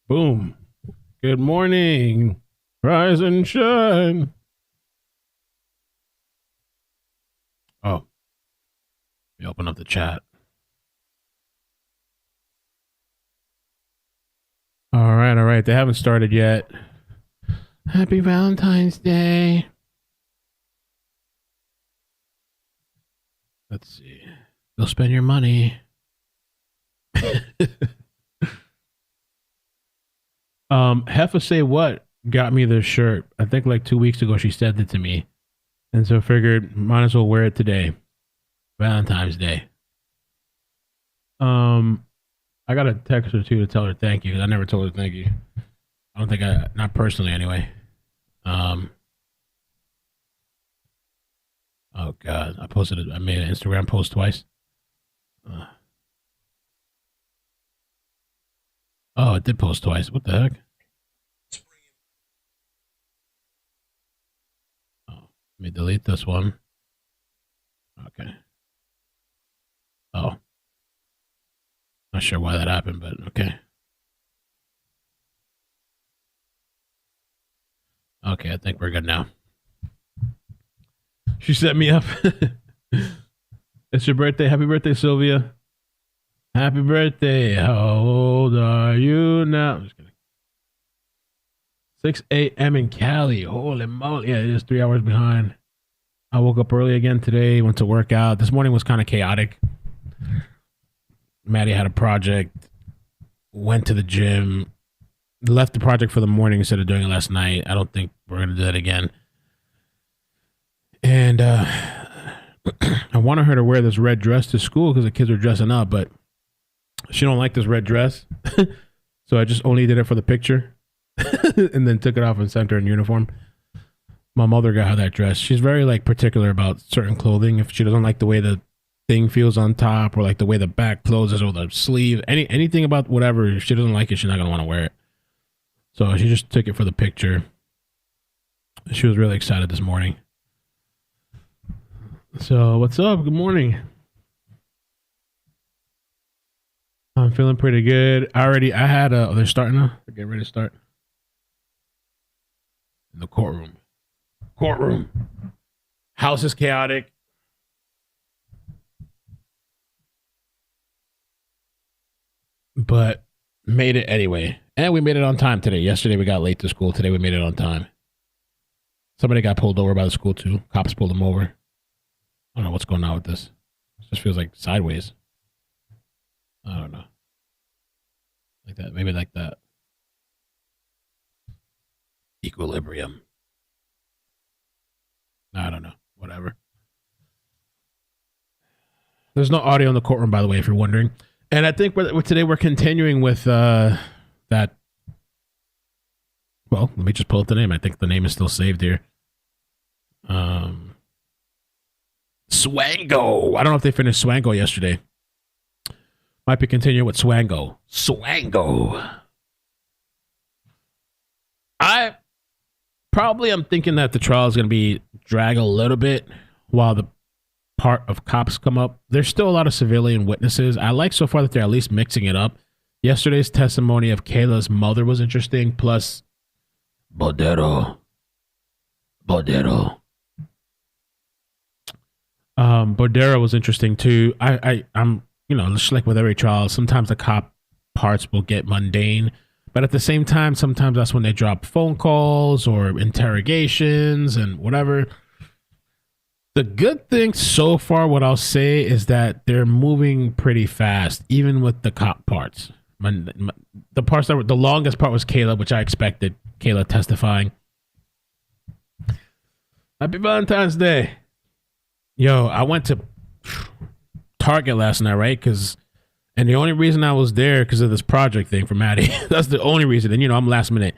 Boom. Good morning. Rise and shine. Oh, let me open up the chat. All right, all right. They haven't started yet. Happy Valentine's Day. Let's see. Go spend your money. Heffa say what got me this shirt. I think like 2 weeks ago she sent it to me. And so I figured might as well wear it today. Valentine's Day. I got a text her too to tell her thank you because I never told her thank you. I don't think not personally anyway. Um, oh God, I made an Instagram post twice. Uh, oh, it did post twice. What the heck? Oh, let me delete this one. Okay. Oh, not sure why that happened, but okay. Okay, I think we're good now. She set me up. It's your birthday. Happy birthday, Sylvia. Happy birthday. How old are you now? I'm just kidding. 6 a.m. in Cali. Holy moly. Yeah, it is 3 hours behind. I woke up early again today, went to work out. This morning was kind of chaotic. Maddie had a project, went to the gym, left the project for the morning instead of doing it last night. I don't think we're going to do that again. And I wanted her to wear this red dress to school because the kids are dressing up, but she don't like this red dress. So I just only did it for the picture and then took it off and sent her in uniform. My mother got her that dress. She's very like particular about certain clothing. If she doesn't like the way the thing feels on top or like the way the back closes or the sleeve, anything about whatever, if she doesn't like it, she's not going to want to wear it. So she just took it for the picture. She was really excited this morning. So what's up? Good morning. I'm feeling pretty good. I had they're starting now. They're getting ready to start. In the courtroom. House is chaotic. But made it anyway. And we made it on time today. Yesterday we got late to school. Today we made it on time. Somebody got pulled over by the school too. Cops pulled them over. I don't know what's going on with this. It just feels like sideways. I don't know. Like that. Maybe like that. Equilibrium. I don't know. Whatever. There's no audio in the courtroom, by the way, if you're wondering. And I think today we're continuing with that. Well, let me just pull up the name. I think the name is still saved here. Swango. I don't know if they finished Swango yesterday. Might be continuing with Swango. I'm thinking that the trial is going to be drag a little bit while the part of cops come up. There's still a lot of civilian witnesses. I like so far that they're at least mixing it up. Yesterday's testimony of Kayla's mother was interesting. Plus, Bodero. Bodero was interesting too. I'm just like with every trial, sometimes the cop parts will get mundane, but at the same time, sometimes that's when they drop phone calls or interrogations and whatever. The good thing so far, what I'll say is that they're moving pretty fast, even with the cop parts. The parts that were the longest part was Kayla, which I expected. Kayla testifying. Happy Valentine's Day. Yo, I went to Target last night, right? And the only reason I was there because of this project thing for Maddie. That's the only reason. And I'm last minute.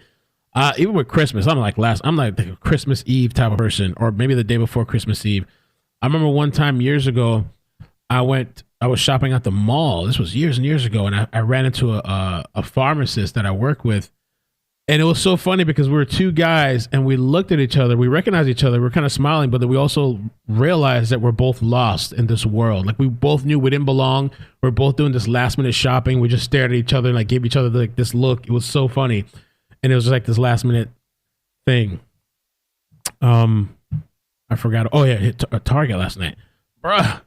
Even with Christmas, I'm like the Christmas Eve type of person, or maybe the day before Christmas Eve. I remember one time years ago, I was shopping at the mall. This was years and years ago, and I ran into a pharmacist that I work with. And it was so funny because we were two guys and we looked at each other. We recognized each other. We were kind of smiling, but then we also realized that we're both lost in this world. Like we both knew we didn't belong. We're both doing this last minute shopping. We just stared at each other and like gave each other like this look. It was so funny. And it was like this last minute thing. I forgot. Oh yeah, hit a Target last night. Bruh.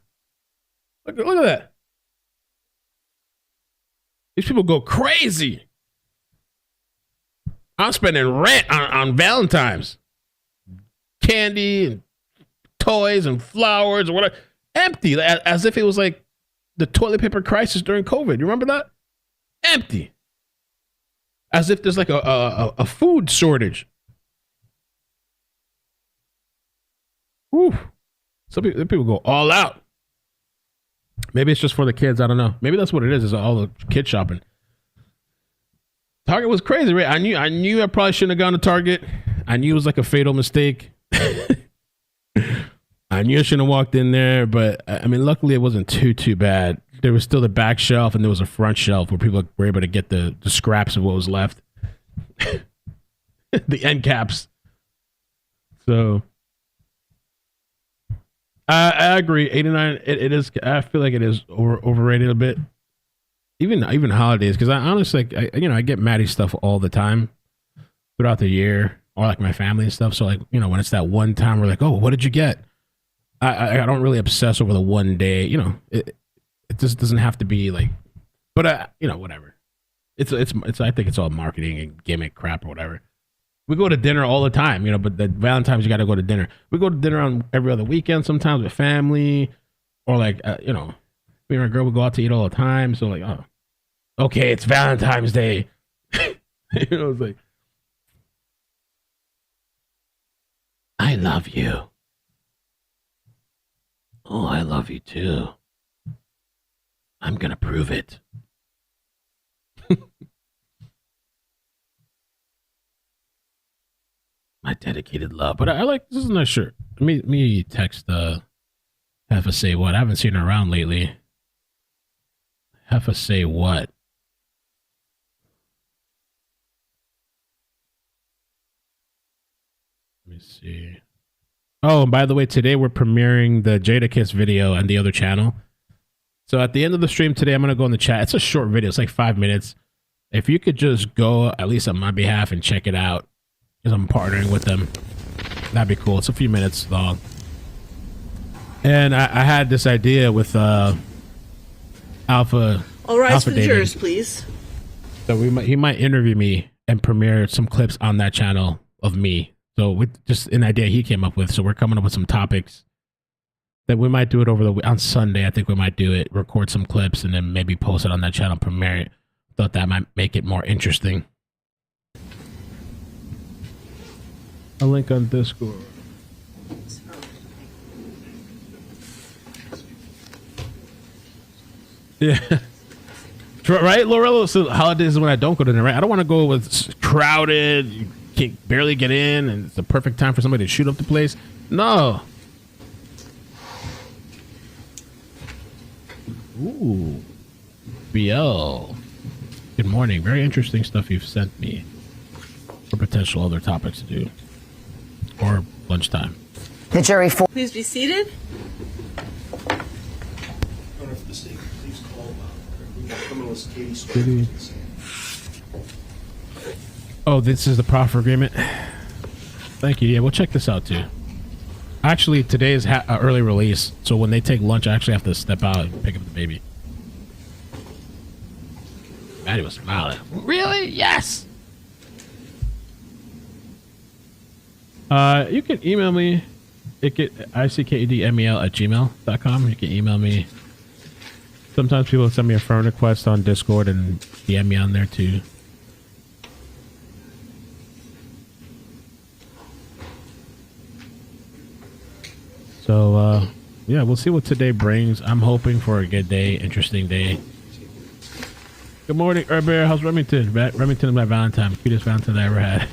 Look at that. These people go crazy. I'm spending rent on Valentine's. Candy and toys and flowers or whatever. Empty. As if it was like the toilet paper crisis during COVID. You remember that? Empty. As if there's like a food shortage. Whew. Some people go all out. Maybe it's just for the kids. I don't know. Maybe that's what it is all the kid shopping. Target was crazy, right? I knew I probably shouldn't have gone to Target. I knew it was like a fatal mistake. I knew I shouldn't have walked in there, but I mean, luckily it wasn't too bad. There was still the back shelf and there was a front shelf where people were able to get the scraps of what was left. The end caps. So I agree. 89. It is. I feel like it is overrated a bit. Even holidays, because I honestly, I get Maddie stuff all the time throughout the year, or like my family and stuff. So like, when it's that one time we're like, oh, what did you get? I don't really obsess over the one day. It just doesn't have to be like, but whatever. It's I think it's all marketing and gimmick crap or whatever. We go to dinner all the time, but the Valentine's you got to go to dinner. We go to dinner on every other weekend, sometimes with family, or like me and my girl would go out to eat all the time. So like, oh. Okay, it's Valentine's Day. It's like, I love you. Oh, I love you too. I'm gonna prove it. My dedicated love. But I like, this is a nice shirt. Me text Heffa say what? I haven't seen her around lately. Heffa say what? Let me see. Oh, and by the way, today we're premiering the Jadakiss video on the other channel. So at the end of the stream today, I'm going to go in the chat. It's a short video. It's like 5 minutes. If you could just go, at least on my behalf, and check it out, because I'm partnering with them, that'd be cool. It's a few minutes long. And I had this idea with Alpha. All rise Alpha for the dating. jurors, please. So he might interview me and premiere some clips on that channel of me. So with just an idea he came up with. So we're coming up with some topics that we might do it on Sunday. I think we might do it, record some clips, and then maybe post it on that channel, premiere it. Thought that might make it more interesting. A link on Discord. Yeah. Right, Lorello? So holidays is when I don't go to dinner, right? I don't want to go with crowded, you can't barely get in, and it's the perfect time for somebody to shoot up the place. No. Ooh. BL. Good morning. Very interesting stuff you've sent me for potential other topics to do. Or lunchtime. The jury for. Please be seated. Oh, this is the proffer agreement. Thank you. Yeah, we'll check this out too. Actually, today is early release, so when they take lunch, I actually have to step out and pick up the baby. Maddie was smiling. Really? Yes. You can email me. ickedmel@gmail.com. You can email me. Sometimes people send me a friend request on Discord and DM me on there too. So, yeah, we'll see what today brings. I'm hoping for a good day, interesting day. Good morning, Bear. How's Remington? Remington is my Valentine. Cutest Valentine I ever had.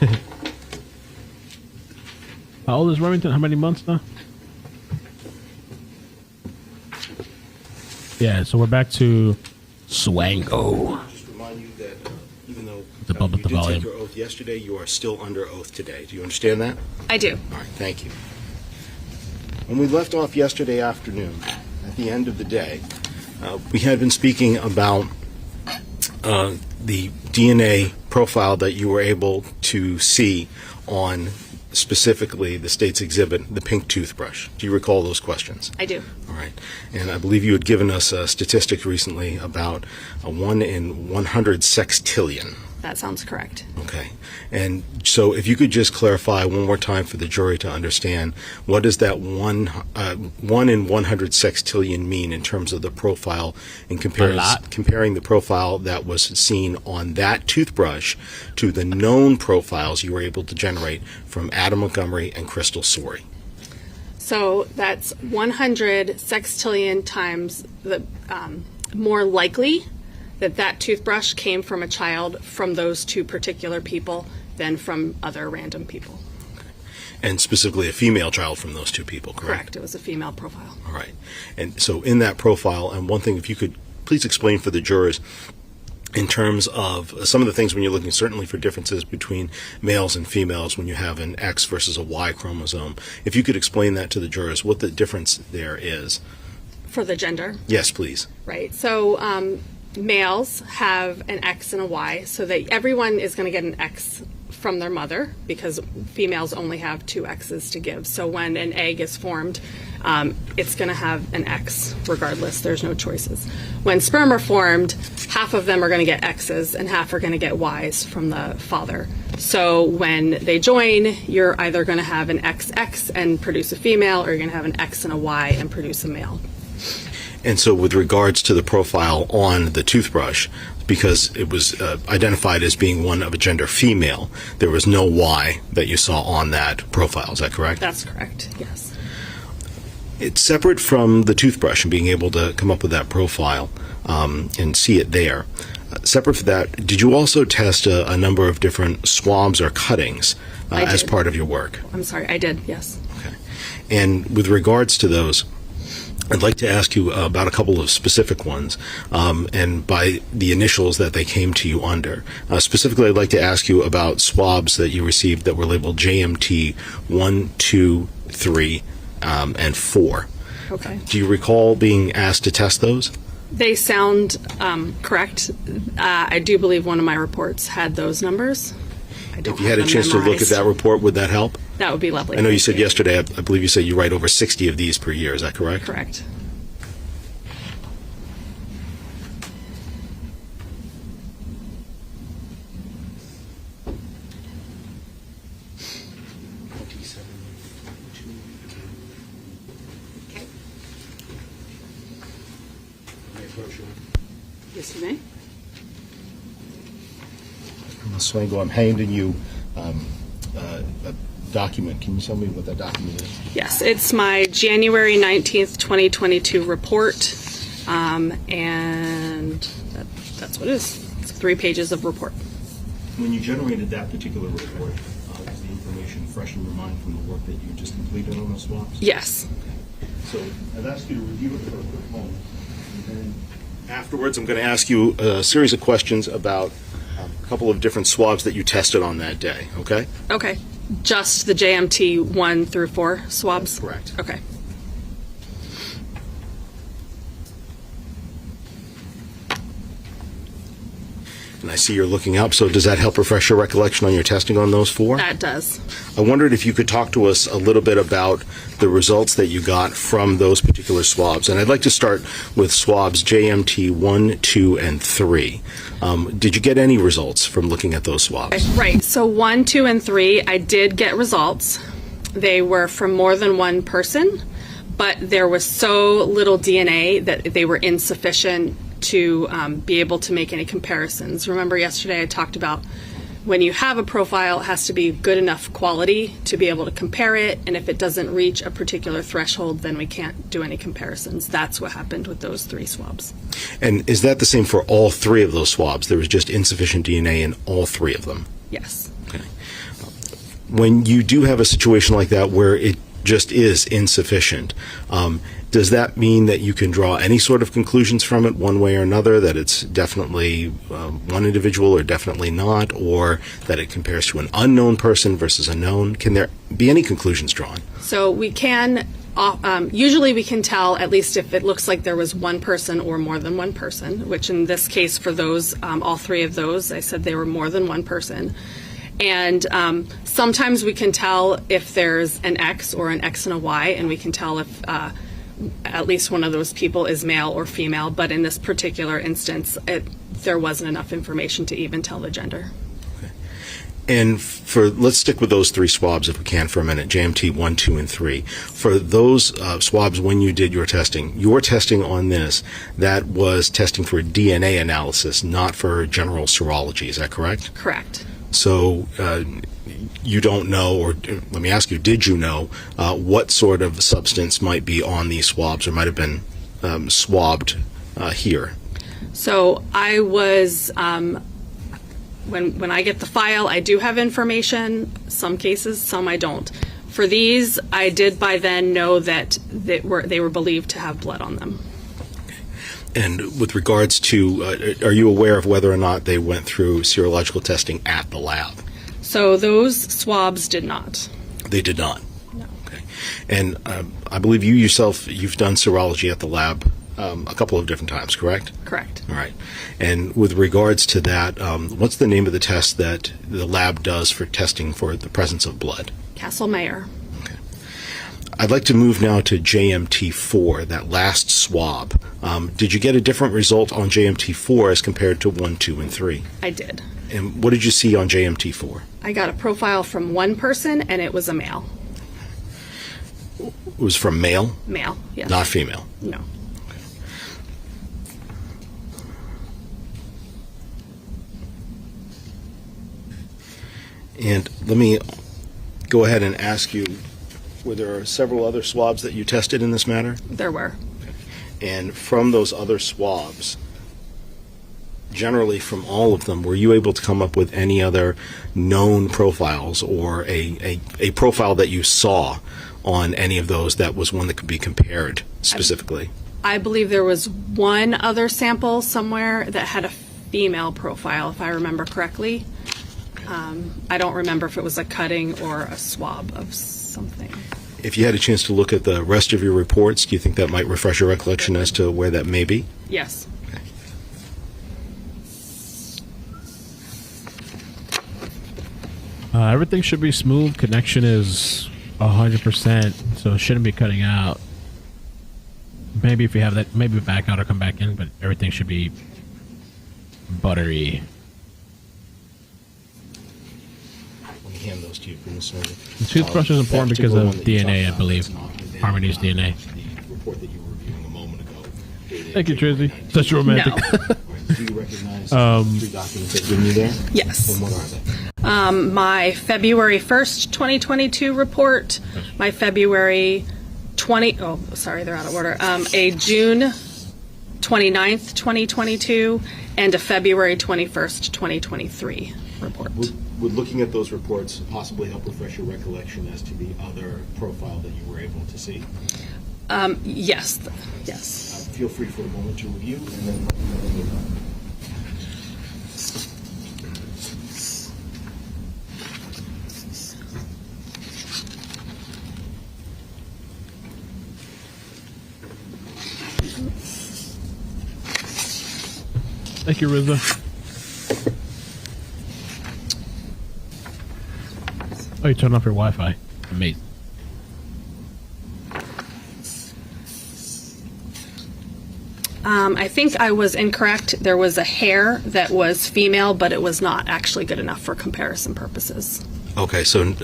How old is Remington? How many months now? Yeah, so we're back to Swango. Just remind you that Even though Above you the did volume. take your oath yesterday, you are still under oath today. Do you understand that? I do. All right, thank you. When we left off yesterday afternoon, at the end of the day, we had been speaking about the DNA profile that you were able to see on specifically the state's exhibit, the pink toothbrush. Do you recall those questions? I do. All right. And I believe you had given us a statistic recently about a 1 in 100 sextillion. That sounds correct. Okay. And so if you could just clarify one more time for the jury to understand, what does that 1 in 100 sextillion mean in terms of the profile and comparing the profile that was seen on that toothbrush to the known profiles you were able to generate from Adam Montgomery and Crystal Sorey? So that's 100 sextillion times the more likely that toothbrush came from a child from those two particular people than from other random people. And specifically a female child from those two people, correct? Correct. It was a female profile. All right. And so in that profile, and one thing, if you could please explain for the jurors, in terms of some of the things when you're looking certainly for differences between males and females when you have an X versus a Y chromosome, if you could explain that to the jurors, what the difference there is. For the gender? Yes, please. Right. So males have an X and a Y, so that everyone is going to get an X from their mother because females only have two X's to give. So when an egg is formed, it's going to have an X regardless. There's no choices. When sperm are formed, half of them are going to get X's and half are going to get Y's from the father. So when they join, you're either going to have an XX and produce a female, or you're going to have an X and a Y and produce a male. And so with regards to the profile on the toothbrush, because it was identified as being one of a gender female, there was no Y that you saw on that profile. Is that correct? That's correct, yes. It's separate from the toothbrush and being able to come up with that profile and see it there. Separate from that, did you also test a number of different swabs or cuttings as part of your work? I'm sorry, I did, yes. Okay. And with regards to those, I'd like to ask you about a couple of specific ones, and by the initials that they came to you under. Specifically, I'd like to ask you about swabs that you received that were labeled JMT 1, 2, 3, and 4. Okay. Do you recall being asked to test those? They sound correct. I do believe one of my reports had those numbers. I don't If you had a have them chance to look at memorized. that report, would that help? That would be lovely. I know you Thank said yesterday, I believe you said you write over 60 of these per year. Is that correct? Correct. Okay. Yes, you may. Ms. Swango, I'm handing you a document. Can you tell me what that document is? Yes, it's my January 19th, 2022 report, and that's what it is. It's 3 pages of report. When you generated that particular report, was the information fresh in your mind from the work that you just completed on those swabs? Yes. So I've asked you to review it for a quick moment. And then afterwards, I'm going to ask you a series of questions about a couple of different swabs that you tested on that day, okay? Okay. Just the JMT 1 through 4 swabs? Correct. Okay. And I see you're looking up, so does that help refresh your recollection on your testing on those 4? That does. I wondered if you could talk to us a little bit about the results that you got from those particular swabs. And I'd like to start with swabs JMT 1, 2, and 3. Did you get any results from looking at those swabs? Right. So 1, 2, and 3, I did get results. They were from more than one person, but there was so little DNA that they were insufficient to be able to make any comparisons. Remember yesterday I talked about when you have a profile, it has to be good enough quality to be able to compare it, and if it doesn't reach a particular threshold, then we can't do any comparisons. That's what happened with those 3 swabs. And is that the same for all 3 of those swabs? There was just insufficient DNA in all 3 of them? Yes. Okay. When you do have a situation like that where it just is insufficient, Does that mean that you can draw any sort of conclusions from it one way or another, that it's definitely one individual or definitely not, or that it compares to an unknown person versus a known? Can there be any conclusions drawn? So we can, usually we can tell, at least if it looks like there was one person or more than one person, which in this case for those, all three of those, I said they were more than one person. And sometimes we can tell if there's an X or an X and a Y, and we can tell if at least one of those people is male or female. But in this particular instance, there wasn't enough information to even tell the gender. Okay. And let's stick with those three swabs if we can for a minute, JMT 1, 2, and 3. For those swabs, when you did your testing on this, that was testing for DNA analysis, not for general serology. Is that correct? Correct. So you don't know, or let me ask you, did you know what sort of substance might be on these swabs or might have been swabbed here? So I was, when I get the file, I do have information, some cases, some I don't. For these, I did by then know that they were believed to have blood on them. And with regards to, are you aware of whether or not they went through serological testing at the lab? So those swabs did not. They did not? No. Okay. And I believe you yourself, you've done serology at the lab a couple of different times, correct? Correct. All right. And with regards to that, what's the name of the test that the lab does for testing for the presence of blood? Castle-Mayer. I'd like to move now to JMT4, that last swab. Did you get a different result on JMT4 as compared to 1, 2, and 3? I did. And what did you see on JMT4? I got a profile from one person, and it was a male. It was from male? Male, yes. Not female? No. And let me go ahead and ask you, were there several other swabs that you tested in this matter? There were. And from those other swabs, generally from all of them, were you able to come up with any other known profiles or a profile that you saw on any of those that was one that could be compared specifically? I believe there was one other sample somewhere that had a female profile, if I remember correctly. I don't remember if it was a cutting or a swab of something. If you had a chance to look at the rest of your reports, do you think that might refresh your recollection as to where that may be? Yes. Okay. Everything should be smooth. Connection is 100%, so it shouldn't be cutting out. Maybe if you have that, maybe back out or come back in, but everything should be buttery. Let me hand those to you from this over. The toothbrush is important because of DNA, I believe. Harmony's DNA. The report that you were reviewing a moment ago. Thank you, Trizzy. Such romantic. No. Do you recognize three documents that give you there? Yes. And what are they? My February 1st, 2022 report, my February 20, oh, sorry, they're out of order, a June 29th, 2022, and a February 21st, 2023 report. Would looking at those reports possibly help refresh your recollection as to the other profile that you were able to see? Yes, yes. Feel free for a moment to review and then let me know. Thank you, Rizzo. Oh, you turned off your Wi-Fi. Amazing. I think I was incorrect. There was a hair that was female, but it was not actually good enough for comparison purposes. Okay, so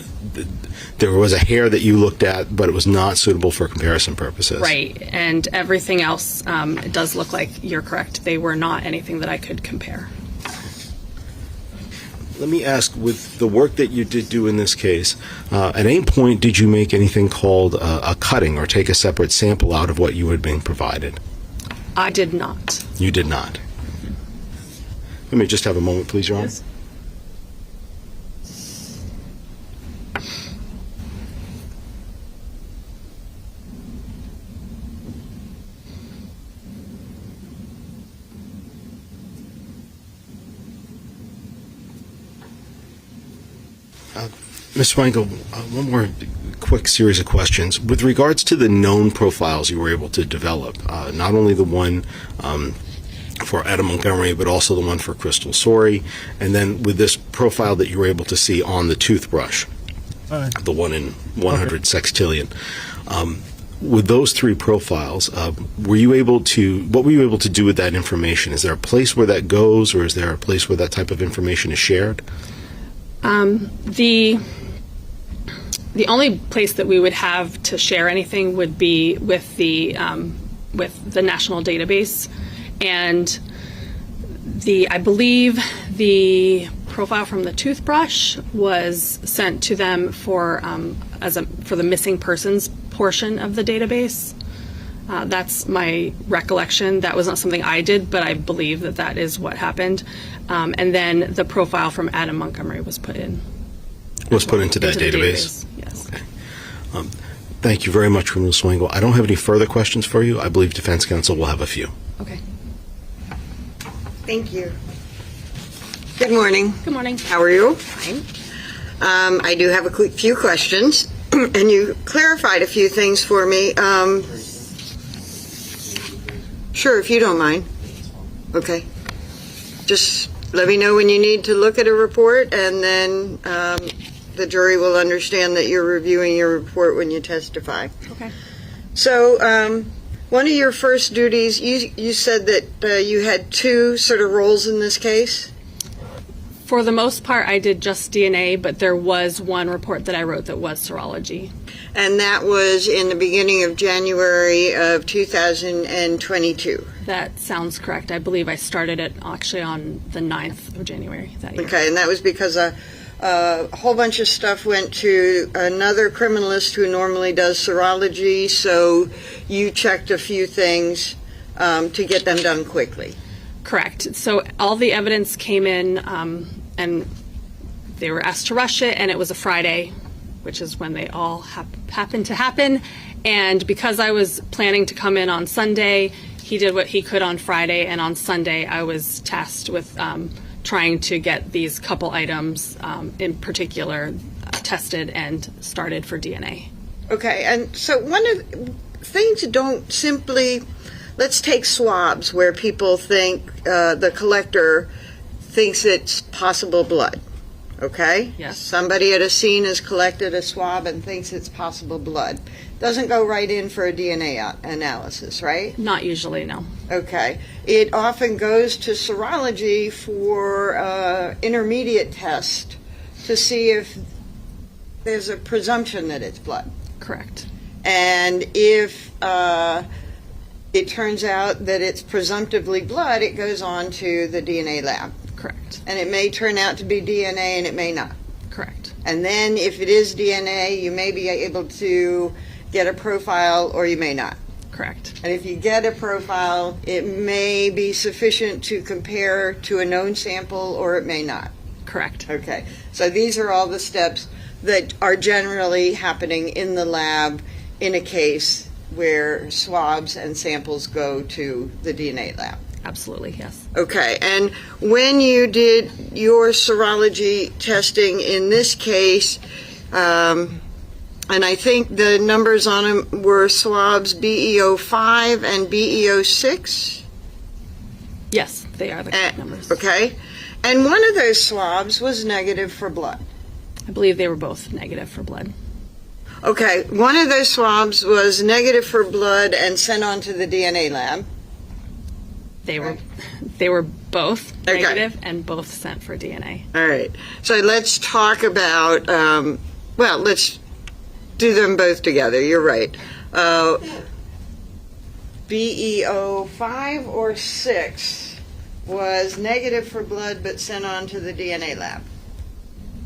there was a hair that you looked at, but it was not suitable for comparison purposes. Right, and everything else, it does look like you're correct. They were not anything that I could compare. Let me ask, with the work that you did do in this case, at any point did you make anything called a cutting or take a separate sample out of what you had been provided? I did not. You did not. Let me just have a moment, please, Your Honor. Yes. Ms. Weingold, one more quick series of questions. With regards to the known profiles you were able to develop, not only the one for Adam Montgomery, but also the one for Crystal Sorey, and then with this profile that you were able to see on the toothbrush, the 1 in 100 sextillion. With those three profiles, what were you able to do with that information? Is there a place where that goes, or is there a place where that type of information is shared? The only place that we would have to share anything would be with the national database, and I believe the profile from the toothbrush was sent to them for the missing persons portion of the database. That's my recollection. That was not something I did, but I believe that is what happened. And then the profile from Adam Montgomery was put in. Was put into that database? Yes. Okay. Thank you very much, Ms. Swingle. I don't have any further questions for you. I believe Defense Counsel will have a few. Okay. Thank you. Good morning. Good morning. How are you? Fine. I do have a few questions, and you clarified a few things for me. Sure, if you don't mind. Okay. Just let me know when you need to look at a report, and then the jury will understand that you're reviewing your report when you testify. Okay. So, one of your first duties, you said that you had two sort of roles in this case? For the most part, I did just DNA, but there was one report that I wrote that was serology. And that was in the beginning of January of 2022. That sounds correct. I believe I started it actually on the 9th of January that year. Okay, and that was because a whole bunch of stuff went to another criminalist who normally does serology, so you checked a few things to get them done quickly. Correct. So all the evidence came in, and they were asked to rush it, and it was a Friday, which is when they all happened to happen. And because I was planning to come in on Sunday, he did what he could on Friday, and on Sunday I was tasked with trying to get these couple items in particular tested and started for DNA. Okay, and so one of the things don't simply, let's take swabs where people think the collector thinks it's possible blood. Okay? Yes. Somebody at a scene has collected a swab and thinks it's possible blood. Doesn't go right in for a DNA analysis, right? Not usually, no. Okay. It often goes to serology for intermediate test to see if there's a presumption that it's blood. Correct. And if it turns out that it's presumptively blood, it goes on to the DNA lab. Correct. And it may turn out to be DNA and it may not. Correct. And then if it is DNA, you may be able to get a profile or you may not. Correct. And if you get a profile, it may be sufficient to compare to a known sample or it may not. Correct. Okay. So these are all the steps that are generally happening in the lab in a case where swabs and samples go to the DNA lab. Absolutely, yes. Okay, and when you did your serology testing in this case, and I think the numbers on them were swabs BEO5 and BEO6? Yes, they are the correct numbers. Okay, and one of those swabs was negative for blood. I believe they were both negative for blood. Okay, one of those swabs was negative for blood and sent on to the DNA lab. They were both negative and both sent for DNA. All right. So let's talk about, let's do them both together. You're right. BEO5 or 6 was negative for blood but sent on to the DNA lab.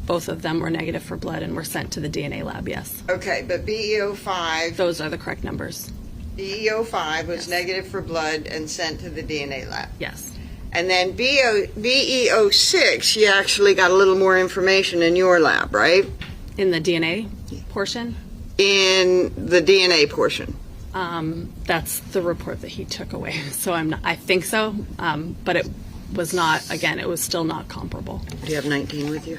Both of them were negative for blood and were sent to the DNA lab, yes. Okay, but BEO5... Those are the correct numbers. BEO5 was Yes. negative for blood and sent to the DNA lab. Yes. And then BEO6, you actually got a little more information in your lab, right? In the DNA portion? In the DNA portion. That's the report that he took away. So I think so, but it was not, again, it was still not comparable. Do you have 19 with you?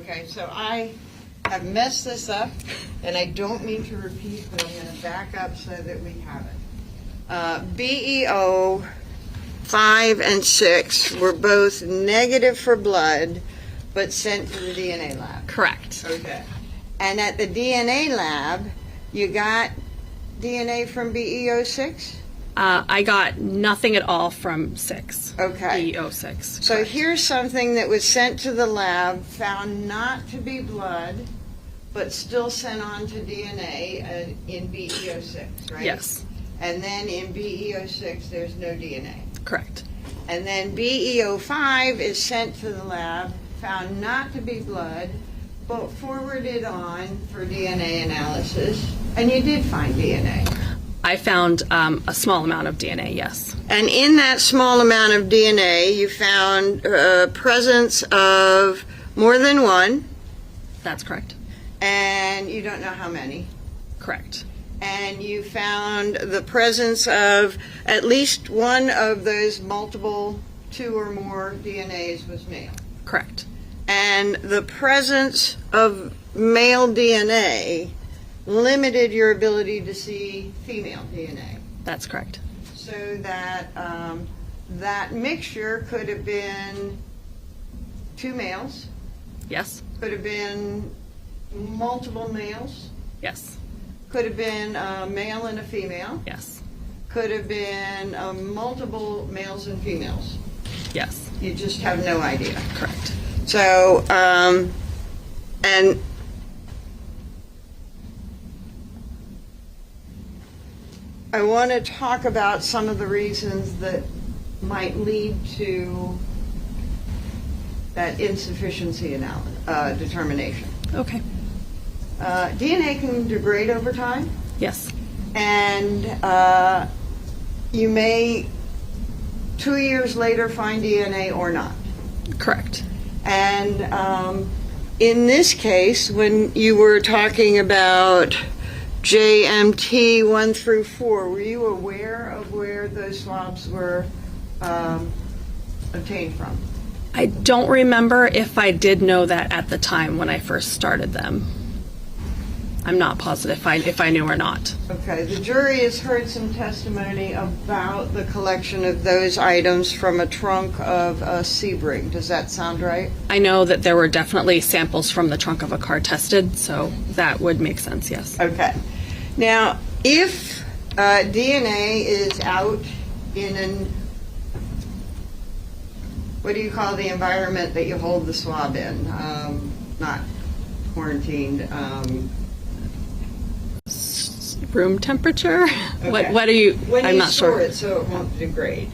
Okay, so I have messed this up, and I don't mean to repeat, but I'm going to back up so that we have it. BEO 5 and 6 were both negative for blood, but sent to the DNA lab. Correct. Okay. And at the DNA lab, you got DNA from BEO 6? I got nothing at all from 6. Okay. BEO6. So correct. here's something that was sent to the lab, found not to be blood, but still sent on to DNA in BEO6, right? Yes, And then in BEO6, there's no DNA. correct. And then BEO5 is sent to the lab, found not to be blood, but forwarded on for DNA analysis. And you did find DNA. I found a small amount of DNA, yes. And in that small amount of DNA, you found presence of more than one, That's correct. and you don't know how many. Correct. And you found the presence of at least one of those multiple 2 or more DNAs was male. Correct. And the presence of male DNA limited your ability to see female DNA. That's correct. So that that mixture could have been 2 males, Yes. could have been multiple males, Yes. could have been a male and a female, Yes. could have been multiple males and females. Yes. You just have no idea. Correct. So, and I want to talk about some of the reasons that might lead to that insufficiency determination. Okay. DNA can degrade over time, Yes. and you may 2 years later find DNA or not. Correct. And in this case, when you were talking about JMT 1 through 4, were you aware of where those swabs were obtained from? I don't remember if I did know that at the time when I first started them. I'm not positive if I knew or not. Okay, the jury has heard some testimony about the collection of those items from a trunk of a Sebring. Does that sound right? I know that there were definitely samples from the trunk of a car tested, so that would make sense, yes. Okay. Now, if DNA is out in an, what do you call the environment that you hold the swab in? Not quarantined. Room temperature? Okay. What are you, When I'm you not store sure. it so it won't degrade.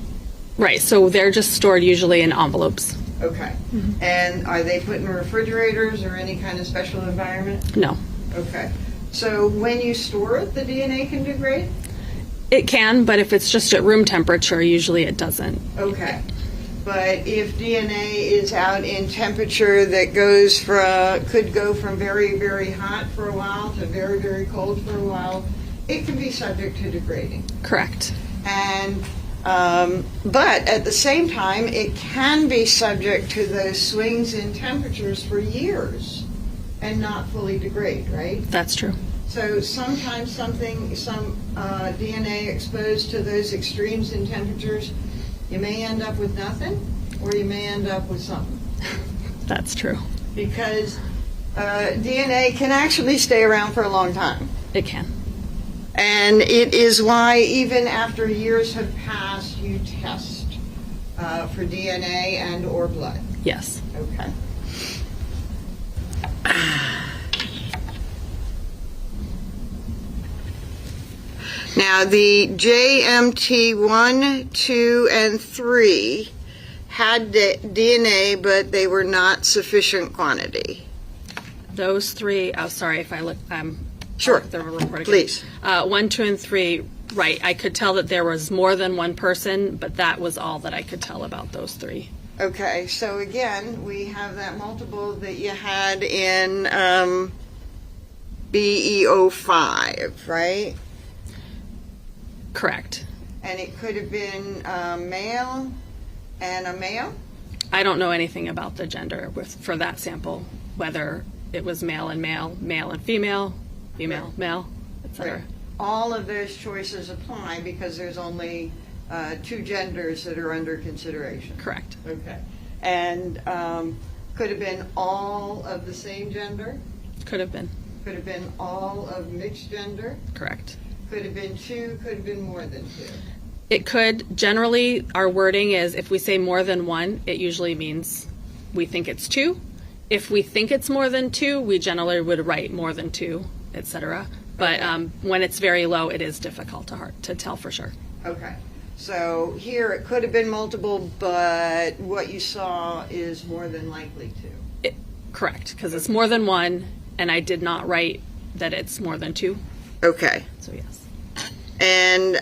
Right, so they're just stored usually in envelopes. Okay. And are they put in refrigerators or any kind of special environment? No. Okay. So when you store it, the DNA can degrade? It can, but if it's just at room temperature, usually it doesn't. Okay. But if DNA is out in temperature that goes could go from very, very hot for a while to very, very cold for a while, it can be subject to degrading. Correct. And but at the same time, it can be subject to those swings in temperatures for years and not fully degrade, right? That's true. So sometimes some DNA exposed to those extremes in temperatures, you may end up with nothing, or you may end up with something. That's true. Because DNA can actually stay around for a long time. It can. And it is why even after years have passed, you test for DNA and or blood. Yes. Okay. Now, the JMT 1, 2, and 3 had DNA, but they were not sufficient quantity. Those three, oh, sorry if I look, Sure. the report again. Please. 1, 2, and 3, right. I could tell that there was more than one person, but that was all that I could tell about those 3. Okay, so again, we have that multiple that you had in BEO5, right? Correct. And it could have been a male and a male? I don't know anything about the gender for that sample. whether it was male and male, male and female, female, male, etc. Right. All of those choices apply because there's only two genders that are under consideration. Correct. Okay. And could have been all of the same gender? Could have been. Could have been all of mixed gender? Correct. Could have been two, could have been more than two. It could. Generally, our wording is if we say more than one, it usually means we think it's two. If we think it's more than two, we generally would write more than two, etc. But when it's very low, it is difficult to tell for sure. Okay. So here it could have been multiple, but what you saw is more than likely two. Correct, because it's more than one, and I did not write that it's more than two. Okay. So yes. And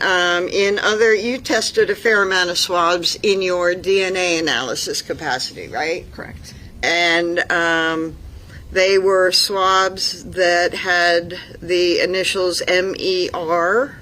you tested a fair amount of swabs in your DNA analysis capacity, right? Correct. And they were swabs that had the initials MER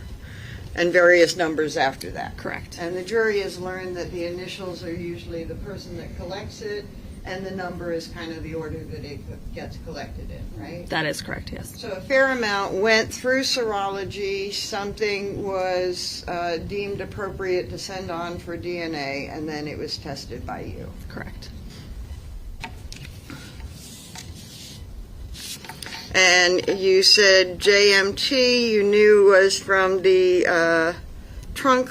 and various numbers after that. Correct. And the jury has learned that the initials are usually the person that collects it, and the number is kind of the order that it gets collected in, right? That is correct, yes. So a fair amount went through serology, something was deemed appropriate to send on for DNA, and then it was tested by you. Correct. And you said JMT you knew was from the trunk,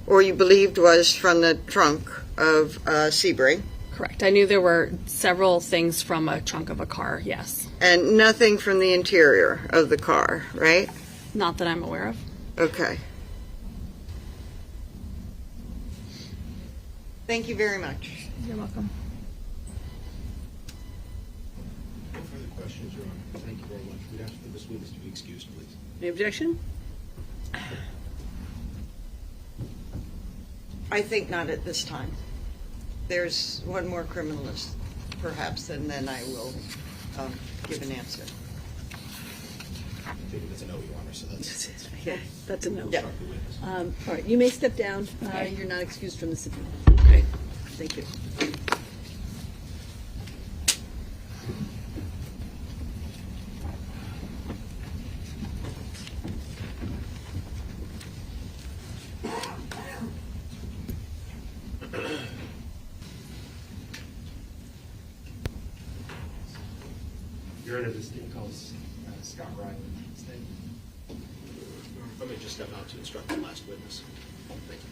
or you believed was from the trunk of Sebring. Correct. I knew there were several things from a trunk of a car, yes. And nothing from the interior of the car, right? Not that I'm aware of. Okay. Thank you very much. You're welcome. No further questions, Your Honor. Thank you very much. We'd ask for this witness to be excused, please. Any objection? I think not at this time. There's one more criminalist, perhaps, and then I will give an answer. I think that's a no, Your Honor, so that's Yeah, that's a no. Yeah. the witness. All right, you may step down. Okay. You're not excused from the subpoena. Okay. Thank you. Your Honor, this thing calls Scott Riley. Stay. Let me just step out to instruct the last witness. Thank you.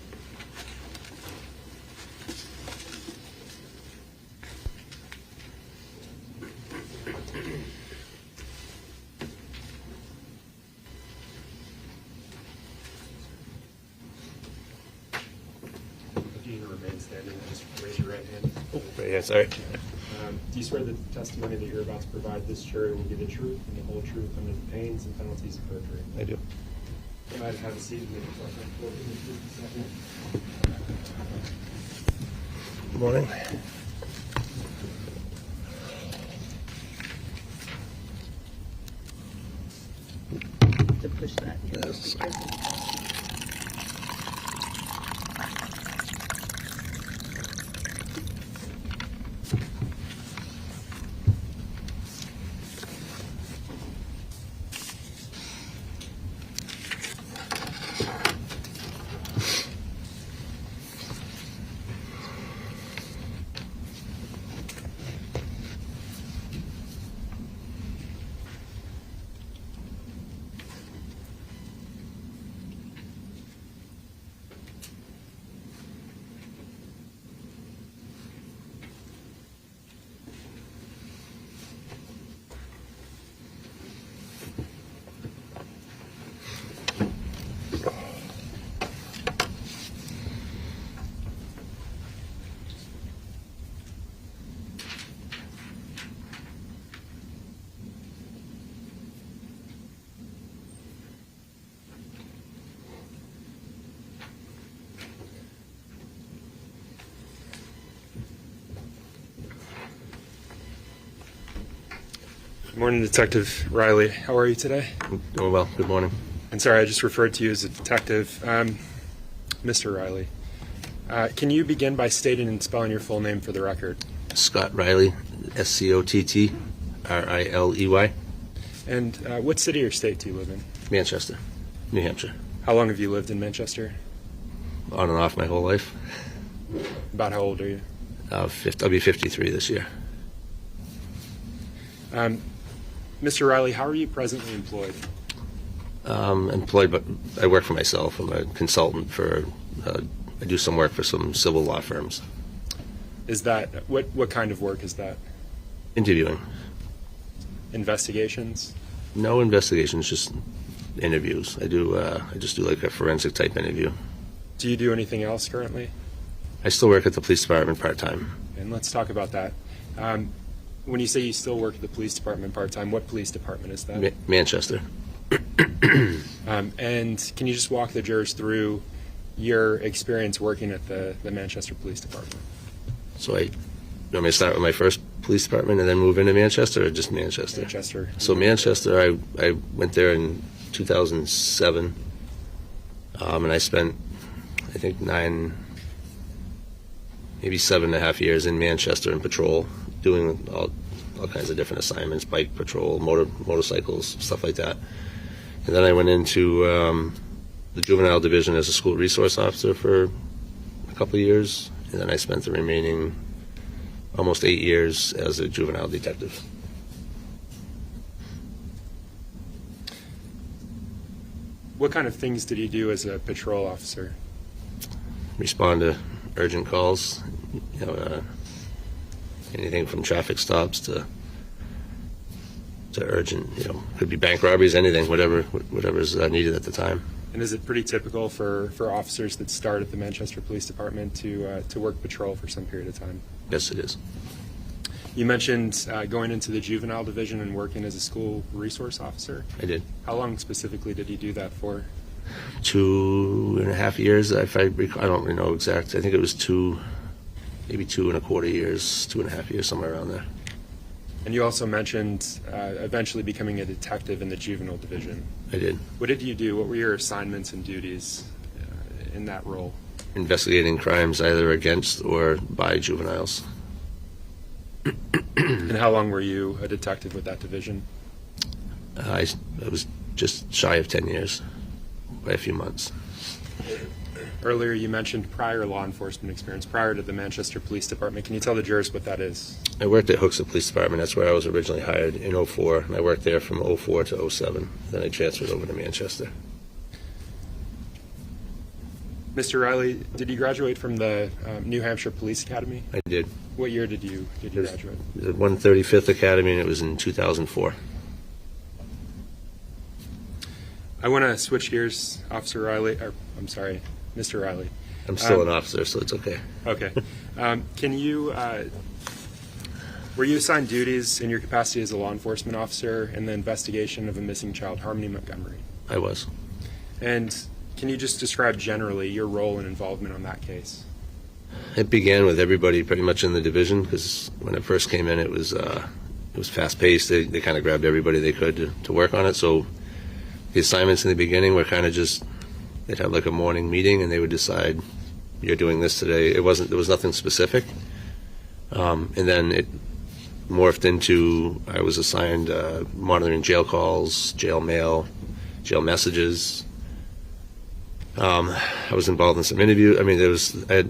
If you remain standing, just raise your right hand. Yeah, sorry. Do you swear that the testimony that you're about to provide this jury will be the truth and the whole truth under the pains and penalties of perjury? I do. You might have a seat and make yourself comfortable. Good morning. To push that. Yes. Be careful. Good morning, Detective Riley. How are you today? Doing well. Good morning. And sorry, I just referred to you as a detective. Mr. Riley, can you begin by stating and spelling your full name for the record? Scott Riley, Scottryley. And what city or state do you live in? Manchester, New Hampshire. How long have you lived in Manchester? On and off my whole life. About how old are you? I'll be 53 this year. Mr. Riley, how are you presently employed? Employed, but I work for myself. I'm a consultant for, I do some work for some civil law firms. Is that, what kind of work is that? Interviewing. Investigations? No investigations, just interviews. I just do like a forensic type interview. Do you do anything else currently? I still work at the police department part-time. And let's talk about that. When you say you still work at the police department part-time, what police department is that? Manchester. And can you just walk the jurors through your experience working at the Manchester Police Department? So you want me to start with my first police department and then move into Manchester, or just Manchester? Manchester. So Manchester, I went there in 2007, and I spent, I think, maybe 7.5 years in Manchester in patrol, doing all kinds of different assignments, bike patrol, motorcycles, stuff like that. And then I went into the juvenile division as a school resource officer for a couple of years, and then I spent the remaining almost 8 years as a juvenile detective. What kind of things did you do as a patrol officer? Respond to urgent calls, anything from traffic stops to urgent, could be bank robberies, anything, whatever's needed at the time. And is it pretty typical for officers that start at the Manchester Police Department to work patrol for some period of time? Yes, it is. You mentioned going into the juvenile division and working as a school resource officer. I did. How long specifically did you do that for? 2.5 years, if I recall. I don't really know exact. I think it was maybe 2.25 years, 2.5 years, somewhere around there. And you also mentioned eventually becoming a detective in the juvenile division. I did. What did you do? What were your assignments and duties in that role? Investigating crimes either against or by juveniles. And how long were you a detective with that division? I was just shy of 10 years, by a few months. Earlier you mentioned prior law enforcement experience, prior to the Manchester Police Department. Can you tell the jurors what that is? I worked at Hooksett Police Department. That's where I was originally hired in 04, and I worked there from 04 to 07. Then I transferred over to Manchester. Mr. Riley, did you graduate from the New Hampshire Police Academy? I did. What year did you graduate? It was the 135th Academy, and it was in 2004. I want to switch gears, Officer Riley. I'm sorry, Mr. Riley. I'm still an officer, so it's okay. Okay. Can you, were you assigned duties in your capacity as a law enforcement officer in the investigation of a missing child, Harmony Montgomery? I was. And can you just describe generally your role and involvement on that case? It began with everybody pretty much in the division, because when it first came in, it was fast-paced. They kind of grabbed everybody they could to work on it. So the assignments in the beginning were kind of just, they'd have like a morning meeting, and they would decide, you're doing this today. There was nothing specific. And then it morphed into, I was assigned monitoring jail calls, jail mail, jail messages. I was involved in some interviews. I mean, I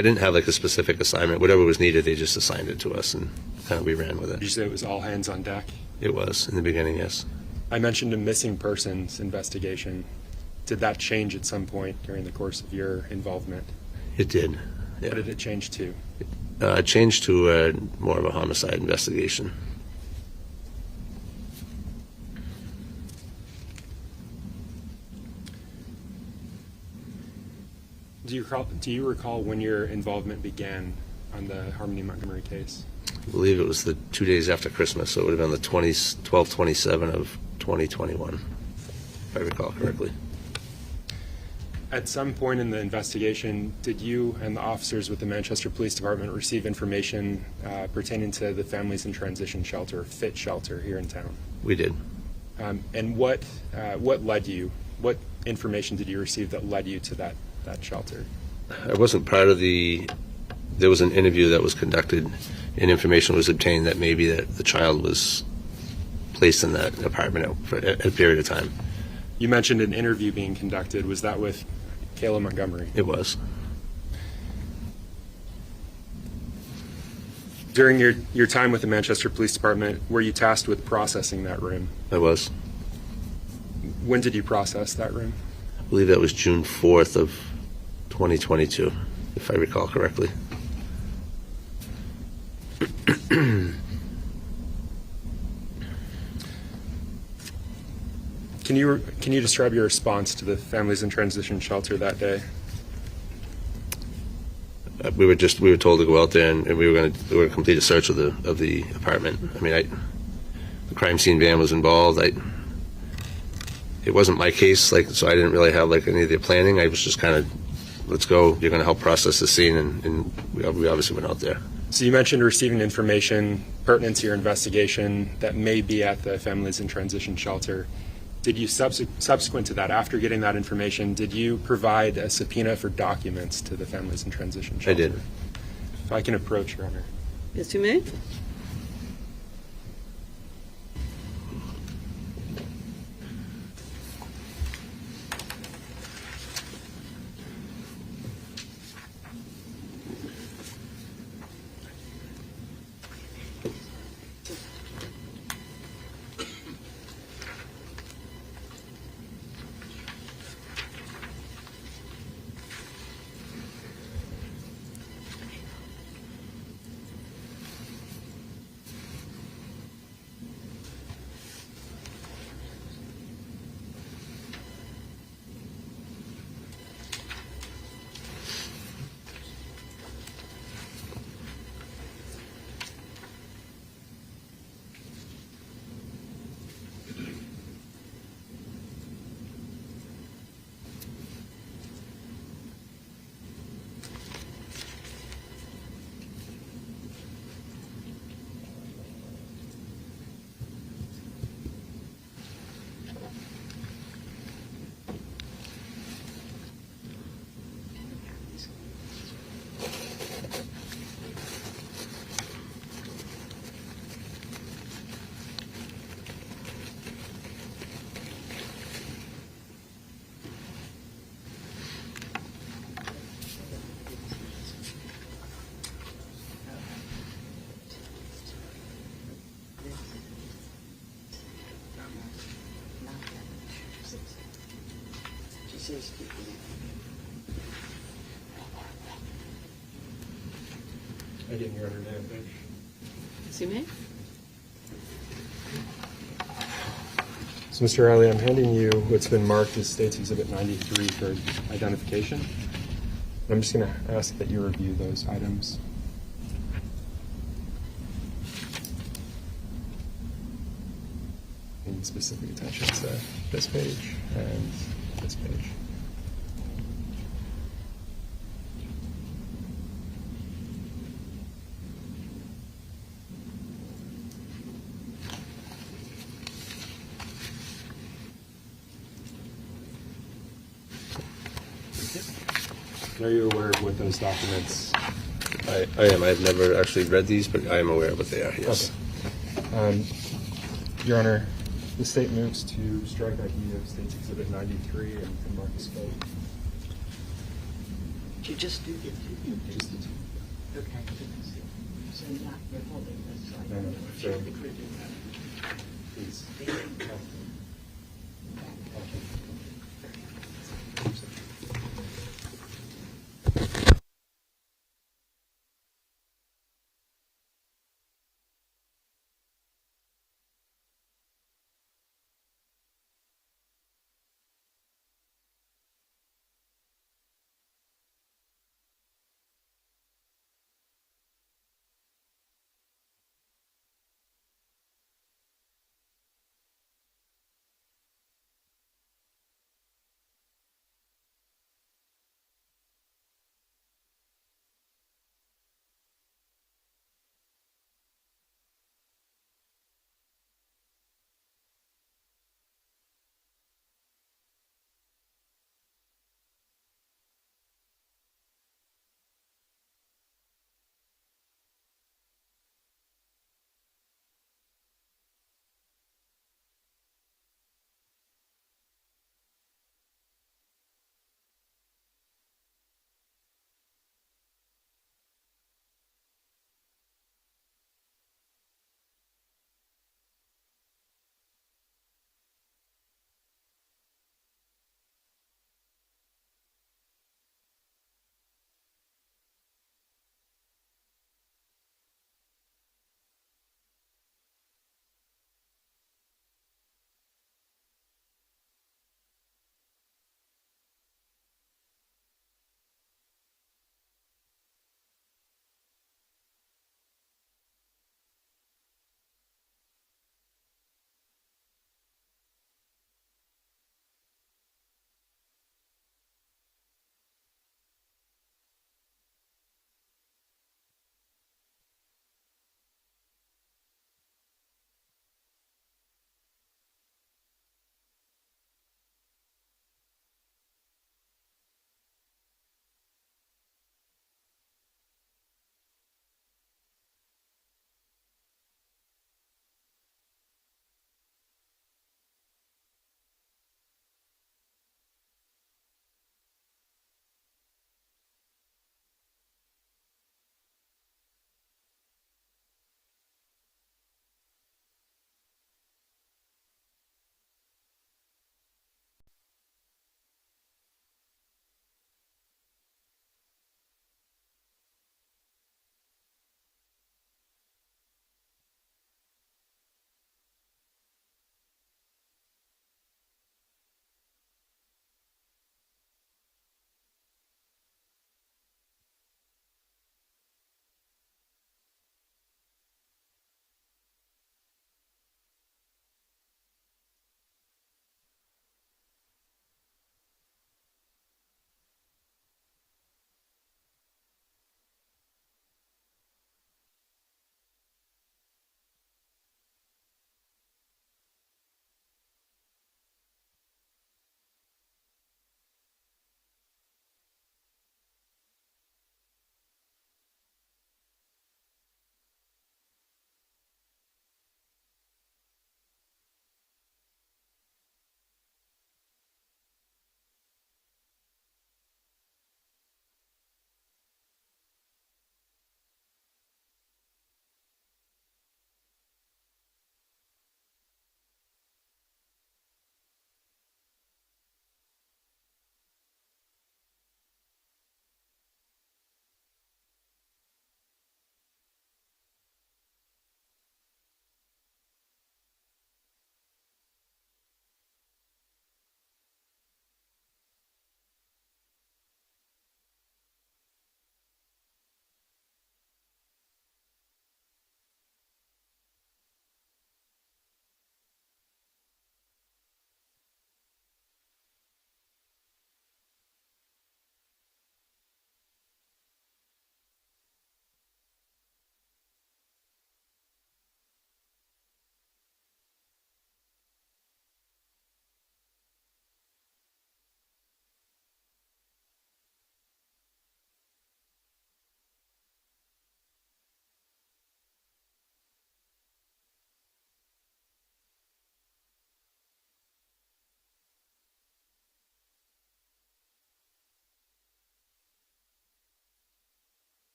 didn't have like a specific assignment. Whatever was needed, they just assigned it to us, and kind of we ran with it. Did you say it was all hands on deck? It was in the beginning, yes. I mentioned a missing persons investigation. Did that change at some point during the course of your involvement? It did. Yeah. What did it change to? It changed to more of a homicide investigation. Do you recall when your involvement began on the Harmony Montgomery case? I believe it was the 2 days after Christmas, so it would have been the 12/27 of 2021, if I recall correctly. At some point in the investigation, did you and the officers with the Manchester Police Department receive information pertaining to the Families in Transition Shelter, FIT shelter here in town? We did. And what led you? What information did you receive that led you to that shelter? I wasn't part of the there was an interview that was conducted and information was obtained that maybe that the child was placed in that apartment for a period of time. You mentioned an interview being conducted. Was that with Kayla Montgomery? It was. During your time with the Manchester Police Department, were you tasked with processing that room? I was. When did you process that room? I believe that was June 4th of 2022, if I recall correctly. Can you describe your response to the families in transition shelter that day? We were told to go out there and we were going to complete a search of the apartment. I mean, the crime scene van was involved. It wasn't my case, so I didn't really have any of the planning. I was just kind of, let's go. You're going to help process the scene, and we obviously went out there. So you mentioned receiving information pertinent to your investigation that may be at the families in transition shelter. Did you, subsequent to that, after getting that information, did you provide a subpoena for documents to the families in transition shelter? I did. If I can approach, Your Honor. Yes, you may. I didn't hear her name. Yes, you may. So, Mr. Riley, I'm handing you what's been marked as State's Exhibit 93 for identification. I'm just going to ask that you review those items. Paying specific attention to this page and this page. Are you aware of what those documents? I am. I've never actually read these, but I am aware of what they are, yes. Okay. Your Honor, the state moves to strike ID of State's Exhibit 93 and mark as vote. You just do the Just the two. Okay. So not you're holding this, so I No, no, share so- the grid. Please.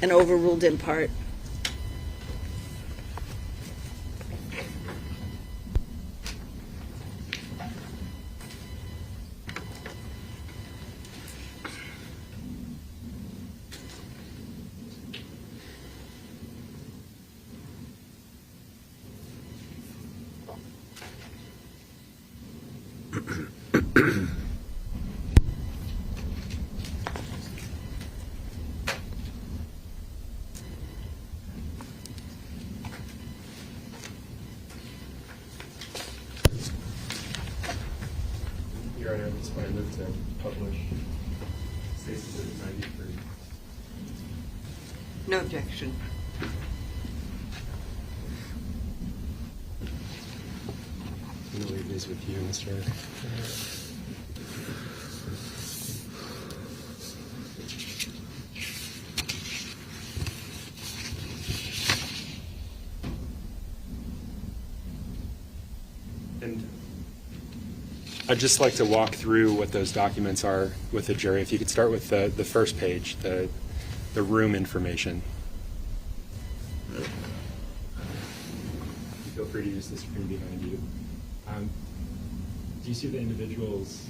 and overruled in part. Your Honor, at this point, I move to publish State's Exhibit 93. No objection. I'm going to leave these with you, Mr. And I'd just like to walk through what those documents are with the jury. If you could start with the first page, the room information. Feel free to use the screen behind you. Do you see the individual's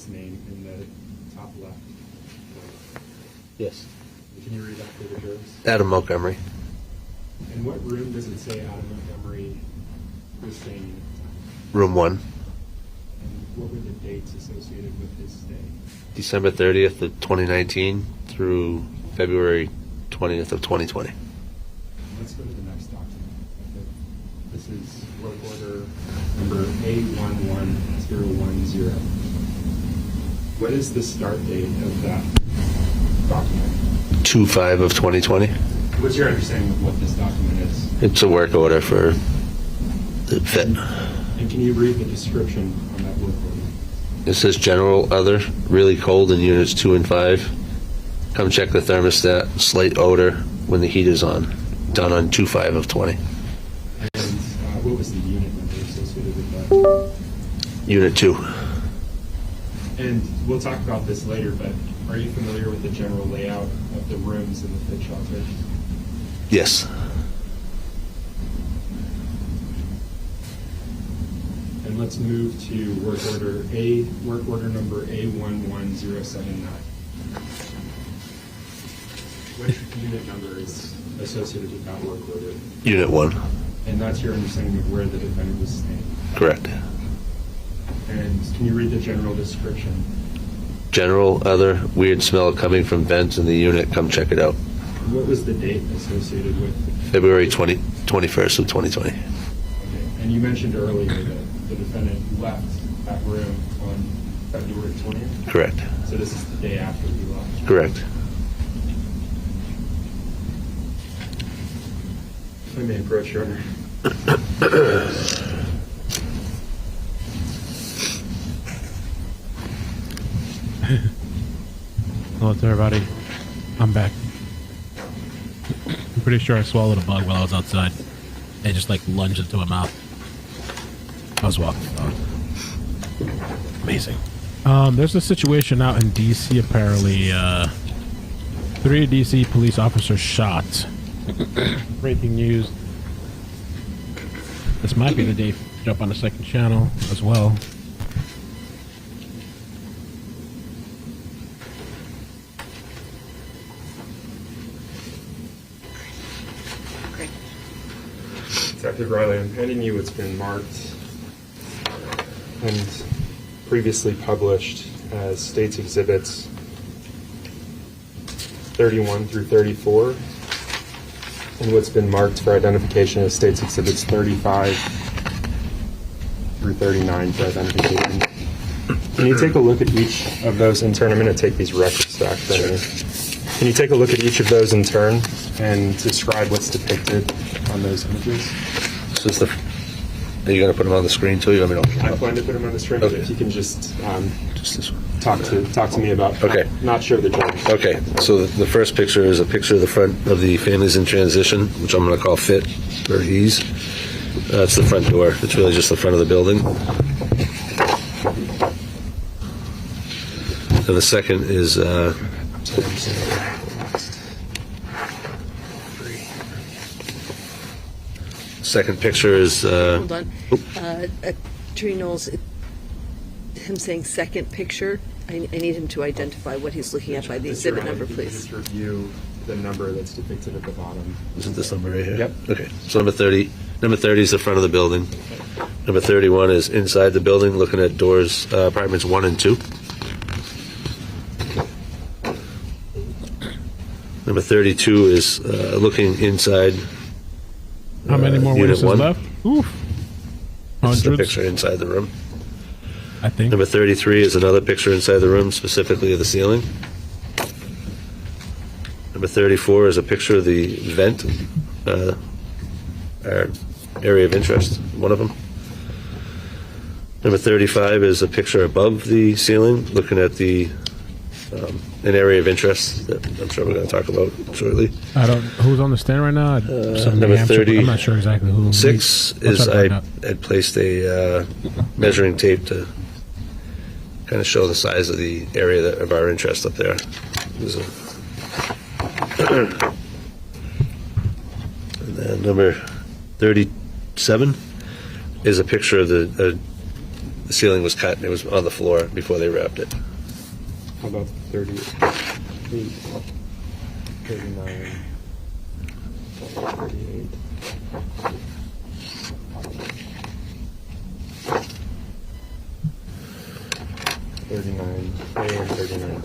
name in the top left? Yes. Can you read that for the jurors? Adam Montgomery. And what room does it say Adam Montgomery was staying in at the time? Room 1. And what were the dates associated with his stay? December 30th of 2019 through February 20th of 2020. Let's go to the next document. This is work order number A11010. What is the start date of that document? 2/5 of 2020. What's your understanding of what this document is? It's a work order for the fit. And can you read the description on that work order? It says general other, really cold in units 2 and 5. Come check the thermostat, slight odor when the heat is on. Done on 2/5 of 20. And what was the unit number associated with that? Unit 2. And we'll talk about this later, but are you familiar with the general layout of the rooms in the fit shelter? Yes. And let's move to work order number A11079. Which unit number is associated with that work order? Unit 1. And that's your understanding of where the defendant was staying? Correct. And can you read the general description? General other, weird smell coming from vents in the unit. Come check it out. What was the date associated with? February 21st of 2020. Okay. And you mentioned earlier that the defendant left that room on February 20th? Correct. So this is the day after he left? Correct. If I may approach, Your Honor. Hello to everybody. I'm back. I'm pretty sure I swallowed a bug while I was outside. It just like lunged into my mouth. I was walking the dog. Amazing. There's a situation out in DC apparently. 3 DC police officers shot. Breaking news. This might be the day to jump on the second channel as well. Detective Riley, I'm handing you what's been marked and previously published as State's Exhibits 31 through 34, and what's been marked for identification as State's Exhibits 35 through 39 for identification. Can you take a look at each of those in turn? I'm going to take these records back from you. Can you take a look at each of those in turn and describe what's depicted on those images? This is the. Are you going to put them on the screen too? You want me to? I plan to put them on the screen, but Okay. if you can just Just this one. talk to me about Okay. not show the judge. Okay, so the first picture is a picture of the front of the Families in Transition, which I'm going to call Fit for ease. That's the front door. It's really just the front of the building. And the second is second picture is Hold on. Attorney Knowles, him saying second picture, I need him to identify what he's looking at by the exhibit number, please. Just review the number that's depicted at the bottom. isn't this number right here? Yep. Okay. So number 30 is the front of the building. Number 31 is inside the building, looking at doors, apartments 1 and 2. Number 32 is looking inside. How many more Unit witnesses 1. left? Oof. This is the Hundreds, picture inside the room. I think. Number 33 is another picture inside the room, specifically of the ceiling. Number 34 is a picture of the vent, our area of interest, one of them. Number 35 is a picture above the ceiling, looking at an area of interest that I'm sure we're going to talk about shortly. I don't. Who's on the stand right now? Some number New Hampshire- 30. I'm not sure exactly who. 6 I'll is try to I find out. had placed a measuring tape to kind of show the size of the area of our interest up there. There's a and then number 37 is a picture of the ceiling was cut and it was on the floor before they wrapped it. How about 38, 39, 38. A and 39.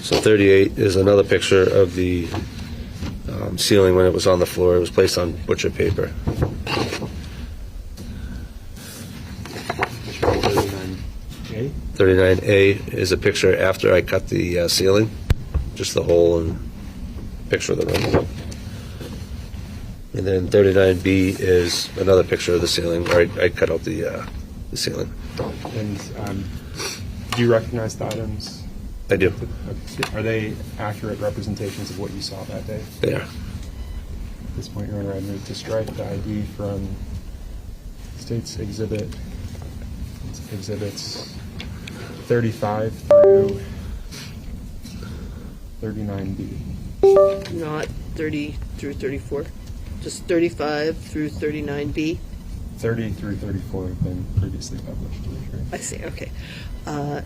So 38 is another picture of the ceiling when it was on the floor. It was placed on butcher paper. 39A. 39A is a picture after I cut the ceiling, just the hole and picture of the room. And then 39B is another picture of the ceiling where I cut out the ceiling. And do you recognize the items? I do. Are they accurate representations of what you saw that day? They are. At this point, Your Honor, I move to strike the ID from State's exhibits 35 through 39B. Not 30 through 34, just 35 through 39B. 30 through 34 have been previously published. I see, okay.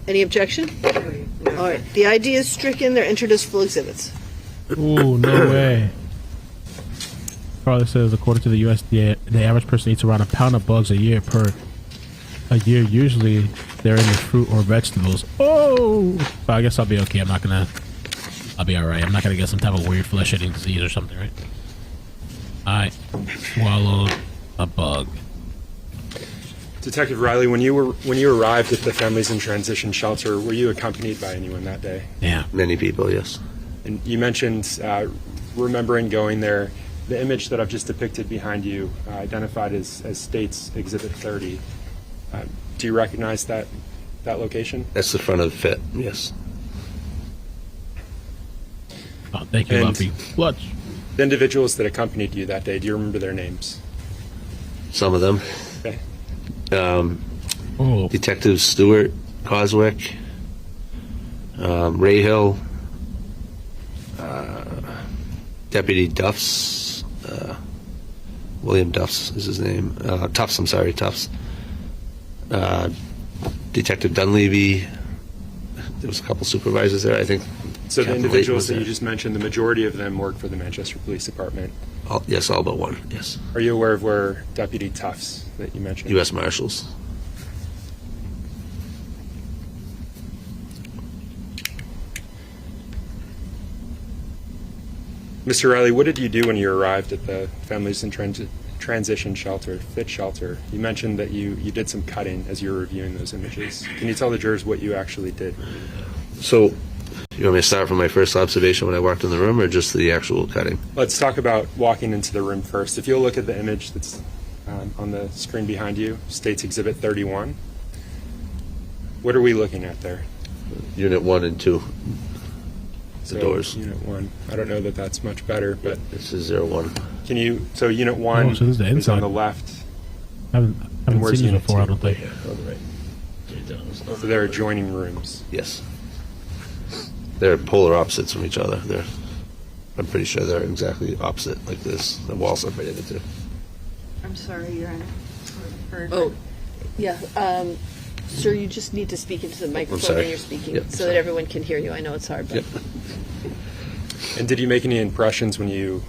Any objection? All right, the ID is stricken, they're entered as full exhibits. Ooh, no way. Probably says, according to the USDA, the average person eats around a pound of bugs a year per a year. Usually, they're in the fruit or vegetables. Oh, so I guess I'll be okay. I'll be all right. I'm not gonna get some type of weird flesh-eating disease or something, right? I swallowed a bug. Detective Riley, when you arrived at the Families in Transition Shelter, were you accompanied by anyone that day? Yeah. Many people, yes. And you mentioned remembering going there. The image that I've just depicted behind you, identified as State's Exhibit 30. Do you recognize that location? That's the front of the FIT, yes. Oh, thank you, And- Lumpy. Clutch. The individuals that accompanied you that day, do you remember their names? Some of them. Okay. Oh, Detective Stewart Coswick, Ray Hill, Deputy Duffs, William Duffs is his name. Tufts, I'm sorry, Tufts. Detective Dunleavy. There was a couple supervisors there, I think. So the Captain individuals Layton was that you there. just mentioned, the majority of them work for the Manchester Police Department. Yes, all but one, yes. Are you aware of where Deputy Tufts that you mentioned? U.S. Marshals. Mr. Riley, what did you do when you arrived at the Families in Transition Shelter, FIT shelter? You mentioned that you did some cutting as you were reviewing those images. Can you tell the jurors what you actually did? So, you want me to start from my first observation when I walked in the room, or just the actual cutting? Let's talk about walking into the room first. If you'll look at the image that's on the screen behind you, State's Exhibit 31. What are we looking at there? Unit 1 and 2, the doors. Unit 1. I don't know that that's much better, but This is 01. can you, so Unit 1 Oh, so this is the is on inside. the left. I haven't haven't where's seen these unit before, I two? don't think. On the right. Right down. So they're adjoining rooms. Yes. They're polar opposites from each other. I'm pretty sure they're exactly opposite, like this. The wall separated the two. I'm sorry, Your Honor. Oh, yeah. Sir, you just need to speak into the microphone sorry. when you're speaking Yep, so sorry. that everyone can hear you. I know it's hard, but Yep. And did you make any impressions when you,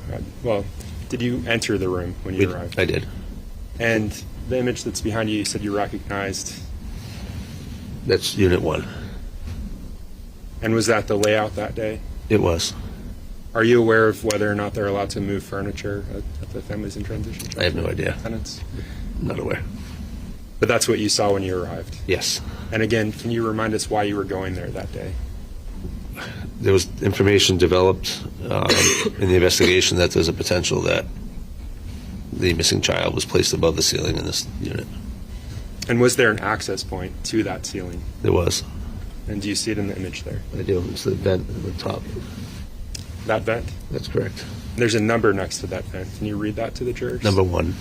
did you enter the room when you arrived? I did. And the image that's behind you, you said you recognized. That's Unit 1. And was that the layout that day? It was. Are you aware of whether or not they're allowed to move furniture at the families in transition? I have no idea. Tenants? I'm not aware. But that's what you saw when you arrived. Yes. And again, can you remind us why you were going there that day? There was information developed in the investigation that there's a potential that the missing child was placed above the ceiling in this unit. And was there an access point to that ceiling? There was. And do you see it in the image there? I do. It's the vent at the top. That vent? That's correct. There's a number next to that vent. Can you read that to the jurors? Number 1.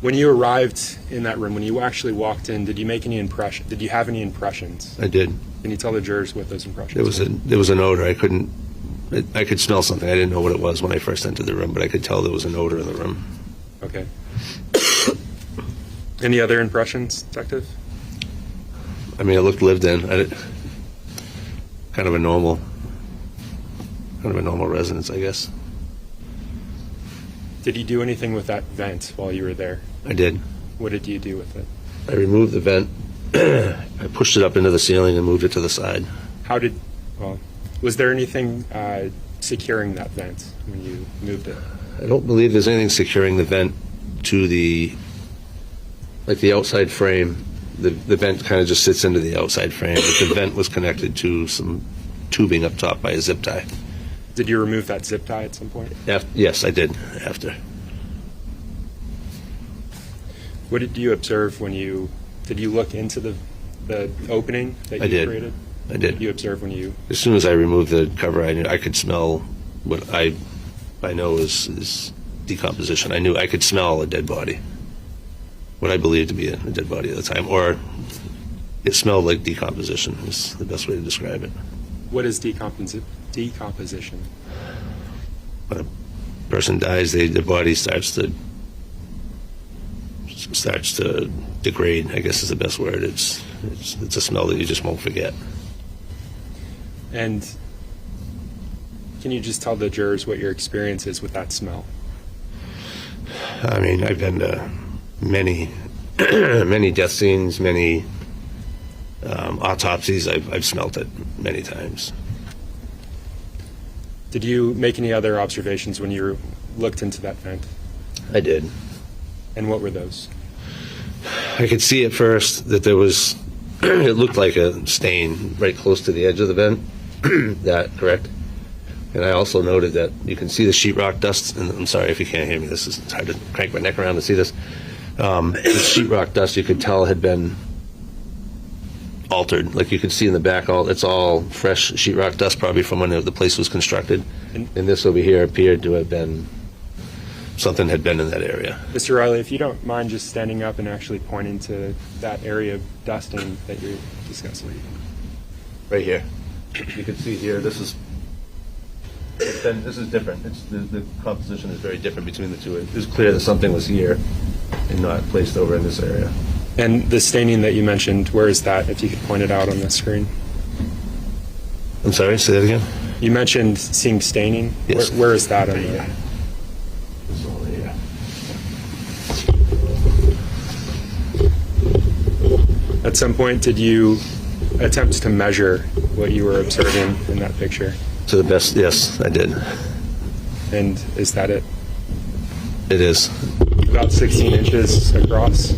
When you arrived in that room, when you actually walked in, did you make any impression? Did you have any impressions? I did. Can you tell the jurors what those impressions were? There was an odor. I could smell something. I didn't know what it was when I first entered the room, but I could tell there was an odor in the room. Okay. Any other impressions, Detective? I mean, it looked lived in. Kind of a normal residence, I guess. Did you do anything with that vent while you were there? I did. What did you do with it? I removed the vent. I pushed it up into the ceiling and moved it to the side. Was there anything securing that vent when you moved it? I don't believe there's anything securing the vent to the outside frame. The vent kind of just sits into the outside frame, but the vent was connected to some tubing up top by a zip tie. Did you remove that zip tie at some point? Yes, I did, after. What did you observe did you look into the opening that you I did. created? I did. You observed when you... As soon as I removed the cover, I knew I could smell what I know is decomposition. I knew I could smell a dead body, what I believed to be a dead body at the time, or it smelled like decomposition is the best way to describe it. What is decomposition? When a person dies, the body starts to degrade, I guess is the best word. It's a smell that you just won't forget. And can you just tell the jurors what your experience is with that smell? I mean, I've been to many, many death scenes, many autopsies. I've smelt it many times. Did you make any other observations when you looked into that vent? I did. And what were those? I could see at first that there was, it looked like a stain right close to the edge of the vent. That correct? And I also noted that you can see the sheetrock dust, and I'm sorry if you can't hear me, it's hard to crank my neck around to see this. The sheetrock dust you could tell had been altered. Like you could see in the back, it's all fresh sheetrock dust, probably from when the place was constructed. And this over here appeared to have been, something had been in that area. Mr. Riley, if you don't mind just standing up and actually pointing to that area of dusting that you're discussing. Right here. You can see here, this is different. The composition is very different between the two. It was clear that something was here and not placed over in this area. And the staining that you mentioned, where is that, if you could point it out on the screen? I'm sorry, say that again? You mentioned seeing staining. Yes. Where is that on the... This over here. At some point, did you attempt to measure what you were observing in that picture? To the best, yes, I did. And is that it? It is. About 16 inches across?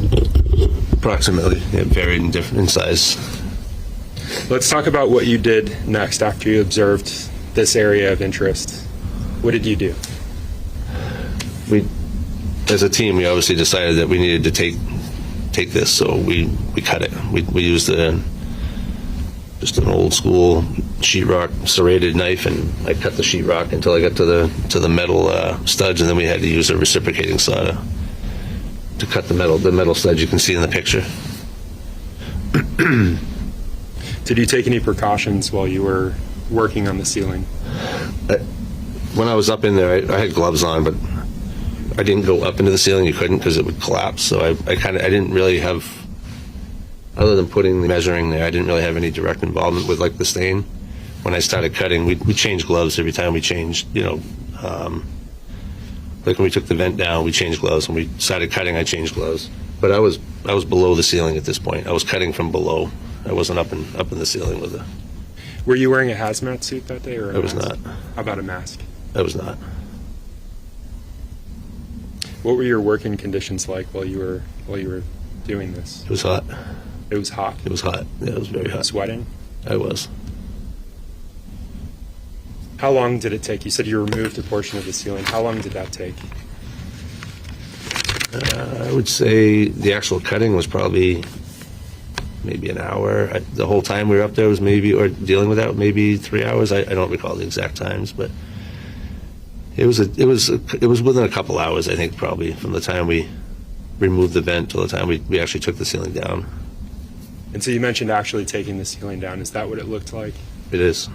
Approximately. It varied in size. Let's talk about what you did next after you observed this area of interest. What did you do? As a team, we obviously decided that we needed to take this, so we cut it. We used just an old school sheetrock serrated knife, and I cut the sheetrock until I got to the metal studs, and then we had to use a reciprocating saw to cut the metal studs you can see in the picture. Did you take any precautions while you were working on the ceiling? When I was up in there, I had gloves on, but I didn't go up into the ceiling. You couldn't because it would collapse. So I didn't really have, other twhen measuring there, I didn't really have any direct involvement with like the stain. When I started cutting, we changed gloves every time we changed, like when we took the vent down, we changed gloves. When we started cutting, I changed gloves. But I was below the ceiling at this point. I was cutting from below. I wasn't up in the ceiling with it. Were you wearing a hazmat suit that day, or I was not. How about a mask? I was not. What were your working conditions like while you were doing this? It was hot. It was hot. It was hot. Yeah, it was very hot. Sweating? I was. How long did it take? You said you removed a portion of the ceiling. How long did that take? I would say the actual cutting was probably maybe an hour. The whole time we were up there was or dealing with that, maybe 3 hours. I don't recall the exact times, but it was within a couple hours, I think, probably, from the time we removed the vent till the time we actually took the ceiling down. And so you mentioned actually taking the ceiling down. Is that what it looked like? It is.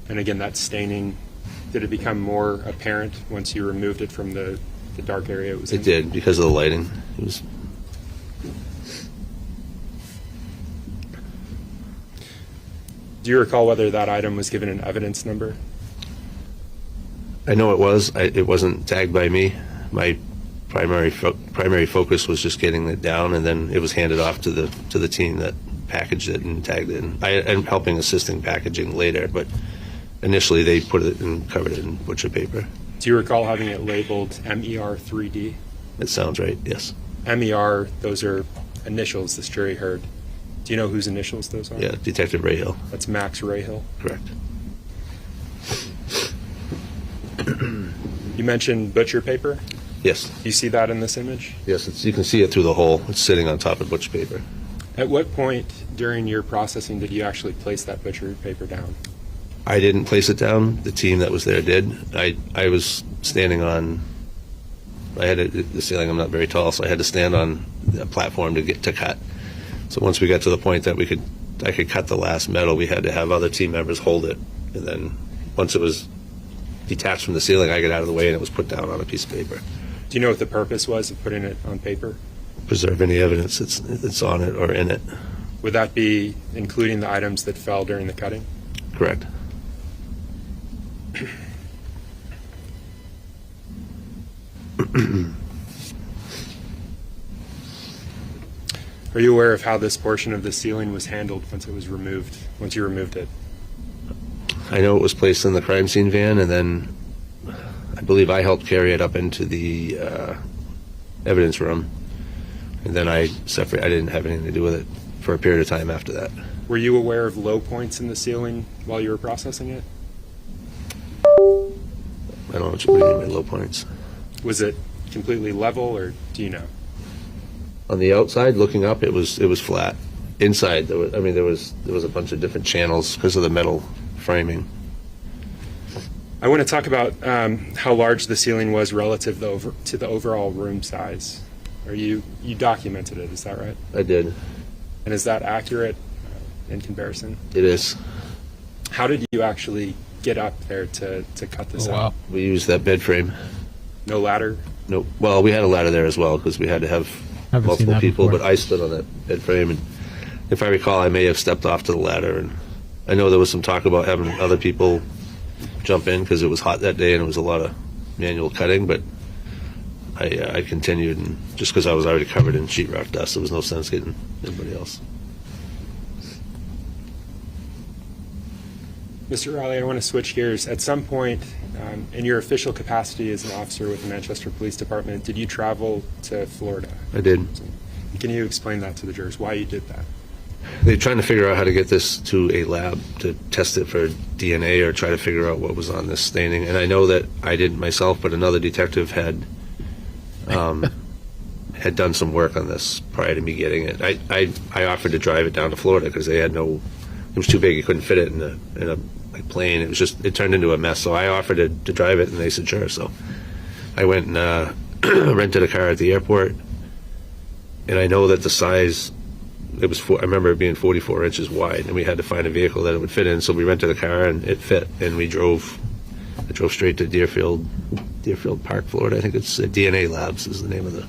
And again, that staining, did it become more apparent once you removed it from the dark area it was in? It did, because of the lighting. It was. Do you recall whether that item was given an evidence number? I know it was. It wasn't tagged by me. My primary focus was just getting it down, and then it was handed off to the team that packaged it and tagged it. And I am helping assisting packaging later, but initially they put it and covered it in butcher paper. Do you recall having it labeled MER 3D? It sounds right. Yes. MER, those are initials this jury heard. Do you know whose initials those are? Yeah, Detective Rayhill. That's Max Rayhill. Correct. You mentioned butcher paper. Yes. Do you see that in this image? Yes, you can see it through the hole. It's sitting on top of butcher paper. At what point during your processing did you actually place that butcher paper down? I didn't place it down. The team that was there did. I was standing on. I had the ceiling. I'm not very tall, so I had to stand on a platform to cut. So once we got to the point that I could cut the last metal, we had to have other team members hold it, and then once it was detached from the ceiling, I got out of the way and it was put down on a piece of paper. Do you know what the purpose was of putting it on paper? Preserve any evidence that's on it or in it. Would that be including the items that fell during the cutting? Correct. Are you aware of how this portion of the ceiling was handled once you removed it? I know it was placed in the crime scene van, and then I believe I helped carry it up into the evidence room, and then I didn't have anything to do with it for a period of time after that. Were you aware of low points in the ceiling while you were processing it? I don't know what you mean by low points. Was it completely level, or do you know? On the outside, looking up, it was flat. Inside, there was a bunch of different channels because of the metal framing. I want to talk about how large the ceiling was relative to the overall room size. You documented it, is that right? I did. And is that accurate in comparison? It is. How did you actually get up there to cut this out? Wow. We used that bed frame. No ladder? No. Well, we had a ladder there as well because we had to have Haven't seen multiple that people, before. but I stood on that bed frame, and if I recall, I may have stepped off to the ladder, and I know there was some talk about having other people jump in because it was hot that day and it was a lot of manual cutting, but I continued, and just because I was already covered in sheetrock dust, there was no sense getting anybody else. Mr. Riley, I want to switch gears. At some point, in your official capacity as an officer with the Manchester Police Department, did you travel to Florida? I did. Can you explain that to the jurors, why you did that? They're trying to figure out how to get this to a lab to test it for DNA or try to figure out what was on this staining. And I know that I didn't myself, but another detective had done some work on this prior to me getting it. I offered to drive it down to Florida because they had no it was too big. He couldn't fit it in a like plane. It turned into a mess. So I offered to drive it, and they said sure. So I went and rented a car at the airport, and I know that the size. I remember it being 44 inches wide, and we had to find a vehicle that it would fit in. So we rented a car, and it fit, and I drove straight to Deerfield Park, Florida. I think it's DNA Labs is the name of the.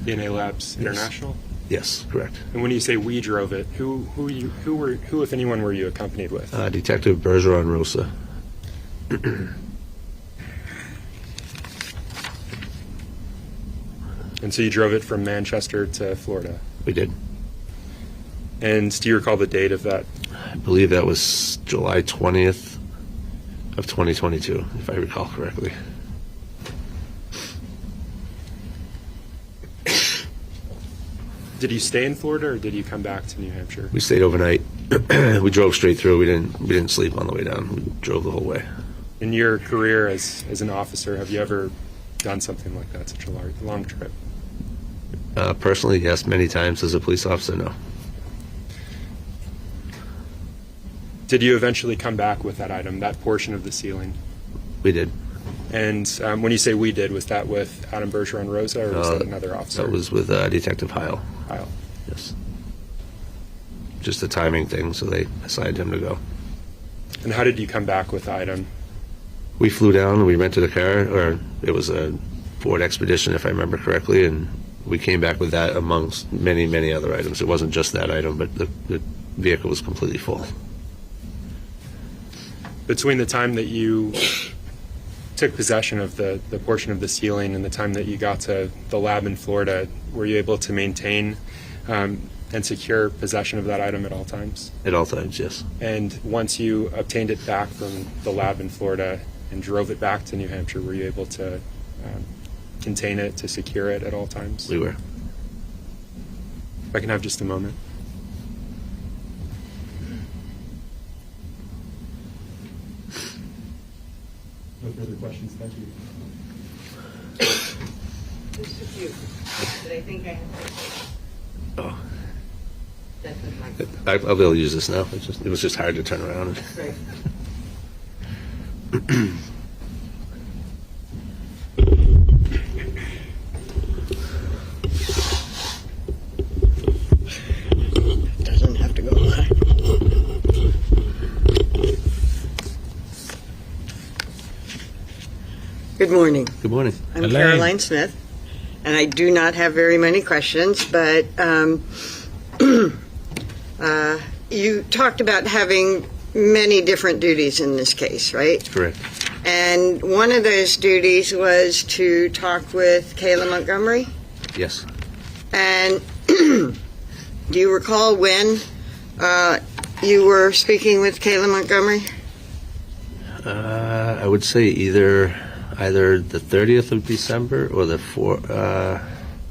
DNA Labs International. Yes, correct. And when you say we drove it, who if anyone were you accompanied with? Detective Bergeron Rosa. And so you drove it from Manchester to Florida. We did. And do you recall the date of that? I believe that was July 20th of 2022, if I recall correctly. Did you stay in Florida, or did you come back to New Hampshire? We stayed overnight. We drove straight through. We didn't sleep on the way down. We drove the whole way. In your career as an officer, have you ever done something like that, such a long trip? Personally, yes, many times. As a police officer, no. Did you eventually come back with that item, that portion of the ceiling? We did. And when you say we did, was that with Adam Bergeron Rosa, or was that another officer? That was with Detective Heil. Heil. Yes. Just a timing thing, so they assigned him to go. And how did you come back with the item? We flew down and we rented a car, or it was a Ford Expedition, if I remember correctly, and we came back with that amongst many, many other items. It wasn't just that item, but the vehicle was completely full. Between the time that you took possession of the portion of the ceiling and the time that you got to the lab in Florida, were you able to maintain and secure possession of that item at all times? At all times, yes. And once you obtained it back from the lab in Florida and drove it back to New Hampshire, were you able to contain it, to secure it at all times? We were. If I can have just a moment. No further questions. Thank you. Just a few, but I think I have. Oh. That's what I'll be able to use this now. It was just hard to turn around. Right. Doesn't have to go high. Good morning. Good morning. I'm Elaine. Caroline Smith, and I do not have very many questions, but you talked about having many different duties in this case, right? Correct. And one of those duties was to talk with Kayla Montgomery. Yes. And do you recall when you were speaking with Kayla Montgomery? I would say either the 30th of December or the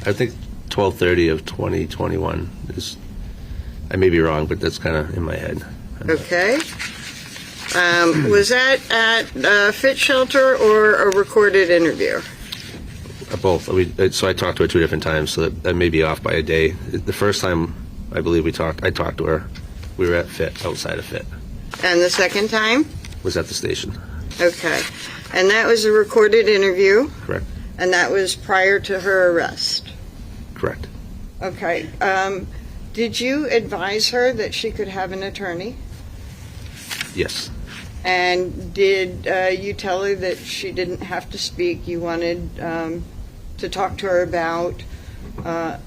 I think 12/30 of 2021 is. I may be wrong, but that's kind of in my head. Okay. Was that at a fit shelter or a recorded interview? Both. So I talked to her 2 different times, so that may be off by a day. The first time I believe I talked to her, we were at Fit, outside of Fit. And the second time? Was at the station. Okay. And that was a recorded interview? Correct. And that was prior to her arrest? Correct. Okay. Did you advise her that she could have an attorney? Yes. And did you tell her that she didn't have to speak? You wanted to talk to her about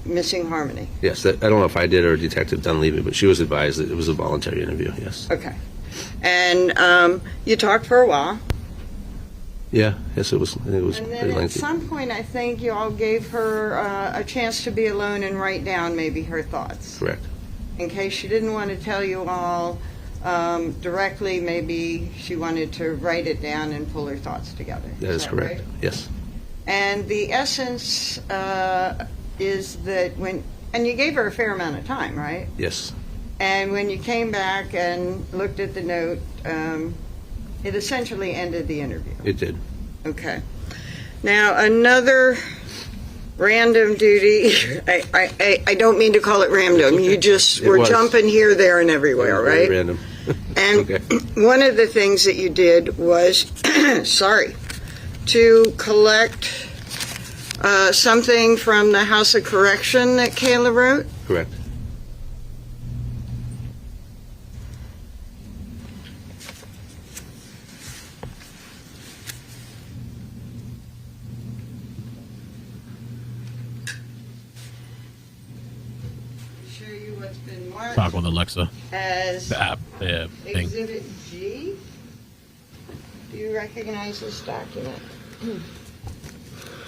missing Harmony? Yes. I don't know if I did or Detective Dunleavy, but she was advised that it was a voluntary interview, yes. Okay. And you talked for a while? Yeah. Yes, it was And pretty then at lengthy. some point, I think you all gave her a chance to be alone and write down maybe her thoughts. Correct. In case she didn't want to tell you all directly, maybe she wanted to write it down and pull her thoughts together. That is correct. Right? Yes. And the essence is that and you gave her a fair amount of time, right? Yes. And when you came back and looked at the note, it essentially ended the interview. It did. Okay. Now, another random duty, I don't mean to call it random, you just were was. jumping here, there, and everywhere, Very right? random. And Okay. one of the things that you did was, to collect something from the House of Correction that Kayla wrote. Correct. Show you what's been marked Talk with Alexa. as The app. The thing. Exhibit G. Do you recognize this document?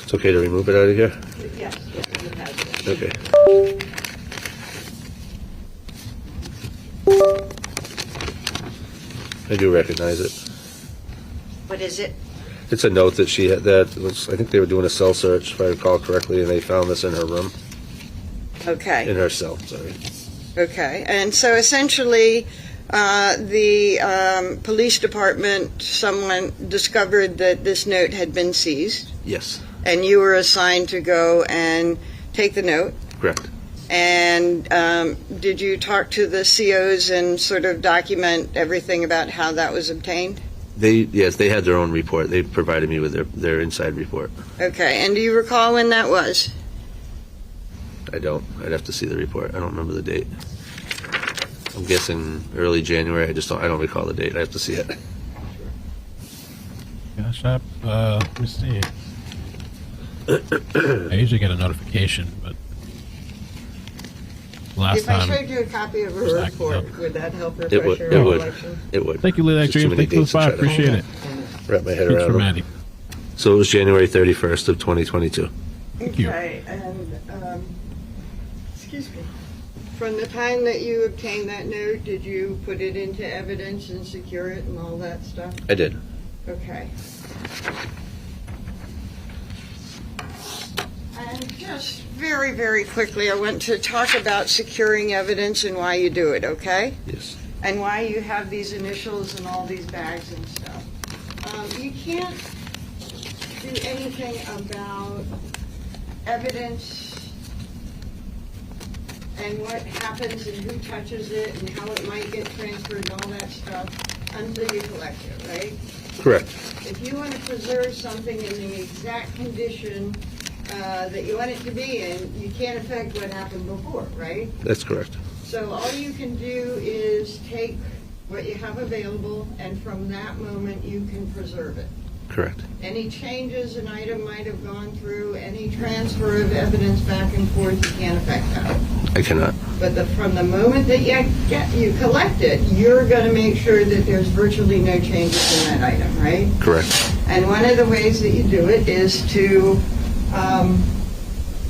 It's okay to remove it out of here? Yes. You have it. Okay. I do recognize it. What is it? It's a note that she had, that was, I think they were doing a cell search, if I recall correctly, and they found this in her room, Okay. in her cell, sorry. Okay, and so essentially, the police department, someone discovered that this note had been seized, Yes, and you were assigned to go and take the note. correct. And did you talk to the COs and sort of document everything about how that was obtained? Yes, they had their own report. They provided me with their inside report. Okay, and do you recall when that was? I don't. I'd have to see the report. I don't remember the date. I'm guessing early January. I don't recall the date. I have to see it. Cash App. Let me see. I usually get a notification, but last If I time. showed you a copy of her Just acting report, up. would that help It refresh would. your It would. recollection? It would. Thank you, Lily Just too Extreme. many Thank you for the dates to try five. to Appreciate it. Wrap my head Thanks around for it. Maddie. So it was January 31st of 2022. Thank you. Okay, and, excuse me, from the time that you obtained that note, did you put it into evidence and secure it and all that stuff? I did. Okay. And just very, very quickly, I want to talk about securing evidence and why you do it, okay? Yes. And why you have these initials and all these bags and stuff. You can't do anything about evidence and what happens and who touches it and how it might get transferred and all that stuff until you collect it, right? Correct. If you want to preserve something in the exact condition that you want it to be in, you can't affect what happened before, right? That's correct. So all you can do is take what you have available, and from that moment, you can preserve it. Correct. Any changes an item might have gone through, any transfer of evidence back and forth, you can't affect that. I cannot. But from the moment that you collect it, you're going to make sure that there's virtually no changes in that item, right? Correct. And one of the ways that you do it is to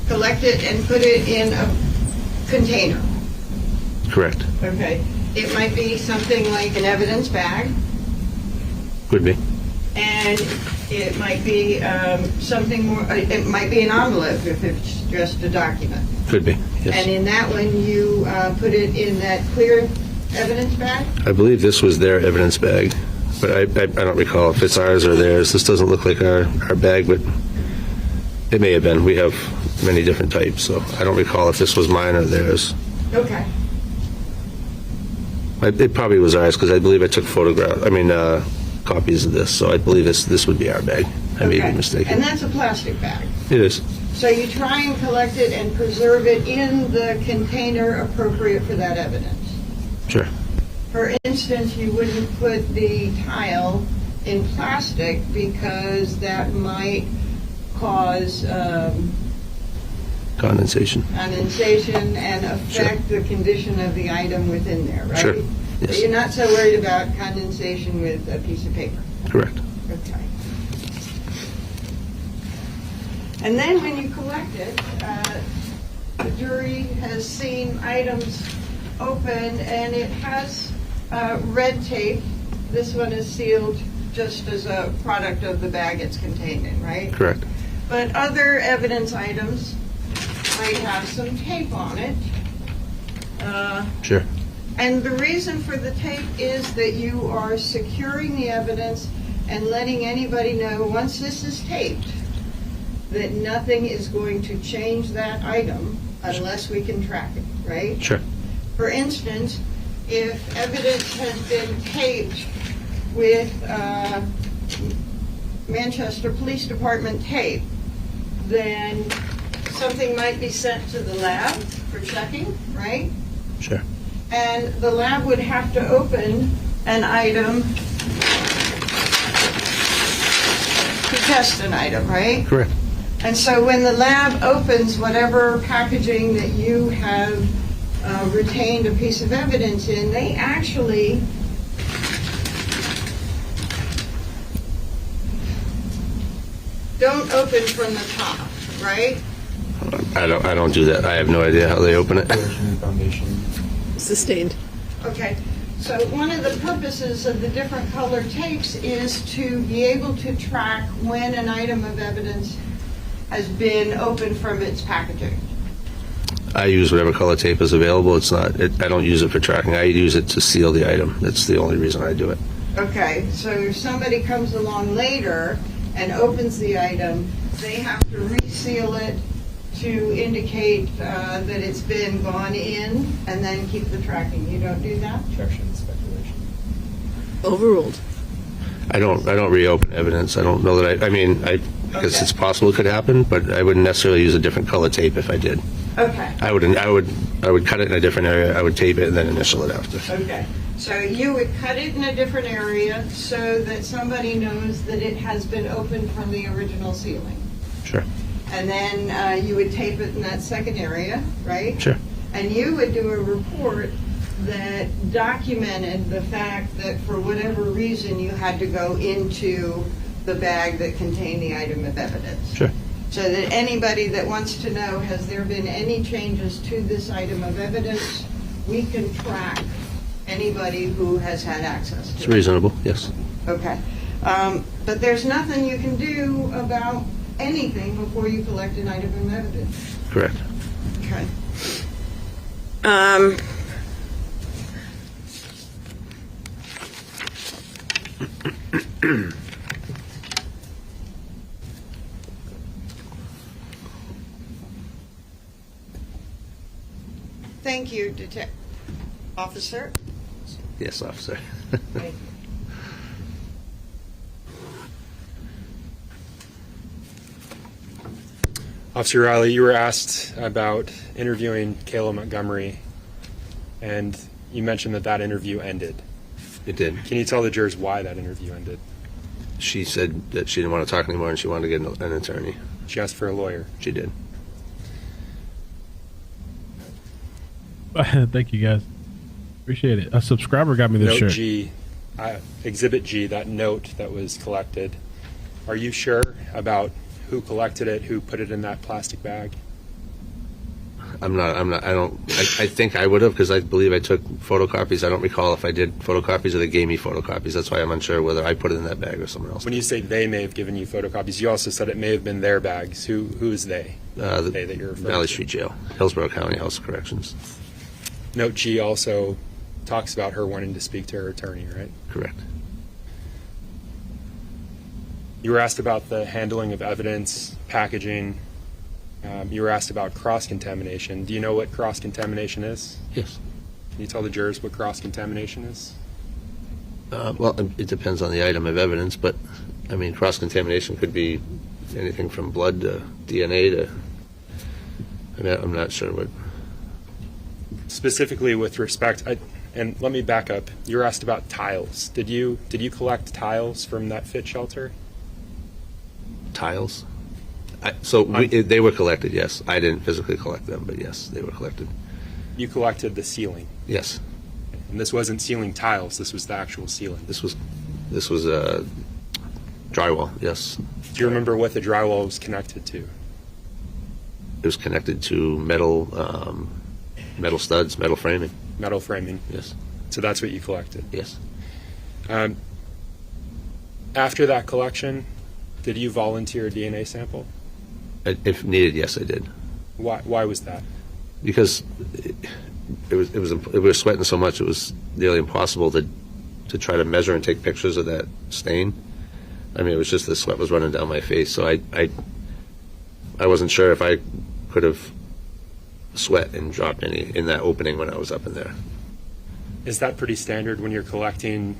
collect it and put it in a container. Correct. Okay. It might be something like an evidence bag, Could be. and it might be something more, it might be an envelope if it's just a document. Could be. And Yes. in that one, you put it in that clear evidence bag? I believe this was their evidence bag, but I don't recall if it's ours or theirs. This doesn't look like our bag, but it may have been. We have many different types, so I don't recall if this was mine or theirs. Okay. It probably was ours because I believe I took copies of this, so I believe this would be our bag. I may Okay. be mistaken. And that's a plastic bag. It is. So you try and collect it and preserve it in the container appropriate for that evidence. Sure. For instance, you wouldn't put the tile in plastic because that might cause Condensation. condensation and affect the condition of the item within there, right? Sure. So Yes. you're not so worried about condensation with a piece of paper. Correct. Okay. And then when you collect it, the jury has seen items open and it has red tape. This one is sealed just as a product of the bag it's contained in, right? Correct. But other evidence items might have some tape on it. Sure. And the reason for the tape is that you are securing the evidence and letting anybody know, once this is taped, that nothing is going to change that item unless we can track it, right? Sure. For instance, if evidence has been taped with Manchester Police Department tape, then something might be sent to the lab for checking, right? Sure. And the lab would have to open an item to test an item, right? Correct. And so when the lab opens whatever packaging that you have retained a piece of evidence in, they actually don't open from the top, right? I don't do that. I have no idea how they open it. Foundation. Sustained. Okay, so one of the purposes of the different color tapes is to be able to track when an item of evidence has been opened from its packaging. I use whatever color tape is available. It's not. I don't use it for tracking. I use it to seal the item. That's the only reason I do it. Okay, so if somebody comes along later and opens the item, they have to reseal it to indicate that it's been gone in and then keep the tracking. You don't do that? Objection, speculation. Overruled. I don't reopen evidence. I don't know that I mean, I guess it's possible it could happen, but I wouldn't necessarily use a different color tape if I did. Okay. I would cut it in a different area. I would tape it and then initial it after. Okay. So you would cut it in a different area so that somebody knows that it has been opened from the original sealing. Sure. And then you would tape it in that second area, right? Sure. And you would do a report that documented the fact that for whatever reason you had to go into the bag that contained the item of evidence. Sure. So that anybody that wants to know, has there been any changes to this item of evidence, we can track anybody who has had access to it. It's reasonable. Yes. Okay. But there's nothing you can do about anything before you collect an item of evidence. Correct. Okay. Thank you, Officer. Yes, officer. Thank you. Officer Riley, you were asked about interviewing Kayla Montgomery, and you mentioned that interview ended. It did. Can you tell the jurors why that interview ended? She said that she didn't want to talk anymore and she wanted to get an attorney. She asked for a lawyer. She did. Thank you, guys. Appreciate it. A subscriber got me this Note shirt. G, Exhibit G, that note that was collected. Are you sure about who collected it, who put it in that plastic bag? I think I would have, because I believe I took photocopies. I don't recall if I did photocopies or they gave me photocopies. That's why I'm unsure whether I put it in that bag or someone else. When you say they may have given you photocopies, you also said it may have been their bags. Who is they? The They that you're referring Valley to? Street Jail, Hillsborough County House of Corrections. Note G also talks about her wanting to speak to her attorney, right? Correct. You were asked about the handling of evidence, packaging. You were asked about cross-contamination. Do you know what cross-contamination is? Yes. Can you tell the jurors what cross-contamination is? Well, it depends on the item of evidence, but I mean, cross-contamination could be anything from blood to DNA to. I mean, I'm not sure what. Specifically with respect, and let me back up. You were asked about tiles. Did you collect tiles from that fit shelter? Tiles? They were collected, yes. I didn't physically collect them, but yes, they were collected. You collected the ceiling, Yes. and this wasn't ceiling tiles. This was the actual ceiling. This was drywall, yes. Do you remember what the drywall was connected to? It was connected to metal studs, metal framing. Metal framing. Yes. So that's what you collected. Yes. After that collection, did you volunteer a DNA sample? If needed, yes, I did. Why was that? Because we were sweating so much, it was nearly impossible to try to measure and take pictures of that stain. I mean, it was just the sweat was running down my face, so I wasn't sure if I could have sweat and dropped any in that opening when I was up in there. Is that pretty standard when you're collecting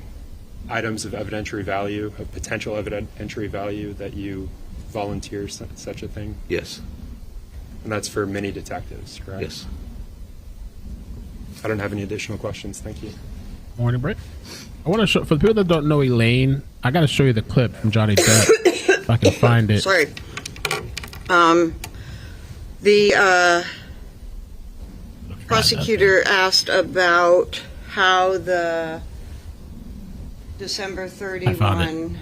items of evidentiary value, of potential evidentiary value, that you volunteer such a thing? Yes. And that's for many detectives, correct? Yes. I don't have any additional questions. Thank you. Morning break. I want to show, for the people that don't know Elaine, I got to show you the clip from Johnny Depp if I can find it. Sorry. The prosecutor asked about how the December I found 31,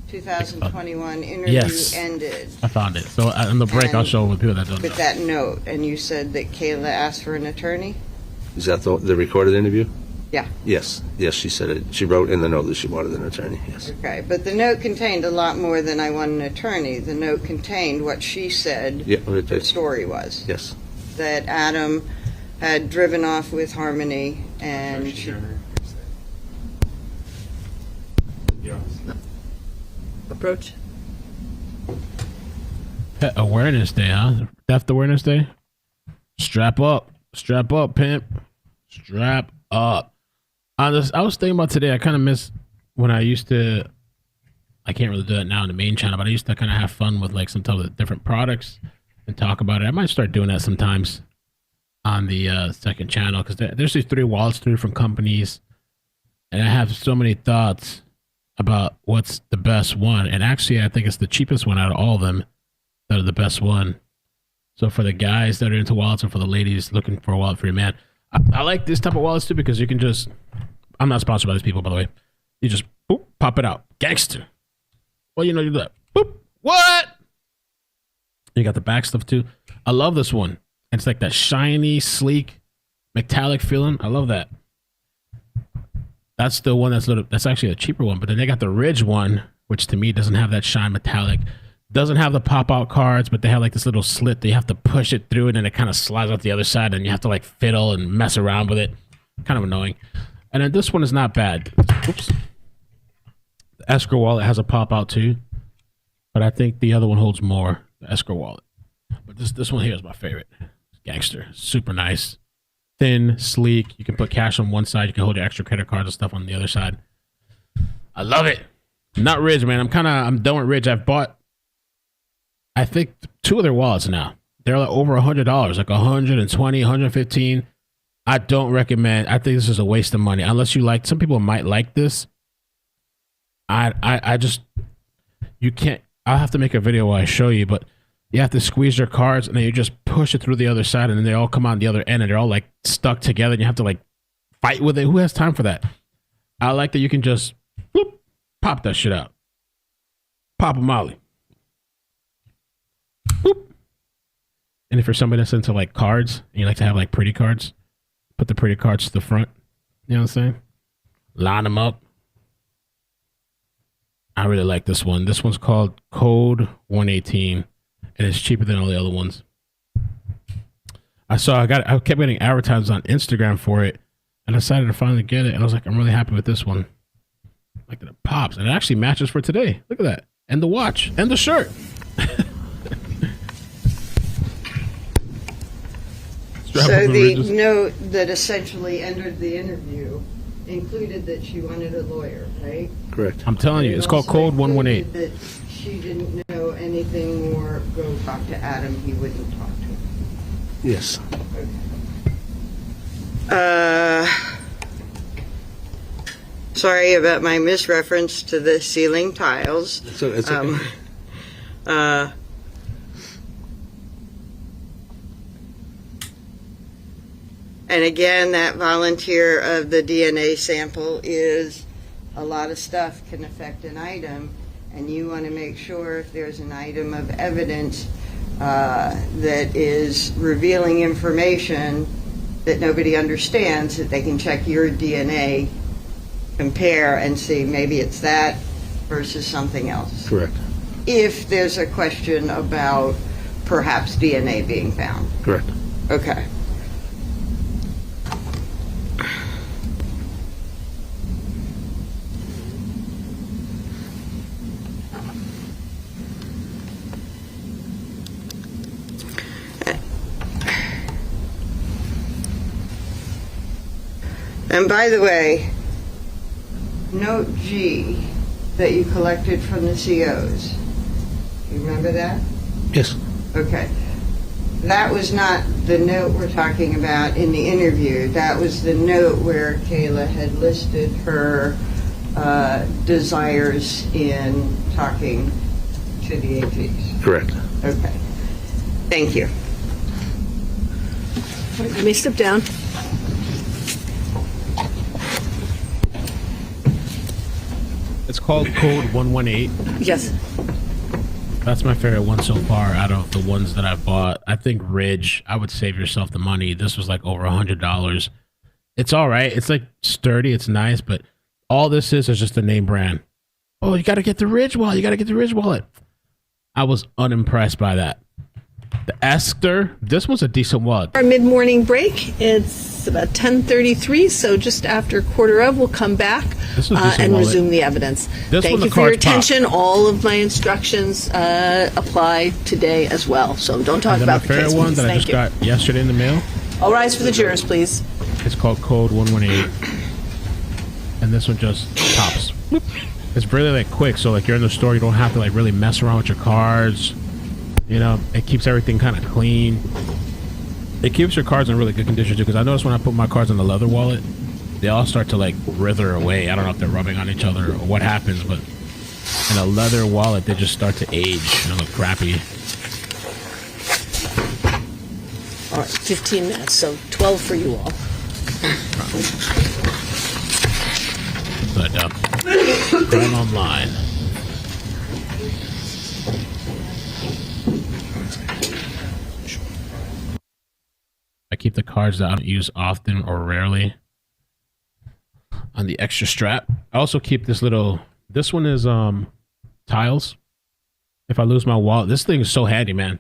2021 interview Yes. ended I found it. So on the break, I'll And show the people that don't know. with that note. And you said that Kayla asked for an attorney? Is that the recorded interview? Yeah. Yes. Yes, she said it. She wrote in the note that she wanted an attorney. Yes. Okay, but the note contained a lot more than I want an attorney. The note contained what she said Yeah. the story was. Yes. That Adam had driven off with Harmony and she, Approach. Pet Awareness Day, huh? Theft Awareness Day. Strap up, pimp. Strap up. I was thinking about today. I kind of miss when I used to. I can't really do that now in the main channel, but I used to kind of have fun with like some type of different products and talk about it. I might start doing that sometimes on the second channel because there's these 3 wallets, 3 different companies, and I have so many thoughts about what's the best one. And actually, I think it's the cheapest one out of all of them that are the best one. So for the guys that are into wallets and for the ladies looking for a wallet for your man, I like this type of wallets too because you can just, I'm not sponsored by these people, by the way. You just boop, pop it out. Gangster. Well, you know, you do that. Boop. What? You got the back stuff too. I love this one. It's like that shiny, sleek, metallic feeling. I love that. That's the one that's actually a cheaper one. But then they got the Ridge one, which to me doesn't have that shine metallic. Doesn't have the pop-out cards, but they have like this little slit that you have to push it through and then it kind of slides out the other side and you have to like fiddle and mess around with it. Kind of annoying. And then this one is not bad. Oops. The escrow wallet has a pop-out too, but I think the other one holds more, the escrow wallet. But this one here is my favorite. Gangster. Super nice. Thin, sleek. You can put cash on one side. You can hold your extra credit cards and stuff on the other side. I love it. Not Ridge, man. I'm done with Ridge. I've bought, I think, 2 of their wallets now. They're like over $100, like 120, 115. I don't recommend. I think this is a waste of money. Unless you like, some people might like this. I just, you can't, I'll have to make a video where I show you, but you have to squeeze your cards and then you just push it through the other side and then they all come on the other end and they're all like stuck together and you have to like fight with it. Who has time for that? I like that you can just whoop, pop that shit out. Pop a molly. Boop. And if you're somebody that's into like cards and you like to have like pretty cards, put the pretty cards to the front. You know what I'm saying? Line them up. I really like this one. This one's called Code 118, and it's cheaper than all the other ones. I kept getting advertisements on Instagram for it, and I decided to finally get it, and I was like, I'm really happy with this one. Like that it pops, and it actually matches for today. Look at that. And the watch, and the shirt. So the note that essentially ended the interview included that she wanted a lawyer, right? Correct. I'm telling you, it's called Code 118. That she didn't know anything more. Go talk to Adam. He wouldn't talk to him. Yes. Sorry about my misreference to the ceiling tiles. So it's okay. And again, that volunteer of the DNA sample is a lot of stuff can affect an item, and you want to make sure if there's an item of evidence that is revealing information that nobody understands, that they can check your DNA, compare, and see maybe it's that versus something else. Correct. If there's a question about perhaps DNA being found. Correct. Okay. And by the way, note G that you collected from the COs. You remember that? Yes. Okay. That was not the note we're talking about in the interview. That was the note where Kayla had listed her desires in talking to the APs. Correct. Okay. Thank you. You may step down. It's called Code 118. Yes. That's my favorite one so far out of the ones that I bought. I think Ridge, I would save yourself the money. This was like over $100. It's all right. It's like sturdy. It's nice, but all this is just a name brand. Oh, you got to get the Ridge wallet. You got to get the Ridge wallet. I was unimpressed by that. The Esther, this one's a decent wallet. Our mid-morning break. It's about 10:33, so just after quarter of, we'll come back This is a decent and wallet. resume the evidence. This Thank one, the you for your cards pop. attention. All of my instructions apply today as well, so don't talk And then about my the case, favorite one please. that I Thank just you. got yesterday in the mail. All rise for the jurors, please. It's called Code 118. And this one just pops. Whoop. It's really like quick, so like you're in the store, you don't have to like really mess around with your cards. You know, it keeps everything kind of clean. It keeps your cards in really good condition too, because I notice when I put my cards in the leather wallet, they all start to like wither away. I don't know if they're rubbing on each other or what happens, but in a leather wallet, they just start to age and look crappy. All right, 15 minutes, so 12 for you all. But crime online. I keep the cards that I don't use often or rarely on the extra strap. I also keep this little, this one is tiles. If I lose my wallet, this thing is so handy, man.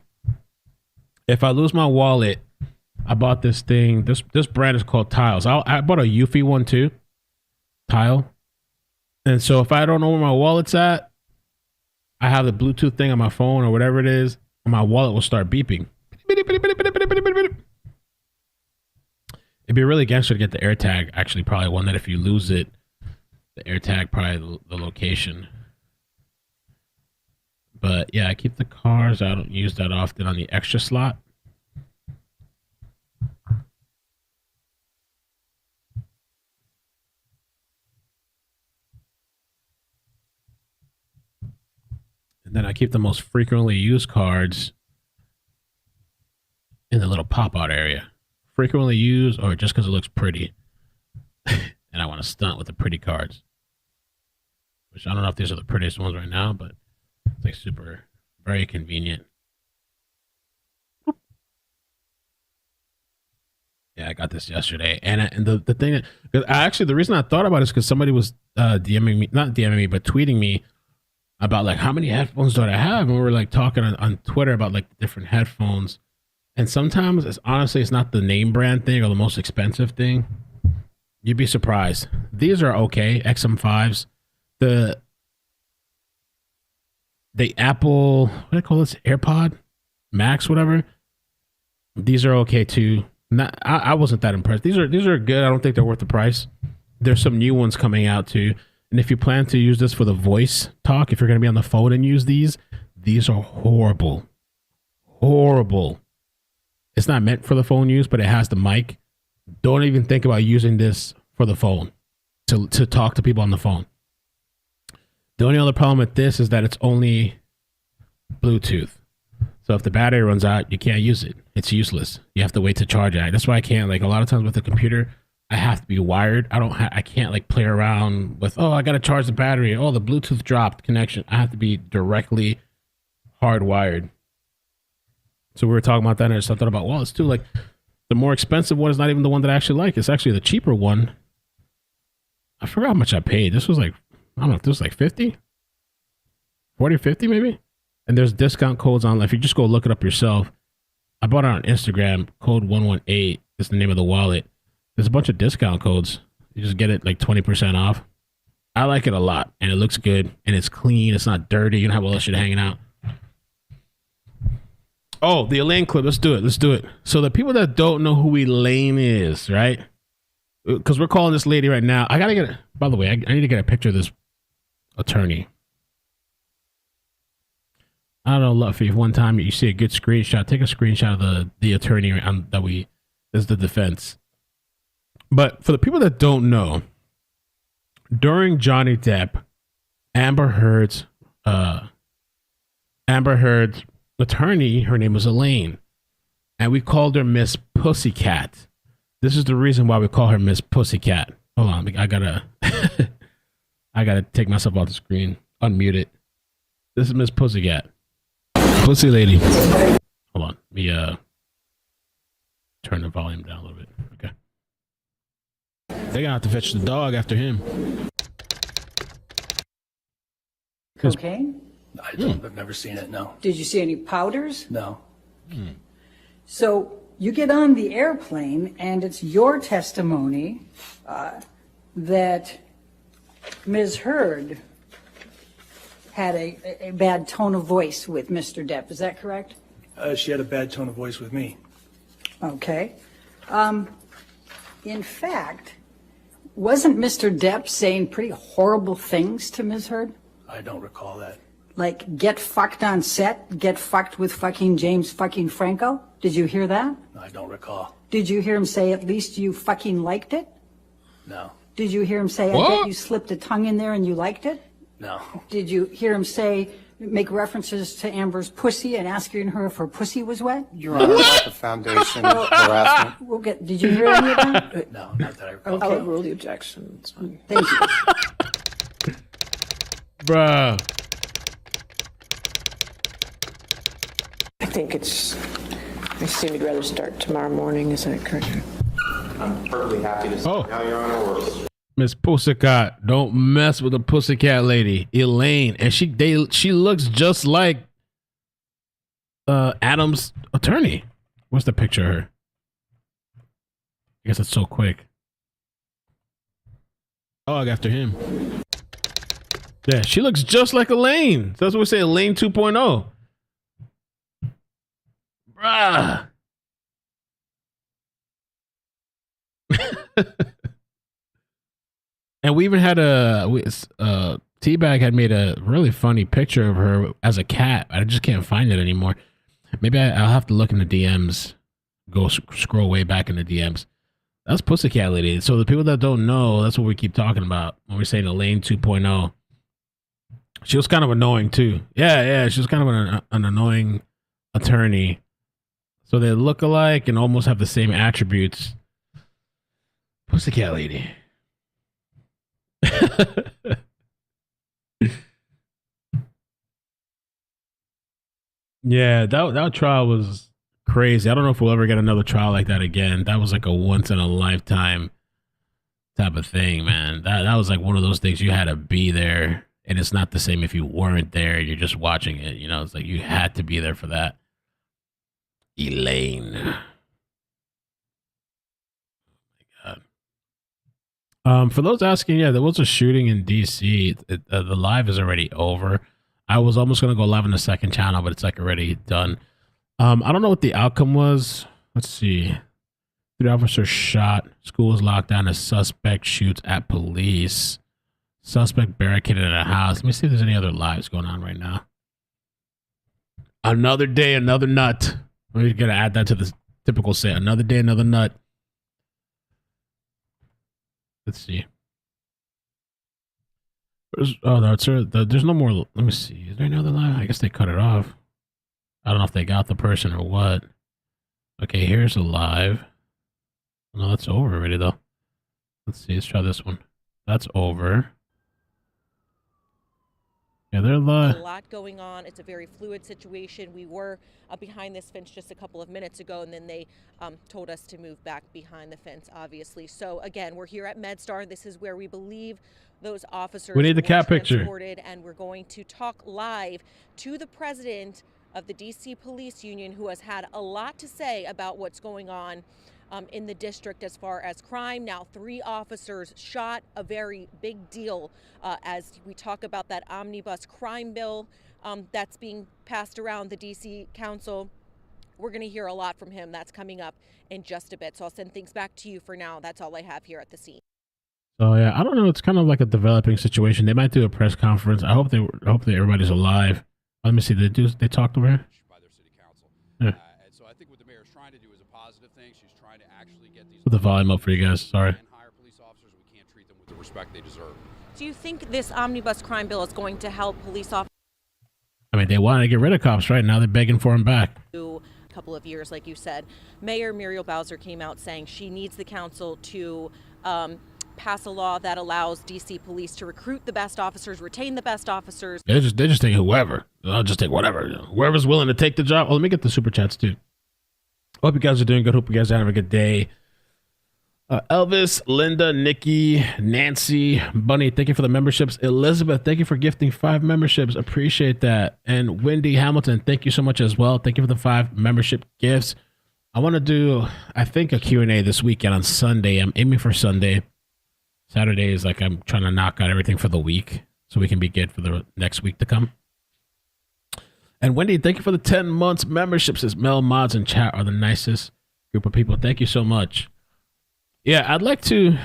If I lose my wallet, I bought this thing. This brand is called Tiles. I bought a Eufy one too. Tile. And so if I don't know where my wallet's at, I have the Bluetooth thing on my phone or whatever it is, and my wallet will start beeping. It'd be really gangster to get the AirTag. Actually, probably one that if you lose it, the AirTag, probably the location. But yeah, I keep the cards. I don't use that often on the extra slot. And then I keep the most frequently used cards in the little pop-out area. Frequently used or just because it looks pretty. And I want to stunt with the pretty cards. Which I don't know if these are the prettiest ones right now, but it's like super, very convenient. Whoop. Yeah, I got this yesterday. And the thing, actually, the reason I thought about it is because somebody was DMing me, not DMing me, but tweeting me about like how many headphones do I have, and we were like talking on Twitter about like different headphones. And sometimes it's honestly, it's not the name brand thing or the most expensive thing. You'd be surprised. These are okay, XM5s. The Apple, what do I call this, AirPod Max, whatever. These are okay too. I wasn't that impressed. These are good. I don't think they're worth the price. There's some new ones coming out too. And if you plan to use this for the voice talk, if you're going to be on the phone and use these are horrible. Horrible. It's not meant for the phone use, but it has the mic. Don't even think about using this for the phone to talk to people on the phone. The only other problem with this is that it's only Bluetooth. So if the battery runs out, you can't use it. It's useless. You have to wait to charge it. That's why I can't, like a lot of times with the computer, I have to be wired. I can't like play around with, oh, I got to charge the battery. Oh, the Bluetooth dropped connection. I have to be directly hardwired. So we were talking about that, and I just thought about, well, it's too like the more expensive one is not even the one that I actually like. It's actually the cheaper one. I forgot how much I paid. This was like, I don't know if this was like 50, 40, 50 maybe. And there's discount codes on. If you just go look it up yourself, I bought it on Instagram. Code 118 is the name of the wallet. There's a bunch of discount codes. You just get it like 20% off. I like it a lot, and it looks good, and it's clean. It's not dirty. You don't have all that shit hanging out. Oh, the Elaine clip. Let's do it. So the people that don't know who Elaine is, right? because we're calling this lady right now. I gotta get. By the way, I need to get a picture of this attorney. I don't know, Luffy. If one time you see a good screenshot, take a screenshot of the attorney that is the defense. But for the people that don't know, during Johnny Depp, Amber Heard's attorney, her name was Elaine, and we called her Miss Pussycat. This is the reason why we call her Miss Pussycat. Hold on, I gotta take myself off the screen, unmute it. This is Miss Pussycat. Pussy lady. Hold on. Let me turn the volume down a little bit. Okay. They're gonna have to fetch the dog after him. Cocaine? I've never seen it, no. Did you see any powders? No. So you get on the airplane, and it's your testimony that Ms. Heard had a bad tone of voice with Mr. Depp. Is that correct? She had a bad tone of voice with me. Okay. In fact, wasn't Mr. Depp saying pretty horrible things to Ms. Heard? I don't recall that. Like, get fucked on set, get fucked with fucking James fucking Franco? Did you hear that? I don't recall. Did you hear him say, at least you fucking liked it? No. Did you hear him say, I bet you slipped a tongue in there and you liked it? No. Did you hear him say, make references to Amber's pussy and asking her if her pussy was wet? Your Honor, the foundation harassment. We'll get, did you hear any of that? No, not that I recall. I'll rule the objection. It's fine. Thank you. Bruh. I think I assume you'd rather start tomorrow morning, is that correct? I'm perfectly happy to start now, Your Honor. Or Miss Pussycat. Don't mess with the Pussycat lady, Elaine. And she looks just like Adam's attorney. What's the picture of her? I guess it's so quick. Dog after him. Yeah, she looks just like Elaine. So that's what we say, Elaine 2.0. Bruh. And we even had Teabag had made a really funny picture of her as a cat. I just can't find it anymore. Maybe I'll have to look in the DMs. Go scroll way back in the DMs. That's Pussycat Lady. So the people that don't know, that's what we keep talking about when we're saying Elaine 2.0. She was kind of annoying too. Yeah. She was kind of an annoying attorney. So they look alike and almost have the same attributes. Pussycat Lady. Yeah, that trial was crazy. I don't know if we'll ever get another trial like that again. That was like a once in a lifetime type of thing, man. That was like one of those things you had to be there, and it's not the same if you weren't there. You're just watching it. You know, it's like you had to be there for that. Elaine. For those asking, yeah, there was a shooting in DC. The live is already over. I was almost going to go live on the second channel, but it's like already done. I don't know what the outcome was. Let's see. 3 officers shot. School is locked down as suspect shoots at police. Suspect barricaded in a house. Let me see if there's any other lives going on right now. Another day, another nut. We're going to add that to the typical say. Another day, another nut. Let's see. There's no more. Let me see. Is there another live? I guess they cut it off. I don't know if they got the person or what. Okay, here's a live. No, that's over already, though. Let's see. Let's try this one. That's over. Yeah, they're live. A lot going on. It's a very fluid situation. We were behind this fence just a couple of minutes ago, and then they told us to move back behind the fence, obviously. So, again, we're here at MedStar. This is where we believe those officers we need the were cat picture. transported, and we're going to talk live to the president of the D.C. Police Union, who has had a lot to say about what's going on in the district as far as crime. Now, 3 officers shot, a very big deal as we talk about that omnibus crime bill that's being passed around the D.C. Council. we're going to hear a lot from him. That's coming up in just a bit. So I'll send things back to you for now. That's all I have here at the scene. So yeah, I don't know. It's kind of like a developing situation. They might do a press conference. I hope that everybody's alive. Let me see. They talked over here. By their city council. Yeah. And so I think what the mayor is trying to do is a positive thing. She's trying to actually get these. Put the volume up for you guys. Sorry. And hire police officers. We can't treat them with the respect they deserve. Do you think this omnibus crime bill is going to help police officers? I mean, they wanted to get rid of cops, right? Now they're begging for them back. A couple of years, like you said. Mayor Muriel Bowser came out saying she needs the council to pass a law that allows DC police to recruit the best officers, retain the best officers. They just take whoever. I'll just take whatever. Whoever's willing to take the job. Oh, let me get the super chats too. Hope you guys are doing good. Hope you guys are having a good day. Elvis, Linda, Nikki, Nancy, Bunny, thank you for the memberships. Elizabeth, thank you for gifting 5 memberships. Appreciate that. And Wendy Hamilton, thank you so much as well. Thank you for the 5 membership gifts. I want to do, I think, a Q&A this weekend on Sunday. I'm aiming for Sunday. Saturday is like I'm trying to knock out everything for the week so we can be good for the next week to come. And Wendy, thank you for the 10 months memberships. As Mel, mods, and chat are the nicest group of people. Thank you so much. Yeah, I'd like to,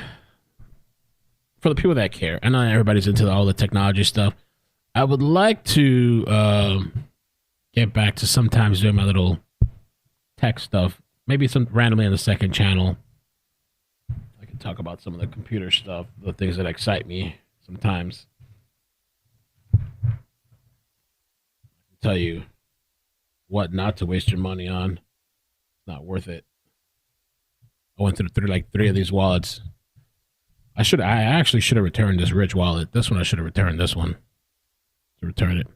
for the people that care, I know everybody's into all the technology stuff. I would like to get back to sometimes doing my little tech stuff. Maybe some randomly on the second channel. I can talk about some of the computer stuff, the things that excite me sometimes. I can tell you what not to waste your money on. It's not worth it. I went through like 3 of these wallets. I actually should have returned this Rich wallet. This one I should have returned this one. To return it.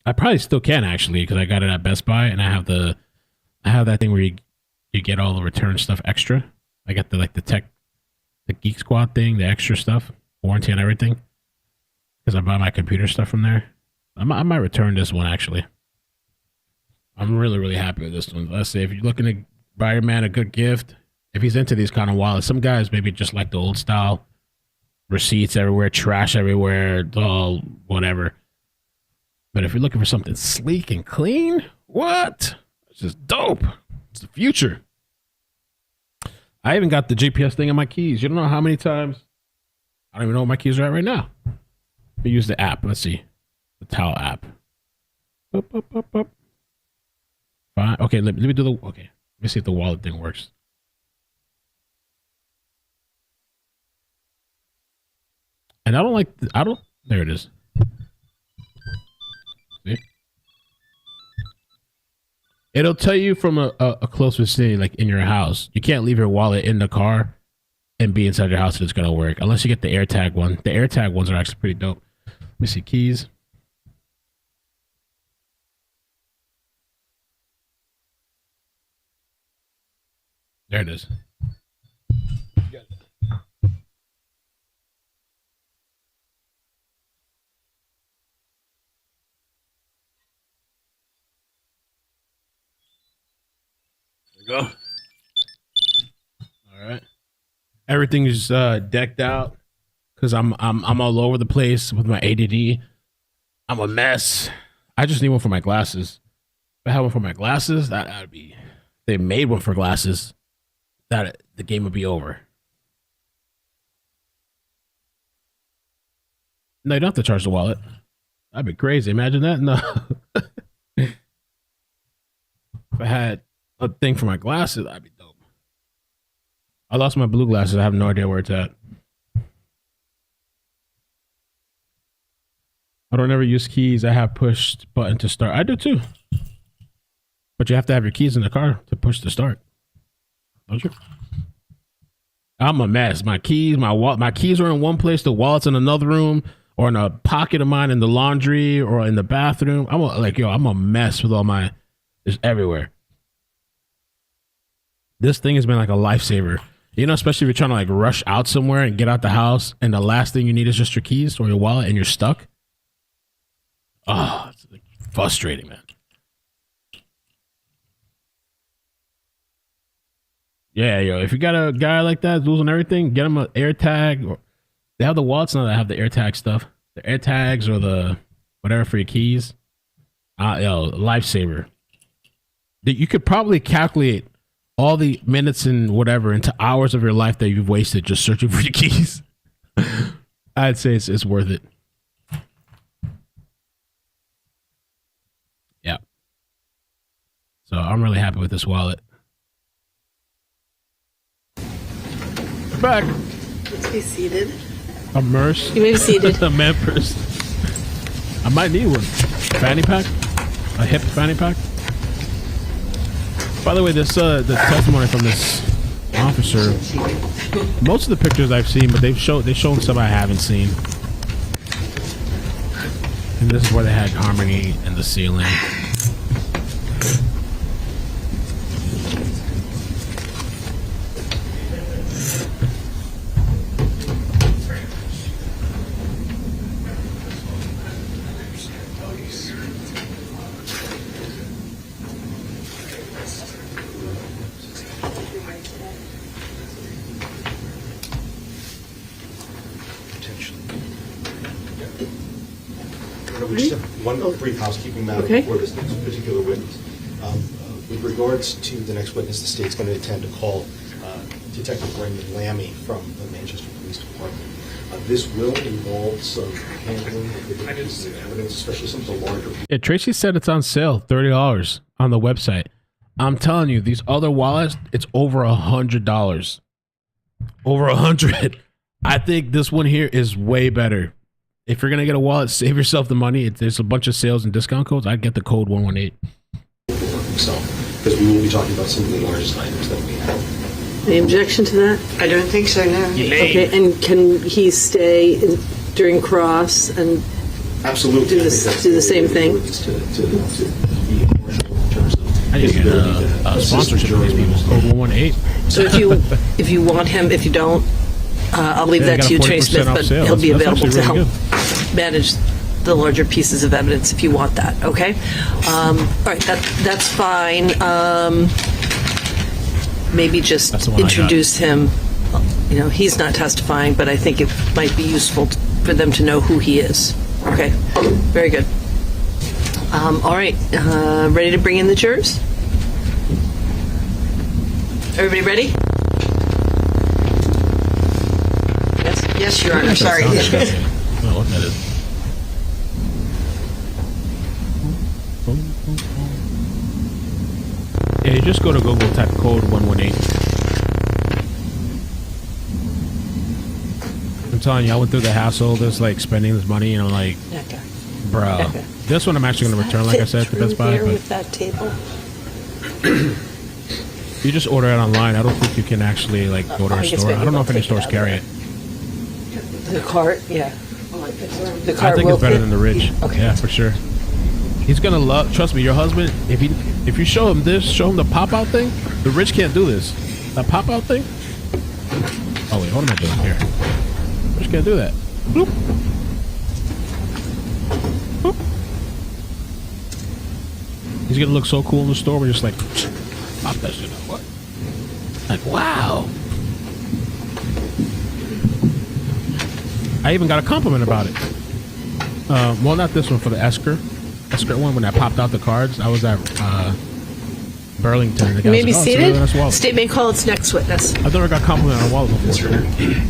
I probably still can actually because I got it at Best Buy and I have that thing where you get all the return stuff extra. I got the Geek Squad thing, the extra stuff, warranty and everything. Because I buy my computer stuff from there. I might return this one actually. I'm really, really happy with this one. Let's say if you're looking to buy your man a good gift, if he's into these kind of wallets, some guys maybe just like the old style, receipts everywhere, trash everywhere, all whatever. But if you're looking for something sleek and clean, what? It's just dope. It's the future. I even got the GPS thing on my keys. You don't know how many times. I don't even know what my keys are at right now. We use the app. Let's see. The Towel app. Boop, boop, boop, boop. Fine. Okay, let me do the. Okay. Let me see if the wallet thing works. And I don't, there it is. See? It'll tell you from a close vicinity, like in your house. You can't leave your wallet in the car and be inside your house and it's going to work. Unless you get the AirTag one. The AirTag ones are actually pretty dope. Let me see, keys. There it is. There we go. All right. Everything is decked out because I'm all over the place with my ADD. I'm a mess. I just need one for my glasses. If I had one for my glasses, that'd be. They made one for glasses. That the game would be over. No, you don't have to charge the wallet. That'd be crazy. Imagine that. No. If I had a thing for my glasses, that'd be dope. I lost my blue glasses. I have no idea where it's at. I don't ever use keys. I have pushed button to start. I do too. But you have to have your keys in the car to push to start. Don't you? I'm a mess. My keys, my keys are in one place. The wallet's in another room, or in a pocket of mine in the laundry, or in the bathroom. I'm a mess with all my. It's everywhere. This thing has been like a lifesaver. You know, especially if you're trying to like rush out somewhere and get out the house, and the last thing you need is just your keys or your wallet, and you're stuck. Oh, it's like frustrating, man. Yeah, yo, if you got a guy like that losing everything, get him an AirTag. Or they have the wallets now that have the AirTag stuff. The AirTags or the whatever for your keys. Yo, lifesaver. that you could probably calculate all the minutes and whatever into hours of your life that you've wasted just searching for your keys. I'd say it's worth it. Yeah. So I'm really happy with this wallet. Back. Let's be seated. A Merce. You may be seated. A man purse. I might need one. Fanny pack? A hip fanny pack? By the way, this the testimony from this officer, most of the pictures I've seen, but they've shown some I haven't seen. And this is where they had harmony in the ceiling. We just have one brief housekeeping matter Okay. for this next particular witness. With regards to the next witness, the state's going to intend to call Detective Raymond Lammy from the Manchester Police Department. This will involve some handling of the different pieces of evidence, especially some of the larger. Yeah, Tracy said it's on sale, $30 on the website. I'm telling you, these other wallets, it's over $100. Over $100. I think this one here is way better. If you're gonna get a wallet, save yourself the money. There's a bunch of sales and discount codes. I'd get the code 118. So, because we will be talking about some of the largest items that we have. Any objection to that? I don't think so, no. Okay, and can he stay during cross and Absolutely. do the same thing? I need to get a sponsorship for these people. Code 118. So if you want him, if you don't, I'll leave Yeah, that to you, got a Trey 40% Smith, off but sale. he'll be That's available to actually help really manage the larger pieces of evidence if you want that. Okay. All right, that's fine. Maybe just That's the one I got. introduce him. You know, he's not testifying, but I think it might be useful for them to know who he is. Okay. Very good. All right. Ready to bring in the jurors? Everybody ready? Yes, Your Honor, sorry. I don't know what that is. Yeah, you just go to Google, type code 118. I'm telling you, I went through the hassle, just like spending this money, and I'm like, Okay. bro. Okay. This one I'm actually going to return, like I said, to Best Buy. There But with that table. you just order it online. I don't think you can actually like go to I a guess store. maybe I don't know they'll if any take it stores out carry of it. The cart, yeah. The I cart think will it's better fit. than the Ridge. Okay. Yeah, for sure. He's gonna love. Trust me, your husband. If you show him this, show him the pop out thing. The Ridge can't do this. That pop out thing. Oh wait, what am I doing here? Ridge can't do that. Bloop. Boop. He's gonna look so cool in the store. We're just like, pop that shit out. What? Like, wow. I even got a compliment about it. Well, not this one, for the Esker one, when I popped out the cards. I was at Burlington. The guy You may was be like, "Oh, it's a really seated. nice wallet." State may call its next witness. I've never got a compliment on a wallet before.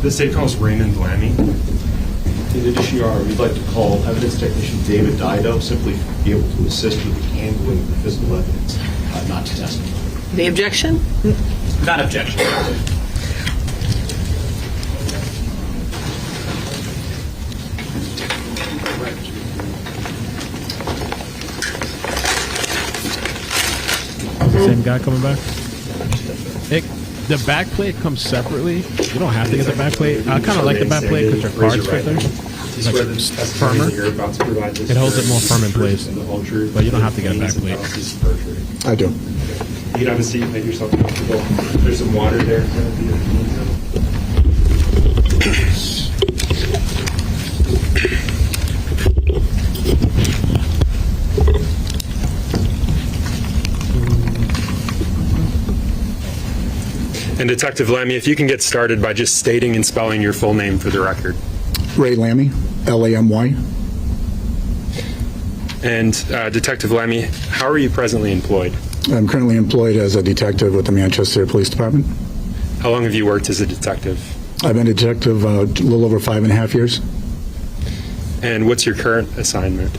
The state calls Raymond Lammy. In addition, Your Honor, we'd like to call evidence technician David Dido, simply be able to assist with the handling of the physical evidence, not to testify. The objection? Not objection. Same guy coming back. The back plate comes separately. You don't have to get the back plate. I kind of like the back plate because your cards fit there. Like firmer. It holds it more firm in place. But you don't have to get a back plate. I do. You can have a seat, make yourself comfortable. There's some water there in front of you. And Detective Lammy, if you can get started by just stating and spelling your full name for the record. Ray Lammy, L-A-M-Y. And Detective Lammy, how are you presently employed? I'm currently employed as a detective with the Manchester Police Department. How long have you worked as a detective? I've been a detective a little over 5.5 years. And what's your current assignment?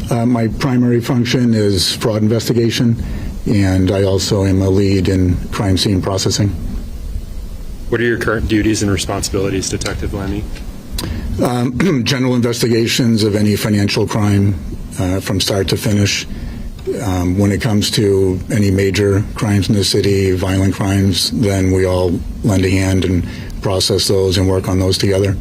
My primary function is fraud investigation, and I also am a lead in crime scene processing. What are your current duties and responsibilities, Detective Lemmy? General investigations of any financial crime from start to finish. When it comes to any major crimes in the city, violent crimes, then we all lend a hand and process those and work on those together.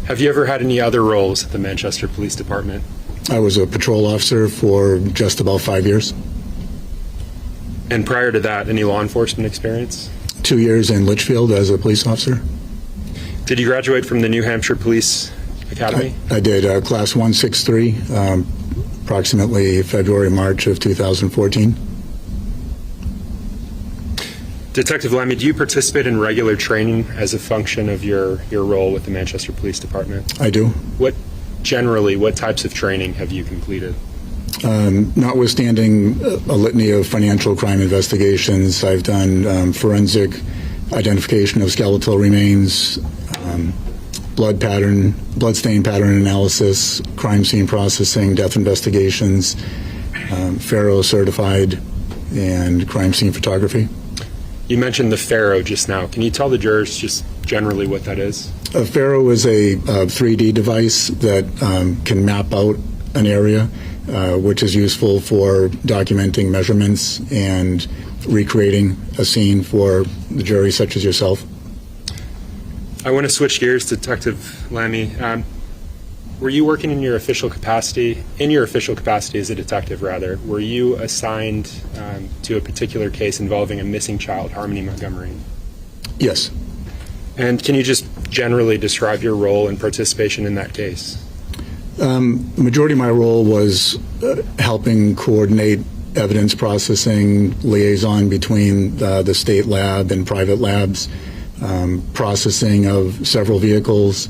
Have you ever had any other roles at the Manchester Police Department? I was a patrol officer for just about 5 years. And prior to that, any law enforcement experience? 2 years in Litchfield as a police officer. Did you graduate from the New Hampshire Police Academy? I did, class 163, approximately February, March of 2014. Detective Lemmy, do you participate in regular training as a function of your role with the Manchester Police Department? I do. What types of training have you completed? Notwithstanding a litany of financial crime investigations, I've done forensic identification of skeletal remains, blood stain pattern analysis, crime scene processing, death investigations, FARO certified, and crime scene photography. You mentioned the FARO just now. Can you tell the jurors just generally what that is? A FARO is a 3D device that can map out an area, which is useful for documenting measurements and recreating a scene for the jury, such as yourself. I want to switch gears, Detective Lemmy. Were you working in your official capacity as a detective, rather? Were you assigned to a particular case involving a missing child, Harmony Montgomery? Yes. And can you just generally describe your role and participation in that case? The majority of my role was helping coordinate evidence processing, liaison between the state lab and private labs, processing of several vehicles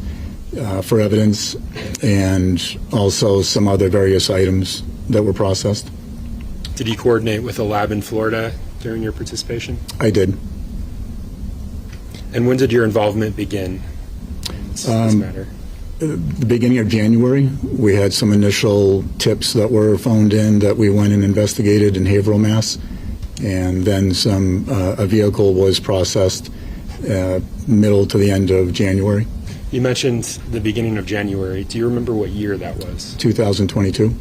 for evidence, and also some other various items that were processed. Did you coordinate with a lab in Florida during your participation? I did. And when did your involvement begin in this matter? The beginning of January, we had some initial tips that were phoned in that we went and investigated in Haverhill, Mass. And then a vehicle was processed middle to the end of January. You mentioned the beginning of January. Do you remember what year that was? 2022.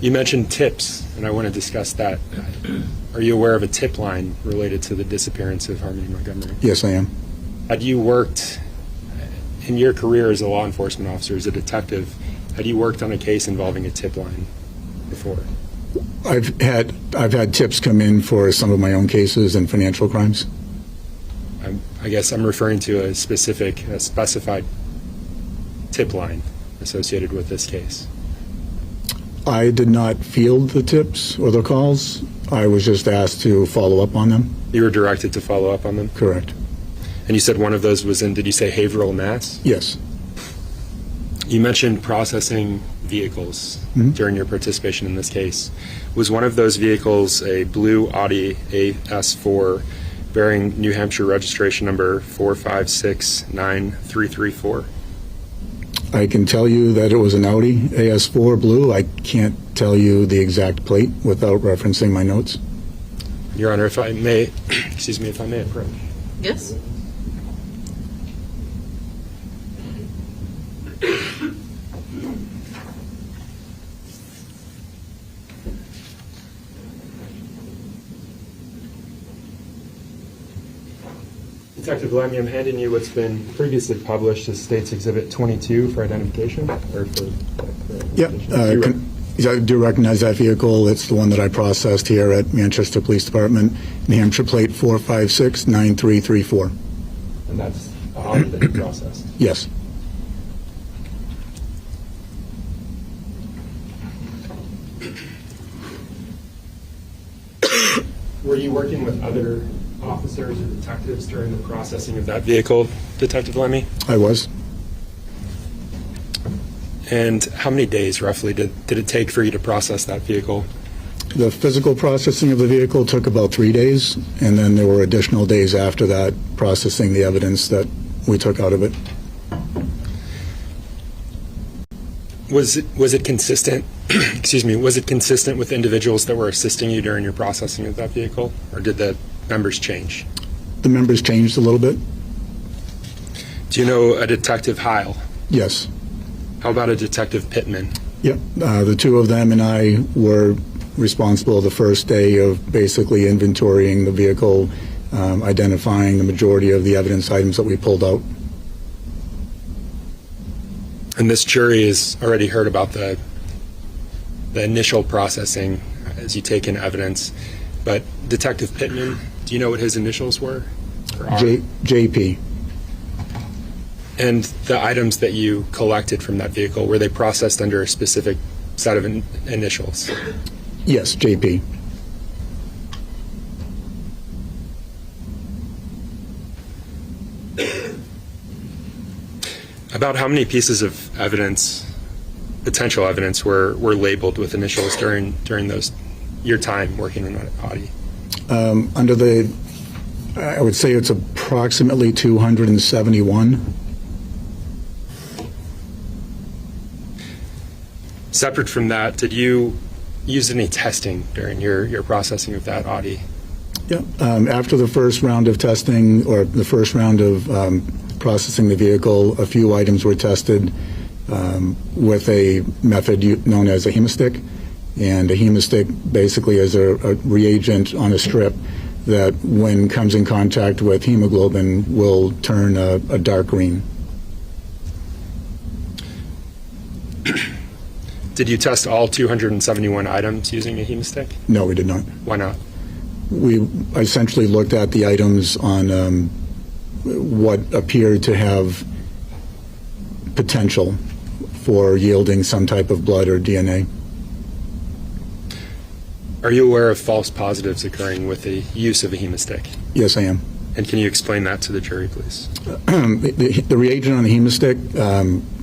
You mentioned tips, and I want to discuss that. Are you aware of a tip line related to the disappearance of Harmony Montgomery? Yes, I am. Had you worked in your career as a law enforcement officer, as a detective, had you worked on a case involving a tip line before? I've had tips come in for some of my own cases and financial crimes. I guess I'm referring to a specified tip line associated with this case. I did not field the tips or the calls. I was just asked to follow up on them. You were directed to follow up on them? Correct. And you said one of those was in, did you say Haverhill, Mass? Yes. You mentioned processing vehicles during your participation in this case. Was one of those vehicles a blue Audi AS4 bearing New Hampshire registration number 4569334? I can tell you that it was an Audi AS4 blue. I can't tell you the exact plate without referencing my notes. Your Honor, if I may, if I may approach. Yes. Detective Lemmy, I'm handing you what's been previously published as State's Exhibit 22 for identification. Yep. I do recognize that vehicle. It's the one that I processed here at Manchester Police Department, New Hampshire plate 4569334. And that's a Audi that you processed? Yes. Were you working with other officers or detectives during the processing of that vehicle, Detective Lemmy? I was. And how many days, roughly, did it take for you to process that vehicle? The physical processing of the vehicle took about 3 days, and then there were additional days after that processing the evidence that we took out of it. Was it consistent? Excuse me. Was it consistent with individuals that were assisting you during your processing of that vehicle, or did the numbers change? The members changed a little bit. Do you know a Detective Heil? Yes. How about a Detective Pittman? Yep. The two of them and I were responsible the first day of basically inventorying the vehicle, identifying the majority of the evidence items that we pulled out. And this jury has already heard about the initial processing as you take in evidence. But Detective Pittman, do you know what his initials were? JP. And the items that you collected from that vehicle, were they processed under a specific set of initials? Yes, JP. About how many pieces of evidence, potential evidence, were labeled with initials during your time working on that Audi? I would say it's approximately 271. Separate from that, did you use any testing during your processing of that Audi? Yeah. After the first round of testing, or the first round of processing the vehicle, a few items were tested with a method known as a hemistick. And a hemistick basically is a reagent on a strip that, when comes in contact with hemoglobin, will turn a dark green. Did you test all 271 items using a hemistick? No, we did not. Why not? We essentially looked at the items on what appeared to have potential for yielding some type of blood or DNA. Are you aware of false positives occurring with the use of a hemistick? Yes, I am. And can you explain that to the jury, please? The reagent on the hemistick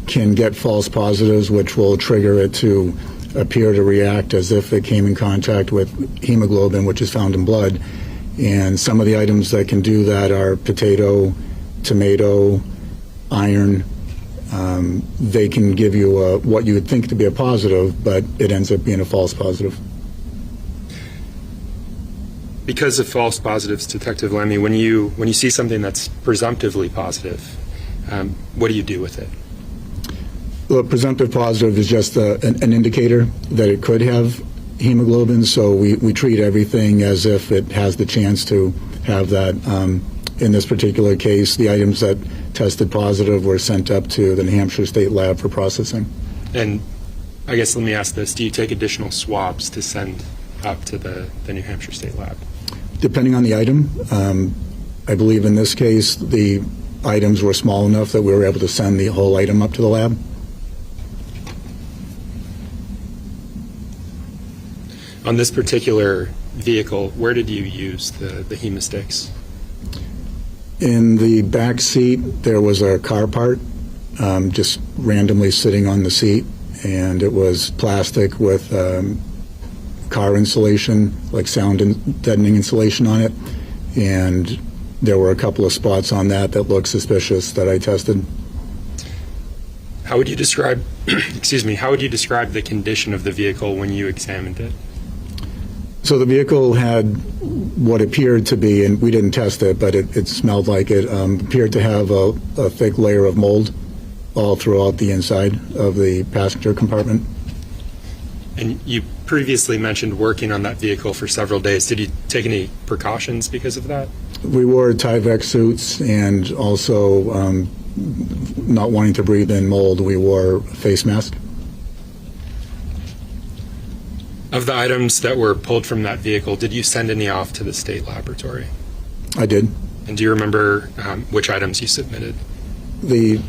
can get false positives, which will trigger it to appear to react as if it came in contact with hemoglobin, which is found in blood. And some of the items that can do that are potato, tomato, iron. They can give you what you would think to be a positive, but it ends up being a false positive. Because of false positives, Detective Lemmy, when you see something that's presumptively positive, what do you do with it? Well, presumptive positive is just an indicator that it could have hemoglobin, so we treat everything as if it has the chance to have that. In this particular case, the items that tested positive were sent up to the New Hampshire State Lab for processing. And I guess let me ask this, do you take additional swabs to send up to the New Hampshire State Lab? Depending on the item, I believe in this case the items were small enough that we were able to send the whole item up to the lab. On this particular vehicle, where did you use the hemisticks? In the back seat, there was a car part just randomly sitting on the seat, and it was plastic with car insulation, like sound and deadening insulation on it, and there were a couple of spots on that looked suspicious that I tested. How would you describe, excuse me, how would you describe the condition of the vehicle when you examined it? So the vehicle had what appeared to be, and we didn't test it, but it smelled like it, appeared to have a thick layer of mold all throughout the inside of the passenger compartment. And you previously mentioned working on that vehicle for several days. Did you take any precautions because of that? We wore Tyvek suits, and also not wanting to breathe in mold, we wore a face mask. Of the items that were pulled from that vehicle, did you send any off to the state laboratory? I did. And do you remember which items you submitted? The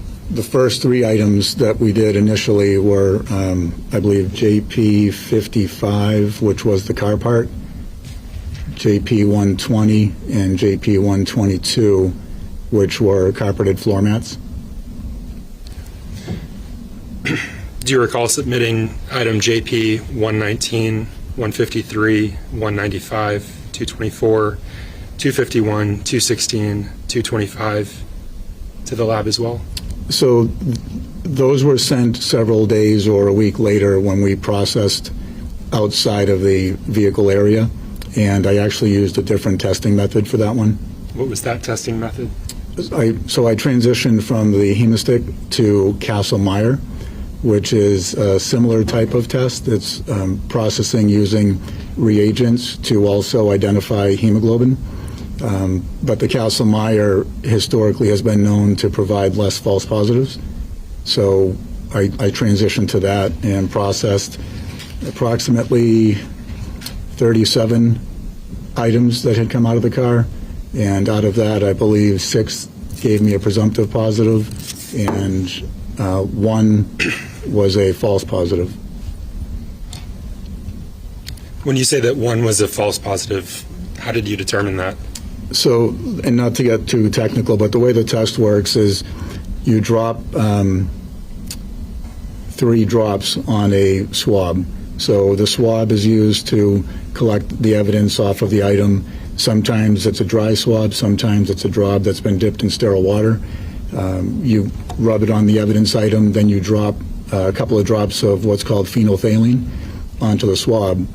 first three items that we did initially were, I believe, JP 55, which was the car part, JP 120, and JP 122, which were carpeted floor mats. Do you recall submitting item JP 119 153, 195, 224, 251, 216, 225 to the lab as well? So those were sent several days or a week later when we processed outside of the vehicle area, and I actually used a different testing method for that one. What was that testing method? So I transitioned from the Hemistick to Castle-Meyer, which is a similar type of test. It's processing using reagents to also identify hemoglobin. But the Castle-Meyer historically has been known to provide less false positives. So I transitioned to that and processed approximately 37 items that had come out of the car. And out of that, I believe 6 gave me a presumptive positive, and 1 was a false positive. When you say that 1 was a false positive, how did you determine that? So, and not to get too technical, but the way the test works is you drop 3 drops on a swab. So the swab is used to collect the evidence off of the item. Sometimes it's a dry swab, sometimes it's a drop that's been dipped in sterile water. You rub it on the evidence item, then you drop a couple of drops of what's called phenolphthalein onto the swab.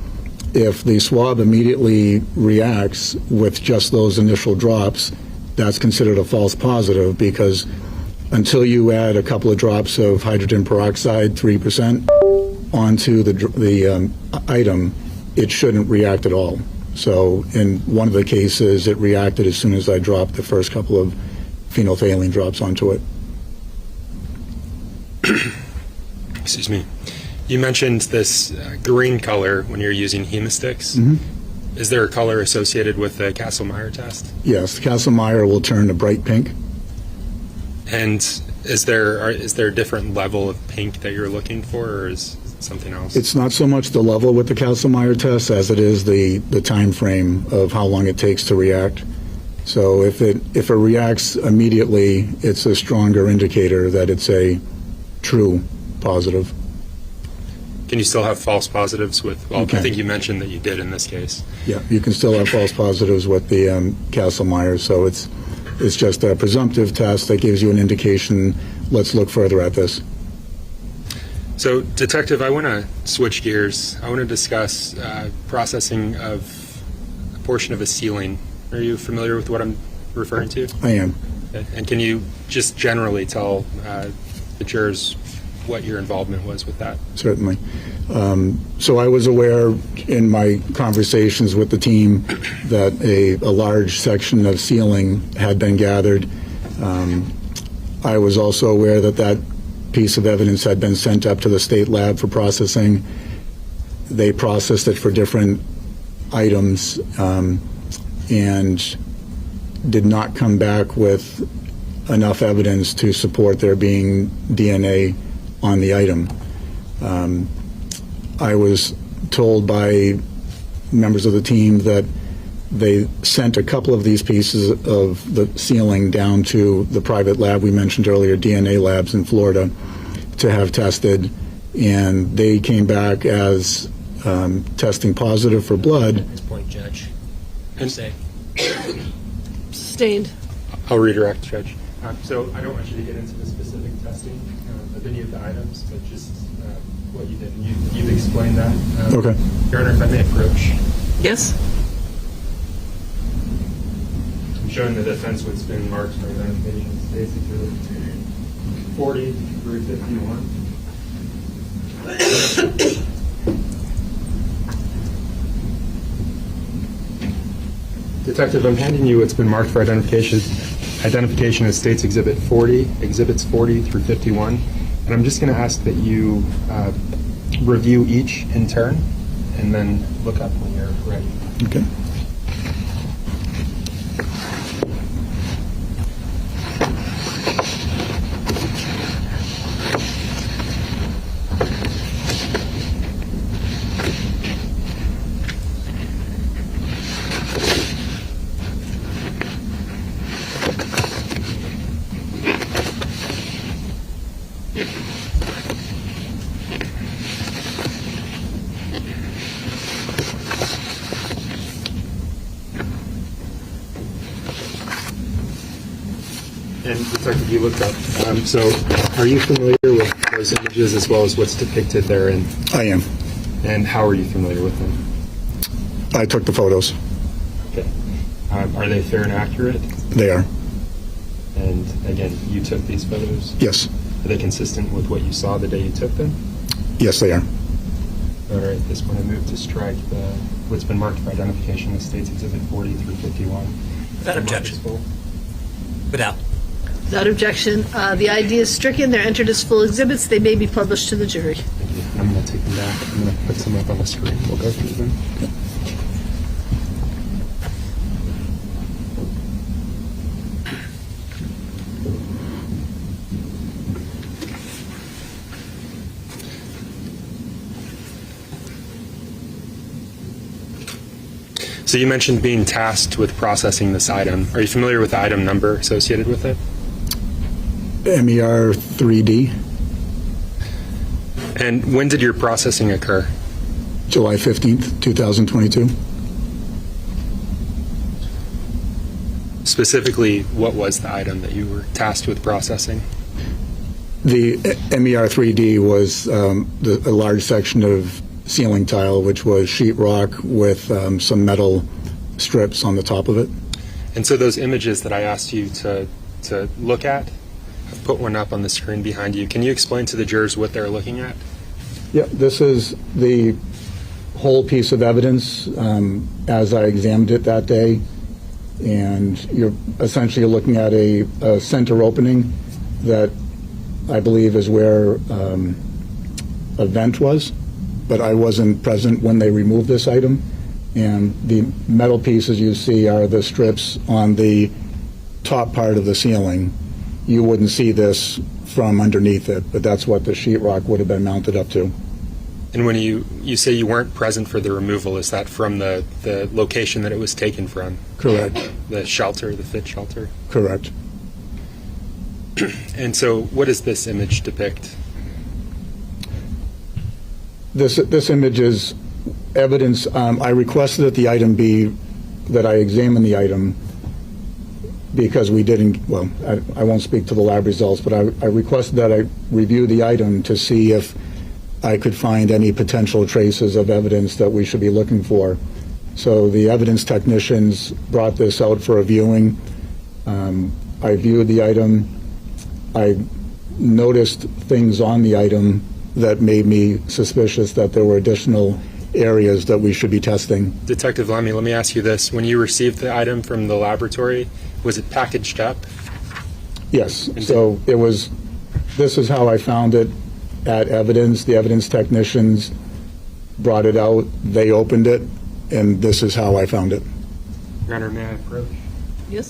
If the swab immediately reacts with just those initial drops, that's considered a false positive, because until you add a couple of drops of hydrogen peroxide, 3%, onto the item, it shouldn't react at all. So in one of the cases, it reacted as soon as I dropped the first couple of phenolphthalein drops onto it. Excuse me. You mentioned this green color when you're using Hemisticks. Mm-hmm. Is there a color associated with the Castle-Meyer test? Yes, the Castle-Meyer will turn a bright pink. And is there a different level of pink that you're looking for, or is it something else? It's not so much the level with the Castle-Meyer test as it is the time frame of how long it takes to react. So if it reacts immediately, it's a stronger indicator that it's a true positive. Can you still have false positives with, well, I Okay. think you mentioned that you did in this case. Yeah, you can still have false positives with the Castle-Meyer, so it's just a presumptive test that gives you an indication. Let's look further at this. So, Detective, I want to switch gears. I want to discuss processing of a portion of a ceiling. Are you familiar with what I'm referring to? I am. Okay. And can you just generally tell the jurors what your involvement was with that? Certainly. So I was aware in my conversations with the team that a large section of ceiling had been gathered. I was also aware that that piece of evidence had been sent up to the state lab for processing. They processed it for different items and did not come back with enough evidence to support there being DNA on the item. I was told by members of the team that they sent a couple of these pieces of the ceiling down to the private lab we mentioned earlier, DNA labs in Florida, to have tested, and they came back as testing positive for blood. At this point, Judge, say. Sustained. I'll redirect, Judge. So I don't want you to get into the specific testing of any of the items, but just what you did. You've explained that. Okay. Your Honor, if I may approach. Yes? I'm showing the defense what's been marked for identification. States Exhibit 40 through 51. Detective, I'm handing you what's been marked for identification. Identification as States Exhibit 40, Exhibits 40 through 51. And I'm just going to ask that you review each in turn and then look up when you're ready. Okay. And Detective, you looked up. So are you familiar with those images as well as what's depicted therein? I am. And how are you familiar with them? I took the photos. Okay. Are they fair and accurate? They are. And again, you took these photos? Yes. Are they consistent with what you saw the day you took them? Yes, they are. All right, at this point I move to strike what's been marked for identification as State's Exhibit 40 through 51. Without objection. Without. Without objection, the ID is stricken. They're entered as full exhibits. They may be published to the jury. Thank you. I'm going to take them back. I'm going to put some up on the screen. We'll go through them. So you mentioned being tasked with processing this item. Are you familiar with the item number associated with it? MER 3D, And when did your processing occur? July 15th, 2022. Specifically, what was the item that you were tasked with processing? The MER 3D was a large section of ceiling tile, which was sheetrock with some metal strips on the top of it. And so those images that I asked you to look at, I've put one up on the screen behind you. Can you explain to the jurors what they're looking at? Yeah, this is the whole piece of evidence as I examined it that day. And you're essentially looking at a center opening that I believe is where a vent was, but I wasn't present when they removed this item. And the metal pieces you see are the strips on the top part of the ceiling. You wouldn't see this from underneath it, but that's what the sheetrock would have been mounted up to. And when you say you weren't present for the removal, is that from the location that it was taken from? Correct. The shelter, the fit shelter? Correct. And so what does this image depict? This image is evidence. I requested that the item be, that I examine the item because we didn't, well, I won't speak to the lab results, but I requested that I review the item to see if I could find any potential traces of evidence that we should be looking for. So the evidence technicians brought this out for a viewing. I viewed the item. I noticed things on the item that made me suspicious that there were additional areas that we should be testing. Detective Lemmy, let me ask you this. When you received the item from the laboratory, was it packaged up? Yes. So it was, this is how I found it at evidence. The evidence technicians brought it out, they opened it, and this is how I found it. Your Honor, may I approach? Yes.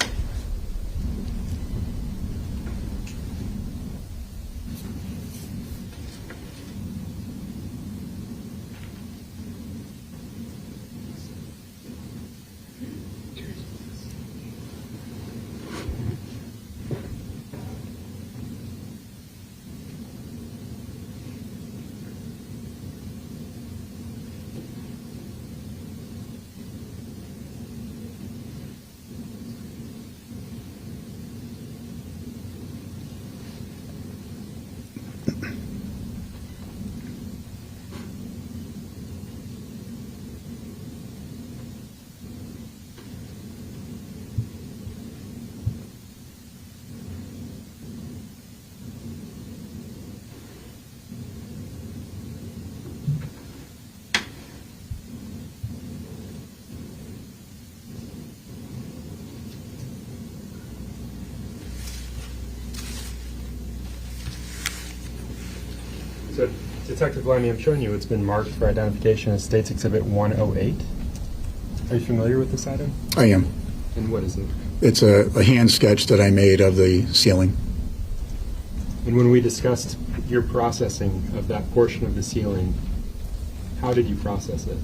So, Detective Lemmy, I'm showing you it's been marked for identification as State's Exhibit 108. Are you familiar with this item? I am. And what is it? It's a hand sketch that I made of the ceiling. And when we discussed your processing of that portion of the ceiling, how did you process it?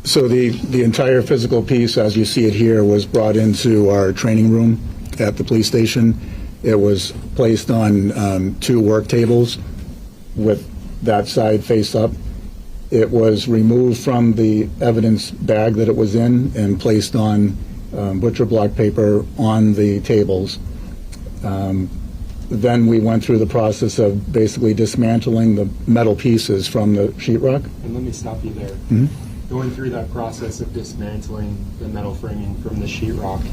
So the entire physical piece, as you see it here, was brought into our training room at the police station. It was placed on 2 work tables with that side face up. It was removed from the evidence bag that it was in and placed on butcher block paper on the tables. Then we went through the process of basically dismantling the metal pieces from the sheetrock. And let me stop you there. Going through that process of dismantling the metal framing from the sheetrock,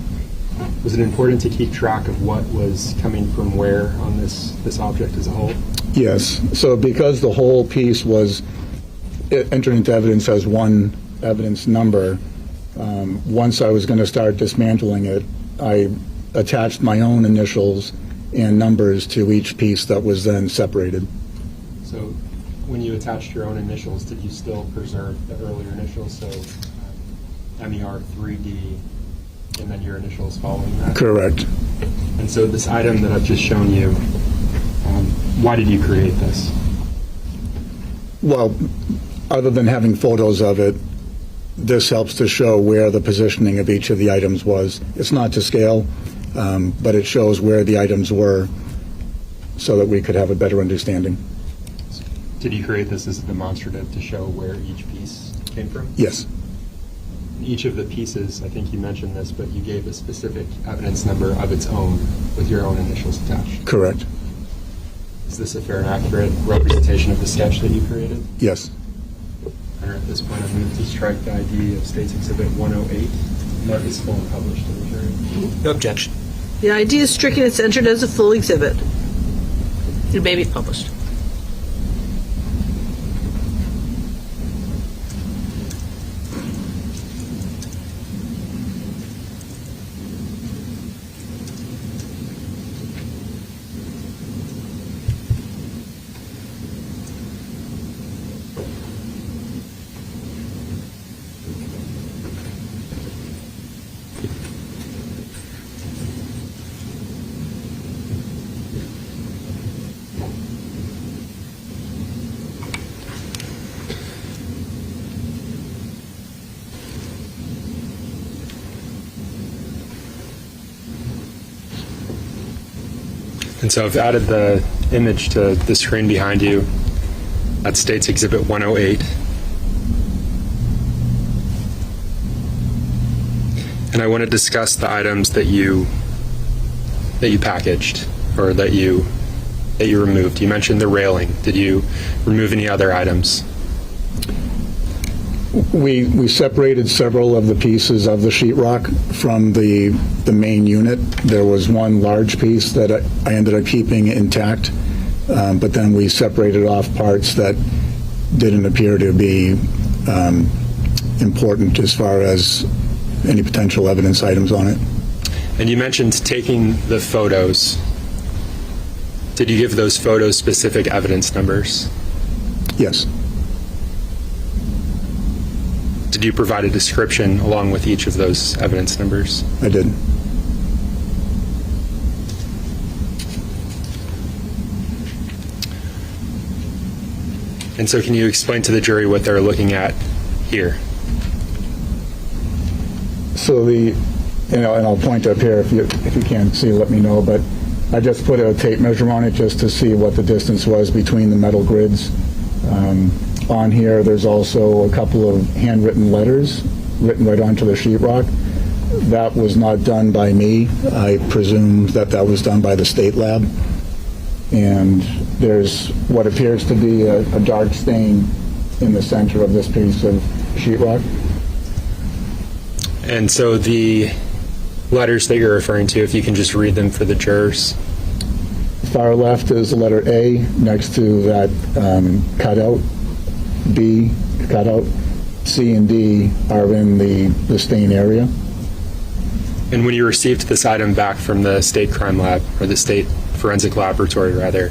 was it important to keep track of what was coming from where on this object as a whole? Yes. So because the whole piece was entered into evidence as one evidence number, once I was going to start dismantling it, I attached my own initials and numbers to each piece that was then separated. So when you attached your own initials, did you still preserve the earlier initials? So MER 3D and then your initials following that? Correct. And so this item that I've just shown you, why did you create this? Well, other than having photos of it, this helps to show where the positioning of each of the items was. It's not to scale, but it shows where the items were so that we could have a better understanding. Did you create this as a demonstrative to show where each piece came from? Yes. Each of the pieces, I think you mentioned this, but you gave a specific evidence number of its own with your own initials attached. Correct. Is this a fair and accurate representation of the sketch that you created? Yes. At this point, I move to strike the ID of State's Exhibit 108. Mark is full and published to the jury. No objection. The ID is stricken. It's entered as a full exhibit. It may be published. And so I've added the image to the screen behind you. That's State's Exhibit 108. And I want to discuss the items that you packaged or that you removed. You mentioned the railing. Did you remove any other items? We separated several of the pieces of the sheetrock from the main unit. There was one large piece that I ended up keeping intact, but then we separated off parts that didn't appear to be important as far as any potential evidence items on it. And you mentioned taking the photos. Did you give those photos specific evidence numbers? Yes. Did you provide a description along with each of those evidence numbers? I did. And so can you explain to the jury what they're looking at here? So and I'll point up here if you can't see, let me know, but I just put a tape measure on it just to see what the distance was between the metal grids. On here, there's also a couple of handwritten letters written right onto the sheetrock. That was not done by me. I presume that was done by the state lab. And there's what appears to be a dark stain in the center of this piece of sheetrock. And so the letters that you're referring to, if you can just read them for the jurors. Far left is the letter A next to that cutout. B cutout. C and D are in the stain area. And when you received this item back from the state crime lab, or the state forensic laboratory rather,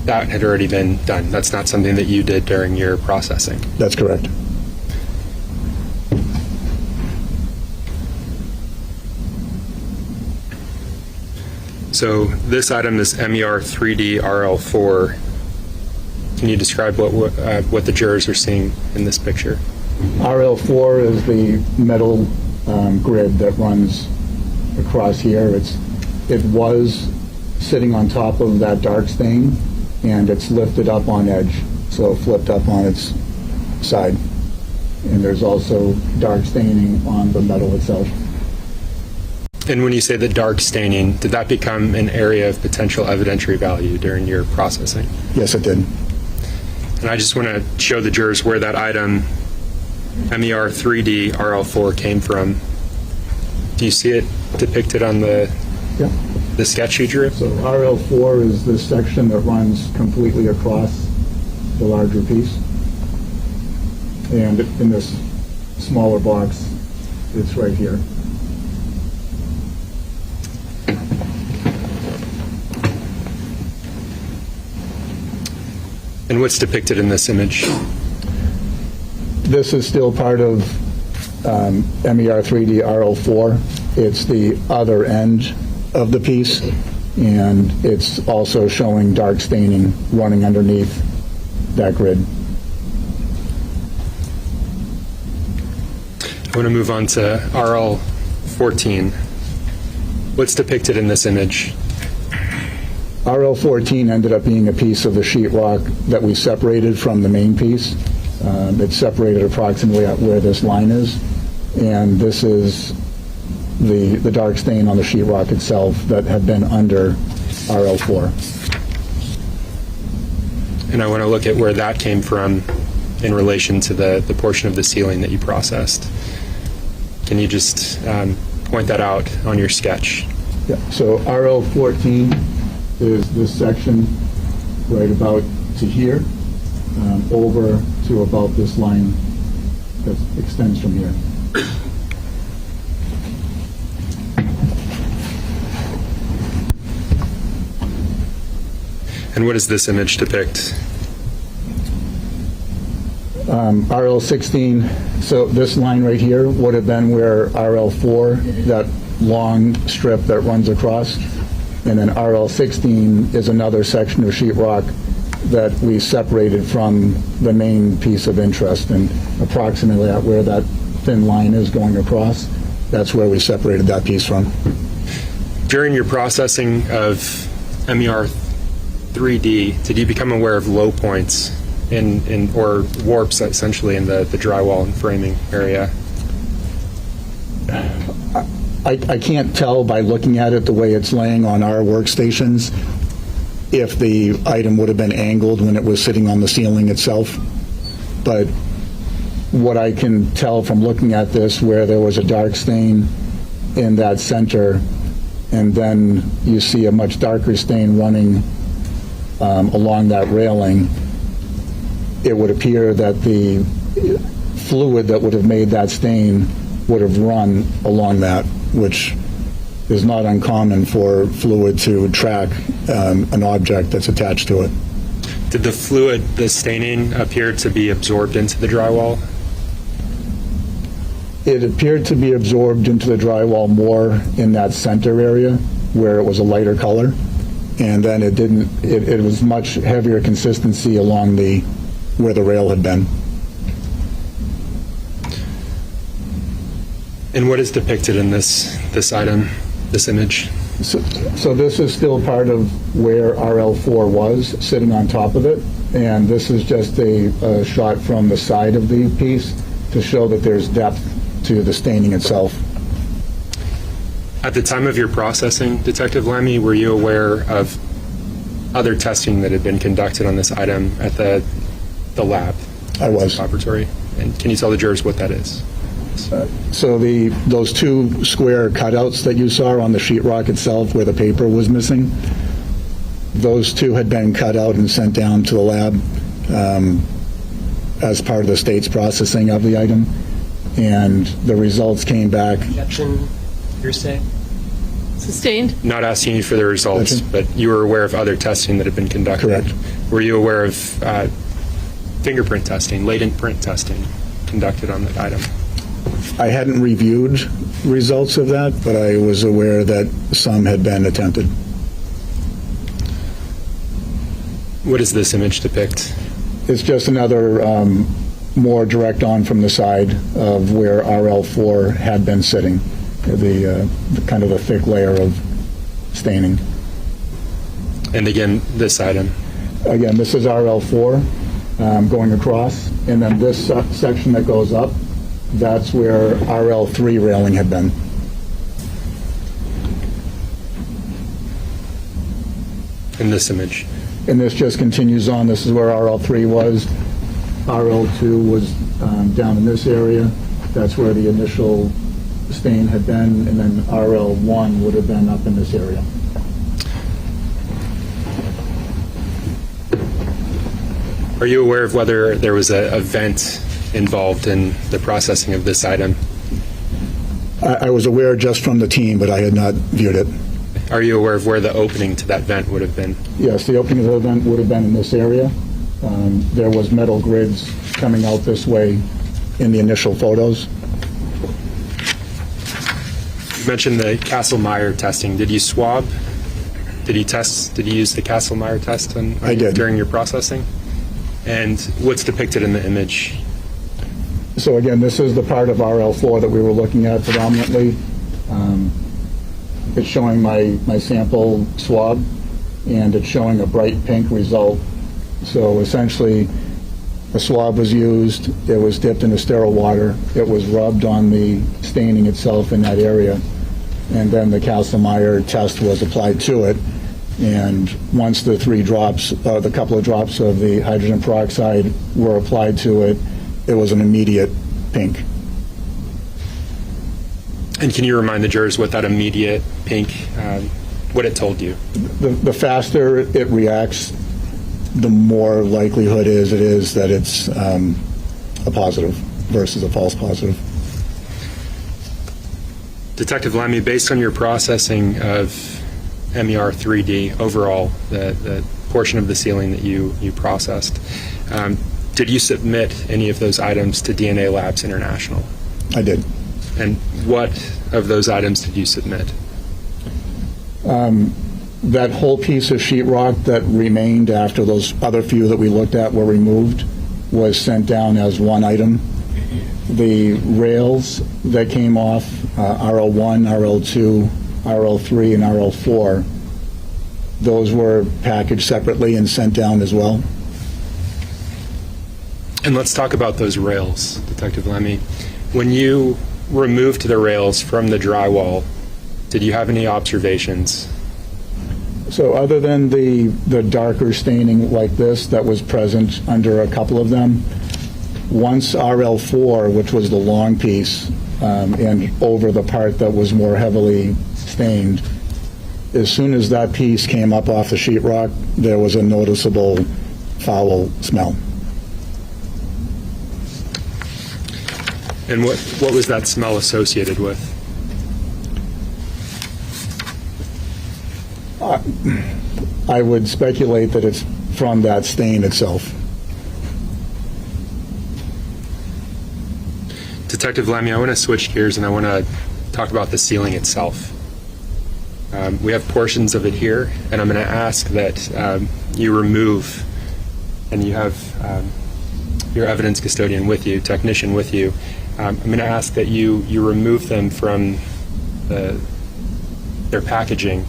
that had already been done. That's not something that you did during your processing. That's correct. So this item is MER 3D RL4. Can you describe what the jurors are seeing in this picture? RL4 is the metal grid that runs across here. It was sitting on top of that dark stain, and it's lifted up on edge, so flipped up on its side. And there's also dark staining on the metal itself. And when you say the dark staining, did that become an area of potential evidentiary value during your processing? Yes, it did. And I just want to show the jurors where that item, MER 3D RL4, came from. Do you see it depicted on the sketch you drew? So RL4 is this section that runs completely across the larger piece. And in this smaller box, it's right here. And what's depicted in this image? This is still part of MER 3D RL4. It's the other end of the piece, and it's also showing dark staining running underneath that grid. I want to move on to RL14. What's depicted in this image? RL14 ended up being a piece of the sheetrock that we separated from the main piece. It's separated approximately at where this line is, and this is the dark stain on the sheetrock itself that had been under RL4. And I want to look at where that came from in relation to the portion of the ceiling that you processed. Can you just point that out on your sketch? Yeah. So RL14 is this section right about to here, over to about this line that extends from here. And what does this image depict? RL16, so this line right here would have been where RL4, that long strip that runs across, and then RL16 is another section of sheetrock that we separated from the main piece of interest, and approximately at where that thin line is going across, that's where we separated that piece from. During your processing of MER 3D, did you become aware of low points or warps essentially in the drywall and framing area? I can't tell by looking at it the way it's laying on our workstations if the item would have been angled when it was sitting on the ceiling itself. But what I can tell from looking at this, where there was a dark stain in that center, and then you see a much darker stain running along that railing, it would appear that the fluid that would have made that stain would have run along that, which is not uncommon for fluid to track an object that's attached to it. Did the fluid, the staining, appear to be absorbed into the drywall? It appeared to be absorbed into the drywall more in that center area where it was a lighter color, and then it didn't. It was much heavier consistency along where the rail had been. And what is depicted in this item, this image? So this is still part of where RL4 was, sitting on top of it, and this is just a shot from the side of the piece to show that there's depth to the staining itself. At the time of your processing, Detective Lammy, were you aware of other testing that had been conducted on this item at the lab? I was. Laboratory. And can you tell the jurors what that is? So those two square cutouts that you saw on the sheetrock itself where the paper was missing, those two had been cut out and sent down to the lab as part of the state's processing of the item, and the results came back. Objection, hearsay? Sustained. Not asking you for the results, but you were aware of other testing that had been conducted. Correct. Were you aware of fingerprint testing, latent print testing conducted on that item? I hadn't reviewed results of that, but I was aware that some had been attempted. What does this image depict? It's just another more direct on from the side of where RL4 had been sitting, the kind of a thick layer of staining. And again, this item? Again, this is RL4 going across, and then this section that goes up, that's where RL3 railing had been. in this image? And this just continues on. This is where RL3 was. RL2 was down in this area. That's where the initial stain had been, and then RL1 would have been up in this area. Are you aware of whether there was a vent involved in the processing of this item? I was aware just from the team, but I had not viewed it. Are you aware of where the opening to that vent would have been? Yes, the opening of the vent would have been in this area. There was metal grids coming out this way in the initial photos. You mentioned the Kastle-Meyer testing. Did you swab? Did you test? Did you use the Kastle-Meyer test I did. During your processing? And what's depicted in the image? So again, this is the part of RL4 that we were looking at predominantly. It's showing my sample swab, and it's showing a bright pink result. So essentially, a swab was used, it was dipped into sterile water, it was rubbed on the staining itself in that area, and then the Kastle-Meyer test was applied to it. And once the the couple of drops of the hydrogen peroxide were applied to it, it was an immediate pink. And can you remind the jurors what that immediate pink, what it told you? The faster it reacts, the more likelihood it is that it's a positive versus a false positive. Detective Lemmy, based on your processing of MER 3D overall, the portion of the ceiling that you processed, did you submit any of those items to DNA Labs International? I did. And what of those items did you submit? That whole piece of sheetrock that remained after those other few that we looked at were removed was sent down as one item. The rails that came off, RL1, RL2, RL3, and RL4, those were packaged separately and sent down as well. And let's talk about those rails, Detective Lemmy. When you removed the rails from the drywall, did you have any observations? So other than the darker staining like this that was present under a couple of them, once RL4, which was the long piece, and over the part that was more heavily stained, as soon as that piece came up off the sheetrock, there was a noticeable foul smell. And what was that smell associated with? I would speculate that it's from that stain itself. Detective Lemmy, I want to switch gears and I want to talk about the ceiling itself. We have portions of it here, and I'm going to ask that you remove, and you have your evidence custodian with you, technician with you. I'm going to ask that you remove them from their packaging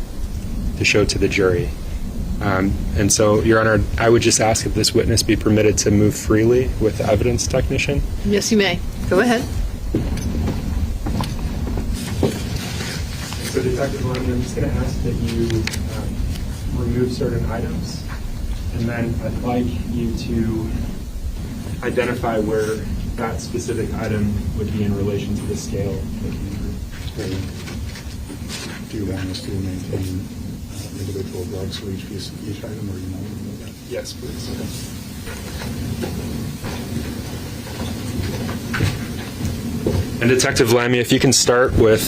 to show to the jury. And so, Your Honor, I would just ask if this witness be permitted to move freely with the evidence technician. Yes, you may. Go ahead. So, Detective Lemmy, I'm just going to ask that you remove certain items, and then I'd like you to identify where that specific item would be in relation to the scale that you Do you want us to maintain individual drugs for each piece, each item, or you want to remove that? Yes, please. Okay. And Detective Lemmy, if you can start with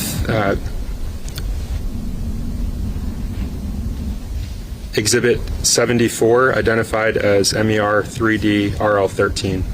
Exhibit 74, identified as MER 3D RL13.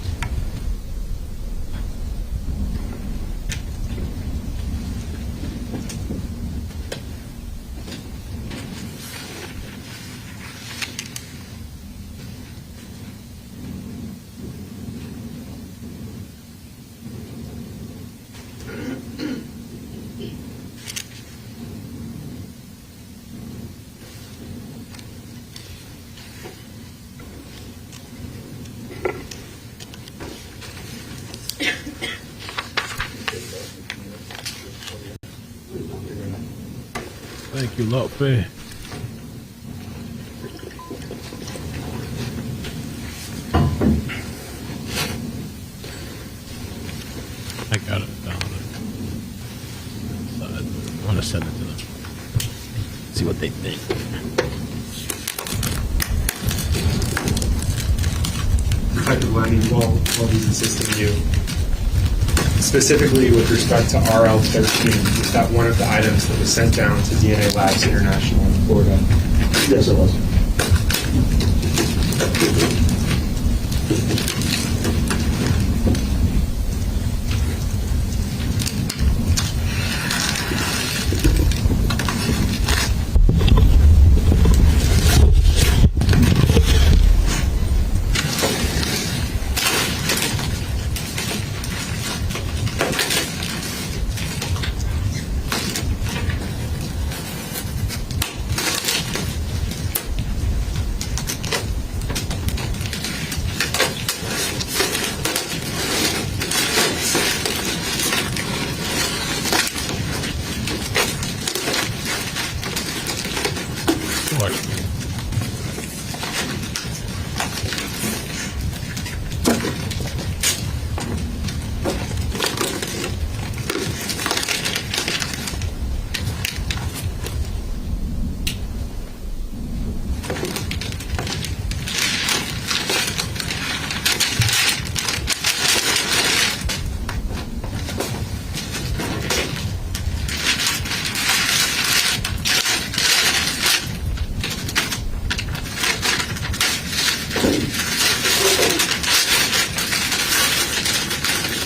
Thank you, Lotfe. they think. While he's assisting you, specifically with respect to RL-13, is that one of the items that was sent down to DNA Labs International in Florida? Yes, it was.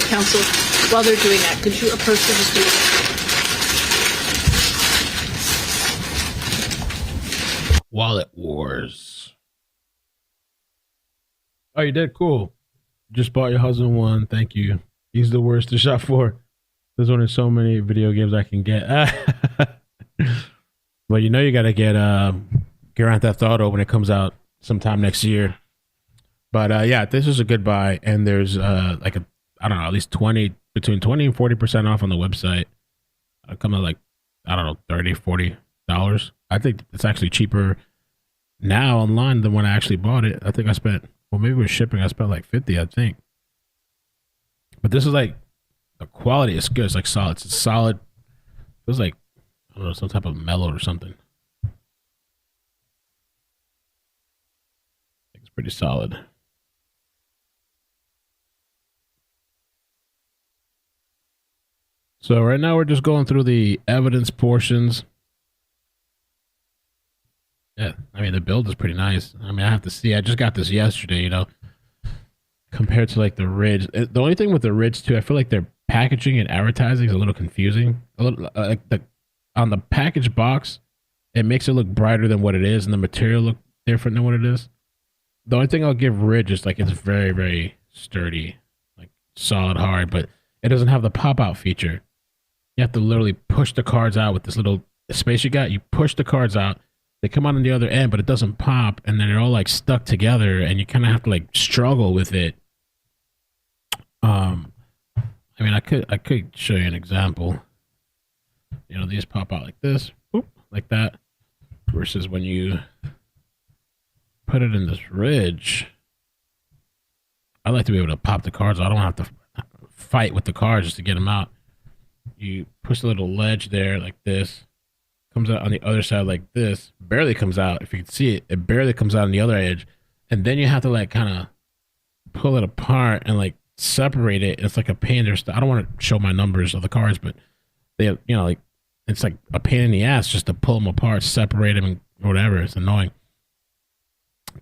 Counsel, while they're doing that, could you approach the dispute? Wallet Wars. Oh, you did? Cool. Just bought your husband one. Thank you. He's the worst to shop for. There's only so many video games I can get. But you know you got to get Grand Theft Auto when it comes out sometime next year. But yeah, this is a good buy. And there's like a, I don't know, at least between 20 and 40% off on the website. Come out like, I don't know, $30, $40. I think it's actually cheaper now online than when I actually bought it. I think I spent, well, maybe with shipping, I spent like 50, I think. But this is like, the quality is good. It's like solid. It's solid. It was like, I don't know, some type of mellow or something. I think it's pretty solid. So right now we're just going through the evidence portions. Yeah, I mean, the build is pretty nice. I mean, I have to see. I just got this yesterday, you know, compared to like the Ridge. The only thing with the Ridge too, I feel like their packaging and advertising is a little confusing. A little like on the package box, it makes it look brighter than what it is, and the material look different than what it is. The only thing I'll give Ridge is like it's very, very sturdy, like solid, hard, but it doesn't have the pop-out feature. You have to literally push the cards out with this little space you got. You push the cards out. They come out on the other end, but it doesn't pop, and then they're all like stuck together, and you kind of have to like struggle with it. I mean, I could show you an example. You know, these pop out like this, boop, like that, versus when you put it in this Ridge. I like to be able to pop the cards. I don't have to fight with the cards just to get them out. You push a little ledge there like this. Comes out on the other side like this. Barely comes out. If you can see it, it barely comes out on the other edge. And then you have to like kind of pull it apart and like separate it. It's like a pain. I don't want to show my numbers of the cards, but they have, you know, like it's like a pain in the ass just to pull them apart, separate them, and whatever. It's annoying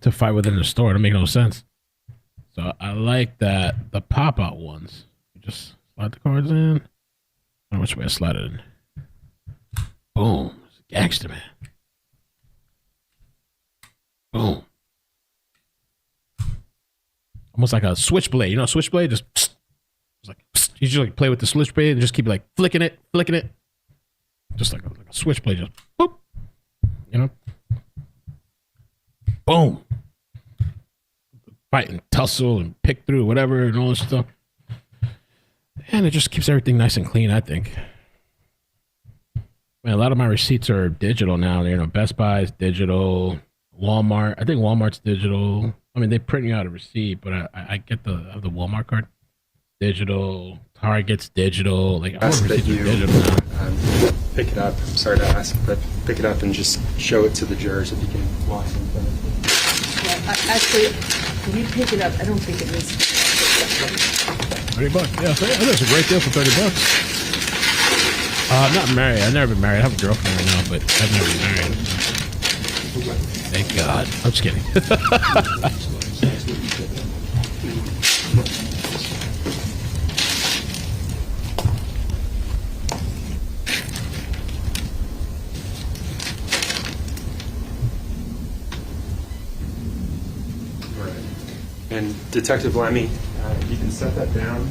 to fight within the store. It don't make no sense. So I like that the pop out ones. You just slide the cards in. I don't know which way I slide it in. Boom. It's gangster, man. Boom. Almost like a switchblade. You know, switchblade? Just it's like you just like play with the switchblade and just keep like flicking it. Just like a switchblade. Just boop. You know? Boom. Fight and tussle and pick through whatever and all this stuff. And it just keeps everything nice and clean, I think. Man, a lot of my receipts are digital now. You know, Best Buy is digital. Walmart. I think Walmart's digital. I mean, they print you out a receipt, but I get the Walmart card. digital, targets digital. Like I want Ask to that receive you digital now. pick it up. I'm sorry to ask, but pick it up and just show it to the jurors if you can walk them through it. Actually, when you pick it up, I don't think it needs to be. $30. Yeah, so that's a great deal for $30. I'm not married. I've never been married. I have a girlfriend right now, but I've never been married. Thank God. I'm just kidding. All right. And Detective Lemmy, you can set that down.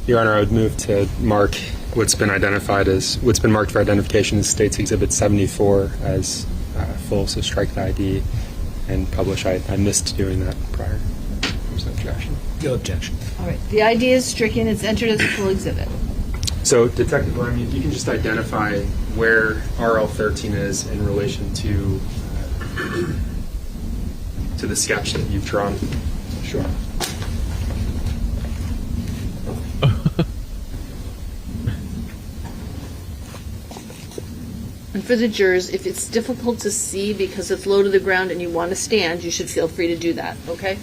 Your Honor, I would move to mark what's been marked for identification as State's Exhibit 74 as full, so strike the ID and publish. I missed doing that prior. There's no objection. No objection. All right. The ID is stricken. It's entered as a full exhibit. So, Detective Lemmy, if you can just identify where RL13 is in relation to the sketch that you've drawn. Sure. And for the jurors, if it's difficult to see because it's low to the ground and you want to stand, you should feel free to do that, okay?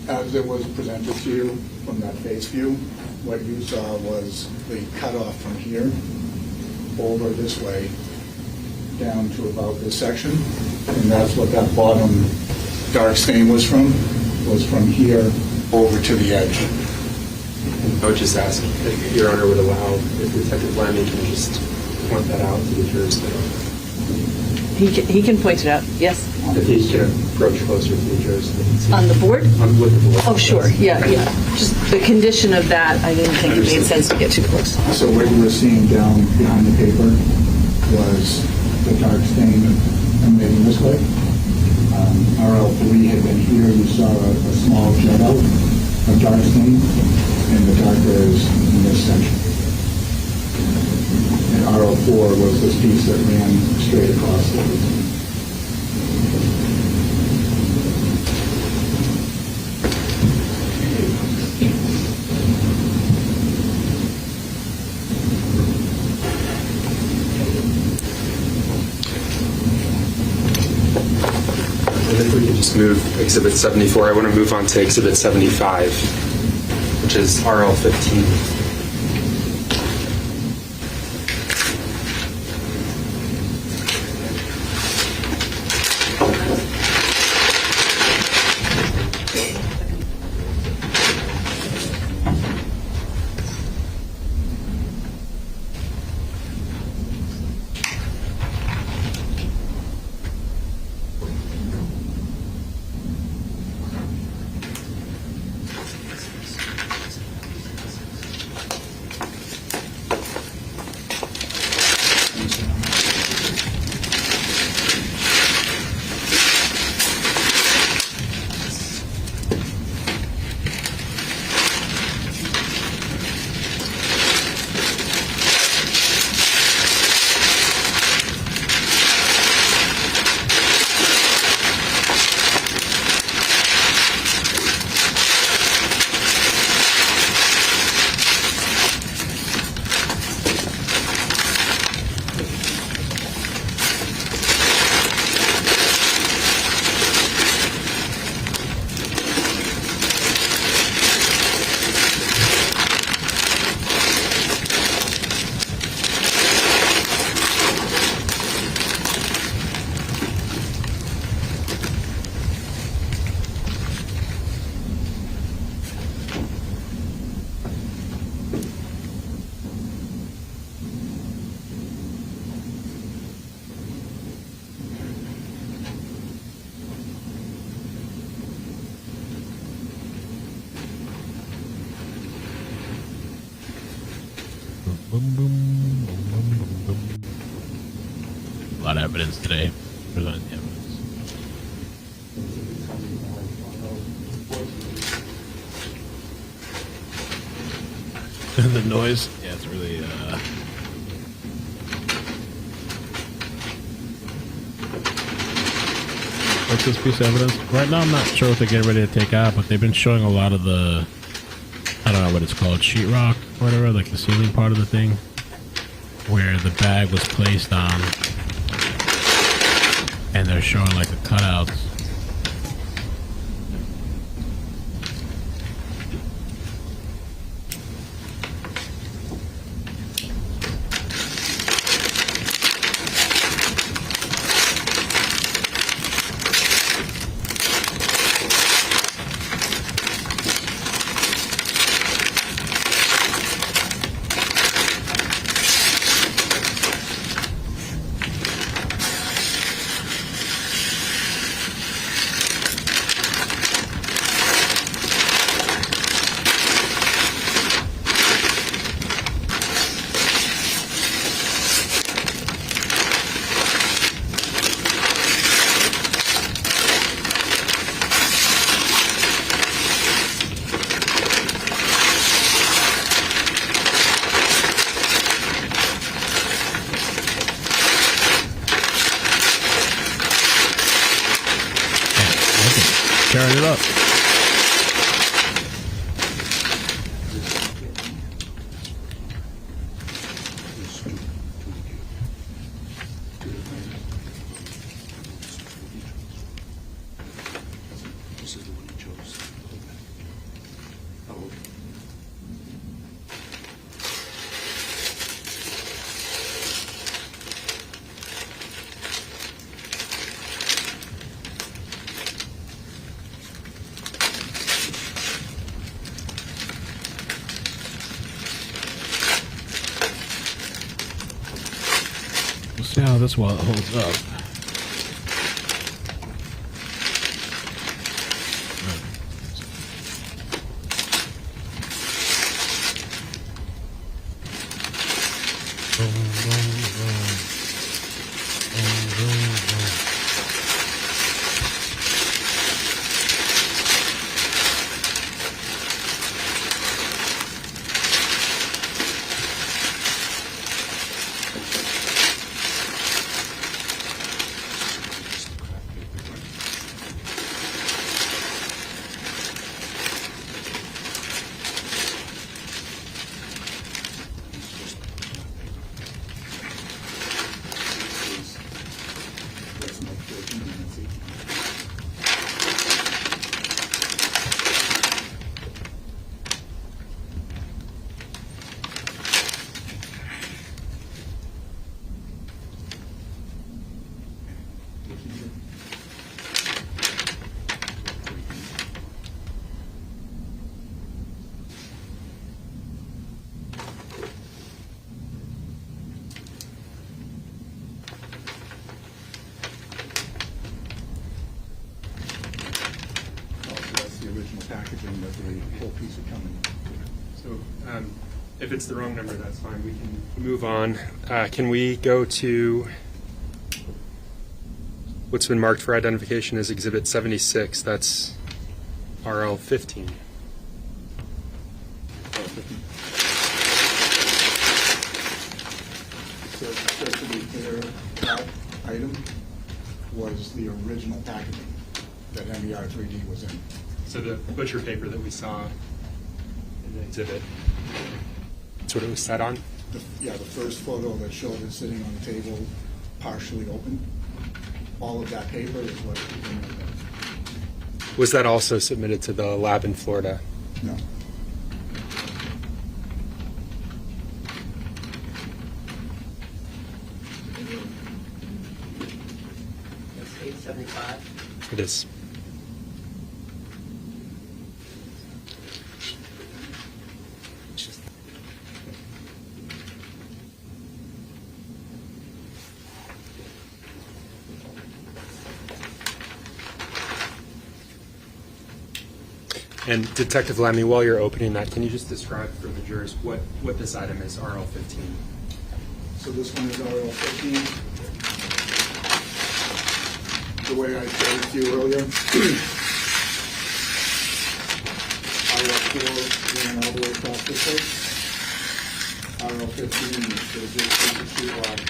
As it was presented to you from that face view, what you saw was the cutoff from here over this way down to about this section. And that's what that bottom dark stain was from here over to the edge. I would just ask if Your Honor would allow if Detective Lemmy can just point that out to the jurors. He can point it out, yes. If he can approach closer to the jurors. So they can see. On the board? With the board. Oh, sure. Yeah. Just the condition of that, I didn't think it made sense to get too close. So what you were seeing down behind the paper was the dark stain emanating this way. RL3 had been here. You saw a small jet out of dark stain, and the darker is in this section. And RL4 was this piece that ran straight across the And if we could just move Exhibit 74, I want to move on to Exhibit 75, which is RL15. A lot of evidence today. Presenting the evidence. The noise. Yeah, it's really. What's this piece of evidence? Right now, I'm not sure what they're getting ready to take out, but they've been showing a lot of the. I don't know what it's called, sheetrock, whatever, like the ceiling part of the thing, where the bag was placed on, and they're showing like the cutouts. Turn it up. This is the one you chose. Oh. We'll see how this one holds up. Packaging that the whole piece would come in. So if it's the wrong number, that's fine. We can move on. Can we go to what's been marked for identification as Exhibit 76? That's RL 15. So just to be clear, that item was the original packaging that MER 3D was in. So the butcher paper that we saw in the exhibit, that's what it was set on? The first photo that showed it sitting on the table, partially open. All of that paper is what was in there. Was that also submitted to the lab in Florida? No. That's 875. It is. And Detective Lammy, while you're opening that, can you just describe for the jurors what this item is, RL 15? So this one is RL 15. The way I showed it to you earlier, RL 4 ran all the way across this way. RL 15 is just a sheet rock.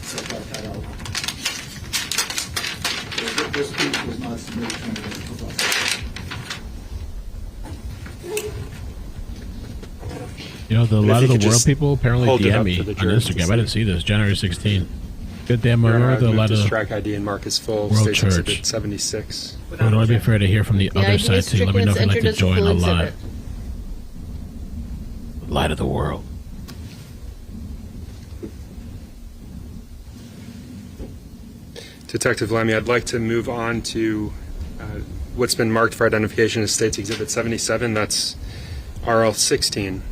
So I'll cut out. So this piece was not submitted to anyone for processing. You know, a lot of the world people apparently hold it DM up me for the on jury to Instagram. I see. didn't see this. January 16. Good damn, Your Honor, remember I a would lot move to of strike ID and mark as full. World States Church. Exhibit 76. I would only be fair to hear from the other ID side is too. Let me stricken, know it's if you'd like entered to as a join full a live. exhibit. Light of the world. Detective Lemmy, I'd like to move on to what's been marked for identification as States Exhibit 77. That's RL 16.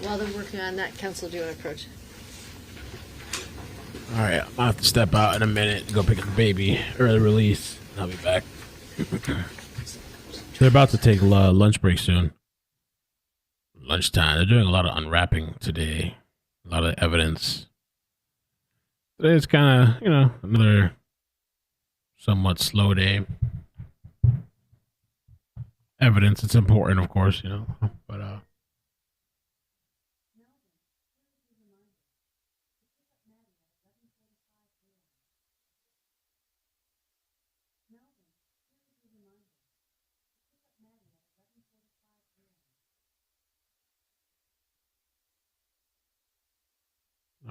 While they're working on that, counsel, do you want to approach? All right, I'll have to step out in a minute and go pick up the baby. Early release. I'll be back. They're about to take lunch break soon. Lunchtime. They're doing a lot of unwrapping today. A lot of evidence. Today is kind of, another somewhat slow day. Evidence, it's important, of course, but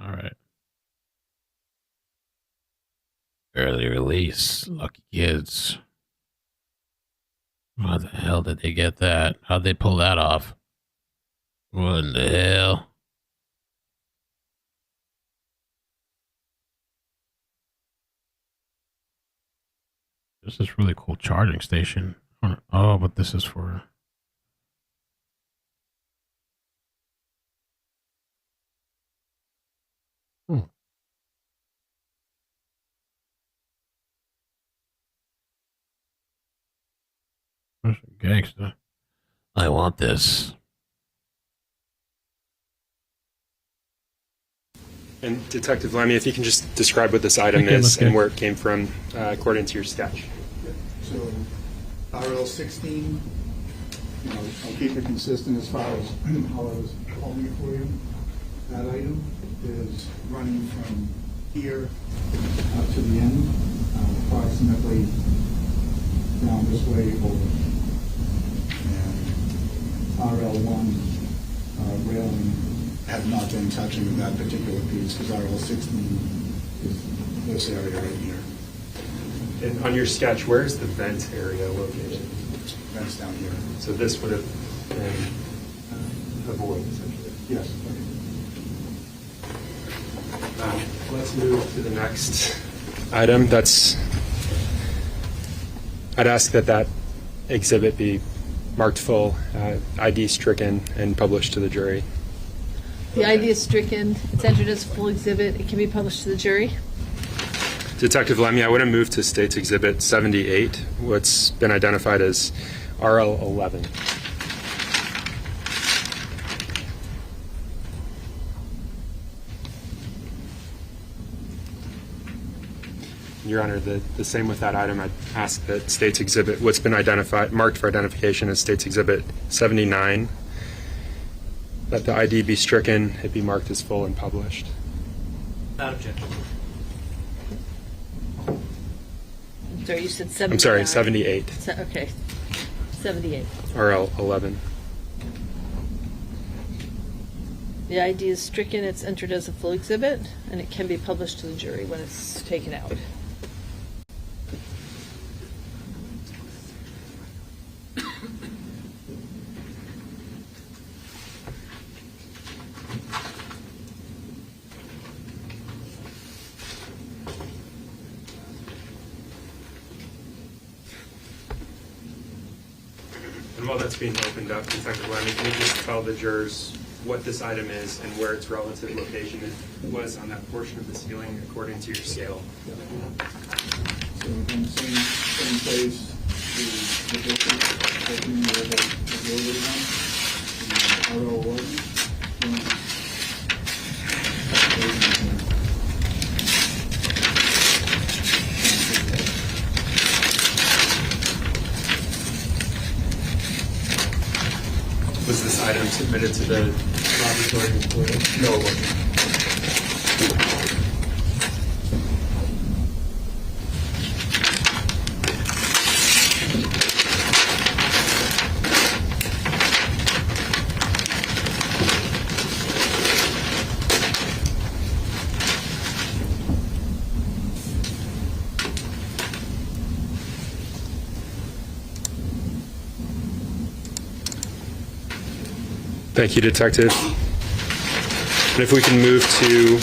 all right. Early release. Lucky kids. How the hell did they get that? How'd they pull that off? What in the hell? This is really cool charging station. Oh, but this is for... Gangster. I want this. And Detective Lemmy, if you can just describe what this item Okay, is okay. and where it came from, according to your sketch. So RL 16, I'll keep it consistent as far as how I was holding it for you. That item is running from here up to the end, approximately down this way over. And RL1 railing has not been touching that particular piece because RL 16 is this area right here. And on your sketch, where's the vent area located? Vents down here. So this would have been a void, essentially. Yes. Let's move to the next item. I'd ask that exhibit be marked full, ID stricken, and published to the jury. The ID is stricken, it's entered as a full exhibit, it can be published to the jury. Detective Lemmy, I would have moved to States Exhibit 78, what's been identified as RL 11. Your Honor, the same with that item. I'd ask that States Exhibit, what's been identified, marked for identification as States Exhibit 79, that the ID be stricken, it be marked as full and published. Without objection. Sorry, you said 79. I'm sorry, 78, Okay, 78. RL 11. The ID is stricken, it's entered as a full exhibit, and it can be published to the jury when it's taken out. while that's being opened up, Detective Lemmy, can you just tell the jurors what this item is and where its relative location was on that portion of the ceiling according to your scale? So again, same place, the distance, taking where the doorway went, Was this item submitted to the laboratory? No, it wasn't. Thank you, Detective. And if we can move to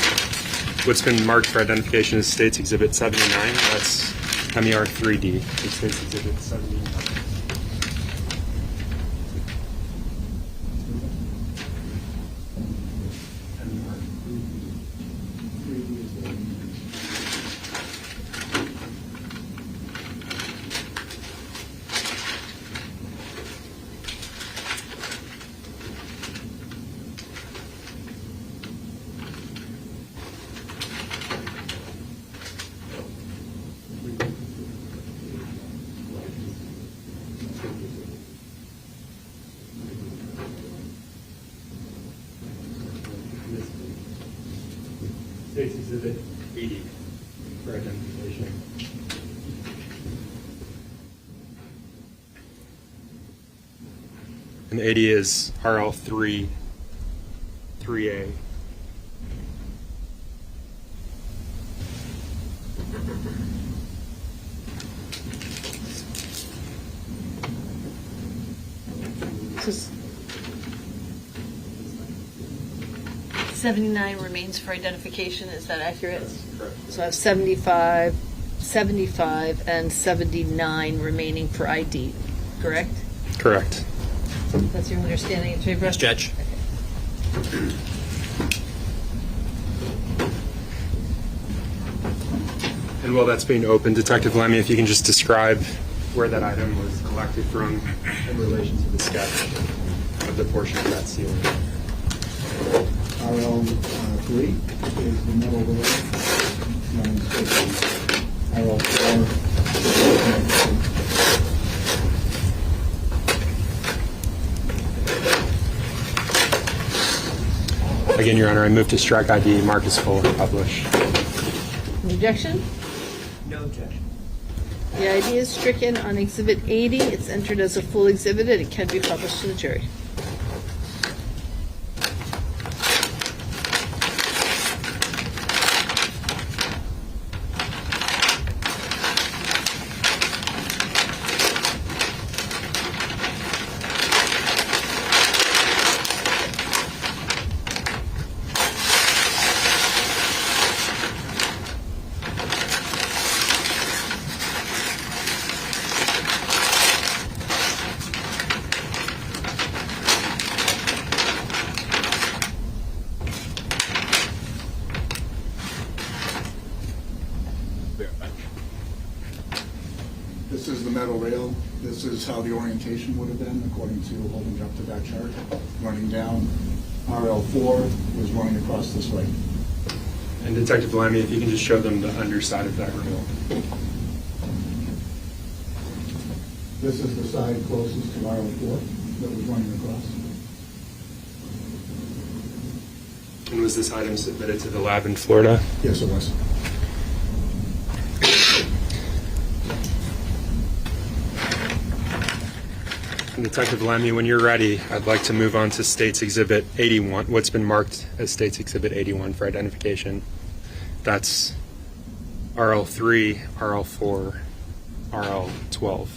what's been marked for identification as State's Exhibit 79, that's MER 3D, State's Exhibit 79. State's Exhibit 80 for identification. And 80 is RL3, 3A. So 79 remains for identification, is that accurate? Correct. So I have 75, 75, and 79 remaining for ID, correct? Correct. That's your understanding, Attorney Brown? Yes, Judge. And while that's being opened, Detective Lemmy, if you can just describe where that item was collected from in relation to the sketch of the portion of that ceiling. RL3 is the middle of the road. RL4 Again, Your Honor, I move to strike ID, mark as full, and publish. Objection? No objection. The ID is stricken on Exhibit 80. It's entered as a full exhibit and it can be published to the jury. This is the metal rail. This is how the orientation would have been according to holding up to that chart. Running down, RL4 was running across this way. And Detective Lemmy, if you can just show them the underside of that rail. This is the side closest to RL4 that was running across. And was this item submitted to the lab in Florida? Yes, it was. And Detective Lemmy, when you're ready, I'd like to move on to State's Exhibit 81, what's been marked as State's Exhibit 81 for identification. That's RL3, RL4, RL12.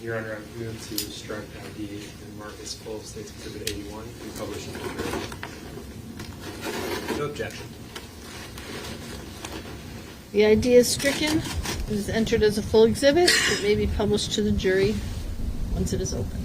Your Honor, I move to strike ID and Marcus full of State's Exhibit 81 and publish it in the jury. No objection. The ID is stricken. It is entered as a full exhibit. It may be published to the jury once it is opened.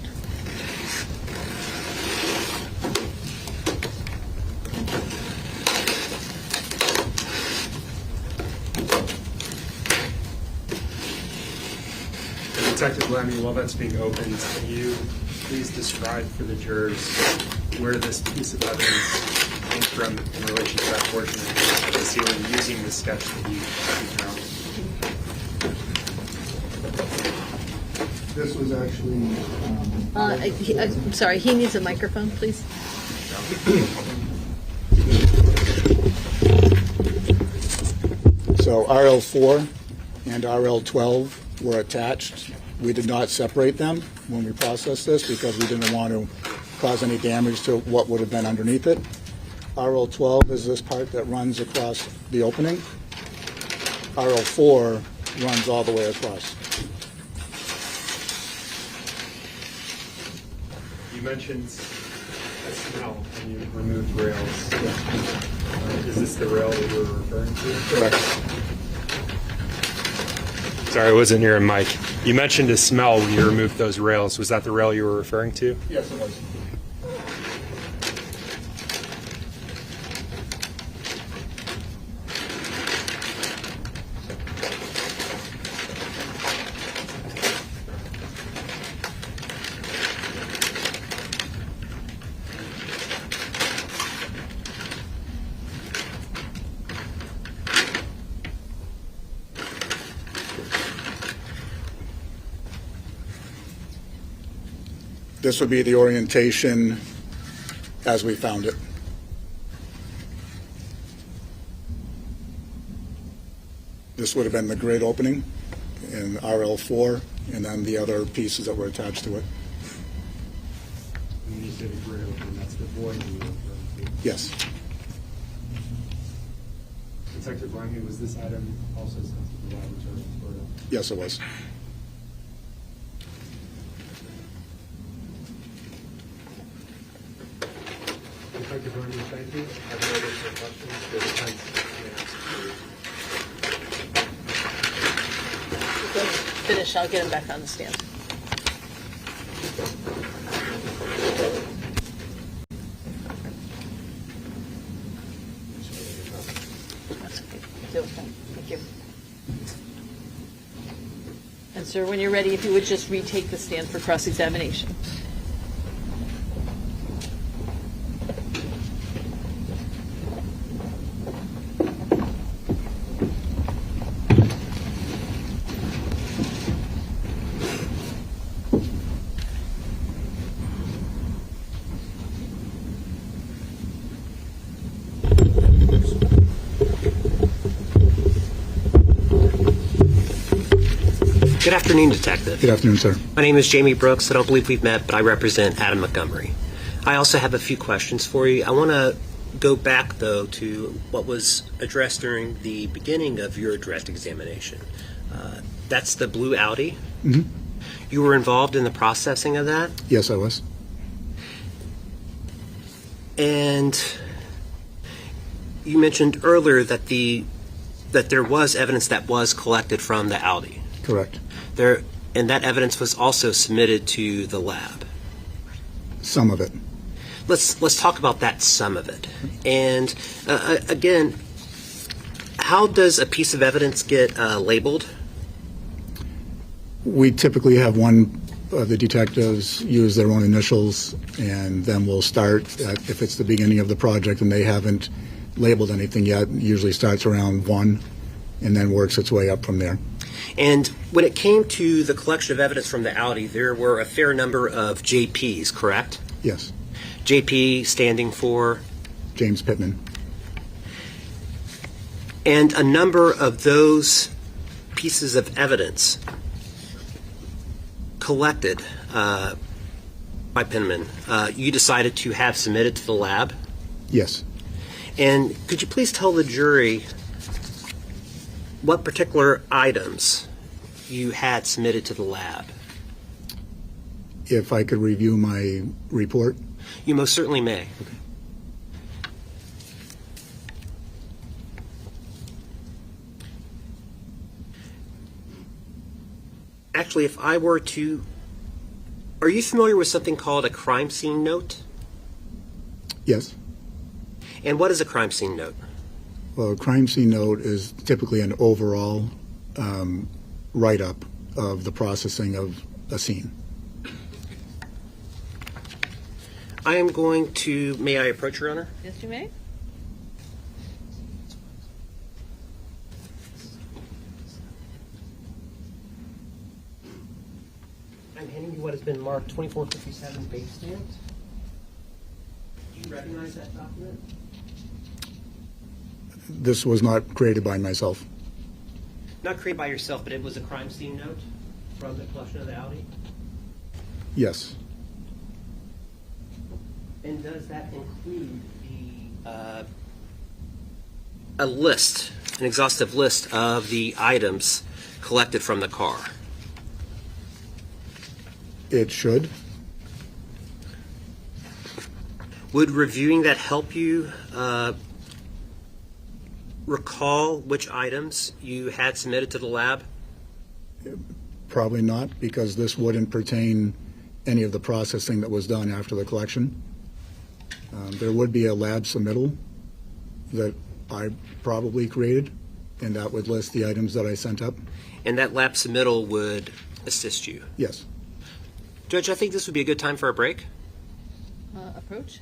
Detective Lemmy, while that's being opened, can you please describe for the jurors where this piece of evidence came from in relation to that portion of the ceiling using the sketch that you found? This was actually. I'm sorry, he needs a microphone, please. So RL4 and RL12 were attached. We did not separate them when we processed this because we didn't want to cause any damage to what would have been underneath it. RL12 is this part that runs across the opening. RL4 runs all the way across. You mentioned a smell when you removed rails. Is this the rail that you were referring to? Correct. Sorry, I wasn't near a mic. You mentioned a smell when you removed those rails. Was that the rail you were referring to? Yes, it was. This would be the orientation as we found it. This would have been the grid opening in RL4, and then the other pieces that were attached to it. When you said a grid opening, that's the void you were referring to? Yes. Detective Lemmy, was this item also sent to the laboratory in Florida? Yes, it was. Detective Lemmy, thank you. I have no additional questions. The defense may ask you. Finish. I'll get him back on the stand. That's okay. Thank you. And sir, when you're ready, if you would just retake the stand for cross-examination. Good afternoon, Detective. Good afternoon, sir. My name is Jamie Brooks. I don't believe we've met, but I represent Adam Montgomery. I also have a few questions for you. I want to go back, though, to what was addressed during the beginning of your direct examination. That's the blue Audi. Mm-hmm. You were involved in the processing of that? Yes, I was. And you mentioned earlier that there was evidence that was collected from the Audi. Correct. And that evidence was also submitted to the lab. Some of it. Let's talk about that, some of it. And again, how does a piece of evidence get labeled? We typically have one of the detectives use their own initials, and then we'll start if it's the beginning of the project and they haven't labeled anything yet. It usually starts around 1 and then works its way up from there. And when it came to the collection of evidence from the Audi, there were a fair number of JPs, correct? Yes. JP standing for? James Pittman. And a number of those pieces of evidence collected by Pittman, you decided to have submitted to the lab? Yes. And could you please tell the jury what particular items you had submitted to the lab? If I could review my report. You most certainly may. Actually, if I were to, are you familiar with something called a crime scene note? Yes. And what is a crime scene note? Well, a crime scene note is typically an overall write-up of the processing of a scene. I am going to, may I approach, Your Honor? Yes, you may. I'm handing you what has been marked 2457 base stamped. Do you recognize that document? This was not created by myself. Not created by yourself, but it was a crime scene note from the collection of the Audi? Yes. And does that include a list, an exhaustive list of the items collected from the car? It should. Would reviewing that help you recall which items you had submitted to the lab? Probably not, because this wouldn't pertain any of the processing that was done after the collection. There would be a lab submittal that I probably created, and that would list the items that I sent up. And that lab submittal would assist you? Yes. Judge, I think this would be a good time for a break. Approach?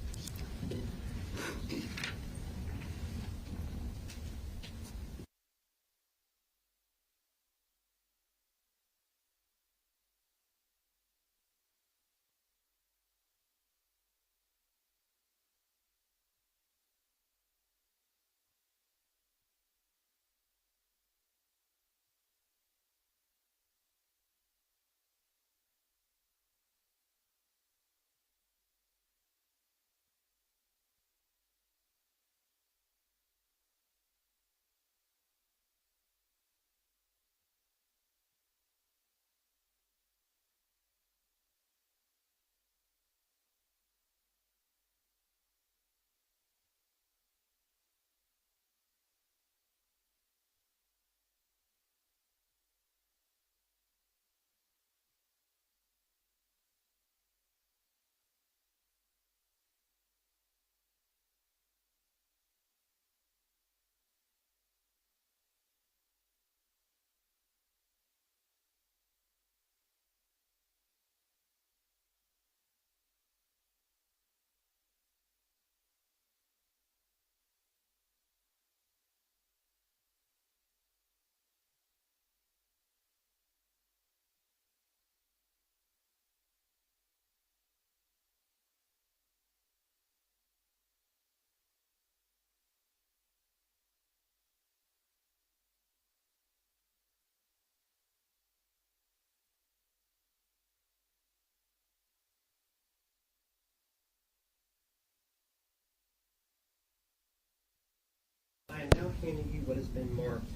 I am now handing you what has been marked.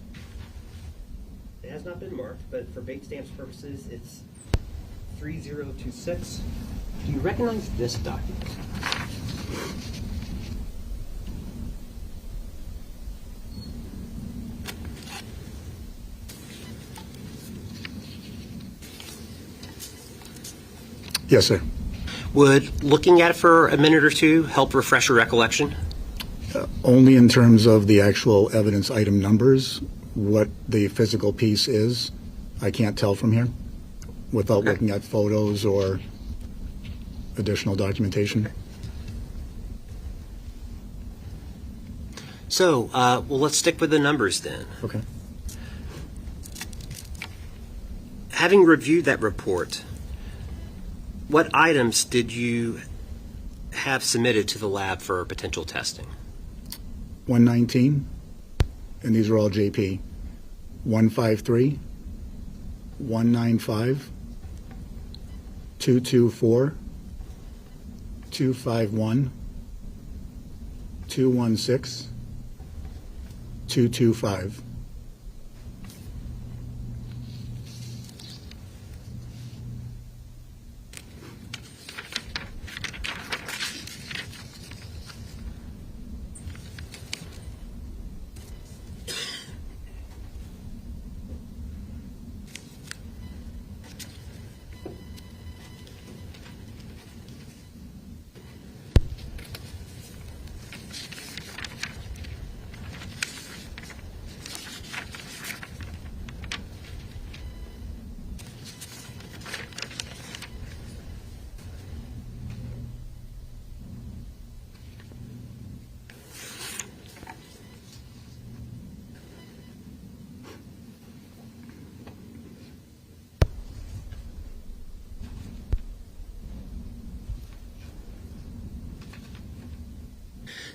It has not been marked, but for bait stamps purposes, it's 3026. Do you recognize this document? Yes, sir. Would looking at it for a minute or two help refresh your recollection? Only in terms of the actual evidence item numbers. What the physical piece is, I can't tell from here without looking at photos or additional documentation. So, well, let's stick with the numbers then. Okay. Having reviewed that report, what items did you have submitted to the lab for potential testing? 119, and these are all JP. 153, 195, 224, 251, 216, 225.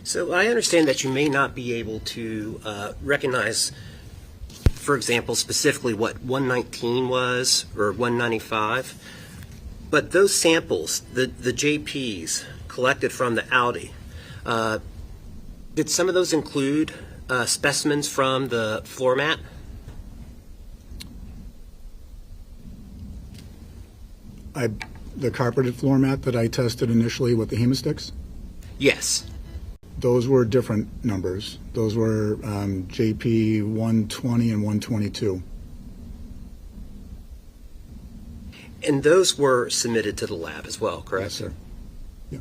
So I understand that you may not be able to recognize, for example, specifically what 119 was or 195, but those samples, the JPs collected from the Audi, did some of those include specimens from the floor mat? The carpeted floor mat that I tested initially with the hemosticks, Yes. those were different numbers. Those were JP 120 and 122. And those were submitted to the lab as well, correct? Yes, sir. Yeah.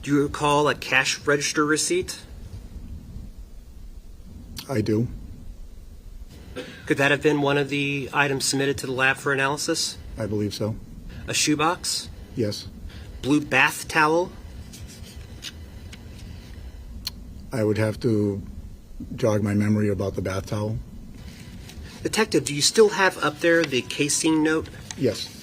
Do you recall a cash register receipt? I do. Could that have been one of the items submitted to the lab for analysis? I believe so. A shoebox? Yes. Blue bath towel? I would have to jog my memory about the bath towel. Detective, do you still have up there the casing note? Yes.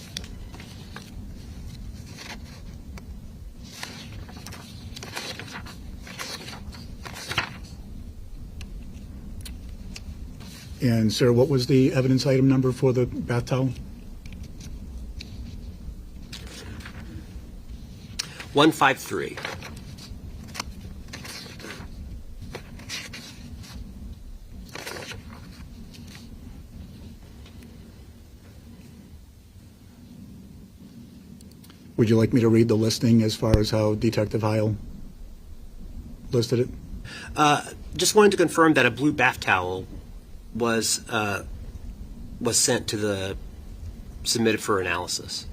And, sir, what was the evidence item number for the bath towel? 153. Would you like me to read the listing as far as how Detective Heil listed it? Just wanted to confirm that a blue bath towel was sent to the submitted for analysis.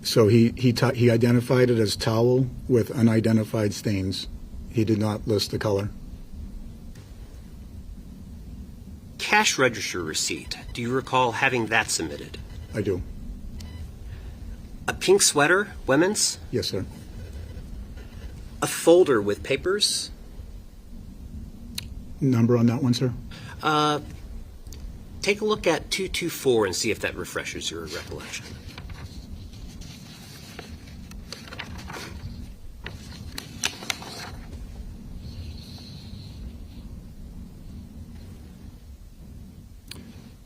So he identified it as towel with unidentified stains. He did not list the color. Cash register receipt. Do you recall having that submitted? I do. A pink sweater, women's? Yes, sir. A folder with papers? Number on that one, sir? Take a look at 224 and see if that refreshes your recollection.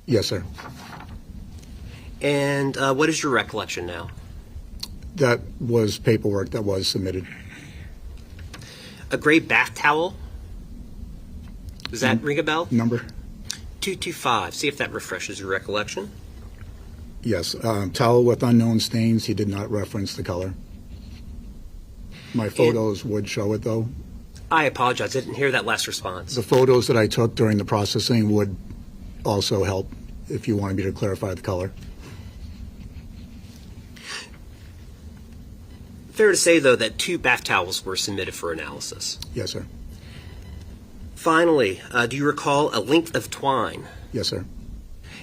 Yes, sir. And what is your recollection now? That was paperwork that was submitted. A gray bath towel? Does that ring a bell? Number? 225. See if that refreshes your recollection. Yes. Towel with unknown stains. He did not reference the color. My photos would show it, though. I apologize. I didn't hear that last response. The photos that I took during the processing would also help if you wanted me to clarify the color. Fair to say, though, that 2 bath towels were submitted for analysis. Yes, sir. Finally, do you recall a length of twine? Yes, sir.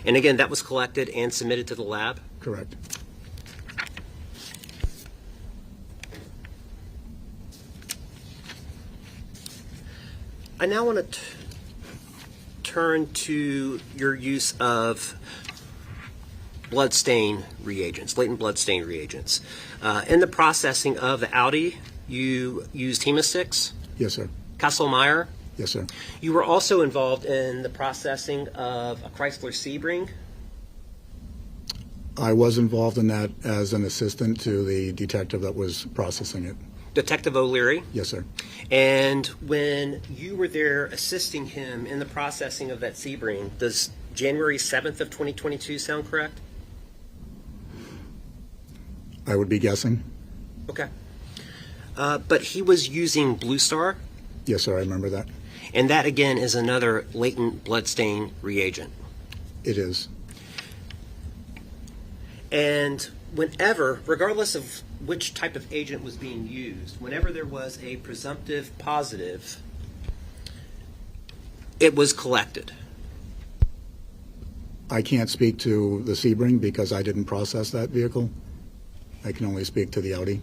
And again, that was collected and submitted to the lab? Correct. I now want to turn to your use of bloodstain reagents, latent bloodstain reagents. In the processing of the Audi, you used hemosticks? Yes, sir. Kasselmeyer? Yes, sir. You were also involved in the processing of a Chrysler Sebring? I was involved in that as an assistant to the detective that was processing it. Detective O'Leary? Yes, sir. And when you were there assisting him in the processing of that Sebring, does January 7th of 2022 sound correct? I would be guessing. Okay. But he was using Blue Star? Yes, sir. I remember that. And that, again, is another latent bloodstain reagent. It is. And whenever, regardless of which type of agent was being used, whenever there was a presumptive positive, it was collected. I can't speak to the Sebring because I didn't process that vehicle. I can only speak to the Audi.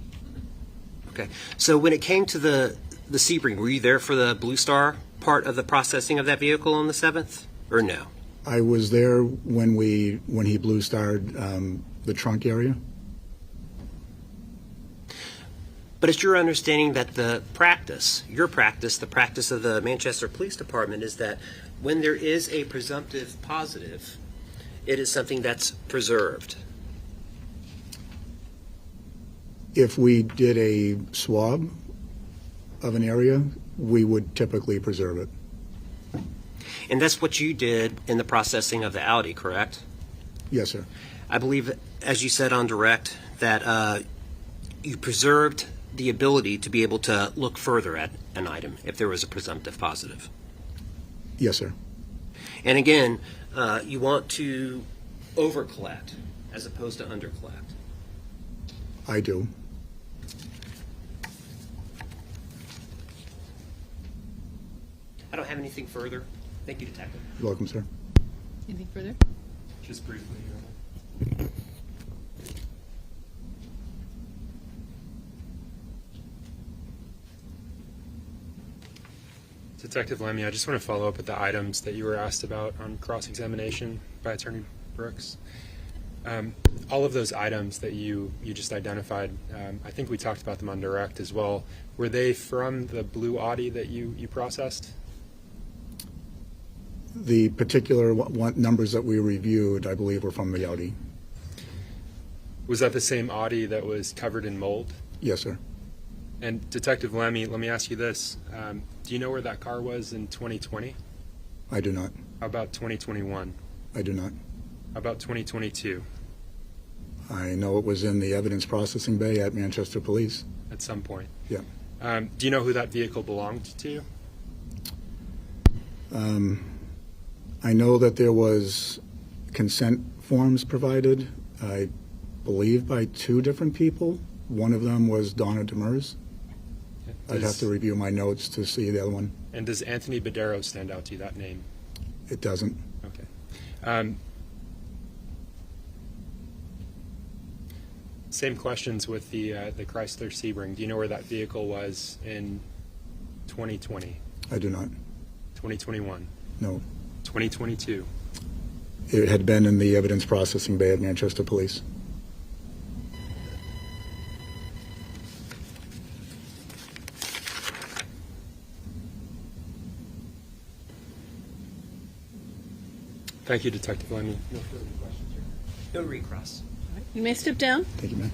Okay. So when it came to the Sebring, were you there for the Blue Star part of the processing of that vehicle on the 7th, or no? I was there when he blue starred the trunk area. But it's your understanding that the practice, the practice of the Manchester Police Department is that when there is a presumptive positive, it is something that's preserved. If we did a swab of an area, we would typically preserve it. And that's what you did in the processing of the Audi, correct? Yes, sir. I believe, as you said on direct, that you preserved the ability to be able to look further at an item if there was a presumptive positive. Yes, sir. And again, you want to over-collect as opposed to under-collect. I do. I don't have anything further. Thank you, Detective. You're welcome, sir. Anything further? Just briefly. Detective Lemmy, I just want to follow up with the items that you were asked about on cross-examination by Attorney Brooks. All of those items that you just identified, I think we talked about them on direct as well. Were they from the blue Audi that you processed? The particular numbers that we reviewed, I believe, were from the Audi. Was that the same Audi that was covered in mold? Yes, sir. And Detective Lemmy, let me ask you this. Do you know where that car was in 2020? I do not. How about 2021? I do not. How about 2022? I know it was in the evidence processing bay at Manchester Police. At some point? Yeah. Do you know who that vehicle belonged to? I know that there was consent forms provided, I believe, by two different people. One of them was Donna Demers. I'd have to review my notes to see the other one. And does Anthony Badero stand out to you, that name? It doesn't. Okay. Same questions with the Chrysler Sebring. Do you know where that vehicle was in 2020? I do not. 2021? No. 2022? It had been in the evidence processing bay at Manchester Police. Thank you, Detective Lemmy. No further questions here. No recross. You may step down. Thank you, ma'am.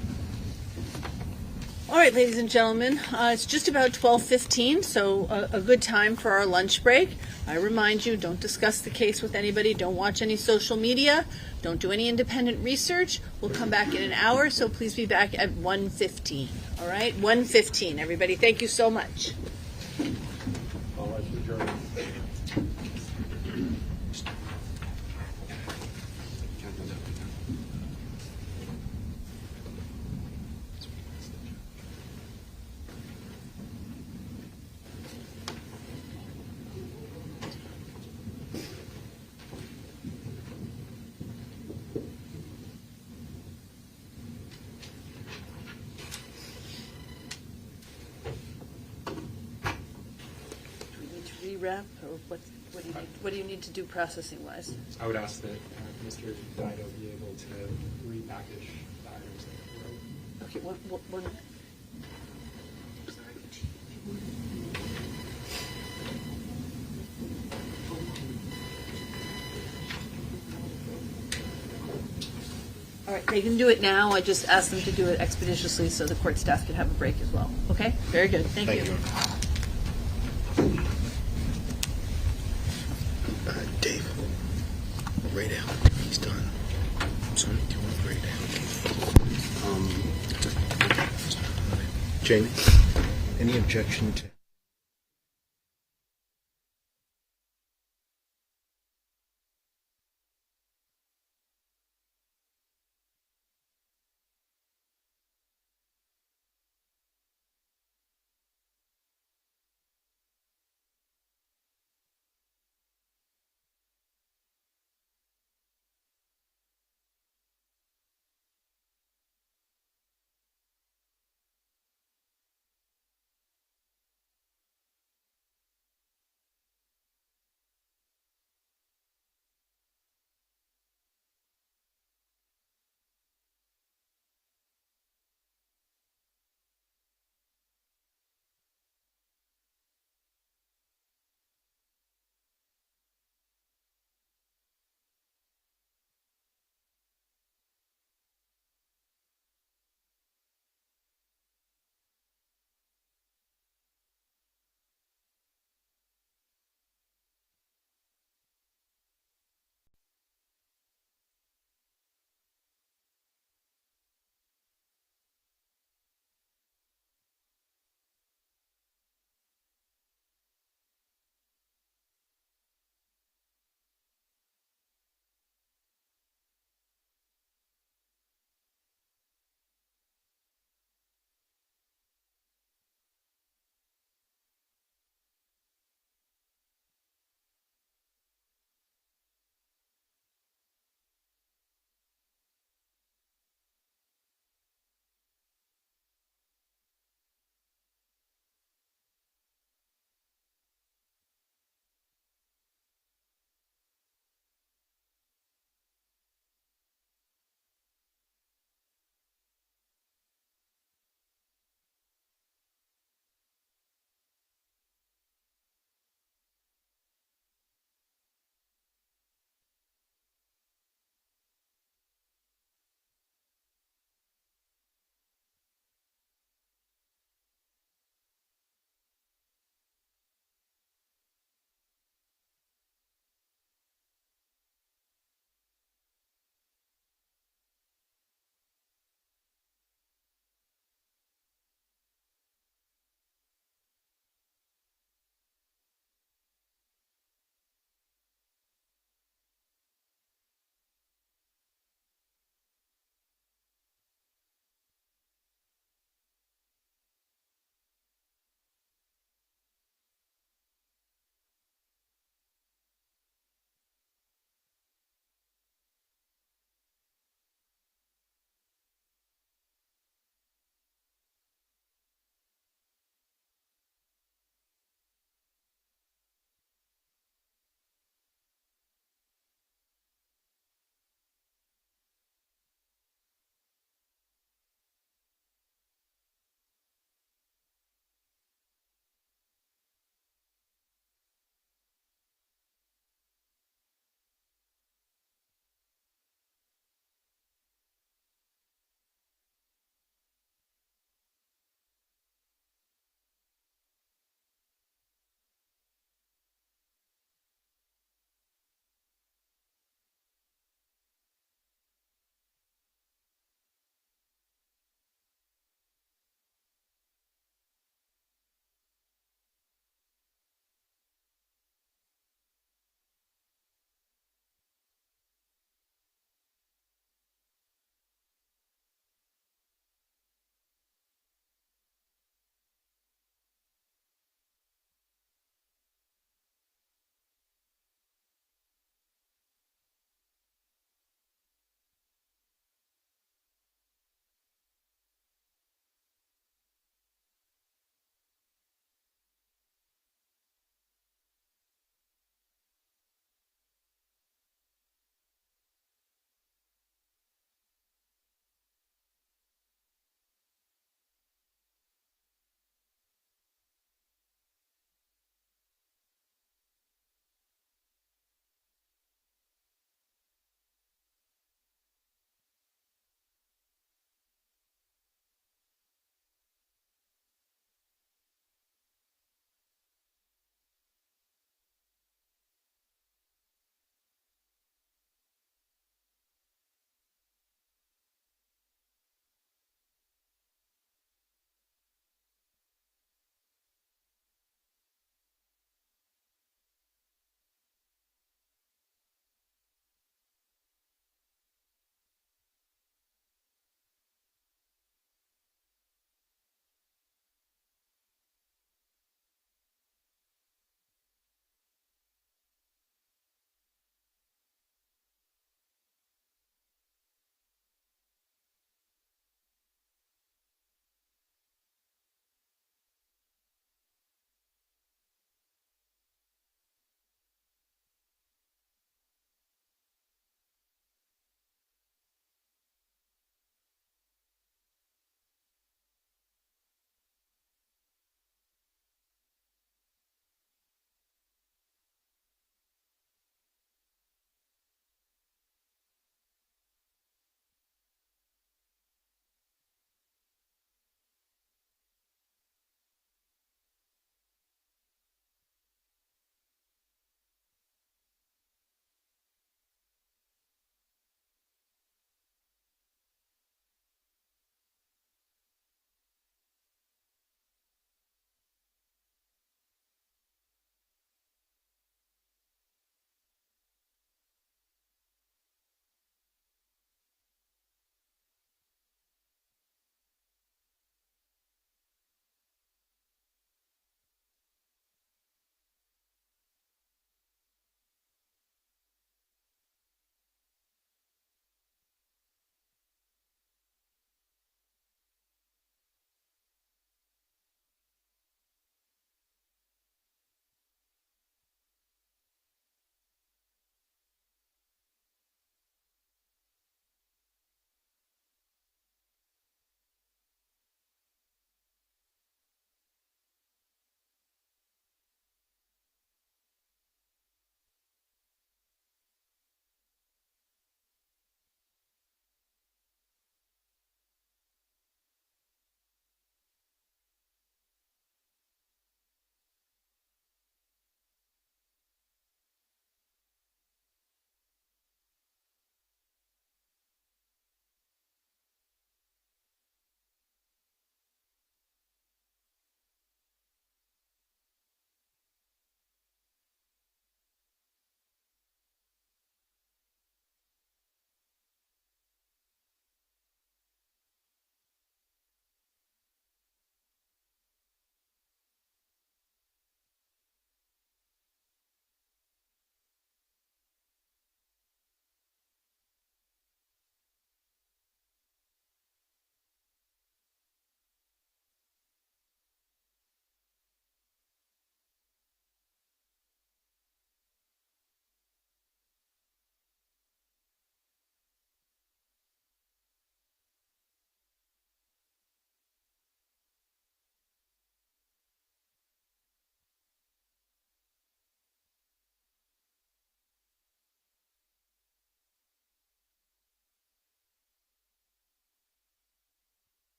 All right, ladies and gentlemen, it's just about 12:15, so a good time for our lunch break. I remind you, don't discuss the case with anybody, don't watch any social media, don't do any independent research. We'll come back in an hour, so please be back at 1:15. All right, 1:15, everybody. Thank you so much. All rise for the jury. Rewrap, or what do you need to do processing wise? I would ask that Mr. Dido be able to repackage the items that were. Okay, one. All right, they can do it now. I just asked them to do it expeditiously so the court staff can have a break as well. Okay, very good. Thank you. Dave, Ray down. He's done. So many doing Ray down. Jamie, any objection to?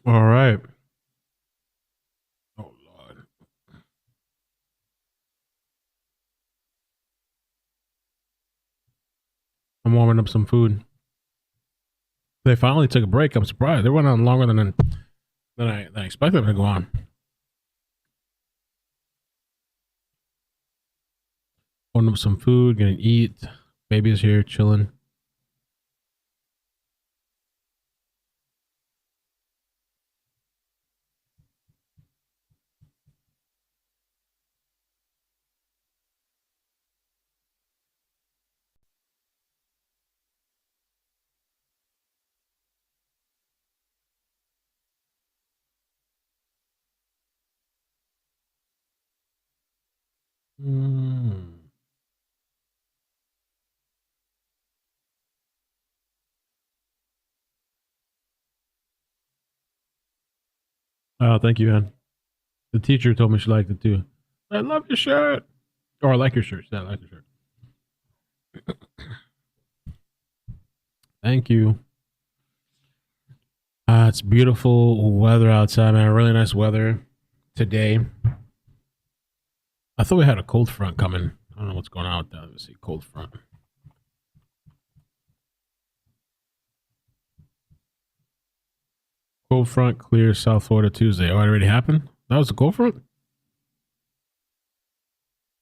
All right. Oh, Lord. I'm warming up some food. They finally took a break. I'm surprised. They went on longer than I expected them to go on. Warming up some food, gonna eat. Baby's here, chilling. Oh, thank you, man. The teacher told me she liked it too. I love your shirt. Or I like your shirt. Yeah, I like your shirt. Thank you. It's beautiful weather outside, man. Really nice weather today. I thought we had a cold front coming. I don't know what's going on with that. Let's see, cold front. Cold front clear South Florida Tuesday. Oh, it already happened? That was the cold front?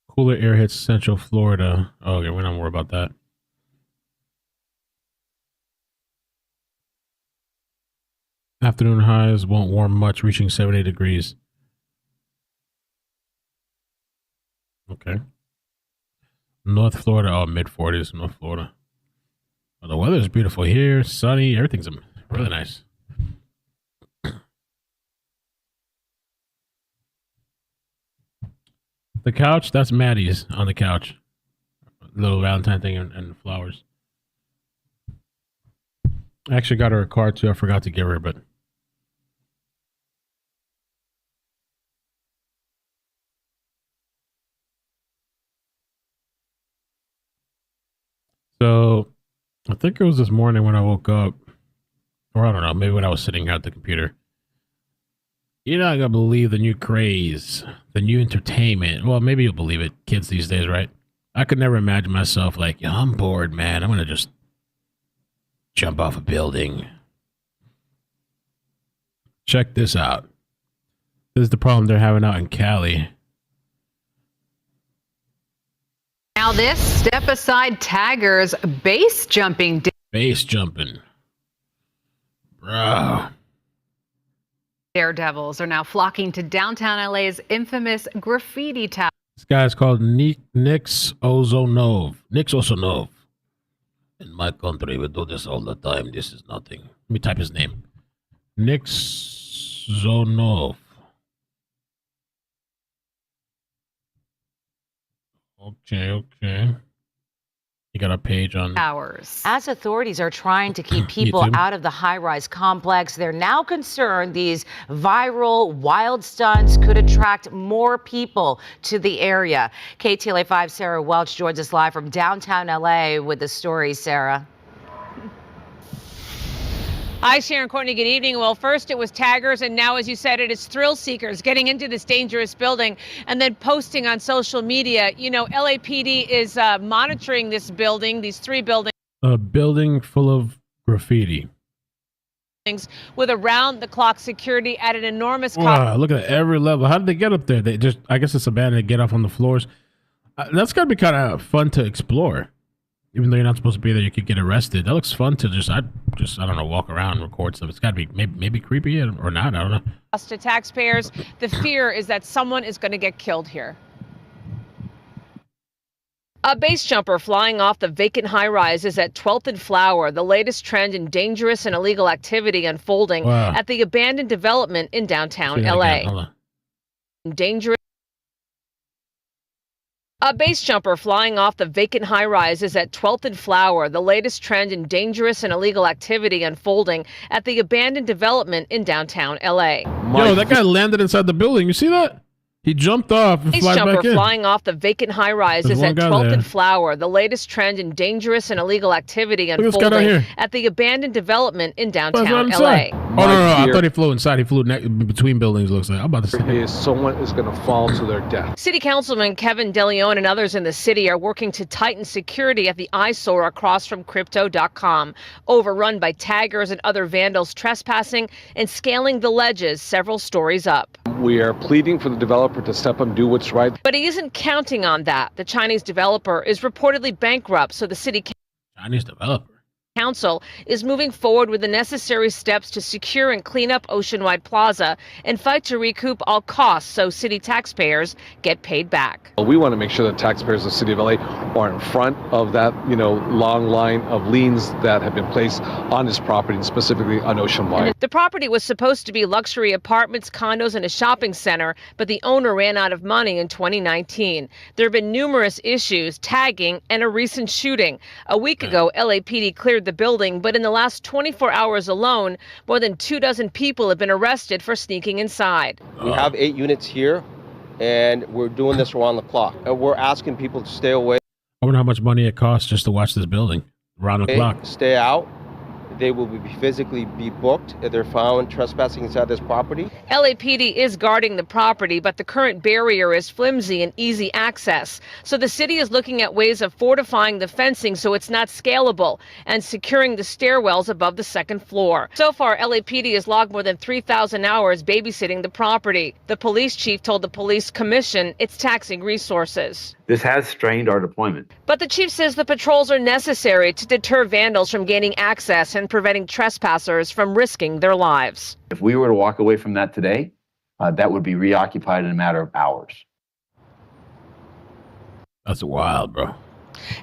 Cooler air hits Central Florida. Oh, okay, we're not worried about that. Afternoon highs won't warm much, reaching 70 degrees. Okay. North Florida, oh, mid-40s, North Florida. Oh, the weather is beautiful here, sunny, everything's really nice. The couch, that's Maddie's on the couch. Little Valentine thing and flowers. I actually got her a card too. I forgot to give her, but so I think it was this morning when I woke up, or I don't know, maybe when I was sitting here at the computer. You're not gonna believe the new craze, the new entertainment. Well, maybe you'll believe it, kids these days, right? I could never imagine myself like, yeah, I'm bored, man. I'm gonna just jump off a building. Check this out. This is the problem they're having out in Cali. Now this step aside taggers base jumping. Base jumping. Bro. Daredevils are now flocking to downtown LA's infamous graffiti tower. This guy's called Nix Ozonov. Nix Ozonov. In my country, we do this all the time. This is nothing. Let me type his name. Nix Zonov. Okay. You got a page on towers. As authorities are trying to keep people out of the high-rise complex, they're now concerned these viral wild stunts could attract more people to the area. KTLA 5 Sarah Welch joins us live from downtown LA with the story. Sarah. Hi, Sharon Courtney. Good evening. Well, first it was taggers, and now, as you said, it is thrill seekers getting into this dangerous building and then posting on social media. You know, LAPD is monitoring this building, these three buildings. A building full of graffiti. With around-the-clock security at an enormous cost. Wow, look at every level. How did they get up there? They just, I guess it's abandoned to get off on the floors. That's got to be kind of fun to explore. Even though you're not supposed to be there, you could get arrested. That looks fun to I don't know, walk around, record stuff. It's got to be maybe creepy or not. I don't know. To taxpayers, the fear is that someone is going to get killed here. A base jumper flying off the vacant high-rise is at 12th and Flower, the latest trend in dangerous and illegal activity unfolding at the abandoned development in downtown LA. Dangerous. A base jumper flying off the vacant high-rise is at 12th and Flower, the latest trend in dangerous and illegal activity unfolding at the abandoned development in downtown LA. Yo, that guy landed inside the building. You see that? He jumped off and Base flies jumper back in. flying off the vacant high-rise There's is one at guy 12th there. and Flower, the latest trend in dangerous and illegal activity at this guy down unfolding here. at the abandoned development in Flies downtown right LA. inside. Oh, no. I thought he flew inside. He flew between buildings, looks like. I'm about to say. Someone is going to fall to their death. City Councilman Kevin DeLeon and others in the city are working to tighten security at the eyesore across from Crypto.com, overrun by taggers and other vandals trespassing and scaling the ledges several stories up. We are pleading for the developer to step up and do what's right. But he isn't counting on that. The Chinese developer is reportedly bankrupt, so the city Chinese developer. Council is moving forward with the necessary steps to secure and clean up Oceanwide Plaza and fight to recoup all costs so city taxpayers get paid back. We want to make sure that taxpayers of the city of LA are in front of that, long line of liens that have been placed on this property, and specifically on Oceanwide. The property was supposed to be luxury apartments, condos, and a shopping center, but the owner ran out of money in 2019. There have been numerous issues, tagging, and a recent shooting. A week ago, LAPD cleared the building, but in the last 24 hours alone, more than 24 people have been arrested for sneaking inside. We have 8 units here, and we're doing this around the clock. And we're asking people to stay away. I wonder how much money it costs just to watch this building around the clock. Stay out. They will be physically be booked if they're found trespassing inside this property. LAPD is guarding the property, but the current barrier is flimsy and easy access. So the city is looking at ways of fortifying the fencing so it's not scalable and securing the stairwells above the second floor. So far, LAPD has logged more than 3,000 hours babysitting the property. The police chief told the police commission it's taxing resources. This has strained our deployment. But the chief says the patrols are necessary to deter vandals from gaining access and preventing trespassers from risking their lives. If we were to walk away from that today, that would be reoccupied in a matter of hours. That's wild, bro.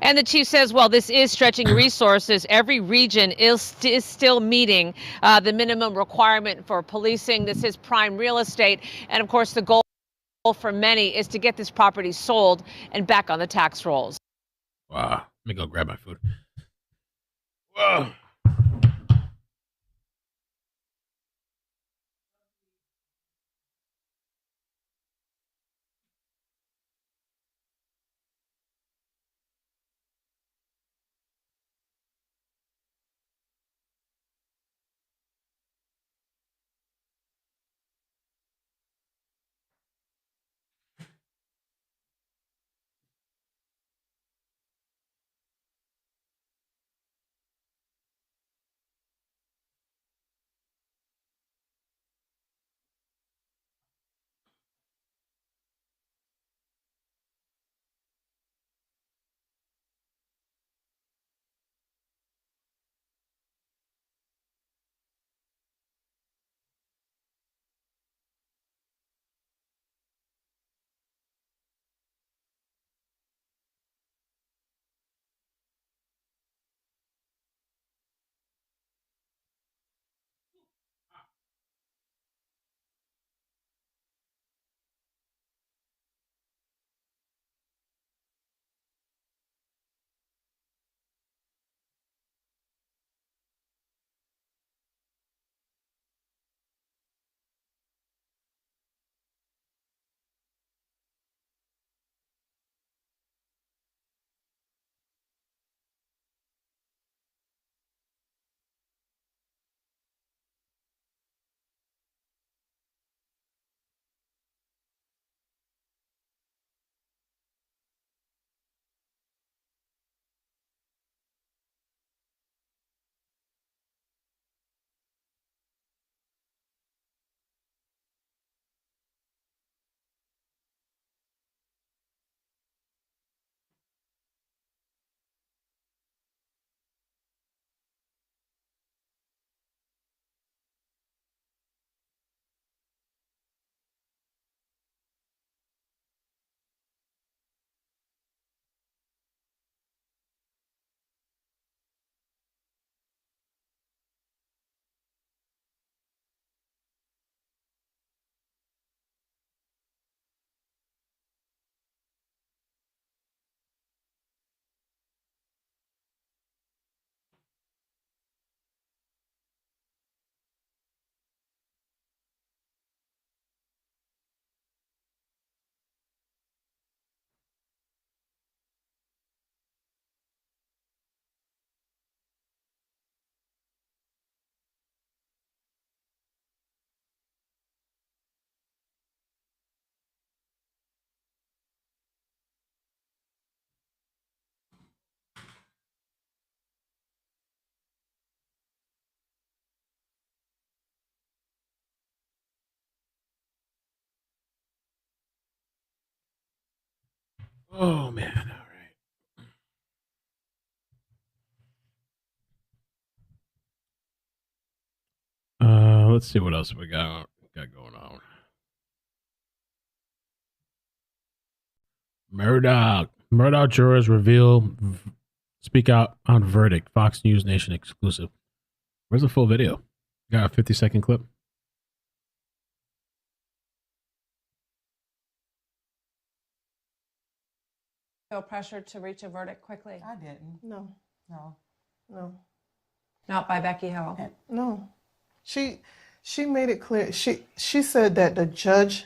And the chief says, well, this is stretching resources. Every region is still meeting the minimum requirement for policing. This is prime real estate. And of course, the goal for many is to get this property sold and back on the tax rolls. Wow. Let me go grab my food. Whoa. Oh man. All right. Let's see what else we got going on. Murdoch jurors speak out on verdict. Fox News Nation exclusive. Where's the full video? Got a 50-second clip. Feel pressure to reach a verdict quickly? I didn't. No. No. No. Not by Becky Hill. No. She made it clear. She said that Judge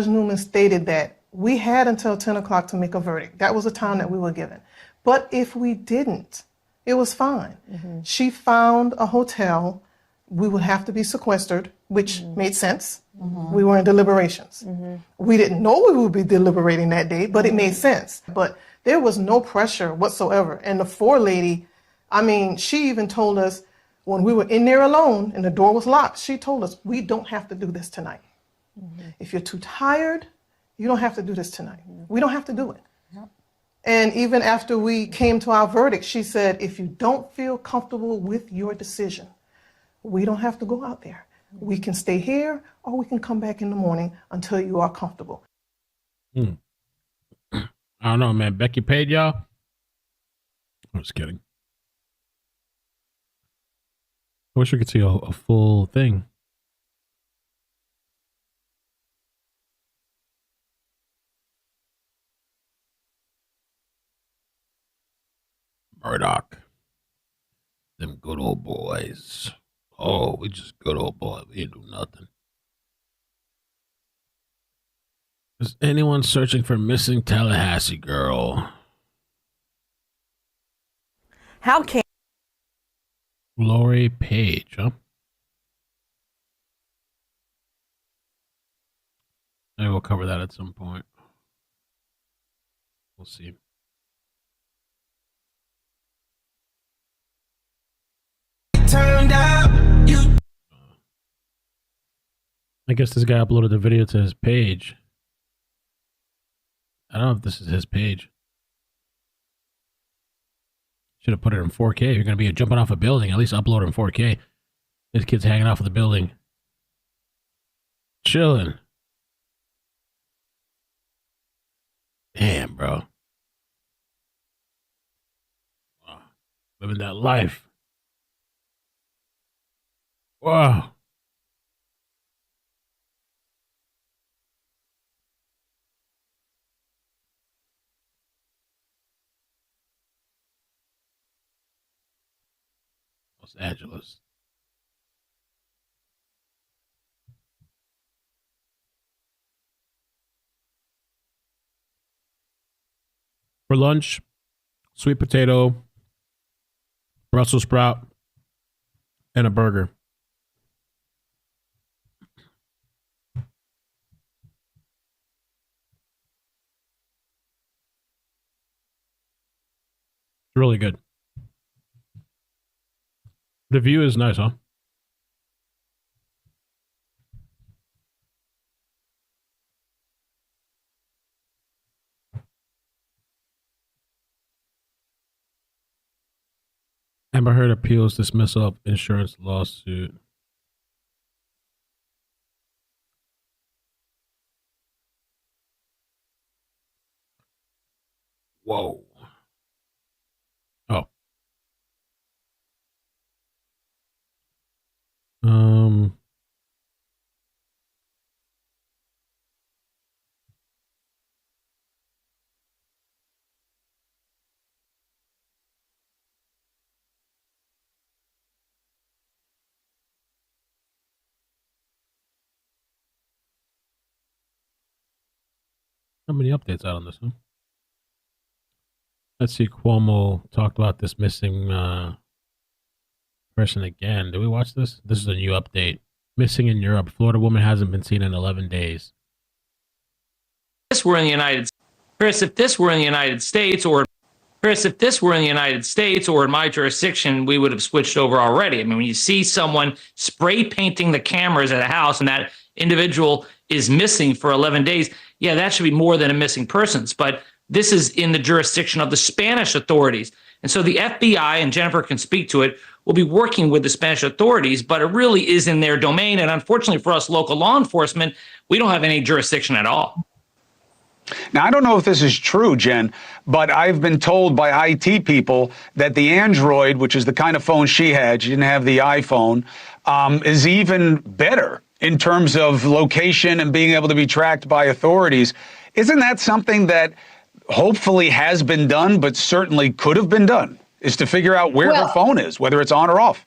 Newman stated that we had until 10 o'clock to make a verdict. That was the time that we were given. But if we didn't, it was fine. Mm-hmm. She found a hotel. We would have to be sequestered, which made sense. Mm-hmm. We were in deliberations. Mm-hmm. We didn't know we would be deliberating that day, but it made sense. But there was no pressure whatsoever. And the forelady, I mean, she even told us when we were in there alone and the door was locked, she told us, we don't have to do this tonight. Mm-hmm. If you're too tired, you don't have to do this tonight. We don't have to do it. Yep. And even after we came to our verdict, she said, if you don't feel comfortable with your decision, we don't have to go out there. We can stay here or we can come back in the morning until you are comfortable. I don't know, man. Becky paid y'all? I'm just kidding. I wish we could see a full thing. Murdoch. Them good old boys. Oh, we just good old boy. We ain't do nothing. Is anyone searching for missing Tallahassee girl? How can Lori Page, huh? Maybe we'll cover that at some point. We'll see. Turned out, I guess this guy uploaded the video to his page. I don't know if this is his page. Should have put it in 4K. If you're going to be jumping off a building, at least upload it in 4K. This kid's hanging off of the building. Chilling. Damn, bro. Wow. Living that life. Wow. Los Angeles. For lunch, sweet potato, Brussels sprout, and a burger. Really good. The view is nice, huh? Amber Heard appeals dismissal of insurance lawsuit. Whoa. Oh. How many updates out on this, huh? Let's see. Cuomo talked about this missing person again. Did we watch this? This is a new update. Missing in Europe. Florida woman hasn't been seen in 11 days. If this were in the United States or in my jurisdiction, we would have switched over already. I mean, when you see someone spray painting the cameras at a house and that individual is missing for 11 days, yeah, that should be more than a missing persons. But this is in the jurisdiction of the Spanish authorities. And so the FBI, and Jennifer can speak to it, will be working with the Spanish authorities, but it really is in their domain. And unfortunately for us local law enforcement, we don't have any jurisdiction at all. Now, I don't know if this is true, Jen, but I've been told by IT people that the Android, which is the kind of phone she had, she didn't have the iPhone, is even better in terms of location and being able to be tracked by authorities. Isn't that something that hopefully has been done, but certainly could have been done, is to figure out where her phone is, whether it's on or off?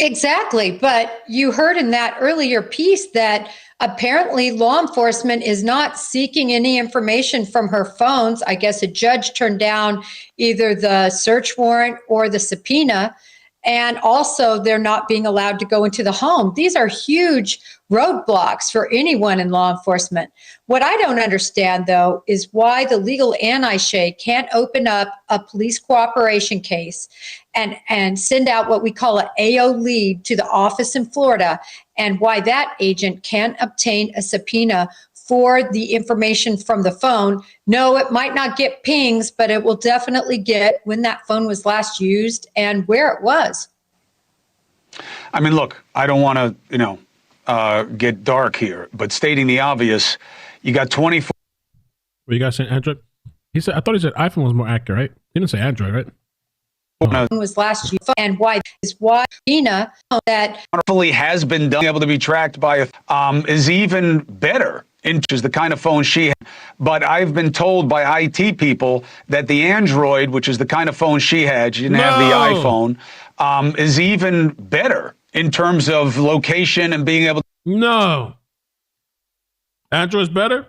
Exactly. But you heard in that earlier piece that apparently law enforcement is not seeking any information from her phones. I guess a judge turned down either the search warrant or the subpoena. And also, they're not being allowed to go into the home. These are huge roadblocks for anyone in law enforcement. What I don't understand, though, is why the legal attache can't open up a police cooperation case and send out what we call an AO lead to the office in Florida, and why that agent can't obtain a subpoena for the information from the phone. No, it might not get pings, but it will definitely get when that phone was last used and where it was. I mean, look, I don't want to, get dark here, but stating the obvious, you got 24. What you guys saying, Android? I thought he said iPhone was more accurate, right? He didn't say Android, right? Was last year, and why Ina that hopefully has been done, able to be tracked by is even better. Is the kind of phone she had. But I've been told by IT people that the Android, which is the kind of phone she had, she didn't have the iPhone, is even better in terms of location and being able to. No. Android's better?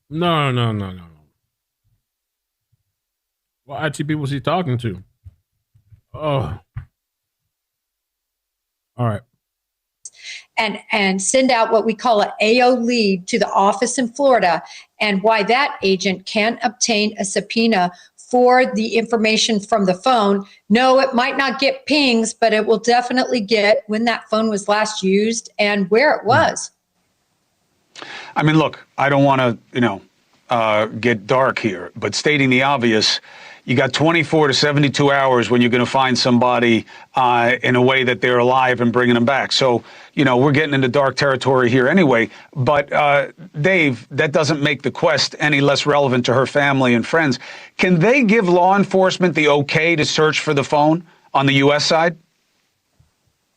No. What IT people is he talking to? Oh. All right. And send out what we call an AO lead to the office in Florida, and why that agent can't obtain a subpoena for the information from the phone. No, it might not get pings, but it will definitely get when that phone was last used and where it was. I mean, look, I don't want to, get dark here, but stating the obvious, you got 24 to 72 hours when you're going to find somebody in a way that they're alive and bringing them back. So, we're getting into dark territory here anyway. But, Dave, that doesn't make the quest any less relevant to her family and friends. Can they give law enforcement the okay to search for the phone on the U.S. side?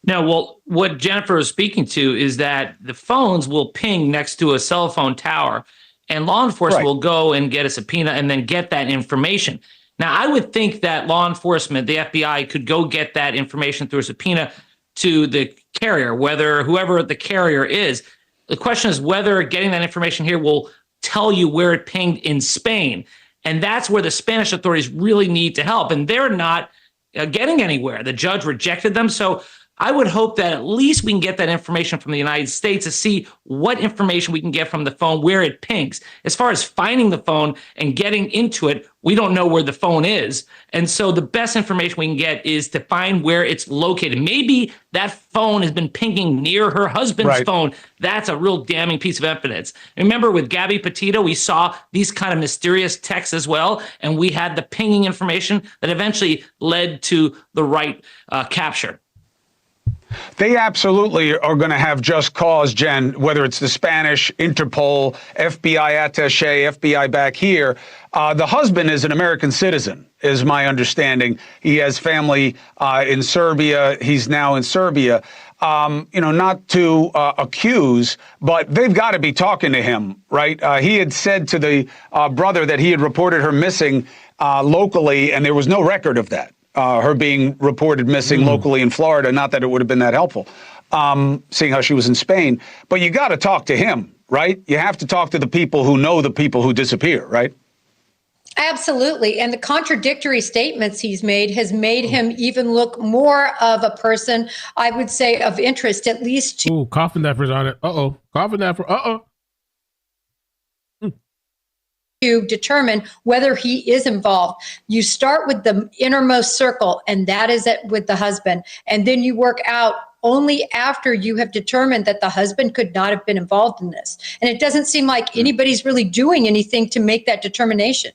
No, well, what Jennifer is speaking to is that the phones will ping next to a cell phone tower, and law enforcement will go and get a subpoena and then get that information. Now, I would think that law enforcement, the FBI, could go get that information through a subpoena to the carrier, whoever the carrier is. The question is whether getting that information here will tell you where it pinged in Spain. And that's where the Spanish authorities really need to help. And they're not getting anywhere. The judge rejected them. So I would hope that at least we can get that information from the United States to see what information we can get from the phone, where it pings. As far as finding the phone and getting into it, we don't know where the phone is. And so the best information we can get is to find where it's located. Maybe that phone has been pinging near her husband's phone. That's a real damning piece of evidence. Remember with Gabby Petito, we saw these kind of mysterious texts as well, and we had the pinging information that eventually led to the right capture. They absolutely are going to have just cause, Jen, whether it's the Spanish, Interpol, FBI attaché, FBI back here. The husband is an American citizen, is my understanding. He has family in Serbia. He's now in Serbia. Not to accuse, but they've got to be talking to him, right? He had said to the brother that he had reported her missing locally, and there was no record of that. Her being reported missing locally in Florida, not that it would have been that helpful, seeing how she was in Spain. But you got to talk to him, right? You have to talk to the people who know the people who disappear, right? Absolutely. And the contradictory statements he's made has made him even look more of a person, I would say, of interest, at least to. Ooh, coughing that for on it. Coughing that for. to determine whether he is involved. You start with the innermost circle, and that is it with the husband. And then you work out only after you have determined that the husband could not have been involved in this. And it doesn't seem like anybody's really doing anything to make that determination.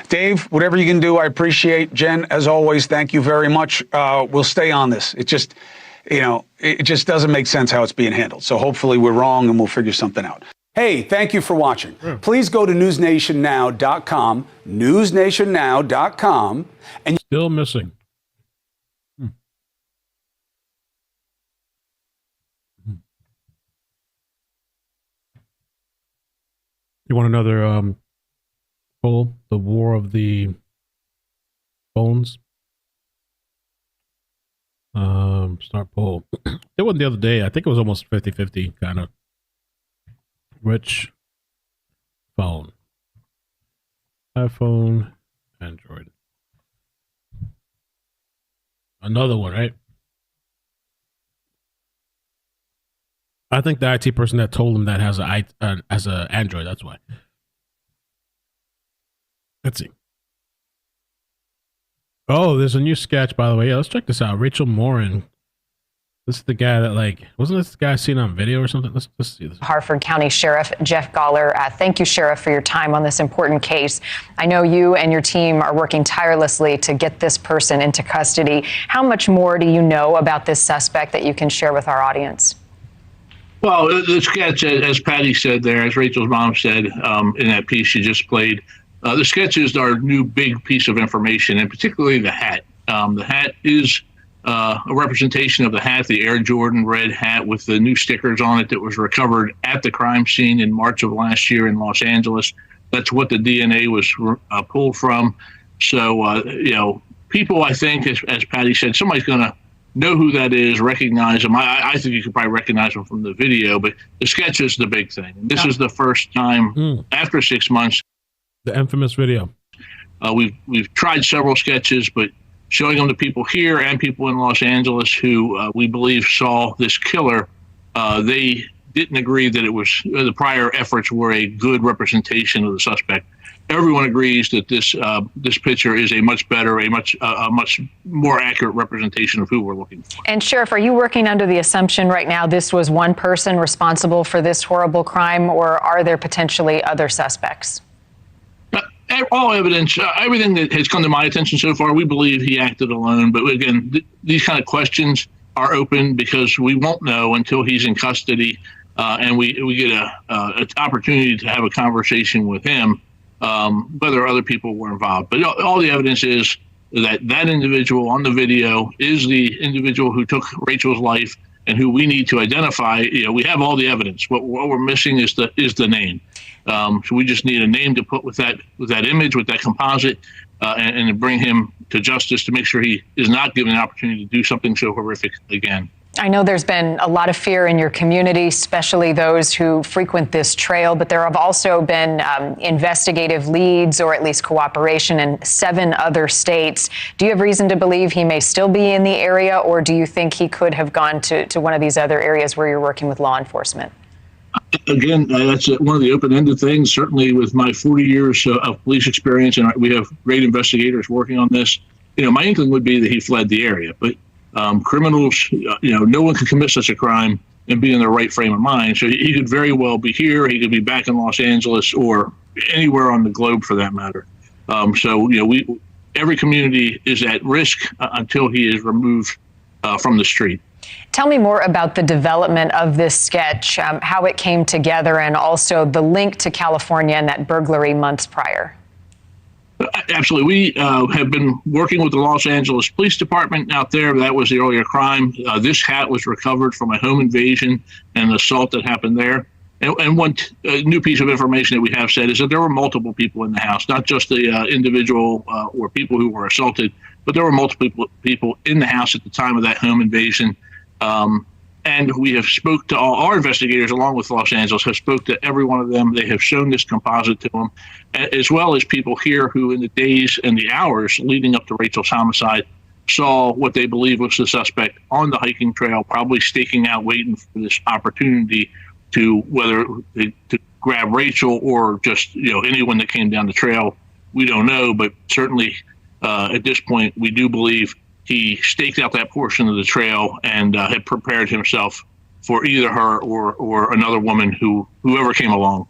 Dave, whatever you can do, I appreciate. Jen, as always, thank you very much. We'll stay on this. It just, it just doesn't make sense how it's being handled. So hopefully we're wrong and we'll figure something out. Hey, thank you for watching. Please go to newsnationnow.com, newsnationnow.com, and still missing. You want another poll? The War of the Phones? Start poll. There one the other day. I think it was almost 50-50 kind of. Which phone? iPhone, Android. Another one, right? I think the IT person that told him that has a Android. That's why. Let's see. Oh, there's a new sketch, by the way. Yeah, let's check this out. Rachel Morin. This is the guy that, wasn't this the guy seen on video or something? Let's see this. Harford County Sheriff Jeff Galler. Thank you, Sheriff, for your time on this important case. I know you and your team are working tirelessly to get this person into custody. How much more do you know about this suspect that you can share with our audience? Well, the sketch, as Patty said there, as Rachel's mom said in that piece she just played, the sketch is our new big piece of information, and particularly the hat. The hat is a representation of the hat, the Air Jordan red hat with the new stickers on it that was recovered at the crime scene in March of last year in Los Angeles. That's what the DNA was pulled from. So, people, I think, as Patty said, somebody's going to know who that is, recognize them. I think you could probably recognize them from the video, but the sketch is the big thing. This is the first time after 6 months. The infamous video. We've tried several sketches, but showing them to people here and people in Los Angeles who we believe saw this killer, they didn't agree that it was the prior efforts were a good representation of the suspect. Everyone agrees that this picture is a much better, a much more accurate representation of who we're looking for. And Sheriff, are you working under the assumption right now this was one person responsible for this horrible crime, or are there potentially other suspects? All evidence, everything that has come to my attention so far, we believe he acted alone. But again, these kind of questions are open because we won't know until he's in custody, and we get an opportunity to have a conversation with him, whether other people were involved. But all the evidence is that individual on the video is the individual who took Rachel's life and who we need to identify. We have all the evidence. What we're missing is the name. So we just need a name to put with that image, with that composite, and to bring him to justice to make sure he is not given an opportunity to do something so horrific again. I know there's been a lot of fear in your community, especially those who frequent this trail, but there have also been investigative leads, or at least cooperation, in 7 other states. Do you have reason to believe he may still be in the area, or do you think he could have gone to one of these other areas where you're working with law enforcement? Again, that's one of the open-ended things. Certainly with my 40 years of police experience, and we have great investigators working on this, my inkling would be that he fled the area. But criminals, no one could commit such a crime and be in the right frame of mind. So he could very well be here. He could be back in Los Angeles or anywhere on the globe for that matter. Every community is at risk until he is removed from the street. Tell me more about the development of this sketch, how it came together, and also the link to California and that burglary months prior. Absolutely. We have been working with the Los Angeles Police Department out there. That was the earlier crime. This hat was recovered from a home invasion and the assault that happened there. And one new piece of information that we have said is that there were multiple people in the house, not just the individual or people who were assaulted, but there were multiple people in the house at the time of that home invasion. And we have spoke to all our investigators, along with Los Angeles, have spoke to every one of them. They have shown this composite to them, as well as people here who in the days and the hours leading up to Rachel's homicide saw what they believe was the suspect on the hiking trail, probably staking out, waiting for this opportunity to grab Rachel or just anyone that came down the trail. We don't know, but certainly at this point, we do believe he staked out that portion of the trail and had prepared himself for either her or another woman whoever came along.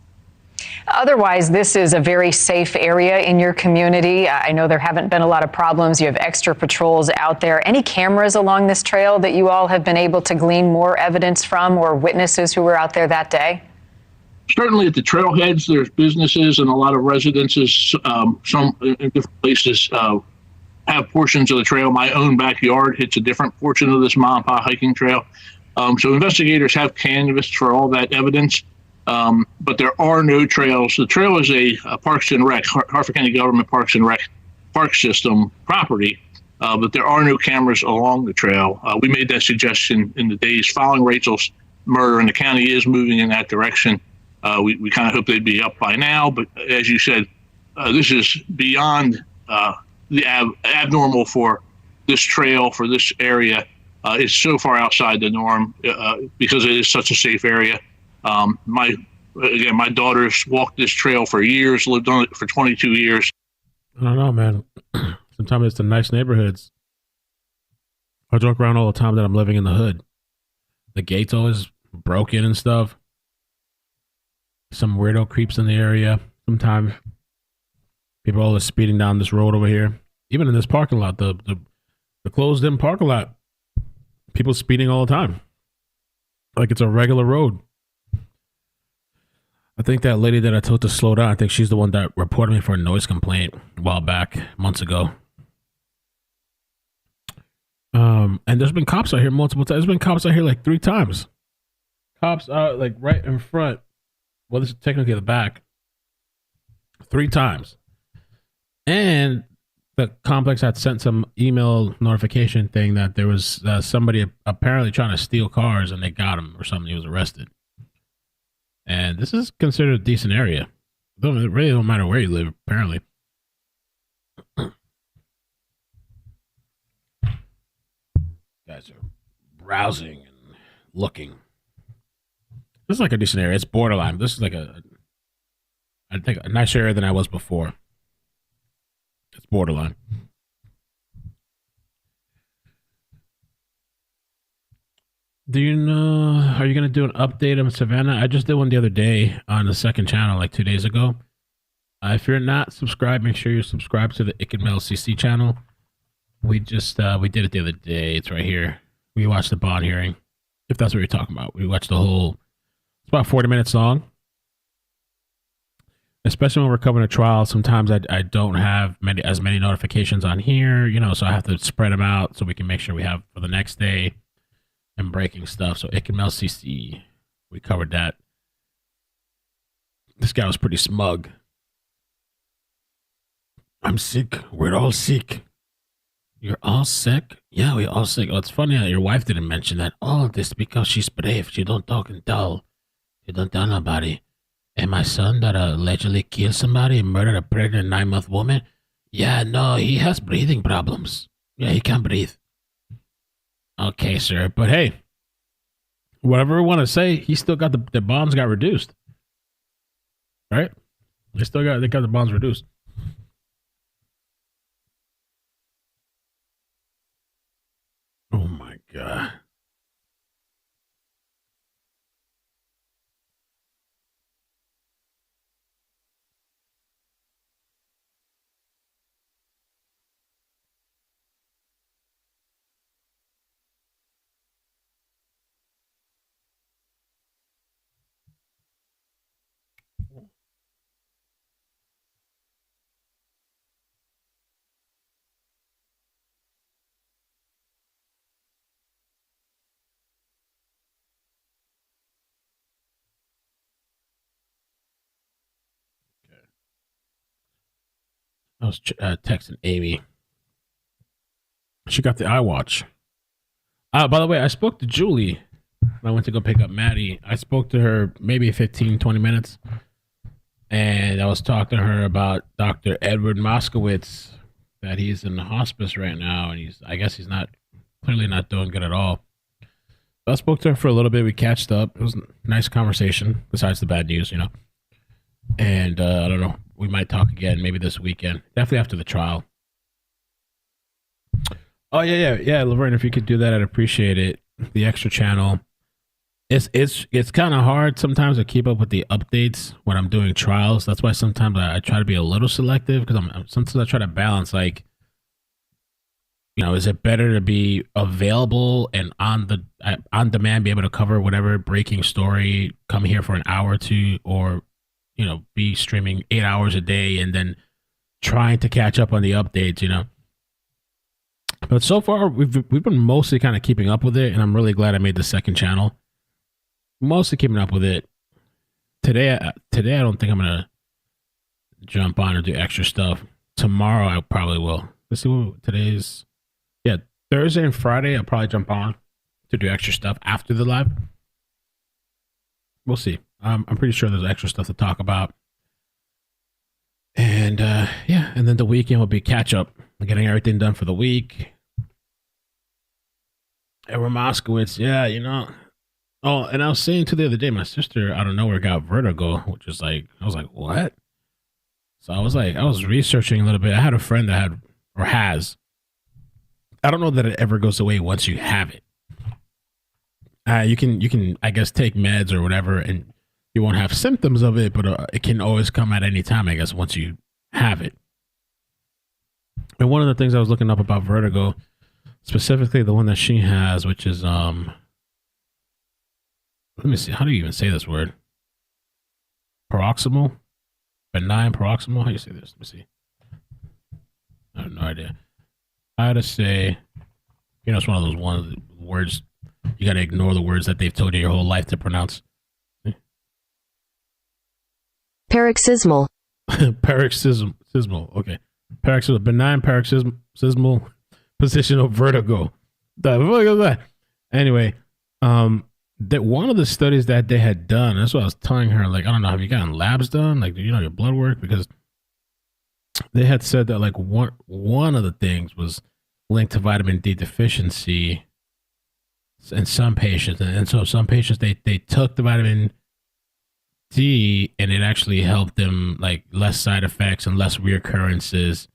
Otherwise, this is a very safe area in your community. I know there haven't been a lot of problems. You have extra patrols out there. Any cameras along this trail that you all have been able to glean more evidence from, or witnesses who were out there that day? Certainly at the trailheads, there's businesses and a lot of residences. Some in different places have portions of the trail. My own backyard hits a different portion of this mom and pop hiking trail. So investigators have canvassed for all that evidence. But there are no trails. The trail is a Parks and Rec, Hartford County Government Parks and Rec park system property, but there are no cameras along the trail. We made that suggestion in the days following Rachel's murder, and the county is moving in that direction. We kind of hope they'd be up by now, but as you said, this is beyond the abnormal for this trail, for this area. It's so far outside the norm because it is such a safe area. My daughters walked this trail for years, lived on it for 22 years. I don't know, man. Sometimes it's the nice neighborhoods. I joke around all the time that I'm living in the hood. The gate's always broken and stuff. Some weirdo creeps in the area. Sometimes people are always speeding down this road over here. Even in this parking lot, the closed-in parking lot, people speeding all the time. Like it's a regular road. I think that lady that I told to slow down, I think she's the one that reported me for a noise complaint a while back, months ago. And there's been cops out here multiple times. There's been cops out here like 3 times. Cops out like right in front. Well, this is technically the back. 3 times. And the complex had sent some email notification thing that there was somebody apparently trying to steal cars and they got him or something. He was arrested. And this is considered a decent area. It really don't matter where you live, apparently. Guys are browsing and looking. This is like a decent area. It's borderline. This is like I think a nicer area than I was before. It's borderline. Do you know, are you going to do an update on Savannah? I just did one the other day on the second channel, like 2 days ago. If you're not subscribed, make sure you're subscribed to the Ick and Mel CC channel. We just, we did it the other day. It's right here. We watched the bond hearing, if that's what you're talking about. We watched the whole, it's about 40 minutes long. Especially when we're covering a trial, sometimes I don't have as many notifications on here, so I have to spread them out so we can make sure we have for the next day and breaking stuff. So Ick and Mel CC, we covered that. This guy was pretty smug. I'm sick. We're all sick. You're all sick? Yeah, we're all sick. Oh, it's funny that your wife didn't mention that. Oh, this because she's brave. She don't talk and tell. She don't tell nobody. And my son that allegedly killed somebody and murdered a pregnant 9-month woman? Yeah, no, he has breathing problems. Yeah, he can't breathe. Okay, sir. But hey, whatever we want to say, he still got the bonds got reduced. Right? They got the bonds reduced. Oh my God. I was texting Amy. She got the iWatch. By the way, I spoke to Julie when I went to go pick up Maddie. I spoke to her maybe 15, 20 minutes. And I was talking to her about Dr. Edward Moskowitz, that he's in the hospice right now. And I guess he's clearly not doing good at all. So I spoke to her for a little bit. We catched up. It was a nice conversation, besides the bad news, And I don't know. We might talk again maybe this weekend. Definitely after the trial. Oh yeah, Laverne. If you could do that, I'd appreciate it. The extra channel. It's kind of hard sometimes to keep up with the updates when I'm doing trials. That's why sometimes I try to be a little selective because sometimes I try to balance like, is it better to be available and on demand, be able to cover whatever breaking story, come here for an hour or two, or be streaming 8 hours a day and then trying to catch up on the updates, But so far we've been mostly kind of keeping up with it, and I'm really glad I made the second channel. Mostly keeping up with it. Today I don't think I'm gonna jump on or do extra stuff. Tomorrow I probably will. Let's see what today's. Yeah, Thursday and Friday I'll probably jump on to do extra stuff after the live. We'll see. I'm pretty sure there's extra stuff to talk about. And and then the weekend will be catch up, getting everything done for the week. Edward Moskowitz, Oh, and I was saying to the other day, my sister out of nowhere got vertigo, which is like, I was like, what? So I was researching a little bit. I had a friend that had, or has. I don't know that it ever goes away once you have it. You can, I guess, take meds or whatever, and you won't have symptoms of it, but it can always come at any time, I guess, once you have it. And one of the things I was looking up about vertigo, specifically the one that she has, which is, let me see. How do you even say this word? Paroxysmal? Benign paroxysmal? How do you say this? Let me see. I have no idea. How to say, it's one of those words, you got to ignore the words that they've told you your whole life to pronounce. Paroxysmal. Paroxysmal. Okay. Paroxysmal. Benign paroxysmal positional vertigo. The fuck is that? Anyway, that one of the studies that they had done, that's what I was telling her, like, I don't know, have you gotten labs done? Like, your blood work? Because they had said that, like, one of the things was linked to vitamin D deficiency in some patients. And so some patients, they took the vitamin D and it actually helped them, like, less side effects and less reoccurrences.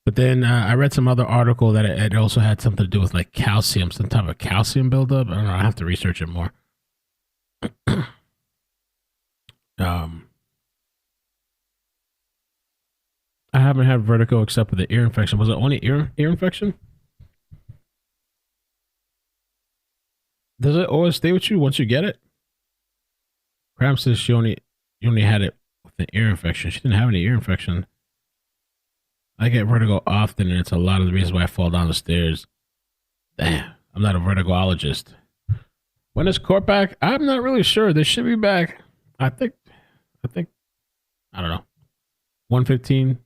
But then I read some other article that it also had something to do with, like, calcium, some type of calcium buildup. I don't know. I have to research it more. I haven't had vertigo except with the ear infection. Was it only ear infection? Does it always stay with you once you get it? Cram says you only had it with an ear infection. She didn't have any ear infection. I get vertigo often, and it's a lot of the reasons why I fall down the stairs. Damn, I'm not a vertigologist. When is court back? I'm not really sure. They should be back. I think, I don't know. 1:15.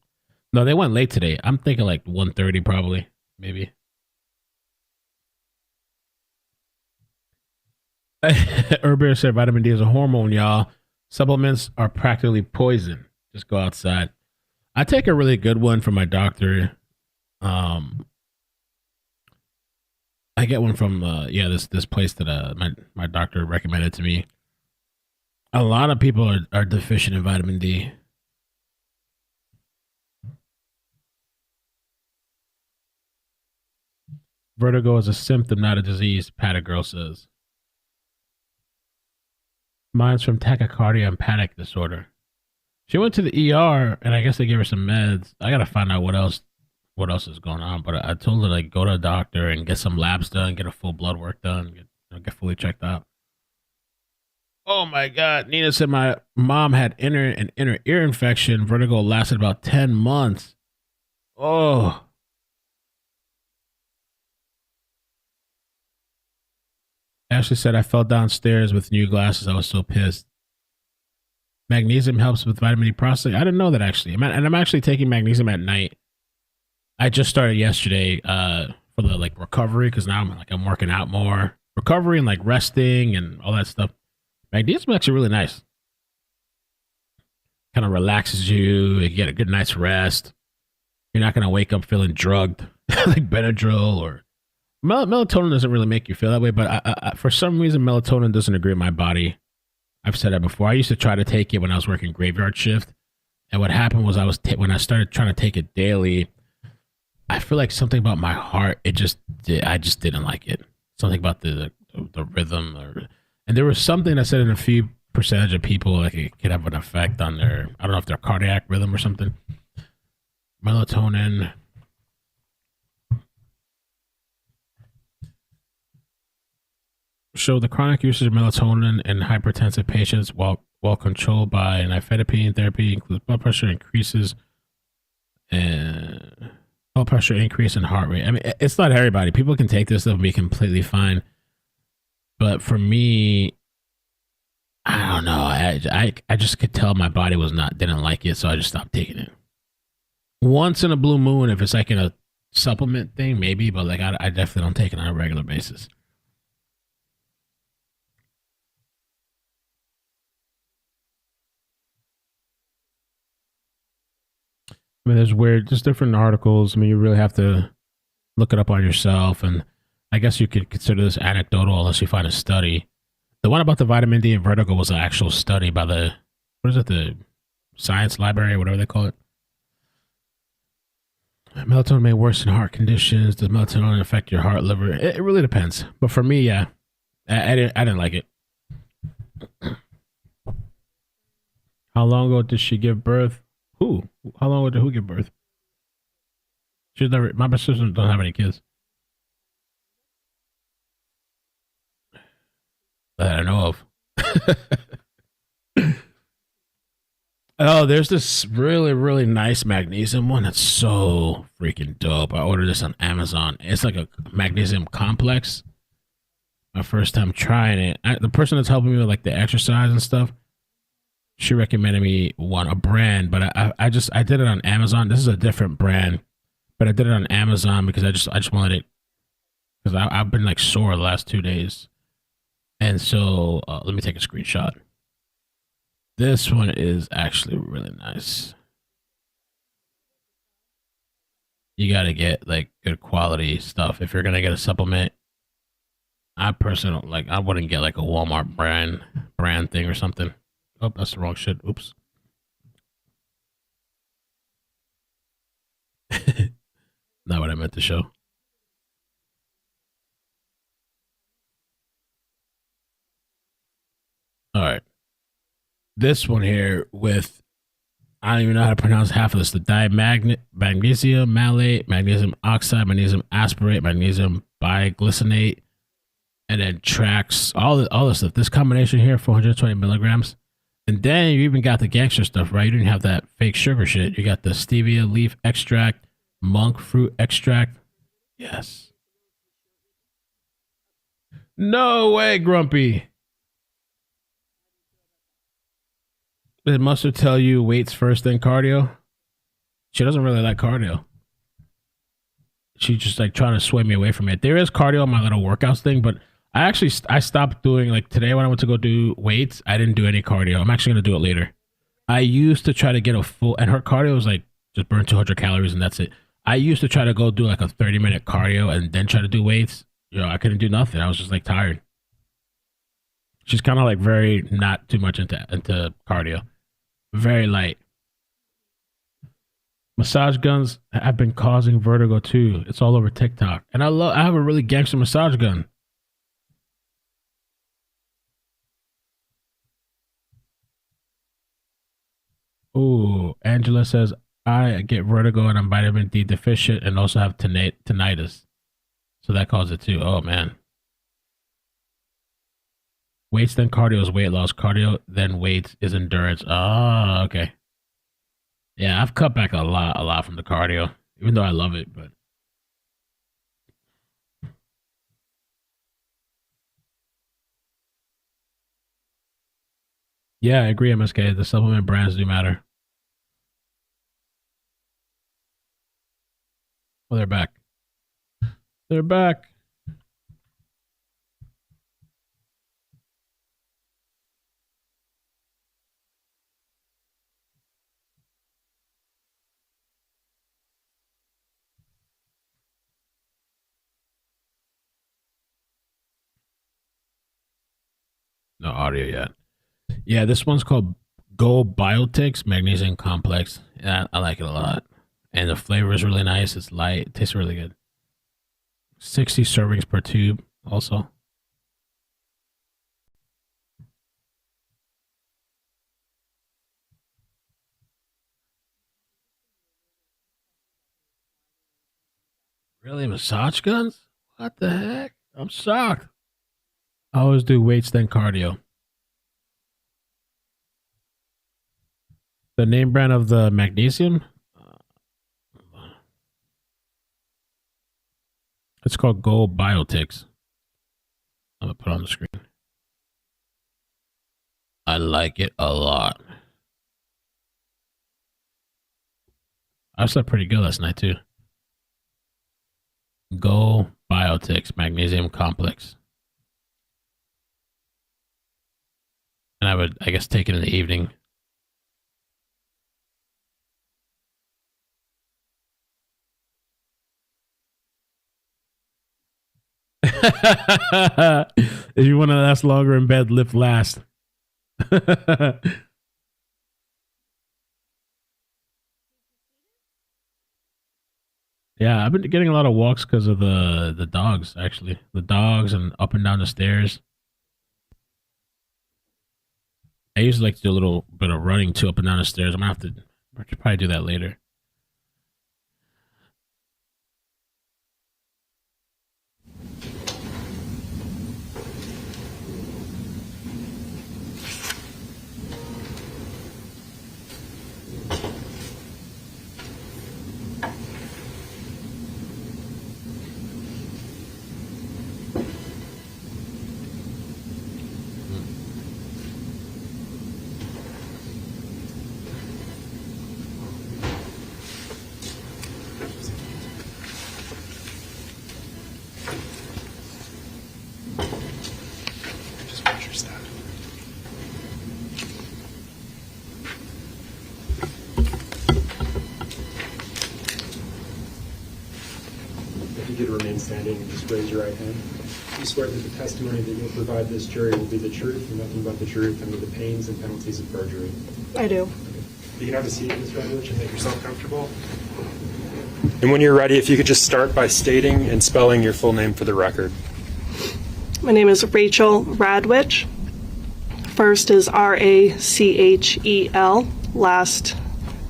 No, they went late today. I'm thinking like 1:30 probably, maybe. Herbeer said vitamin D is a hormone, y'all. Supplements are practically poison. Just go outside. I take a really good one from my doctor. I get one from this place that my doctor recommended to me. A lot of people are deficient in vitamin D. Vertigo is a symptom, not a disease, Paddock Girl says. Mine's from tachycardia and panic disorder. She went to the ER, and I guess they gave her some meds. I gotta find out what else is going on. But I told her, like, go to a doctor and get some labs done, get a full blood work done, get fully checked out. Oh my God! Nina said my mom had an inner ear infection. Vertigo lasted about 10 months. Oh. Ashley said I fell downstairs with new glasses. I was so pissed. Magnesium helps with vitamin D processing. I didn't know that, actually. And I'm actually taking magnesium at night. I just started yesterday for the recovery, because now I'm working out more. Recovery and resting and all that stuff. Magnesium is actually really nice. Kind of relaxes you. You get a good night's rest. You're not going to wake up feeling drugged like Benadryl or melatonin doesn't really make you feel that way, but I for some reason melatonin doesn't agree with my body. I've said that before. I used to try to take it when I was working graveyard shift. And what happened was when I started trying to take it daily, I feel like something about my heart, I just didn't like it. Something about the rhythm, and there was something that said in a few percentage of people like it could have an effect on their, I don't know if their cardiac rhythm or something. Melatonin. Show the chronic usage of melatonin in hypertensive patients while controlled by nifedipine therapy includes blood pressure increase and heart rate. I mean, it's not everybody. People can take this stuff and be completely fine. But for me, I don't know. I just could tell my body didn't like it, so I just stopped taking it. Once in a blue moon, if it's like in a supplement thing, maybe, but like I definitely don't take it on a regular basis. I mean, there's just different articles. I mean, you really have to look it up on yourself. And I guess you could consider this anecdotal unless you find a study. The one about the vitamin D and vertigo was an actual study by the Science Library, whatever they call it. Melatonin may worsen heart conditions. Does melatonin affect your heart, liver? It really depends. But for me, yeah, I didn't like it. How long ago did she give birth? Who? How long ago did who give birth? She's never. My sisters don't have any kids that I know of. Oh, there's this really, really nice magnesium one that's so freaking dope. I ordered this on Amazon. It's like a magnesium complex. My first time trying it. The person that's helping me with like the exercise and stuff, she recommended me a brand, but I did it on Amazon. This is a different brand, but I did it on Amazon because I just wanted it because I've been like sore the last 2 days, and so let me take a screenshot. This one is actually really nice. You got to get like good quality stuff if you're gonna get a supplement. I personally don't like. I wouldn't get like a Walmart brand thing or something. Oh, that's the wrong shit. Oops. Not what I meant to show. All right. This one here with, I don't even know how to pronounce half of this. The magnesium malate, magnesium oxide, magnesium aspartate, magnesium biglycinate, and then tracks all this stuff. This combination here, 420 milligrams. And then you even got the gangster stuff, right? You didn't have that fake sugar shit. You got the stevia leaf extract, monk fruit extract. Yes. No way, Grumpy. Did Mustard tell you weights first, then cardio? She doesn't really like cardio. She's just like trying to sway me away from it. There is cardio on my little workouts thing, but I stopped doing, like today when I went to go do weights, I didn't do any cardio. I'm actually going to do it later. I used to try to get a full, and her cardio was like just burn 200 calories and that's it. I used to try to go do like a 30-minute cardio and then try to do weights. I couldn't do nothing. I was just like tired. She's kind of like very not too much into cardio. Very light. Massage guns have been causing vertigo too. It's all over TikTok. And I have a really gangster massage gun. Ooh, Angela says, I get vertigo and I'm vitamin D deficient and also have tinnitus. So that causes it too. Oh, man. Weights then cardio is weight loss. Cardio then weights is endurance. Oh, okay. Yeah, I've cut back a lot from the cardio, even though I love it, but. Yeah, I agree, MSK. The supplement brands do matter. Oh, they're back. They're back. No audio yet. Yeah, this one's called Go Biotics Magnesium Complex. Yeah, I like it a lot. And the flavor is really nice. It's light. It tastes really good. 60 servings per tube also. Really? Massage guns? What the heck? I'm shocked. I always do weights then cardio. The name brand of the magnesium? It's called Go Biotics. I'm going to put it on the screen. I like it a lot. I slept pretty good last night too. Go Biotics Magnesium Complex. And I would, I guess, take it in the evening. If you want to last longer in bed, lift last. Yeah, I've been getting a lot of walks because of the dogs, actually. The dogs and up and down the stairs. I usually like to do a little bit of running too up and down the stairs. I'm going to have to probably do that later. Just measure that. If you could remain standing and just raise your right hand. You swear that the testimony that you'll provide this jury will be the truth and nothing but the truth under the pains and penalties of perjury. I do. You can have a seat, Ms. Redwich, and make yourself comfortable. And when you're ready, if you could just start by stating and spelling your full name for the record. My name is Rachel Radwich. First is Rachel, last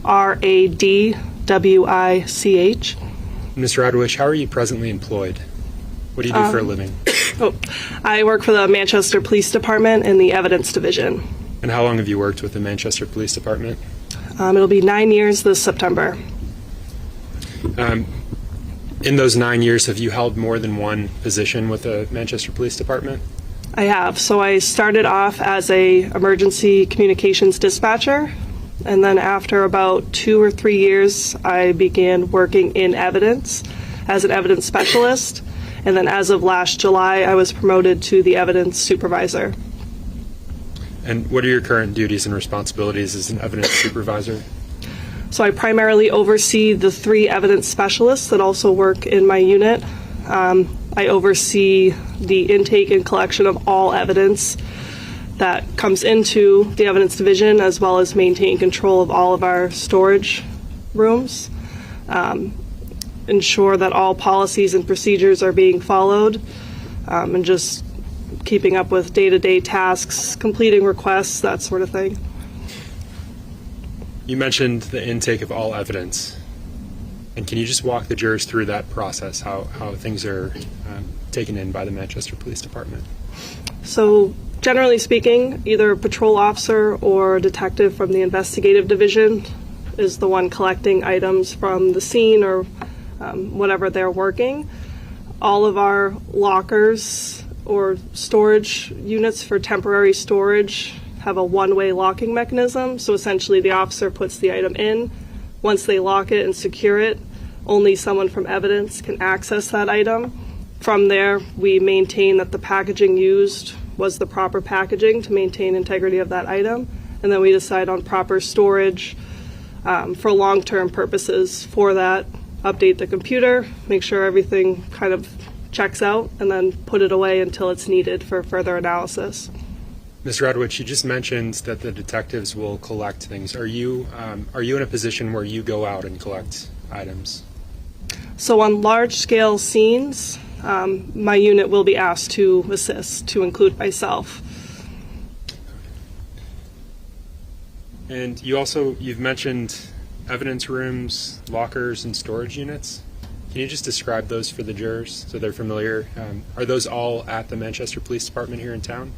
Radwich. Ms. Radwich, how are you presently employed? What do you do for a living? I work for the Manchester Police Department in the Evidence Division. And how long have you worked with the Manchester Police Department? It'll be 9 years this September. In those 9 years, have you held more than one position with the Manchester Police Department? I have. So I started off as a emergency communications dispatcher, and then after about 2 or 3 years, I began working in evidence as an evidence specialist. And then as of last July, I was promoted to the evidence supervisor. And what are your current duties and responsibilities as an evidence supervisor? So I primarily oversee the 3 evidence specialists that also work in my unit. I oversee the intake and collection of all evidence that comes into the evidence division, as well as maintain control of all of our storage rooms. Ensure that all policies and procedures are being followed, and just keeping up with day-to-day tasks, completing requests, that sort of thing. You mentioned the intake of all evidence. And can you just walk the jurors through that process, how things are taken in by the Manchester Police Department? So generally speaking, either a patrol officer or a detective from the investigative division is the one collecting items from the scene or whatever they're working. All of our lockers or storage units for temporary storage have a one-way locking mechanism. So essentially the officer puts the item in. Once they lock it and secure it, only someone from evidence can access that item. From there, we maintain that the packaging used was the proper packaging to maintain integrity of that item. And then we decide on proper storage for long-term purposes for that. Update the computer, make sure everything kind of checks out, and then put it away until it's needed for further analysis. Ms. Radwich, you just mentioned that the detectives will collect things. Are you in a position where you go out and collect items? So on large-scale scenes, my unit will be asked to assist, to include myself. And you've mentioned evidence rooms, lockers, and storage units. Can you just describe those for the jurors so they're familiar? Are those all at the Manchester Police Department here in town?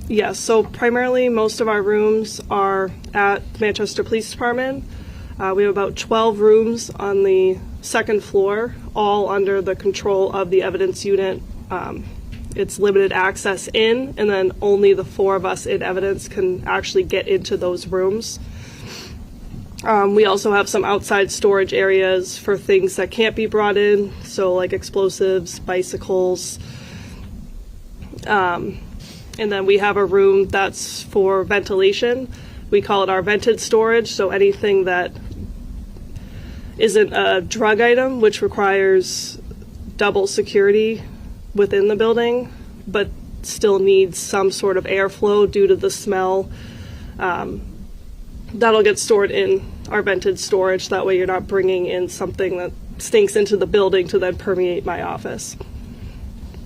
Yes, so primarily most of our rooms are at Manchester Police Department. We have about 12 rooms on the second floor, all under the control of the evidence unit. It's limited access in, and then only the 4 of us in evidence can actually get into those rooms. We also have some outside storage areas for things that can't be brought in, so like explosives, bicycles. And then we have a room that's for ventilation. We call it our vented storage, so anything that isn't a drug item, which requires double security within the building, but still needs some sort of airflow due to the smell. That'll get stored in our vented storage. That way you're not bringing in something that stinks into the building to then permeate my office.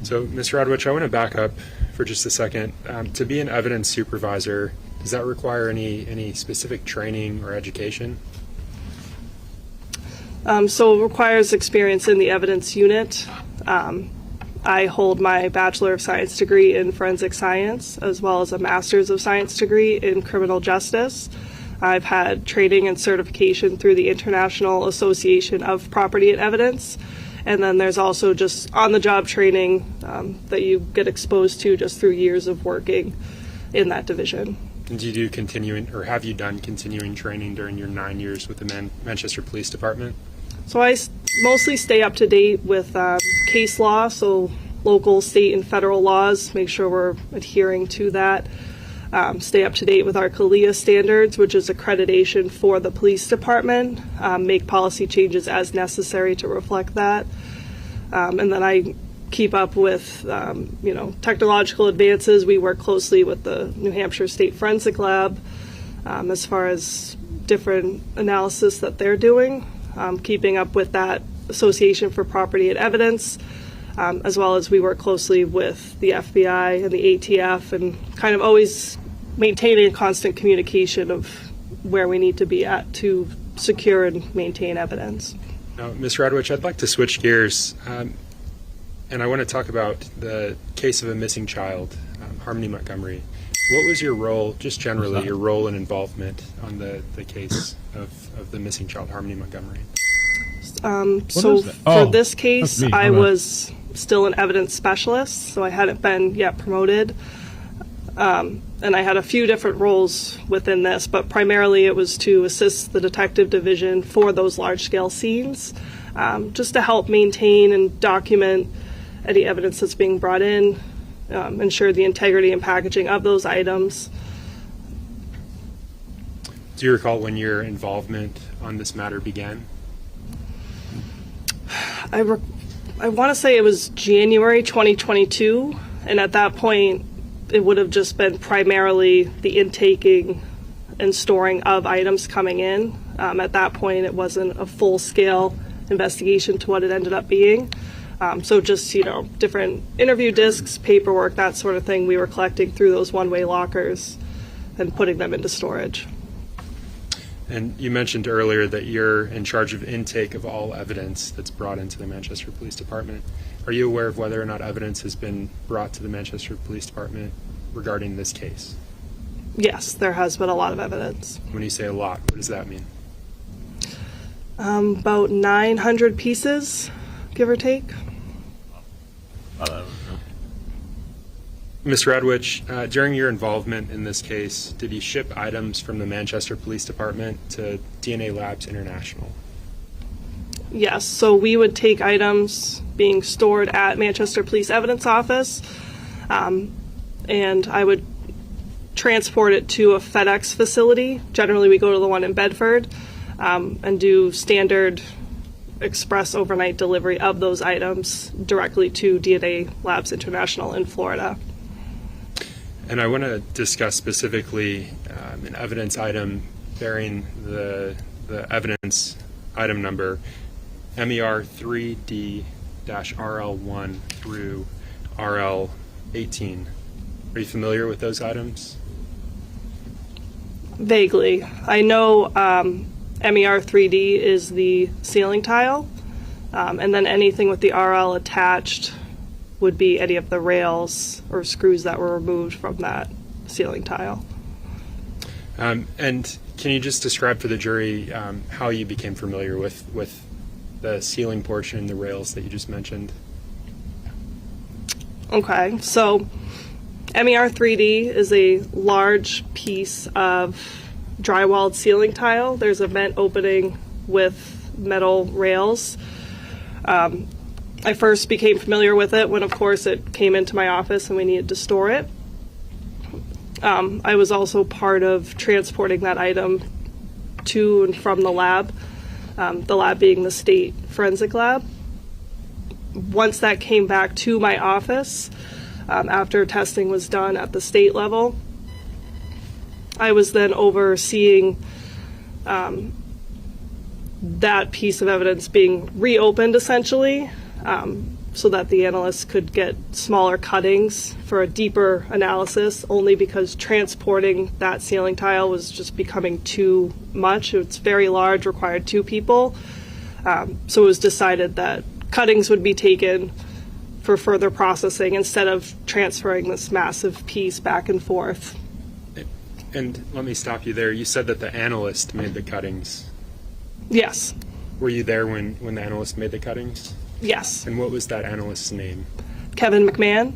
So, Ms. Radwich, I want to back up for just a second. To be an evidence supervisor, does that require any specific training or education? So it requires experience in the evidence unit. I hold my Bachelor of Science degree in Forensic Science, as well as a Master's of Science degree in Criminal Justice. I've had training and certification through the International Association of Property and Evidence. And then there's also just on-the-job training that you get exposed to just through years of working in that division. And do you do continuing, or have you done continuing training during your 9 years with the Manchester Police Department? So I mostly stay up to date with case law, so local, state, and federal laws, make sure we're adhering to that. Stay up to date with our CALIA standards, which is accreditation for the police department, make policy changes as necessary to reflect that. And then I keep up with, technological advances. We work closely with the New Hampshire State Forensic Lab as far as different analysis that they're doing, keeping up with that Association for Property and Evidence, as well as we work closely with the FBI and the ATF, and kind of always maintaining a constant communication of where we need to be at to secure and maintain evidence. Now, Ms. Radwich, I'd like to switch gears, and I want to talk about the case of a missing child, Harmony Montgomery. What was your role, just generally, your role and involvement on the case of the missing child, Harmony Montgomery? For this case, I was still an evidence specialist, so I hadn't been yet promoted. And I had a few different roles within this, but primarily it was to assist the detective division for those large-scale scenes, just to help maintain and document any evidence that's being brought in, ensure the integrity and packaging of those items. Do you recall when your involvement on this matter began? I want to say it was January 2022, and at that point, it would have just been primarily the intaking and storing of items coming in. At that point, it wasn't a full-scale investigation to what it ended up being. So just, different interview discs, paperwork, that sort of thing we were collecting through those one-way lockers and putting them into storage. And you mentioned earlier that you're in charge of intake of all evidence that's brought into the Manchester Police Department. Are you aware of whether or not evidence has been brought to the Manchester Police Department regarding this case? Yes, there has been a lot of evidence. When you say a lot, what does that mean? About 900 pieces, give or take. Ms. Radwich, during your involvement in this case, did you ship items from the Manchester Police Department to DNA Labs International? Yes, so we would take items being stored at Manchester Police Evidence Office, and I would transport it to a FedEx facility. Generally, we go to the one in Bedford and do standard express overnight delivery of those items directly to DNA Labs International in Florida. And I want to discuss specifically an evidence item bearing the evidence item number MER 3D-RL1 through RL18. Are you familiar with those items? Vaguely. I know MER 3D is the ceiling tile, and then anything with the RL attached would be any of the rails or screws that were removed from that ceiling tile. And can you just describe for the jury how you became familiar with the ceiling portion, the rails that you just mentioned? Okay, so MER 3D is a large piece of drywalled ceiling tile. There's a vent opening with metal rails. I first became familiar with it when, of course, it came into my office and we needed to store it. I was also part of transporting that item to and from the lab being the state forensic lab. Once that came back to my office, after testing was done at the state level, I was then overseeing that piece of evidence being reopened, essentially, so that the analysts could get smaller cuttings for a deeper analysis, only because transporting that ceiling tile was just becoming too much. It's very large, required 2 people. So it was decided that cuttings would be taken for further processing instead of transferring this massive piece back and forth. And let me stop you there. You said that the analyst made the cuttings. Yes. Were you there when the analyst made the cuttings? Yes. And what was that analyst's name? Kevin McMahon.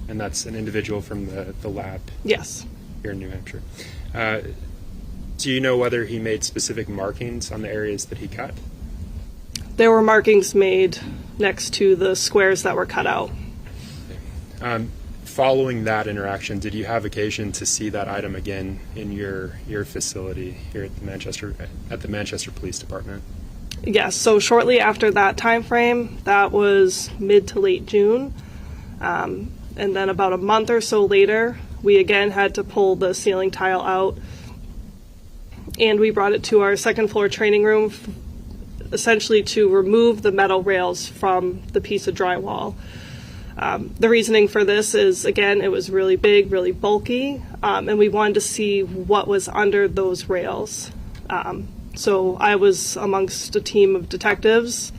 And that's an individual from the lab? Yes. Here in New Hampshire. Do you know whether he made specific markings on the areas that he cut? There were markings made next to the squares that were cut out. Following that interaction, did you have occasion to see that item again in your facility here at the Manchester Police Department? Yes, so shortly after that time frame, that was mid to late June, and then about a month or so later, we again had to pull the ceiling tile out, and we brought it to our second floor training room, essentially to remove the metal rails from the piece of drywall. The reasoning for this is, again, it was really big, really bulky, and we wanted to see what was under those rails. So I was amongst a team of detectives.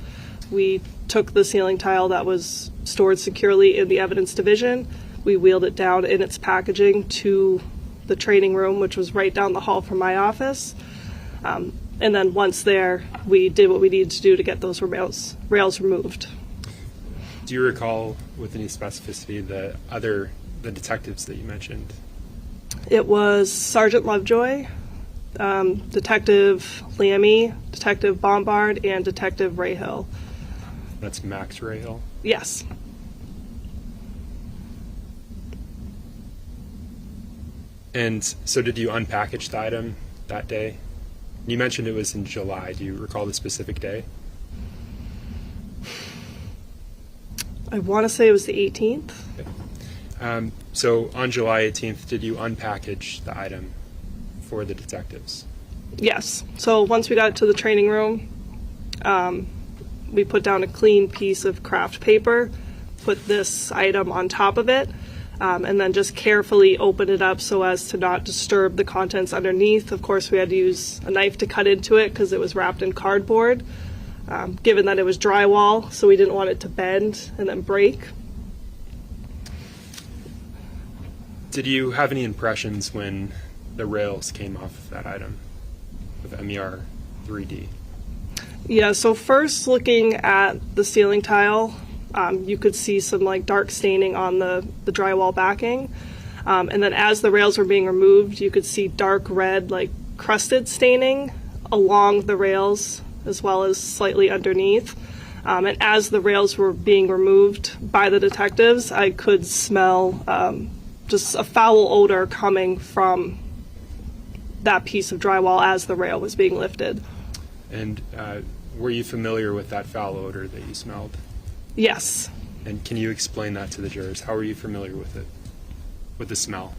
We took the ceiling tile that was stored securely in the evidence division. We wheeled it down in its packaging to the training room, which was right down the hall from my office. And then once there, we did what we needed to do to get those rails removed. Do you recall with any specificity the detectives that you mentioned? It was Sergeant Lovejoy, Detective Lammy, Detective Bombard, and Detective Rahill. That's Max Rahill? Yes. And so did you unpackage the item that day? You mentioned it was in July. Do you recall the specific day? I want to say it was the 18th. Okay. So on July 18th, did you unpackage the item for the detectives? Yes. So once we got it to the training room, we put down a clean piece of craft paper, put this item on top of it, and then just carefully open it up so as to not disturb the contents underneath. Of course, we had to use a knife to cut into it because it was wrapped in cardboard, given that it was drywall, so we didn't want it to bend and then break. Did you have any impressions when the rails came off of that item of MER 3D? Yeah, so first looking at the ceiling tile, you could see some like dark staining on the drywall backing. And then as the rails were being removed, you could see dark red, like crusted staining along the rails as well as slightly underneath. And as the rails were being removed by the detectives, I could smell just a foul odor coming from that piece of drywall as the rail was being lifted. And were you familiar with that foul odor that you smelled? Yes. And can you explain that to the jurors? How are you familiar with it, with the smell?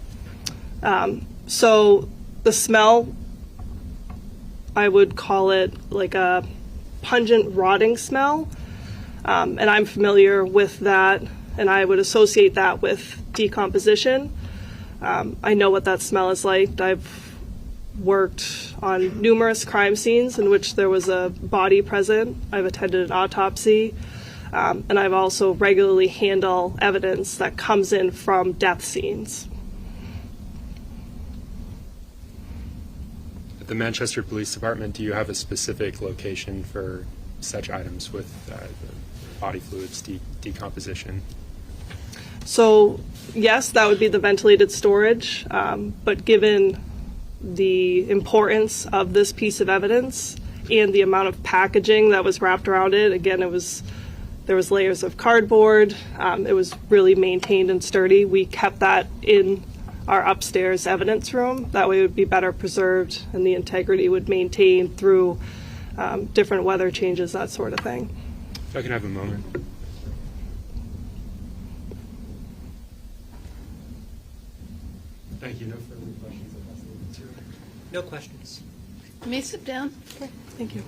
So the smell, I would call it like a pungent rotting smell, and I'm familiar with that, and I would associate that with decomposition. I know what that smell is like. I've worked on numerous crime scenes in which there was a body present. I've attended an autopsy, and I've also regularly handled evidence that comes in from death scenes. At the Manchester Police Department, do you have a specific location for such items with body fluids decomposition? So yes, that would be the ventilated storage, but given the importance of this piece of evidence and the amount of packaging that was wrapped around it, again, there was layers of cardboard. It was really maintained and sturdy. We kept that in our upstairs evidence room. That way it would be better preserved and the integrity would maintain through different weather changes, that sort of thing. If I can have a moment. Thank you. No further questions. No questions. You may sit down. Okay, thank you.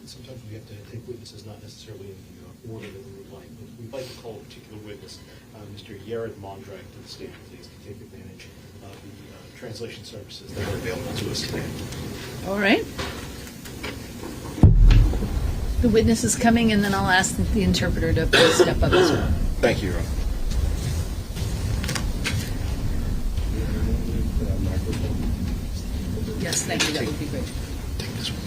Sometimes we have to take witnesses not necessarily in the order that we would like, but we'd like to call a particular witness, Mr. Jared Mondrag, to the stand, please, to take advantage of the translation services that are available to us today. All right. The witness is coming, and then I'll ask the interpreter to please step up as well. Thank you, Your Honor. Yes, thank you. That would be great. Take this one.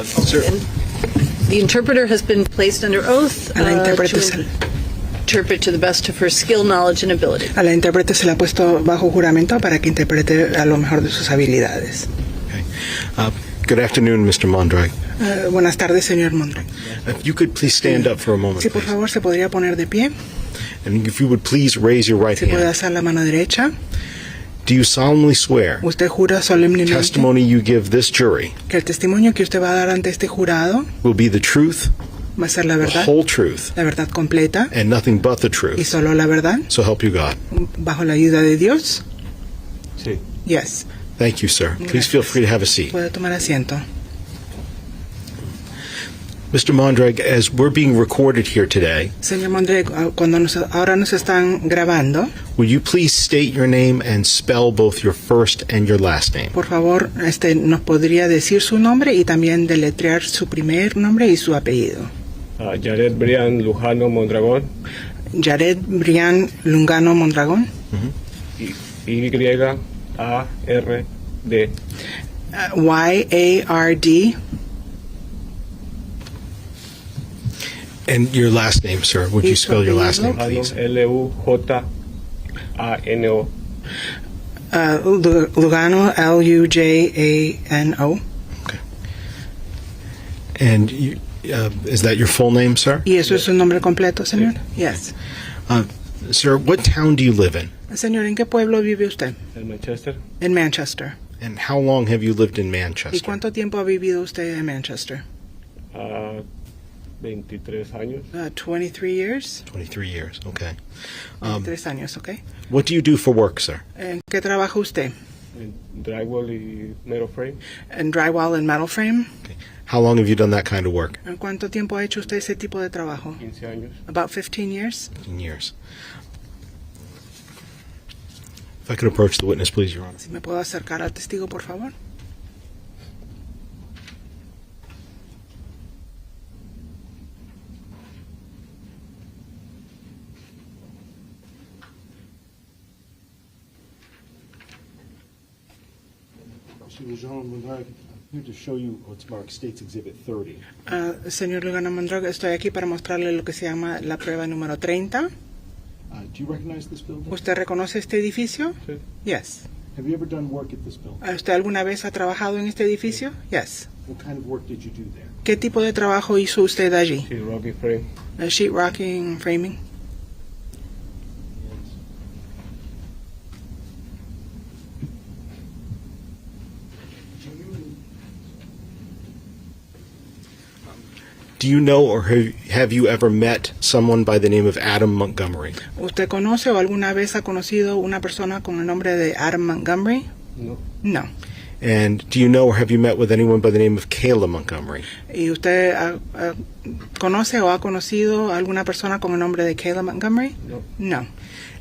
Sir. The interpreter has been placed under oath A la intérprete to interpret to the best of her skill, knowledge, and ability. A la intérprete se le ha puesto bajo juramento para que interprete a lo mejor de sus habilidades. Okay. Good afternoon, Mr. Mondrag. Buenas tardes, señor Mondrag. If you could please stand up for a moment, Sí, por please. favor, se podría poner de pie. And if you would please raise your right Se puede hand. alzar la mano derecha. Do you solemnly swear ¿Usted jura solemnemente testimony you give this jury que el testimonio que usted va a dar ante este jurado will be the truth, va a ser la the verdad, whole truth, la verdad completa and nothing but the y truth? solo la verdad, So help you God. bajo la ayuda de Dios? Sí. Yes. Thank you, sir. Please feel free to have a seat. Puede tomar asiento. Mr. Mondrag, as we're being recorded here today, Señor Mondrag, ahora nos están grabando. would you please state your name and spell both your first and your last name? Por favor, nos podría decir su nombre y también deletrear su primer nombre y su apellido. Jared Brian Lujano Mondragón. Jared Brian Lungano Mondragón. Y-A-R-D. Y-A-R-D. And your last name, sir. Would you spell your last name, please? L-U-J-A-N-O. Lugano, L-U-J-A-N-O. Okay. And you, is that your full name, sir? ¿Y eso es su nombre completo, señor? Yes. Sir, what town do you live in? Señor, ¿en qué pueblo vive usted? En Manchester. En Manchester. And how long have you lived in ¿Y Manchester? cuánto tiempo ha vivido usted en Manchester? 23 años. 23 years. 23 years, okay. 23 años, okay. What do you do for work, sir? ¿En qué trabaja usted? En drywall y metal frame. And drywall and metal frame. How long have you done that kind of work? ¿En cuánto tiempo ha hecho usted ese tipo de trabajo? 15 años. About 15 years. 15 years. If I could approach the witness, please, Your Honor. Si me puedo acercar al testigo, por favor. I'm here to show you what's marked State's Exhibit 30. Señor Lugano Mondrag, estoy aquí para mostrarle lo que se llama la prueba número 30. Do you recognize this building? ¿Usted reconoce este edificio? Sí. Yes. Have you ever done work at this building? ¿Usted alguna vez ha trabajado en este edificio? Yes. What kind of work did you do there? ¿Qué tipo de trabajo hizo usted allí? Sheetrocking frame. Sheetrocking, framing. Do you know or have you ever met someone by the name of Adam Montgomery? ¿Usted conoce o alguna vez ha conocido una persona con el nombre de Adam Montgomery? No. No. And do you know or have you met with anyone by the name of Kayla Montgomery? ¿Y usted conoce o ha conocido a alguna persona con el nombre de Kayla Montgomery? No. No.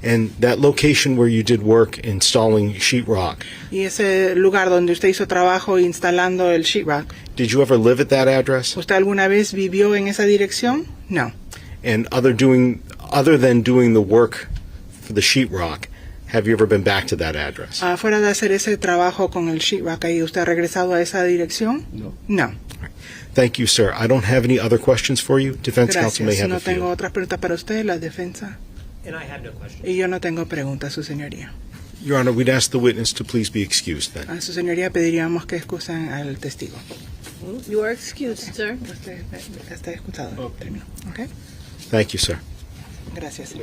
And that location where you did work installing sheetrock, ¿Y ese lugar donde usted hizo trabajo instalando el sheetrock? did you ever live at that address? ¿Usted alguna vez vivió en esa dirección? No. And other than doing the work for the sheetrock, have you ever been back to that address? Fuera de hacer ese trabajo con el sheetrock ahí, ¿usted ha regresado a esa dirección? No. No. Thank you, sir. I don't have any other questions for you. Defense counsel may Gracias. have No a few. tengo otras preguntas para usted, la defensa. And I have no questions. Y yo no tengo preguntas, su señoría. Your Honor, we'd ask the witness to please be excused then. A su señoría pediríamos que excusen al testigo. You are excused, sir. Usted está excusado. Termino. Okay. Thank you, sir. Gracias.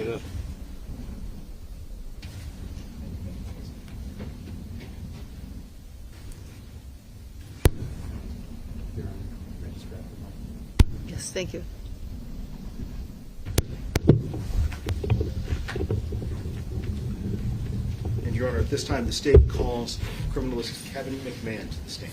Yes, thank you. And Your Honor, at this time, the state calls criminalist Kevin McMahon to the stand.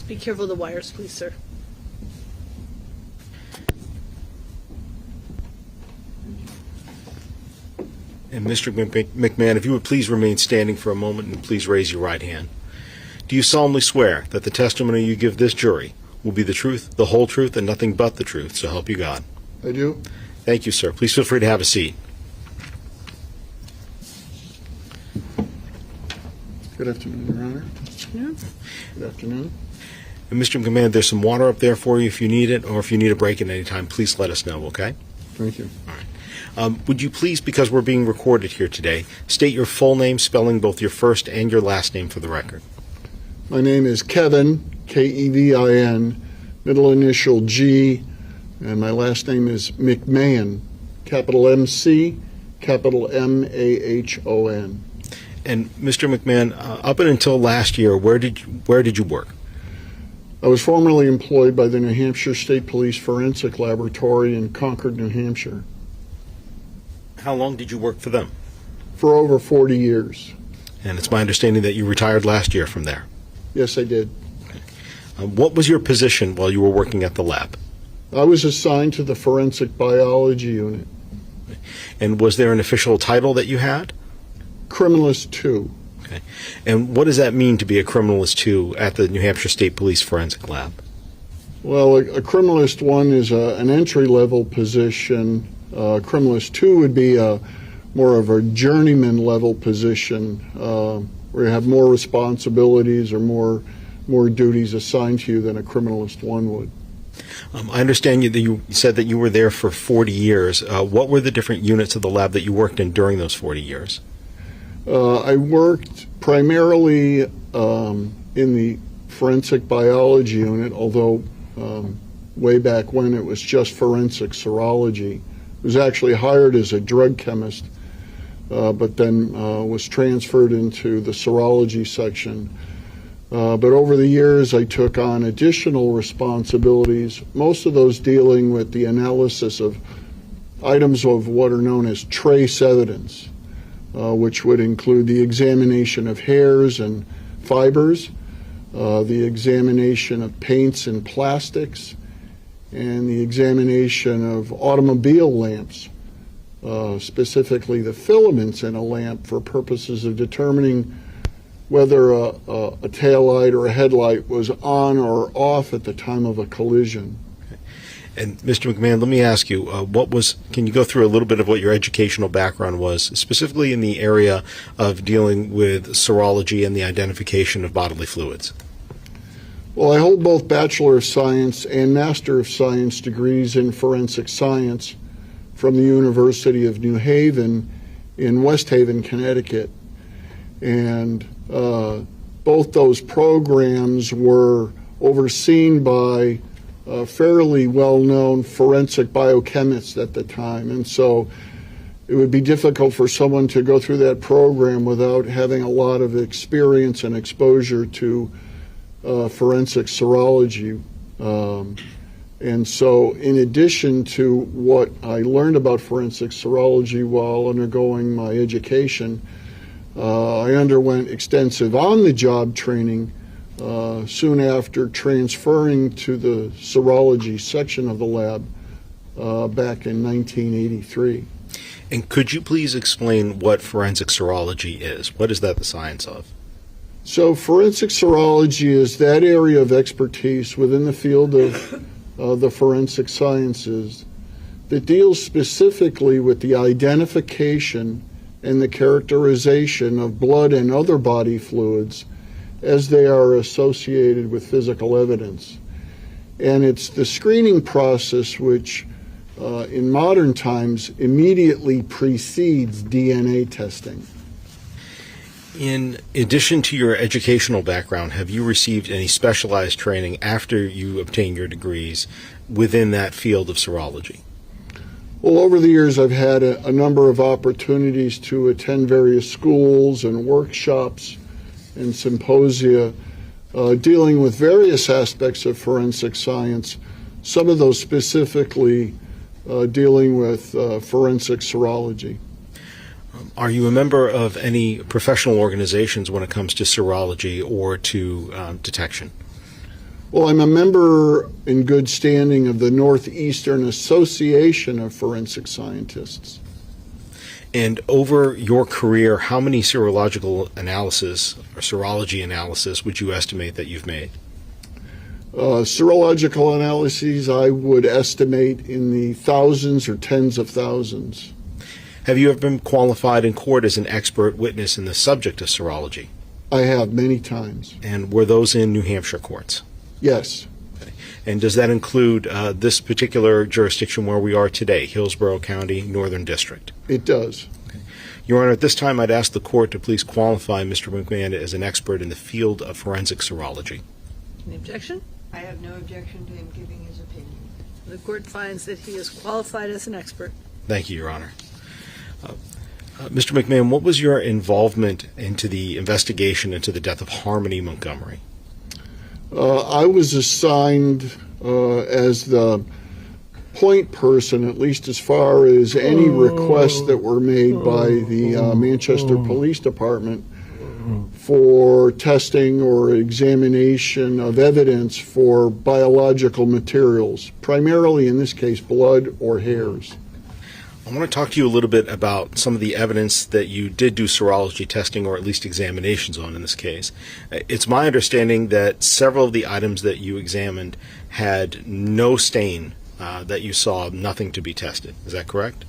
Be careful of the wires, please, sir. And Mr. McMahon, if you would please remain standing for a moment and please raise your right hand. Do you solemnly swear that the testimony you give this jury will be the truth, the whole truth, and nothing but the truth, so help you God? I do. Thank you, sir. Please feel free to have a seat. Good afternoon, Your Honor. Yeah. Good afternoon. And Mr. McMahon, there's some water up there for you if you need it, or if you need a break at any time, please let us know, okay? Thank you. All right. Would you please, because we're being recorded here today, state your full name, spelling both your first and your last name for the record? My name is Kevin, K-E-V-I-N, middle initial G, and my last name is McMahon, capital M-C, capital M-A-H-O-N. And Mr. McMahon, up until last year, where did you work? I was formerly employed by the New Hampshire State Police Forensic Laboratory in Concord, New Hampshire. How long did you work for them? For over 40 years. And it's my understanding that you retired last year from there. Yes, I did. Okay. What was your position while you were working at the lab? I was assigned to the Forensic Biology Unit. And was there an official title that you had? Criminalist 2. Okay. And what does that mean to be a criminalist 2 at the New Hampshire State Police Forensic Lab? Well, a criminalist 1 is an entry-level position. Criminalist 2 would be more of a journeyman-level position where you have more responsibilities or more duties assigned to you than a criminalist 1 would. I understand that you said that you were there for 40 years. What were the different units of the lab that you worked in during those 40 years? I worked primarily in the forensic biology unit, although way back when it was just forensic serology. I was actually hired as a drug chemist, but then was transferred into the serology section. But over the years, I took on additional responsibilities, most of those dealing with the analysis of items of what are known as trace evidence, which would include the examination of hairs and fibers, the examination of paints and plastics, and the examination of automobile lamps, specifically the filaments in a lamp, for purposes of determining whether a taillight or a headlight was on or off at the time of a collision. And Mr. McMahon, let me ask you, can you go through a little bit of what your educational background was, specifically in the area of dealing with serology and the identification of bodily fluids? Well, I hold both Bachelor of Science and Master of Science degrees in forensic science from the University of New Haven in West Haven, Connecticut. And both those programs were overseen by fairly well-known forensic biochemists at the time. And so it would be difficult for someone to go through that program without having a lot of experience and exposure to forensic serology. And so in addition to what I learned about forensic serology while undergoing my education, I underwent extensive on-the-job training soon after transferring to the serology section of the lab back in 1983. And could you please explain what forensic serology is? What is that the science of? So forensic serology is that area of expertise within the field of the forensic sciences that deals specifically with the identification and the characterization of blood and other body fluids as they are associated with physical evidence. And it's the screening process which, in modern times, immediately precedes DNA testing. In addition to your educational background, have you received any specialized training after you obtained your degrees within that field of serology? Well, over the years, I've had a number of opportunities to attend various schools and workshops and symposia dealing with various aspects of forensic science, some of those specifically dealing with forensic serology. Are you a member of any professional organizations when it comes to serology or to detection? Well, I'm a member in good standing of the Northeastern Association of Forensic Scientists. And over your career, how many serological analysis or serology analysis would you estimate that you've made? Serological analyses, I would estimate in the thousands or tens of thousands. Have you ever been qualified in court as an expert witness in the subject of serology? I have, many times. And were those in New Hampshire courts? Yes. Okay. And does that include this particular jurisdiction where we are today, Hillsborough County, Northern District? It does. Okay. Your Honor, at this time I'd ask the court to please qualify Mr. McMahon as an expert in the field of forensic serology. Any objection? I have no objection to him giving his opinion. The court finds that he is qualified as an expert. Thank you, Your Honor. Mr. McMahon, what was your involvement into the investigation into the death of Harmony Montgomery? I was assigned as the point person, at least as far as any requests that were made by the Manchester Police Department for testing or examination of evidence for biological materials, primarily in this case blood or hairs. I want to talk to you a little bit about some of the evidence that you did do serology testing, or at least examinations on in this case. It's my understanding that several of the items that you examined had no stain, that you saw nothing to be tested. Is that correct?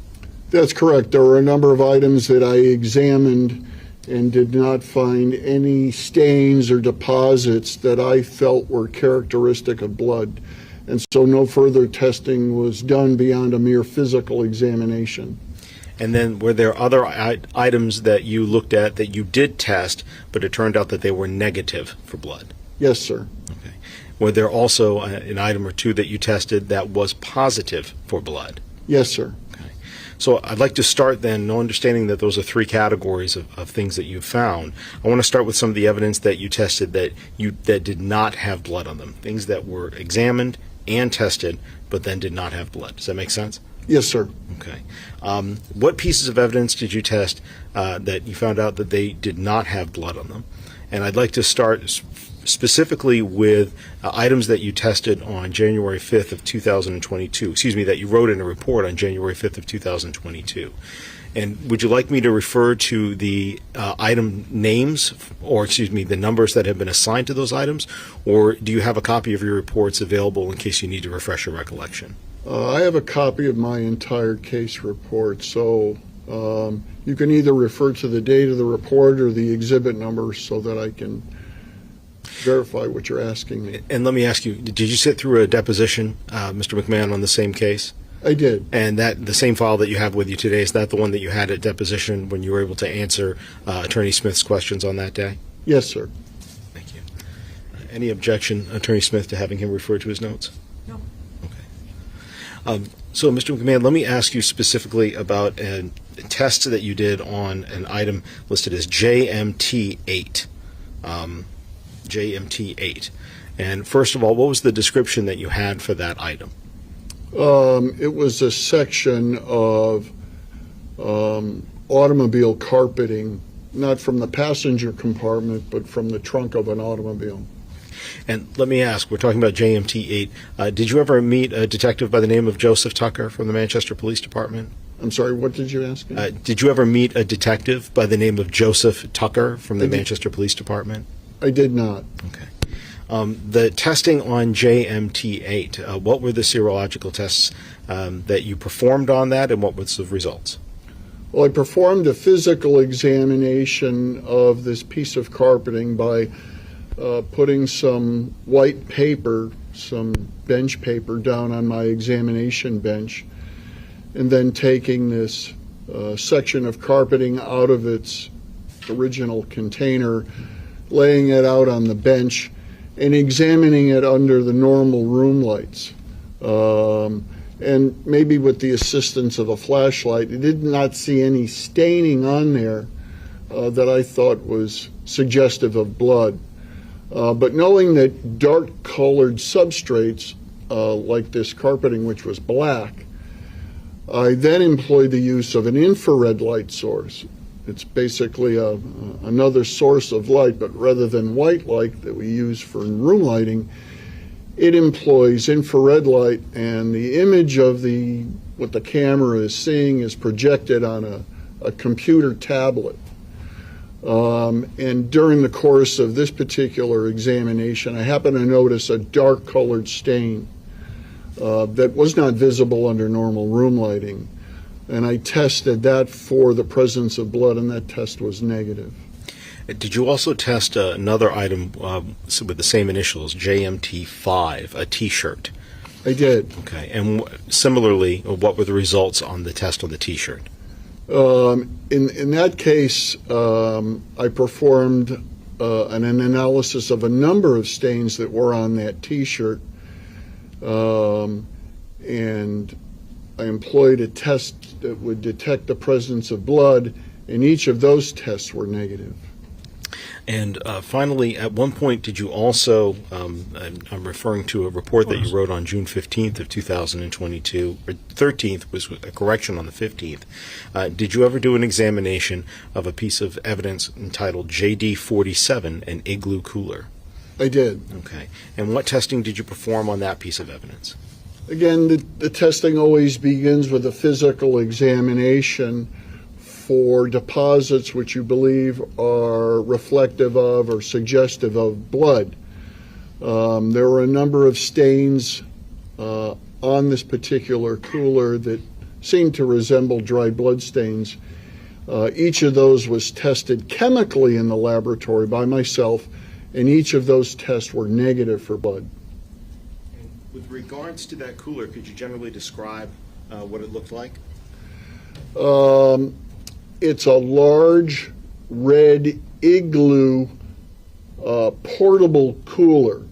That's correct. There were a number of items that I examined and did not find any stains or deposits that I felt were characteristic of blood. and so no further testing was done beyond a mere physical examination. And then were there other items that you looked at that you did test, but it turned out that they were negative for blood? Yes, sir. Okay. Were there also an item or two that you tested that was positive for blood? Yes, sir. Okay. So I'd like to start then, understanding that those are three categories of things that you found. I want to start with some of the evidence that you tested that did not have blood on them, things that were examined and tested, but then did not have blood. Does that make sense? Yes, sir. Okay. What pieces of evidence did you test that you found out that they did not have blood on them? And I'd like to start specifically with items that you tested on January 5th of 2022. Excuse me, that you wrote in a report on January 5th of 2022. And would you like me to refer to the item names, or excuse me, the numbers that have been assigned to those items, or do you have a copy of your reports available in case you need to refresh your recollection? I have a copy of my entire case report, so you can either refer to the date of the report or the exhibit number so that I can verify what you're asking me. And let me ask you, did you sit through a deposition, Mr. McMahon, on the same case? I did. And that the same file that you have with you today, is that the one that you had at deposition when you were able to answer Attorney Smith's questions on that day? Yes, sir. Thank you. Any objection, Attorney Smith, to having him refer to his notes? No. So, Mr. McMahon, let me ask you specifically about a test that you did on an item listed as JMT8. JMT8. And first of all, what was the description that you had for that item? It was a section of automobile carpeting, not from the passenger compartment, but from the trunk of an automobile. And let me ask, we're talking about JMT8. Did you ever meet a detective by the name of Joseph Tucker from the Manchester Police Department? I'm sorry, what did you ask me? Did you ever meet a detective by the name of Joseph Tucker from the Manchester Police Department? I did not. Okay. The testing on JMT8, what were the serological tests that you performed on that, and what was the results? Well, I performed a physical examination of this piece of carpeting by putting some white paper, some bench paper, down on my examination bench, and then taking this section of carpeting out of its original container, laying it out on the bench, and examining it under the normal room lights. And maybe with the assistance of a flashlight, I did not see any staining on there that I thought was suggestive of blood. But knowing that dark-colored substrates, like this carpeting, which was black, I then employed the use of an infrared light source. It's basically another source of light, but rather than white light that we use for room lighting, it employs infrared light, and the image of what the camera is seeing is projected on a computer tablet. And during the course of this particular examination, I happened to notice a dark-colored stain that was not visible under normal room lighting. And I tested that for the presence of blood, and that test was negative. Did you also test another item with the same initials, JMT5, a T-shirt? I did. Okay. And similarly, what were the results on the test on the T-shirt? In that case, I performed an analysis of a number of stains that were on that T-shirt, and I employed a test that would detect the presence of blood, and each of those tests were negative. And finally, at one point, did you also, I'm referring to a report that you wrote on June 15th of 2022, or 13th was a correction on the 15th. Did you ever do an examination of a piece of evidence entitled JD47, an igloo cooler? I did. Okay. And what testing did you perform on that piece of evidence? Again, the testing always begins with a physical examination for deposits which you believe are reflective of or suggestive of blood. There were a number of stains on this particular cooler that seemed to resemble dry blood stains. Each of those was tested chemically in the laboratory by myself, and each of those tests were negative for blood. With regards to that cooler, could you generally describe what it looked like? It's a large red igloo portable cooler.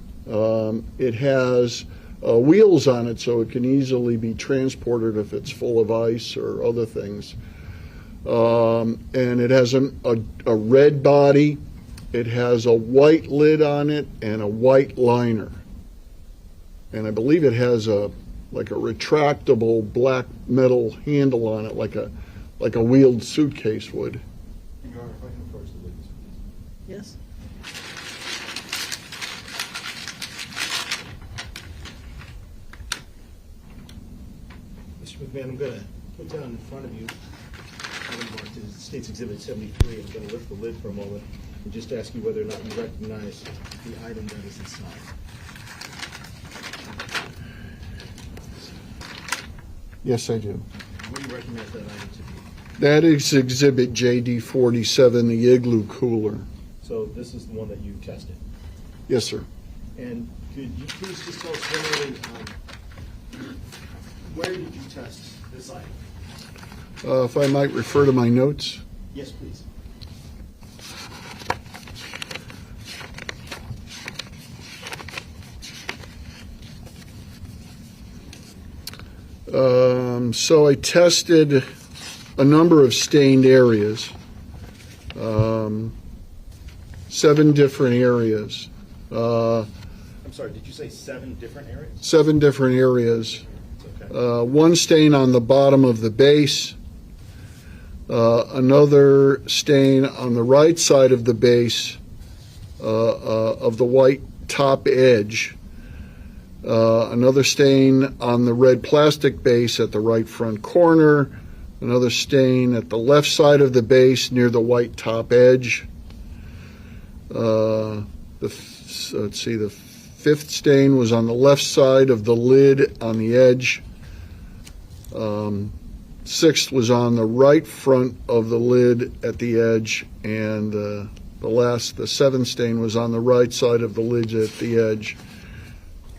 It has wheels on it so it can easily be transported if it's full of ice or other things. And it has a red body. It has a white lid on it and a white liner. And I believe it has like a retractable black metal handle on it, like a wheeled suitcase would. Your Honor, if I can approach the witness, please. Yes. Mr. McMahon, I'm going to put down in front of you, item marked as State's Exhibit 73. I'm going to lift the lid for a moment and just ask you whether or not you recognize the item that is inside. Yes, I do. What do you recognize that item to be? That is Exhibit JD 47, the igloo cooler. So this is the one that you tested. Yes, sir. And could you please just tell us generally, where did you test this item? If I might refer to my notes. Yes, please. So I tested a number of stained areas, 7 different areas. I'm sorry, did you say 7 different areas? 7 different areas. Okay. One stain on the bottom of the base, another stain on the right side of the base of the white top edge, another stain on the red plastic base at the right front corner, another stain at the left side of the base near the white top edge. Let's see, the 5th stain was on the left side of the lid on the edge. 6th was on the right front of the lid at the edge, and the 7th stain was on the right side of the lid at the edge.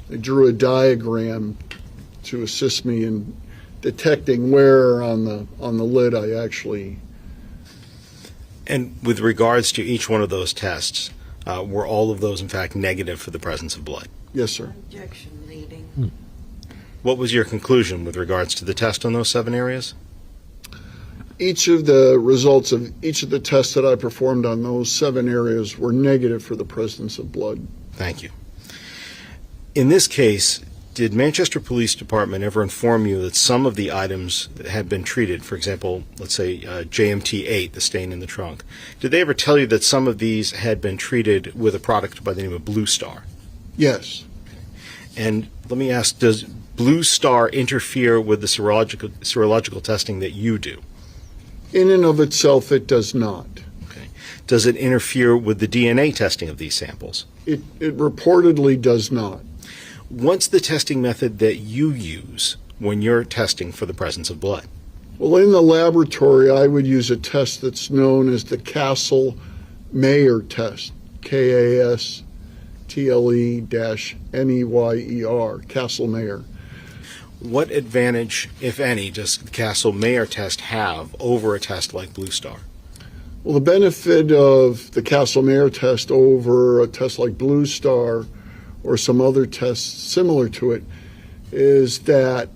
I drew a diagram to assist me in detecting where on the lid I actually. And with regards to each one of those tests, were all of those in fact negative for the presence of blood? Yes, sir. Objection leading. What was your conclusion with regards to the test on those 7 areas? Each of the results of each of the tests that I performed on those 7 areas were negative for the presence of blood. Thank you. In this case, did Manchester Police Department ever inform you that some of the items that had been treated, for example, let's say JMT8, the stain in the trunk, did they ever tell you that some of these had been treated with a product by the name of Blue Star? Yes. And let me ask, does Blue Star interfere with the serological testing that you do? In and of itself, it does not. Okay. Does it interfere with the DNA testing of these samples? It reportedly does not. What's the testing method that you use when you're testing for the presence of blood? Well, in the laboratory, I would use a test that's known as the Castle-Mayer test, Kastle-Meyer, Castle-Mayer. What advantage, if any, does the Castle-Mayer test have over a test like Blue Star? Well, the benefit of the Castle-Mayer test over a test like Blue Star or some other tests similar to it is that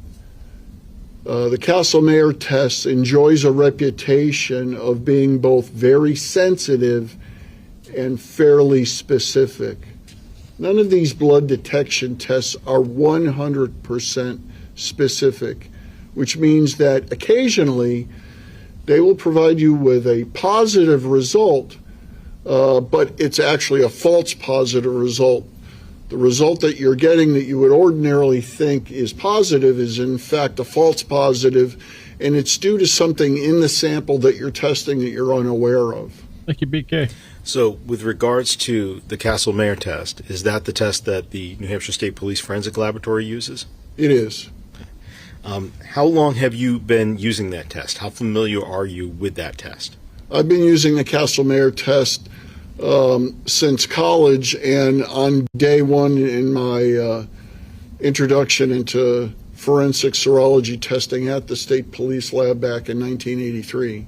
the Castle-Mayer test enjoys a reputation of being both very sensitive and fairly specific. None of these blood detection tests are 100% specific, which means that occasionally they will provide you with a positive result, but it's actually a false positive result. The result that you're getting that you would ordinarily think is positive is in fact a false positive, and it's due to something in the sample that you're testing that you're unaware of. Thank you, BK. So with regards to the Castle-Mayer test, is that the test that the New Hampshire State Police Forensic Laboratory uses? It is. How long have you been using that test? How familiar are you with that test? I've been using the Castle-Mayer test since college, and on day one in my introduction into forensic serology testing at the State Police Lab back in 1983.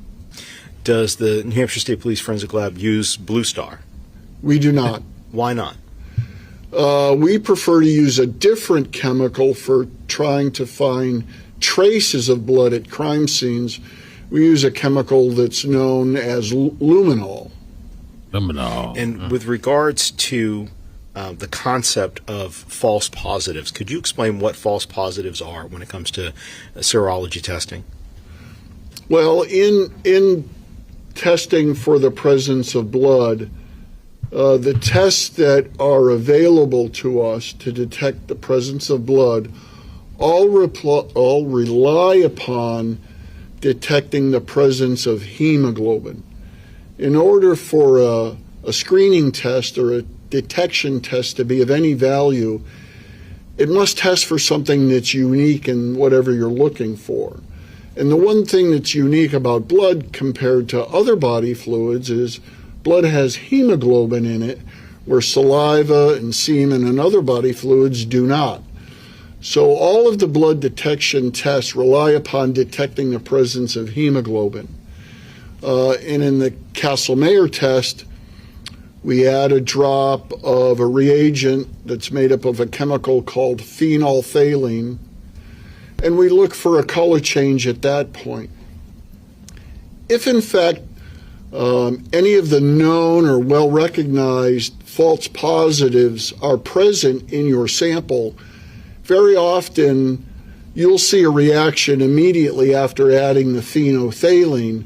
Does the New Hampshire State Police Forensic Lab use Blue Star? We do not. Why not? We prefer to use a different chemical for trying to find traces of blood at crime scenes. We use a chemical that's known as luminol. Luminol. And with regards to the concept of false positives, could you explain what false positives are when it comes to serology testing? Well, in testing for the presence of blood, the tests that are available to us to detect the presence of blood all rely upon detecting the presence of hemoglobin. In order for a screening test or a detection test to be of any value, it must test for something that's unique in whatever you're looking for. And the one thing that's unique about blood compared to other body fluids is blood has hemoglobin in it, where saliva and semen and other body fluids do not. So all of the blood detection tests rely upon detecting the presence of hemoglobin. And in the Kastle-Mayer test, we add a drop of a reagent that's made up of a chemical called phenolphthalein, and we look for a color change at that point. If in fact any of the known or well-recognized false positives are present in your sample, very often you'll see a reaction immediately after adding the phenolphthalein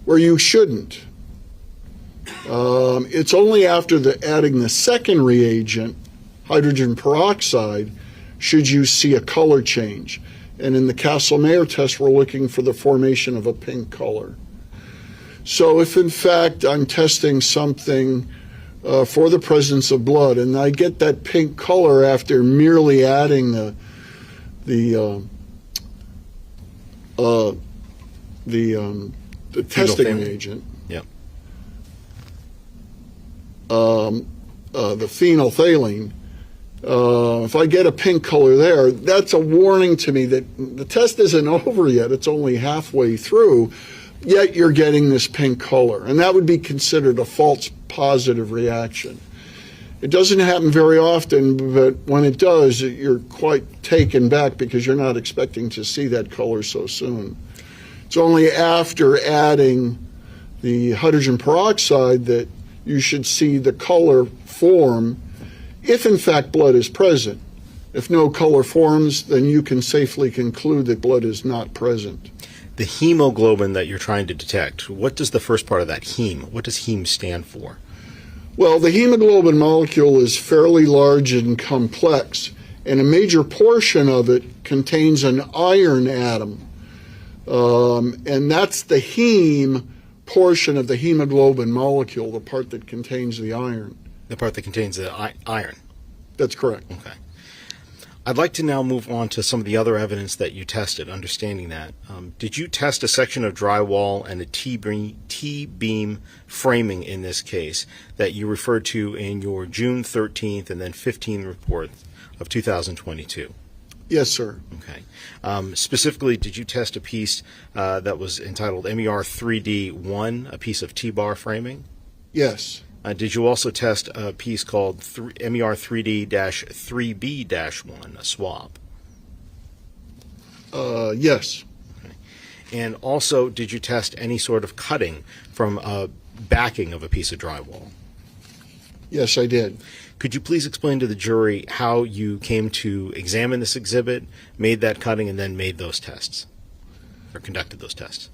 where you shouldn't. It's only after adding the second reagent, hydrogen peroxide, should you see a color change. And in the Kastle-Mayer test, we're looking for the formation of a pink color. So if in fact I'm testing something for the presence of blood and I get that pink color after merely adding the testing agent, yep. The phenolphthalein, if I get a pink color there, that's a warning to me that the test isn't over yet. It's only halfway through, yet you're getting this pink color. And that would be considered a false positive reaction. It doesn't happen very often, but when it does, you're quite taken back because you're not expecting to see that color so soon. It's only after adding the hydrogen peroxide that you should see the color form if in fact blood is present. If no color forms, then you can safely conclude that blood is not present. The hemoglobin that you're trying to detect, what does the first part of that heme, what does heme stand for? Well, the hemoglobin molecule is fairly large and complex, and a major portion of it contains an iron atom. And that's the heme portion of the hemoglobin molecule, the part that contains the iron. The part that contains the iron. That's correct. Okay. I'd like to now move on to some of the other evidence that you tested, understanding that. Did you test a section of drywall and a T-beam framing in this case that you referred to in your June 13th and then 15th report of 2022? Yes, sir. Okay. Specifically, did you test a piece that was entitled MER 3D1, a piece of T-bar framing? Yes. Did you also test a piece called MER 3D-3B-1, a swab? Yes. Okay. And also, did you test any sort of cutting from a backing of a piece of drywall? Yes, I did. Could you please explain to the jury how you came to examine this exhibit, made that cutting, and then made those tests, or conducted those tests?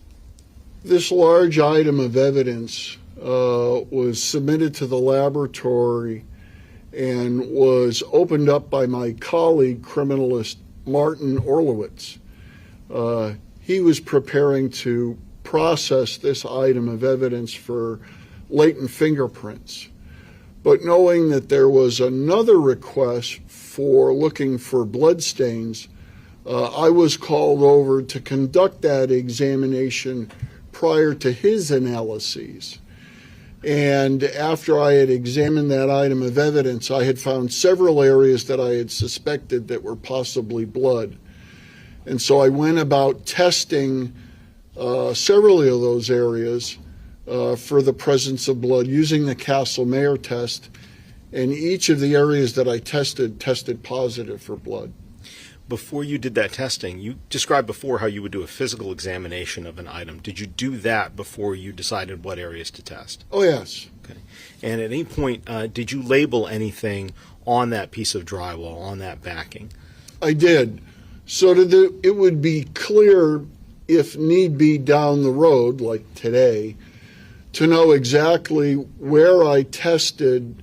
This large item of evidence was submitted to the laboratory and was opened up by my colleague, criminalist Martin Orlowitz. He was preparing to process this item of evidence for latent fingerprints. But knowing that there was another request for looking for bloodstains, I was called over to conduct that examination prior to his analyses. And after I had examined that item of evidence, I had found several areas that I had suspected that were possibly blood. And so I went about testing several of those areas for the presence of blood using the Castle-Mayer test. And each of the areas that I tested positive for blood. Before you did that testing, you described before how you would do a physical examination of an item. Did you do that before you decided what areas to test? Oh, yes. Okay. And at any point, did you label anything on that piece of drywall, on that backing? I did. So that it would be clear, if need be down the road, like today, to know exactly where I tested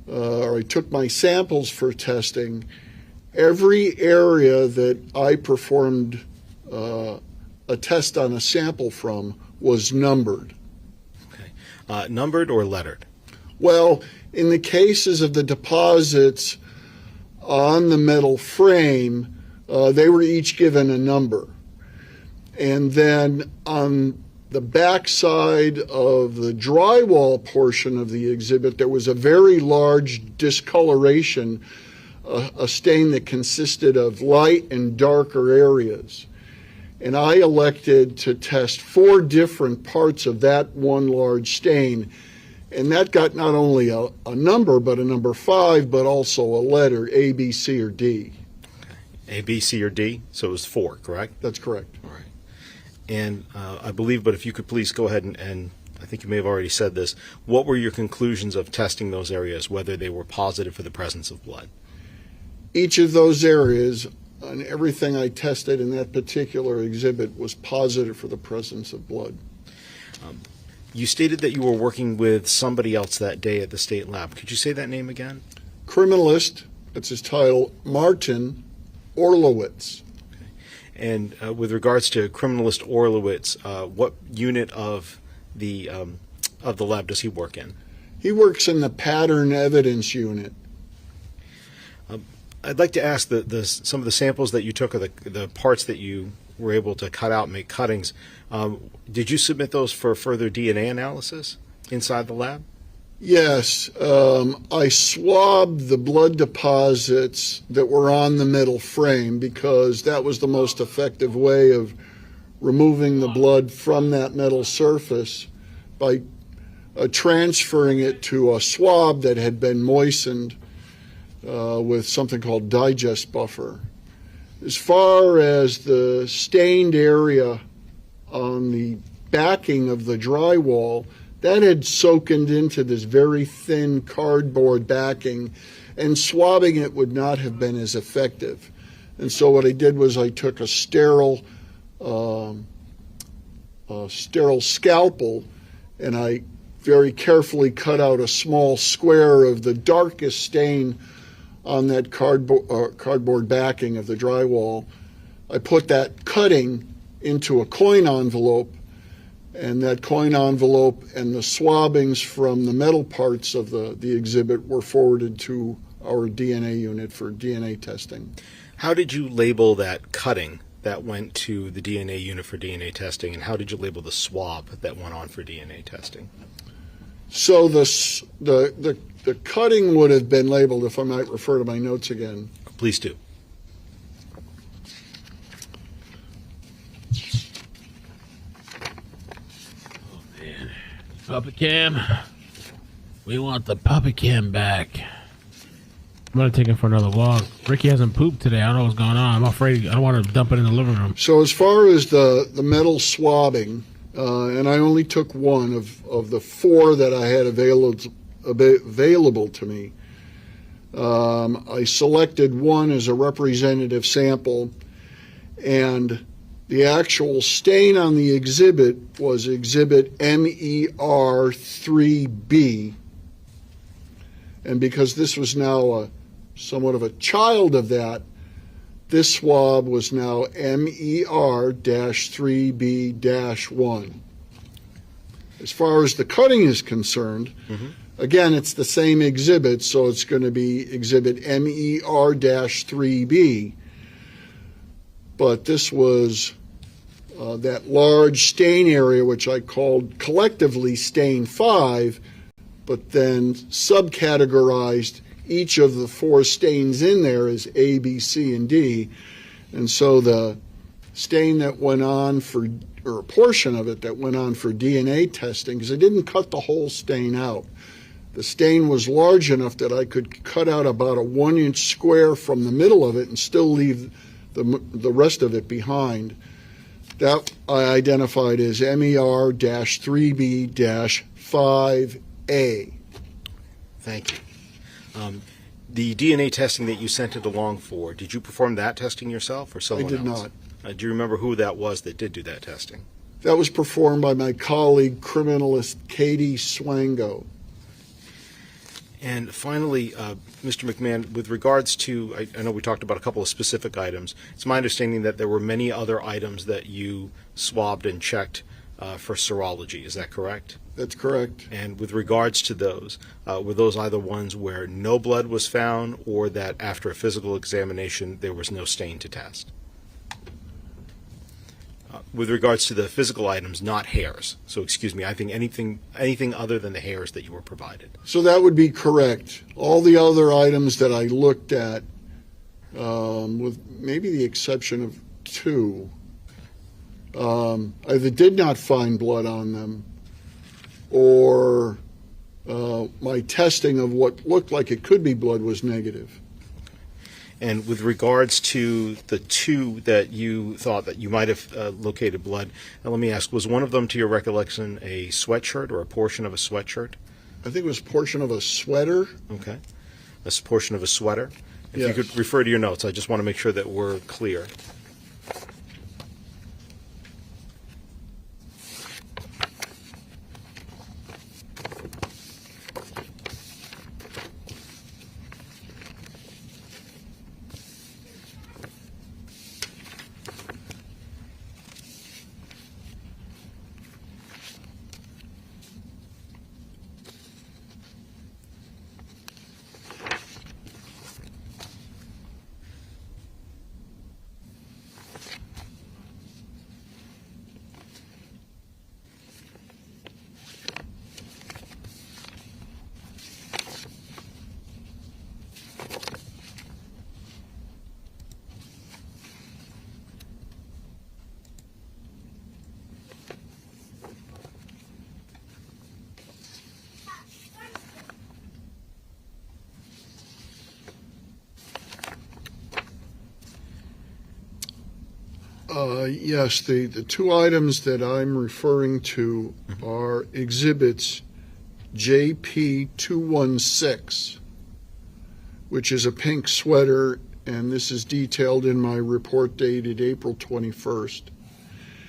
or I took my samples for testing. Every area that I performed a test on a sample from was numbered. Okay. Numbered or lettered? Well, in the cases of the deposits on the metal frame, they were each given a number. And then on the backside of the drywall portion of the exhibit, there was a very large discoloration, a stain that consisted of light and darker areas. And I elected to test 4 different parts of that one large stain. And that got not only a number, but a number 5, but also a letter, A, B, C, or D. A, B, C, or D? So it was 4, correct? That's correct. All right. And I believe, but if you could please go ahead and I think you may have already said this, what were your conclusions of testing those areas, whether they were positive for the presence of blood? Each of those areas, and everything I tested in that particular exhibit, was positive for the presence of blood. You stated that you were working with somebody else that day at the state lab. Could you say that name again? Criminalist, that's his title, Martin Orlowitz. And with regards to criminalist Orlowitz, what unit of the lab does he work in? He works in the pattern evidence unit. I'd like to ask some of the samples that you took, or the parts that you were able to cut out, make cuttings. Did you submit those for further DNA analysis inside the lab? Yes, I swabbed the blood deposits that were on the metal frame because that was the most effective way of removing the blood from that metal surface by transferring it to a swab that had been moistened with something called digest buffer. As far as the stained area on the backing of the drywall, that had soaked into this very thin cardboard backing, and swabbing it would not have been as effective. And so what I did was I took a sterile scalpel, and I very carefully cut out a small square of the darkest stain on that cardboard backing of the drywall. I put that cutting into a coin envelope, and that coin envelope and the swabbings from the metal parts of the exhibit were forwarded to our DNA unit for DNA testing. How did you label that cutting that went to the DNA unit for DNA testing, and how did you label the swab that went on for DNA testing? So the cutting would have been labeled, if I might refer to my notes again. Please do. Oh, man. Puppet cam. We want the puppet cam back. I'm going to take him for another walk. Ricky hasn't pooped today. I don't know what's going on. I'm afraid. I don't want to dump it in the living room. So as far as the metal swabbing, and I only took one of the 4 that I had available to me. I selected one as a representative sample, and the actual stain on the exhibit was exhibit MER3B. And because this was now somewhat of a child of that, this swab was now MER-3B-1. As far as the cutting is concerned, again, it's the same exhibit, so it's going to be exhibit MER-3B. But this was that large stain area, which I called collectively stain 5, but then subcategorized each of the 4 stains in there as A, B, C, and D. And so the stain that went on for, or a portion of it that went on for DNA testing, because I didn't cut the whole stain out. The stain was large enough that I could cut out about a 1-inch square from the middle of it and still leave the rest of it behind. That I identified as MER-3B-5A. Thank you. The DNA testing that you sent it along for, did you perform that testing yourself or someone else? I did not. Do you remember who that was that did do that testing? That was performed by my colleague, criminalist Katie Swango. And finally, Mr. McMahon, with regards to, I know we talked about a couple of specific items. It's my understanding that there were many other items that you swabbed and checked for serology. Is that correct? That's correct. And with regards to those, were those either ones where no blood was found or that after a physical examination there was no stain to test? With regards to the physical items, not hairs. So excuse me, I think anything other than the hairs that you were provided. So that would be correct. All the other items that I looked at, with maybe the exception of 2, either did not find blood on them or my testing of what looked like it could be blood was negative. And with regards to the 2 that you thought that you might have located blood, now let me ask, was one of them, to your recollection, a sweatshirt or a portion of a sweatshirt? I think it was a portion of a sweater. Okay. A portion of a sweater. If Yes. you could refer to your notes, I just want to make sure that we're clear. Yes, the 2 items that I'm referring to are exhibits JP216, which is a pink sweater, and this is detailed in my report dated April 21st.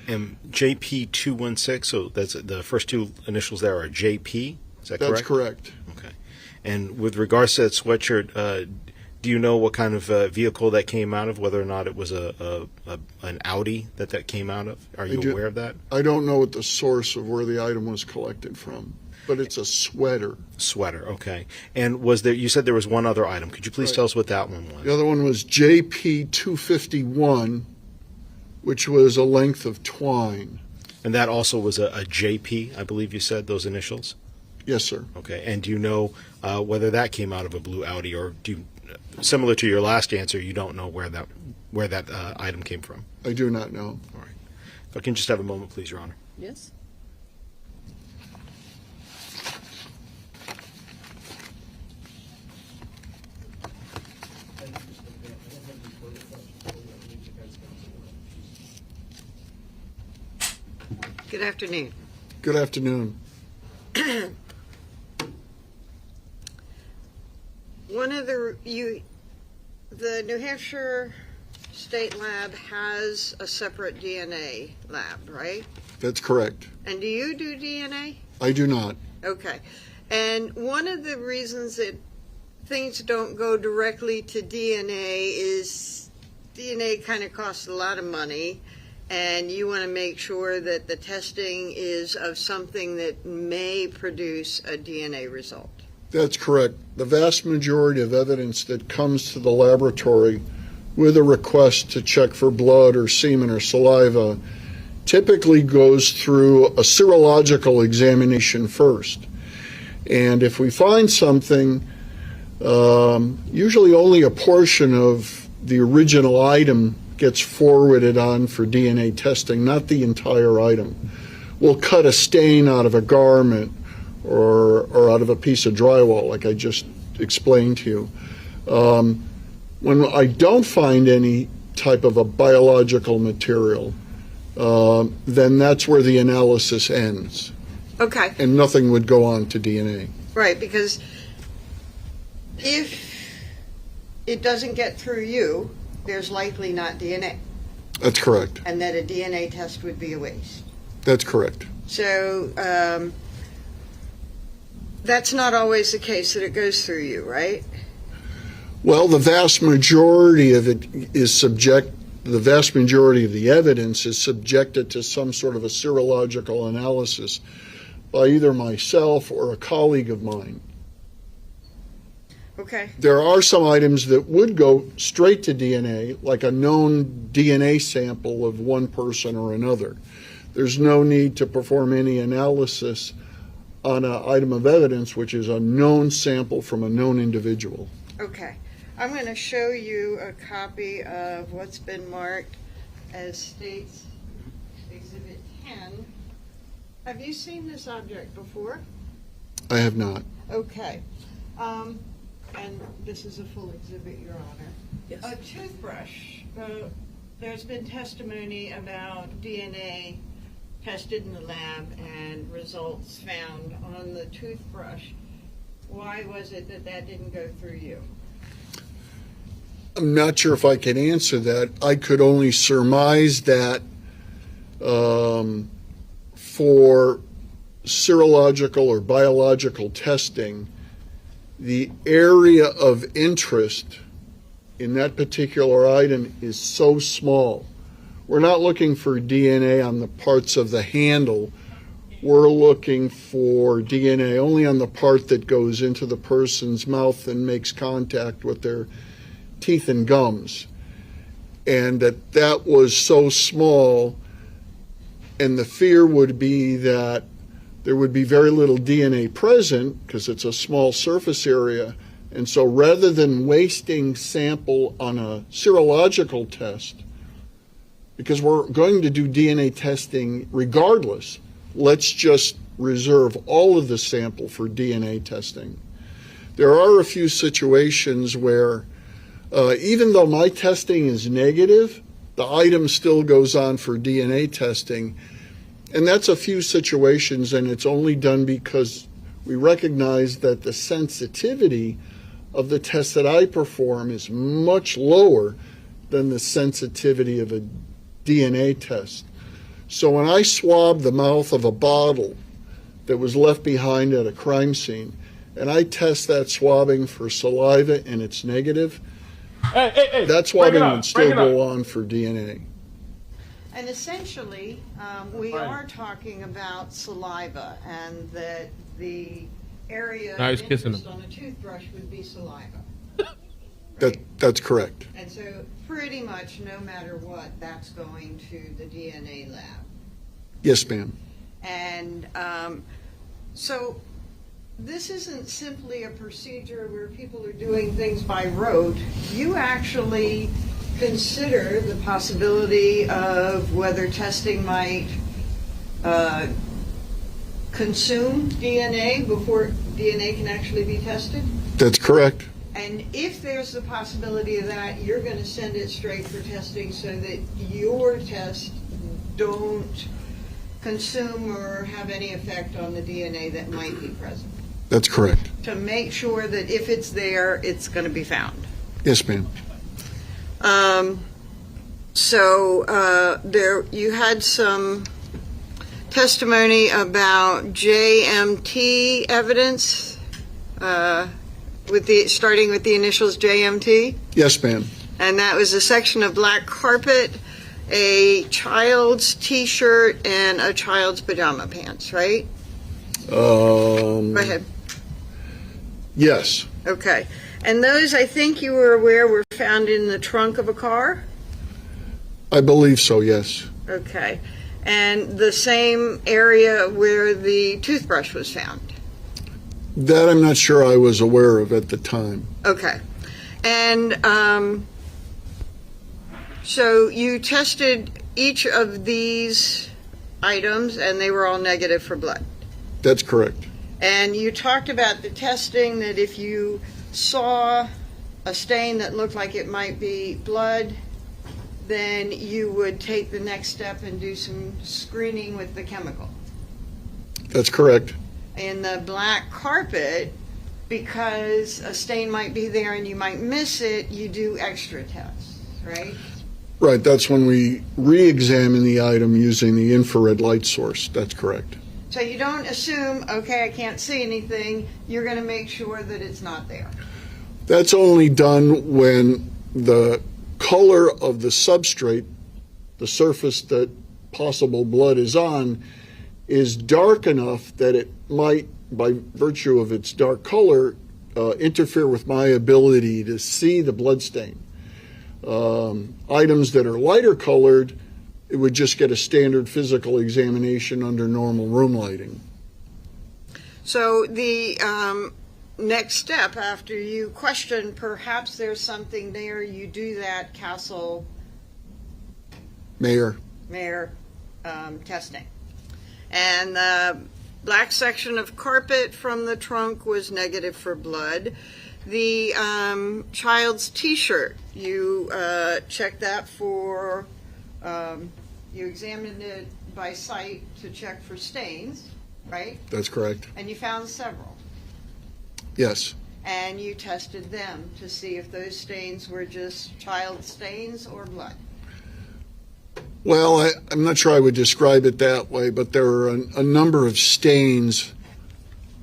And JP216, so that's the first 2 initials there are JP, is that correct? That's correct. Okay. And with regards to that sweatshirt, do you know what kind of vehicle that came out of, whether or not it was an Audi that came out of? Are you aware of that? I don't know what the source of where the item was collected from, but it's a sweater. Sweater, okay. And was there, you said there was one other item. Could you please tell us what that one was? The other one was JP251, which was a length of twine. And that also was a JP, I believe you said, those initials? Yes, sir. Okay. And do you know whether that came out of a blue Audi, or do you, similar to your last answer, you don't know where that item came from? I do not know. All right. If I can just have a moment, please, Your Honor. Yes. Good afternoon. Good afternoon. One of the New Hampshire State Lab has a separate DNA lab, right? That's correct. And do you do DNA? I do not. Okay. And one of the reasons that things don't go directly to DNA is DNA kind of costs a lot of money, and you want to make sure that the testing is of something that may produce a DNA result. That's correct. The vast majority of evidence that comes to the laboratory with a request to check for blood or semen or saliva typically goes through a serological examination first. And if we find something, usually only a portion of the original item gets forwarded on for DNA testing, not the entire item. We'll cut a stain out of a garment or out of a piece of drywall, like I just explained to you. When I don't find any type of a biological material, then that's where the analysis ends. Okay. And nothing would go on to DNA. Right, because if it doesn't get through you, there's likely not DNA. That's correct. And that a DNA test would be a waste. That's correct. So that's not always the case that it goes through you, right? Well, the vast majority of it is the vast majority of the evidence is subjected to some sort of a serological analysis by either myself or a colleague of mine. Okay. There are some items that would go straight to DNA, like a known DNA sample of one person or another. There's no need to perform any analysis on an item of evidence which is a known sample from a known individual. Okay. I'm going to show you a copy of what's been marked as State's Exhibit 10. Have you seen this object before? I have not. Okay. And this is a full exhibit, Your Honor. Yes. A toothbrush. There's been testimony about DNA tested in the lab and results found on the toothbrush. Why was it that that didn't go through you? I'm not sure if I can answer that. I could only surmise that for serological or biological testing, the area of interest in that particular item is so small. We're not looking for DNA on the parts of the handle. We're looking for DNA only on the part that goes into the person's mouth and makes contact with their teeth and gums. And that was so small, and the fear would be that there would be very little DNA present because it's a small surface area. And so rather than wasting sample on a serological test, because we're going to do DNA testing regardless, let's just reserve all of the sample for DNA testing. There are a few situations where even though my testing is negative, the item still goes on for DNA testing. And that's a few situations, and it's only done because we recognize that the sensitivity of the test that I perform is much lower than the sensitivity of a DNA test. So when I swab the mouth of a bottle that was left behind at a crime scene, and I test that swabbing for saliva and it's negative, that swabbing would still go on for DNA. And essentially, we are talking about saliva, and that the area of interest on a toothbrush would be saliva. That's correct. And so pretty much no matter what, that's going to the DNA lab. Yes, ma'am. And so this isn't simply a procedure where people are doing things by rote. You actually consider the possibility of whether testing might consume DNA before DNA can actually be tested? That's correct. And if there's the possibility of that, you're going to send it straight for testing so that your tests don't consume or have any effect on the DNA that might be present. That's correct. To make sure that if it's there, it's going to be found. Yes, ma'am. There you had some testimony about JMT evidence, starting with the initials JMT. Yes, ma'am. And that was a section of black carpet, a child's T-shirt, and a child's pajama pants, right? Go ahead. Yes. Okay. And those, I think you were aware, were found in the trunk of a car? I believe so, yes. Okay. And the same area where the toothbrush was found? That I'm not sure I was aware of at the time. Okay. And so you tested each of these items, and they were all negative for blood. That's correct. And you talked about the testing, that if you saw a stain that looked like it might be blood, then you would take the next step and do some screening with the chemical. That's correct. In the black carpet, because a stain might be there and you might miss it, you do extra tests, right? Right, that's when we re-examine the item using the infrared light source. That's correct. So you don't assume, okay, I can't see anything. You're going to make sure that it's not there. That's only done when the color of the substrate, the surface that possible blood is on, is dark enough that it might, by virtue of its dark color, interfere with my ability to see the blood stain. Items that are lighter colored, it would just get a standard physical examination under normal room lighting. So the next step, after you question perhaps there's something there, you do that Castle Mayor testing. And the black section of carpet from the trunk was negative for blood. The child's T-shirt, you checked that for, you examined it by sight to check for stains, right? That's correct. And you found several. Yes. And you tested them to see if those stains were just child stains or blood. Well, I'm not sure I would describe it that way, but there are a number of stains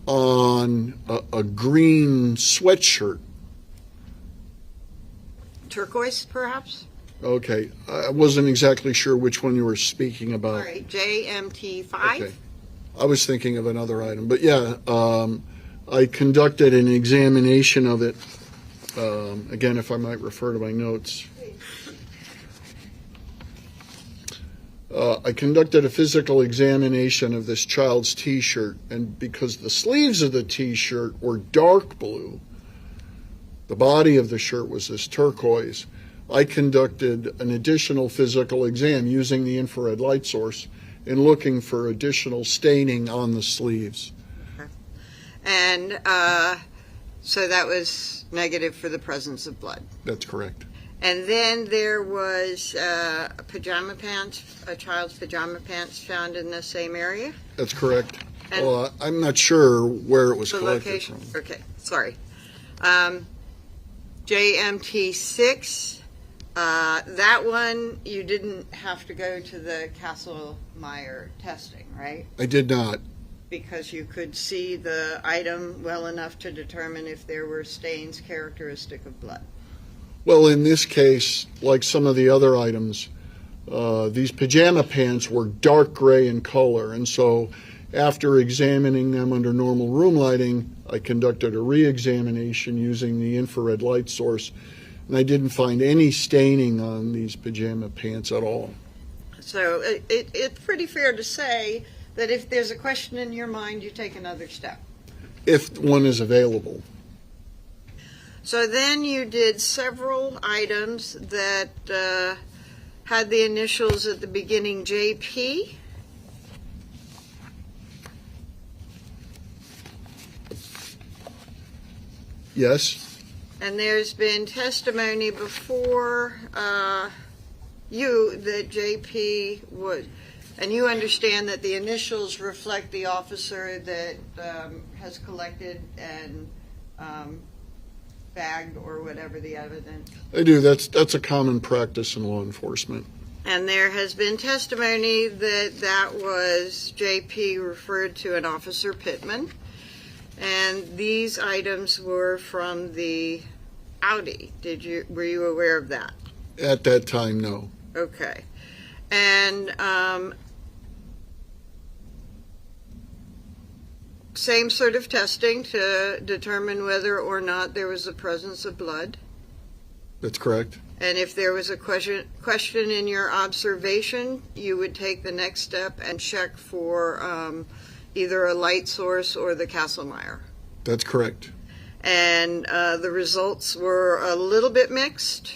on a green sweatshirt. Turquoise, perhaps? Okay, I wasn't exactly sure which one you were speaking about. All right, JMT5? Okay. I was thinking of another item, but yeah, I conducted an examination of it. Again, if I might refer to my notes. I conducted a physical examination of this child's T-shirt, and because the sleeves of the T-shirt were dark blue, the body of the shirt was this turquoise, I conducted an additional physical exam using the infrared light source and looking for additional staining on the sleeves. Okay. And so that was negative for the presence of blood. That's correct. And then there was pajama pants, a child's pajama pants found in the same area? That's correct. And well, I'm not sure where it was the collected location. from. Okay, sorry. JMT6, that one you didn't have to go to the Castle-Meyer testing, right? I did not. Because you could see the item well enough to determine if there were stains characteristic of blood. Well, in this case, like some of the other items, these pajama pants were dark gray in color, and so after examining them under normal room lighting, I conducted a re-examination using the infrared light source, and I didn't find any staining on these pajama pants at all. So it's pretty fair to say that if there's a question in your mind, you take another step. If one is available. So then you did several items that had the initials at the beginning JP. Yes. And there's been testimony before you that JP would, and you understand that the initials reflect the officer that has collected and bagged or whatever the evidence. I do. That's a common practice in law enforcement. And there has been testimony that that was JP referred to an Officer Pittman. And these items were from the Audi. Were you aware of that? At that time, no. Okay. And same sort of testing to determine whether or not there was a presence of blood. That's correct. And if there was a question in your observation, you would take the next step and check for either a light source or the Castle-Meyer. That's correct. And the results were a little bit mixed.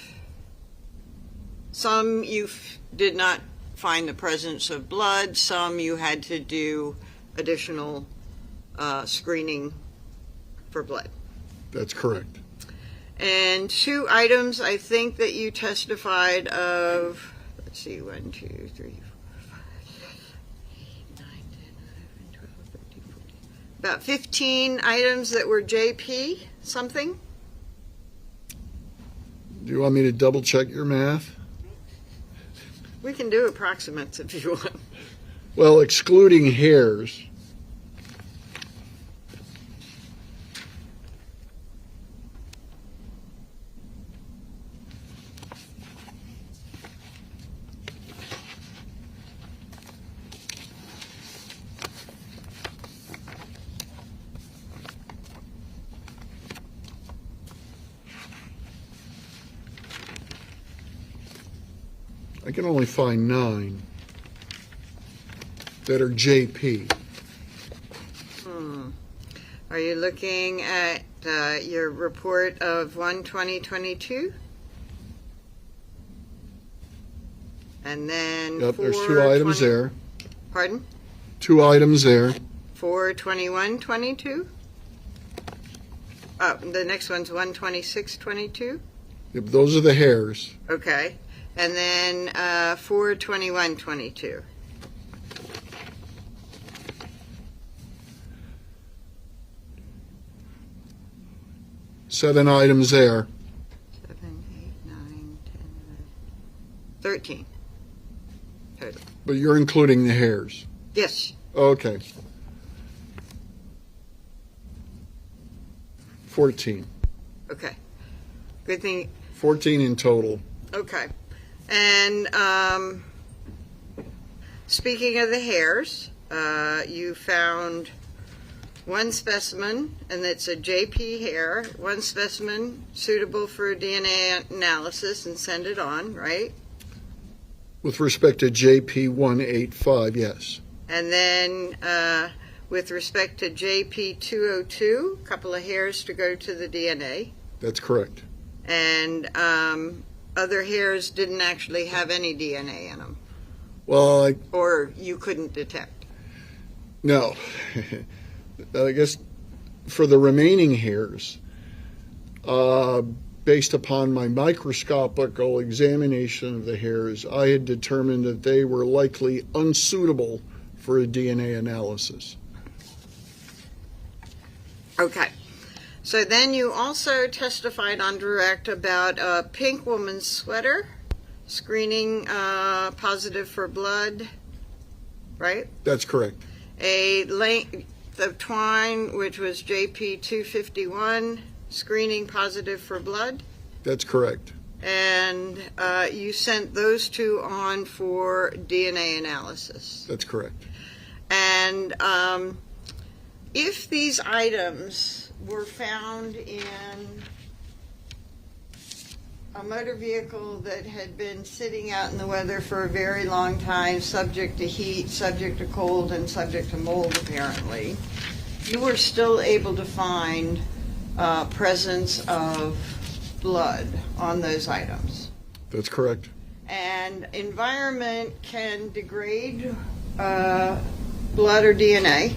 Some you did not find the presence of blood. Some you had to do additional screening for blood. That's correct. And 2 items I think that you testified of, let's see, 1, 2, 3, 4, 5, 6, 7, 8, 9, 10, 11, 12, 13, 14. About 15 items that were JP something. Do you want me to double check your math? We can do approximates if you want. Well, excluding hairs, I can only find 9 that are JP. Are you looking at your report of 1/20/22? And then Yep, there's 2 items there. Pardon? 2 items there. 4/21/22? Oh, the next one's 1/26/22? Yep, those are the hairs. Okay. And then 4/21/22. 7 items there. 7, 8, 9, 10, 13. Total. But you're including the hairs. Yes. Okay. 14. Okay. Good thing. 14 in total. Okay. And speaking of the hairs, you found 1 specimen, and it's a JP hair, 1 specimen suitable for DNA analysis, and send it on, right? With respect to JP 185, yes. And then with respect to JP 202, a couple of hairs to go to the DNA. That's correct. And other hairs didn't actually have any DNA in them. Well, Or you couldn't detect. no. I guess for the remaining hairs, based upon my microscopical examination of the hairs, I had determined that they were likely unsuitable for a DNA analysis. Okay. So then you also testified on direct about a pink woman's sweater, screening positive for blood, right? That's correct. A length of twine, which was JP 251, screening positive for blood. That's correct. And you sent those 2 on for DNA analysis. That's correct. And if these items were found in a motor vehicle that had been sitting out in the weather for a very long time, subject to heat, subject to cold, and subject to mold, apparently, you were still able to find presence of blood on those items. That's correct. And environment can degrade blood or DNA,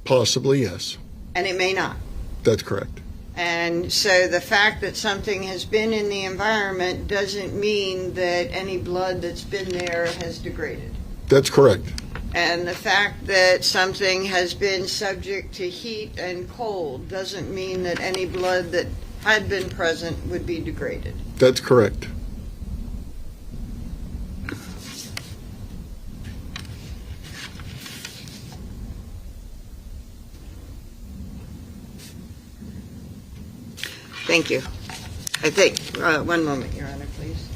Possibly, yes. and it may not. That's correct. And so the fact that something has been in the environment doesn't mean that any blood that's been there has degraded. That's correct. And the fact that something has been subject to heat and cold doesn't mean that any blood that had been present would be degraded. That's correct. Thank you. I think, 1 moment, Your Honor, please.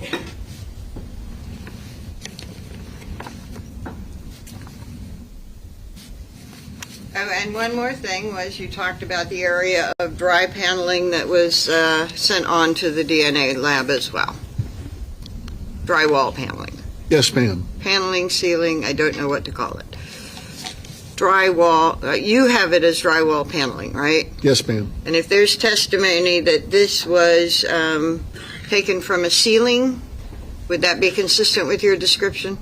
Oh, and one more thing was you talked about the area of dry paneling that was sent on to the DNA lab as well. Drywall paneling. Yes, ma'am. Paneling, sealing, I don't know what to call it. drywall, you have it as drywall paneling, right? Yes, ma'am. And if there's testimony that this was taken from a ceiling, would that be consistent with your description?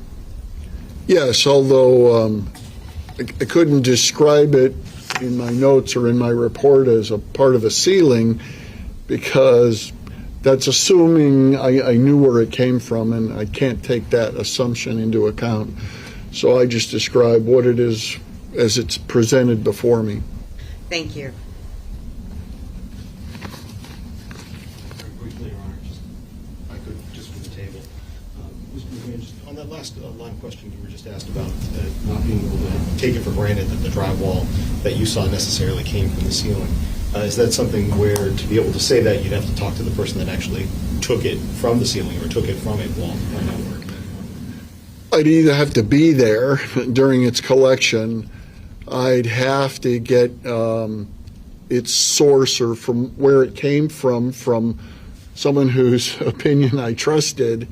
Yes, although I couldn't describe it in my notes or in my report as a part of a ceiling, because that's assuming I knew where it came from, and I can't take that assumption into account. So I just describe what it is as it's presented before me. Thank you. Very briefly, Your Honor, if I could, just from the table. Mr. McGuinn, just on that last line of question you were just asked about not being able to take it for granted that the drywall that you saw necessarily came from the ceiling. Is that something where, to be able to say that, you'd have to talk to the person that actually took it from the ceiling or took it from a wall or network? I'd either have to be there during its collection, I'd have to get its source or from where it came from someone whose opinion I trusted,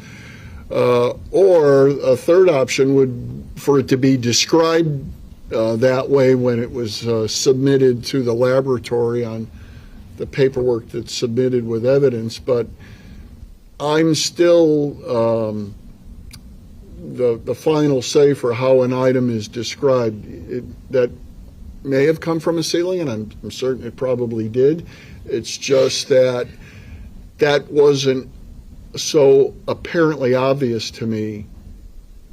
or a third option would for it to be described that way when it was submitted to the laboratory on the paperwork that's submitted with evidence. But I'm still the final say for how an item is described. That may have come from a ceiling, and I'm certain it probably did. It's just that that wasn't so apparently obvious to me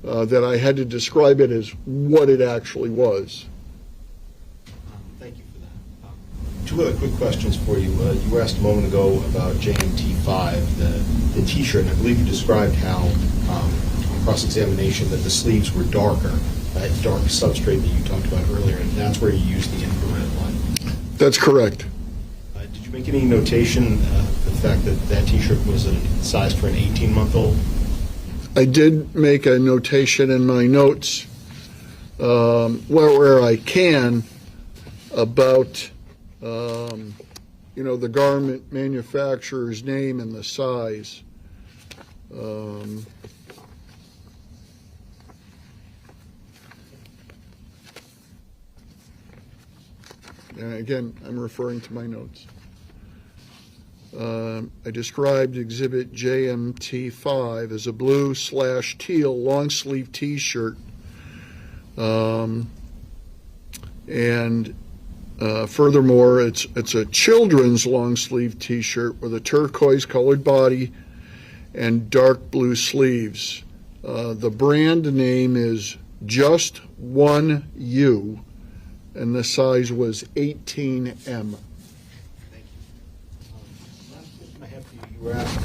that I had to describe it as what it actually was. Thank you for that. Two other quick questions for you. You were asked a moment ago about JMT5, the T-shirt, and I believe you described how, on cross-examination, that the sleeves were darker, that dark substrate that you talked about earlier, and that's where you used the infrared light. That's correct. Did you make any notation the fact that that T-shirt was sized for an 18-month-old? I did make a notation in my notes where I can about the garment manufacturer's name and the size. And again, I'm referring to my notes. I described Exhibit JMT5 as a blue/teal long sleeve T-shirt, and furthermore, it's a children's long sleeve T-shirt with a turquoise colored body and dark blue sleeves. The brand name is Just One U, and the size was 18M. You were asked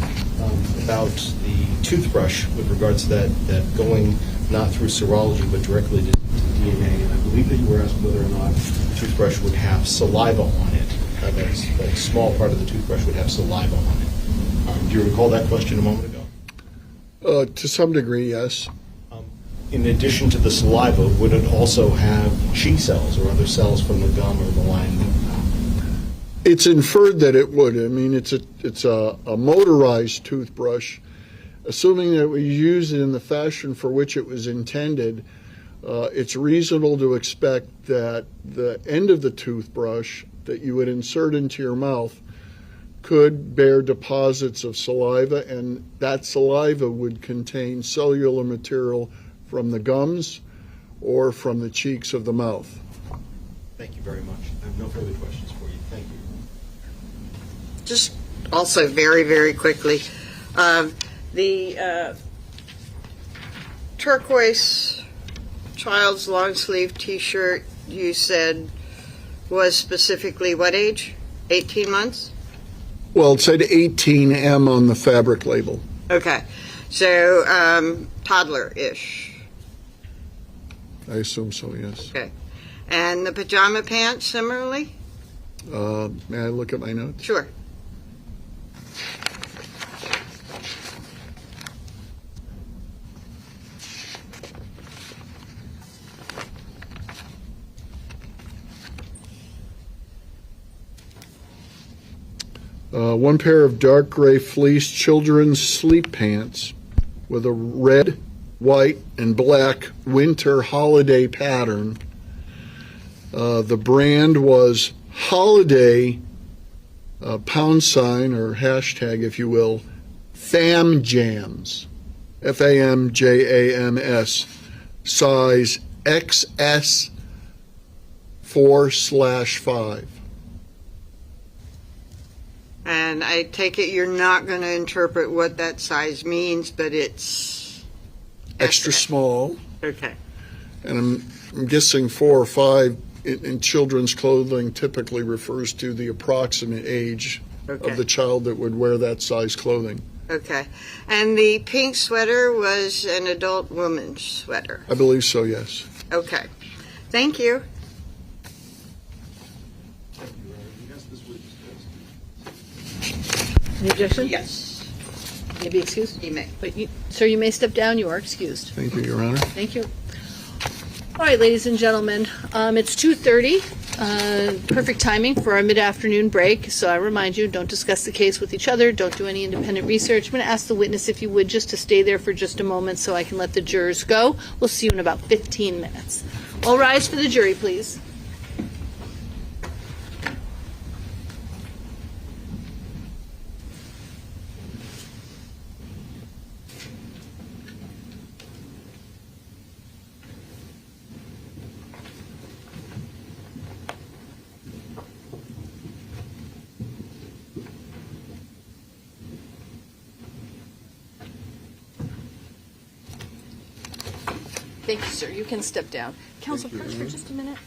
about the toothbrush with regards to that going not through serology but directly to DNA, and I believe that you were asked whether or not the toothbrush would have saliva on it. That small part of the toothbrush would have saliva on it. Do you recall that question a moment ago? To some degree, yes. In addition to the saliva, would it also have cheek cells or other cells from the gum or the lining? It's inferred that it would. I mean, it's a motorized toothbrush. Assuming that we use it in the fashion for which it was intended, it's reasonable to expect that the end of the toothbrush that you would insert into your mouth could bear deposits of saliva, and that saliva would contain cellular material from the gums or from the cheeks of the mouth. Thank you very much. I have no further questions for you. Thank you. Just also very, very quickly, the turquoise child's long sleeve T-shirt you said was specifically what age? 18 months? Well, it said 18M on the fabric label. Okay. So toddler-ish. I assume so, yes. Okay. And the pajama pants similarly? May I look at my notes? Sure. One pair of dark gray fleece children's sleep pants with a red, white, and black winter holiday pattern. The brand was Holiday, pound sign or hashtag, if you will, Fam Jams, FAMJAMS, size XS 4/5. And I take it you're not going to interpret what that size means, but it's Extra small. okay. And I'm guessing 4 or 5 in children's clothing typically refers to the approximate age Okay. of the child that would wear that size clothing. Okay. And the pink sweater was an adult woman's sweater. I believe so, yes. Okay. Thank you. Any objection? Yes. May be excused? You may. But sir, you may step down. You are excused. Thank you, Your Honor. Thank you. All right, ladies and gentlemen, it's 2:30. Perfect timing for our mid-afternoon break. So I remind you, don't discuss the case with each other. Don't do any independent research. I'm going to ask the witness, if you would, just to stay there for just a moment so I can let the jurors go. We'll see you in about 15 minutes. All rise for the jury, please. Thank you, sir. You can step down. Counsel, Thank you, first for Amy. just a minute.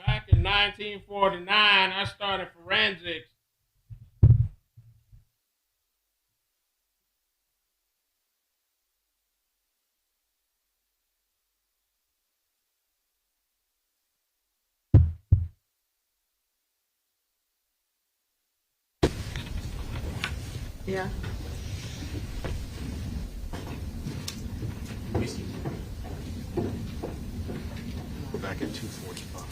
Back in 1949, I started forensics. Yeah. We're back at 2:45.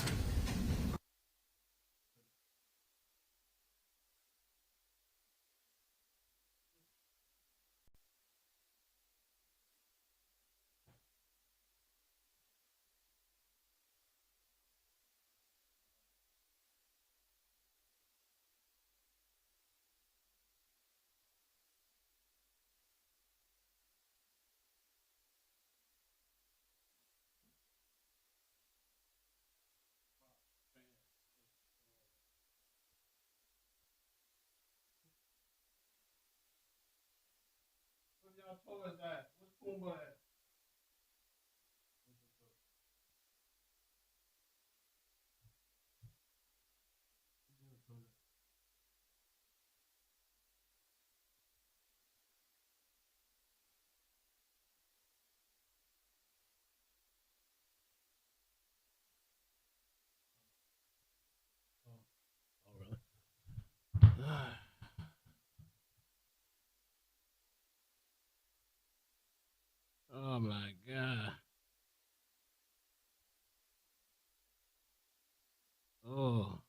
Oh my god. Oh.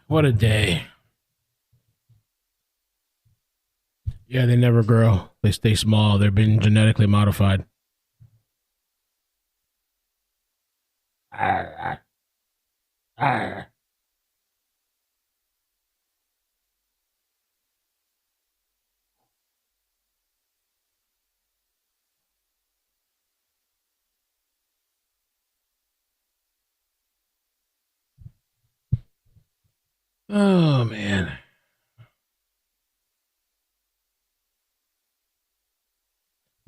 What a day. Yeah, they never grow. They stay small. They're been genetically modified. Arr, arr. Oh man.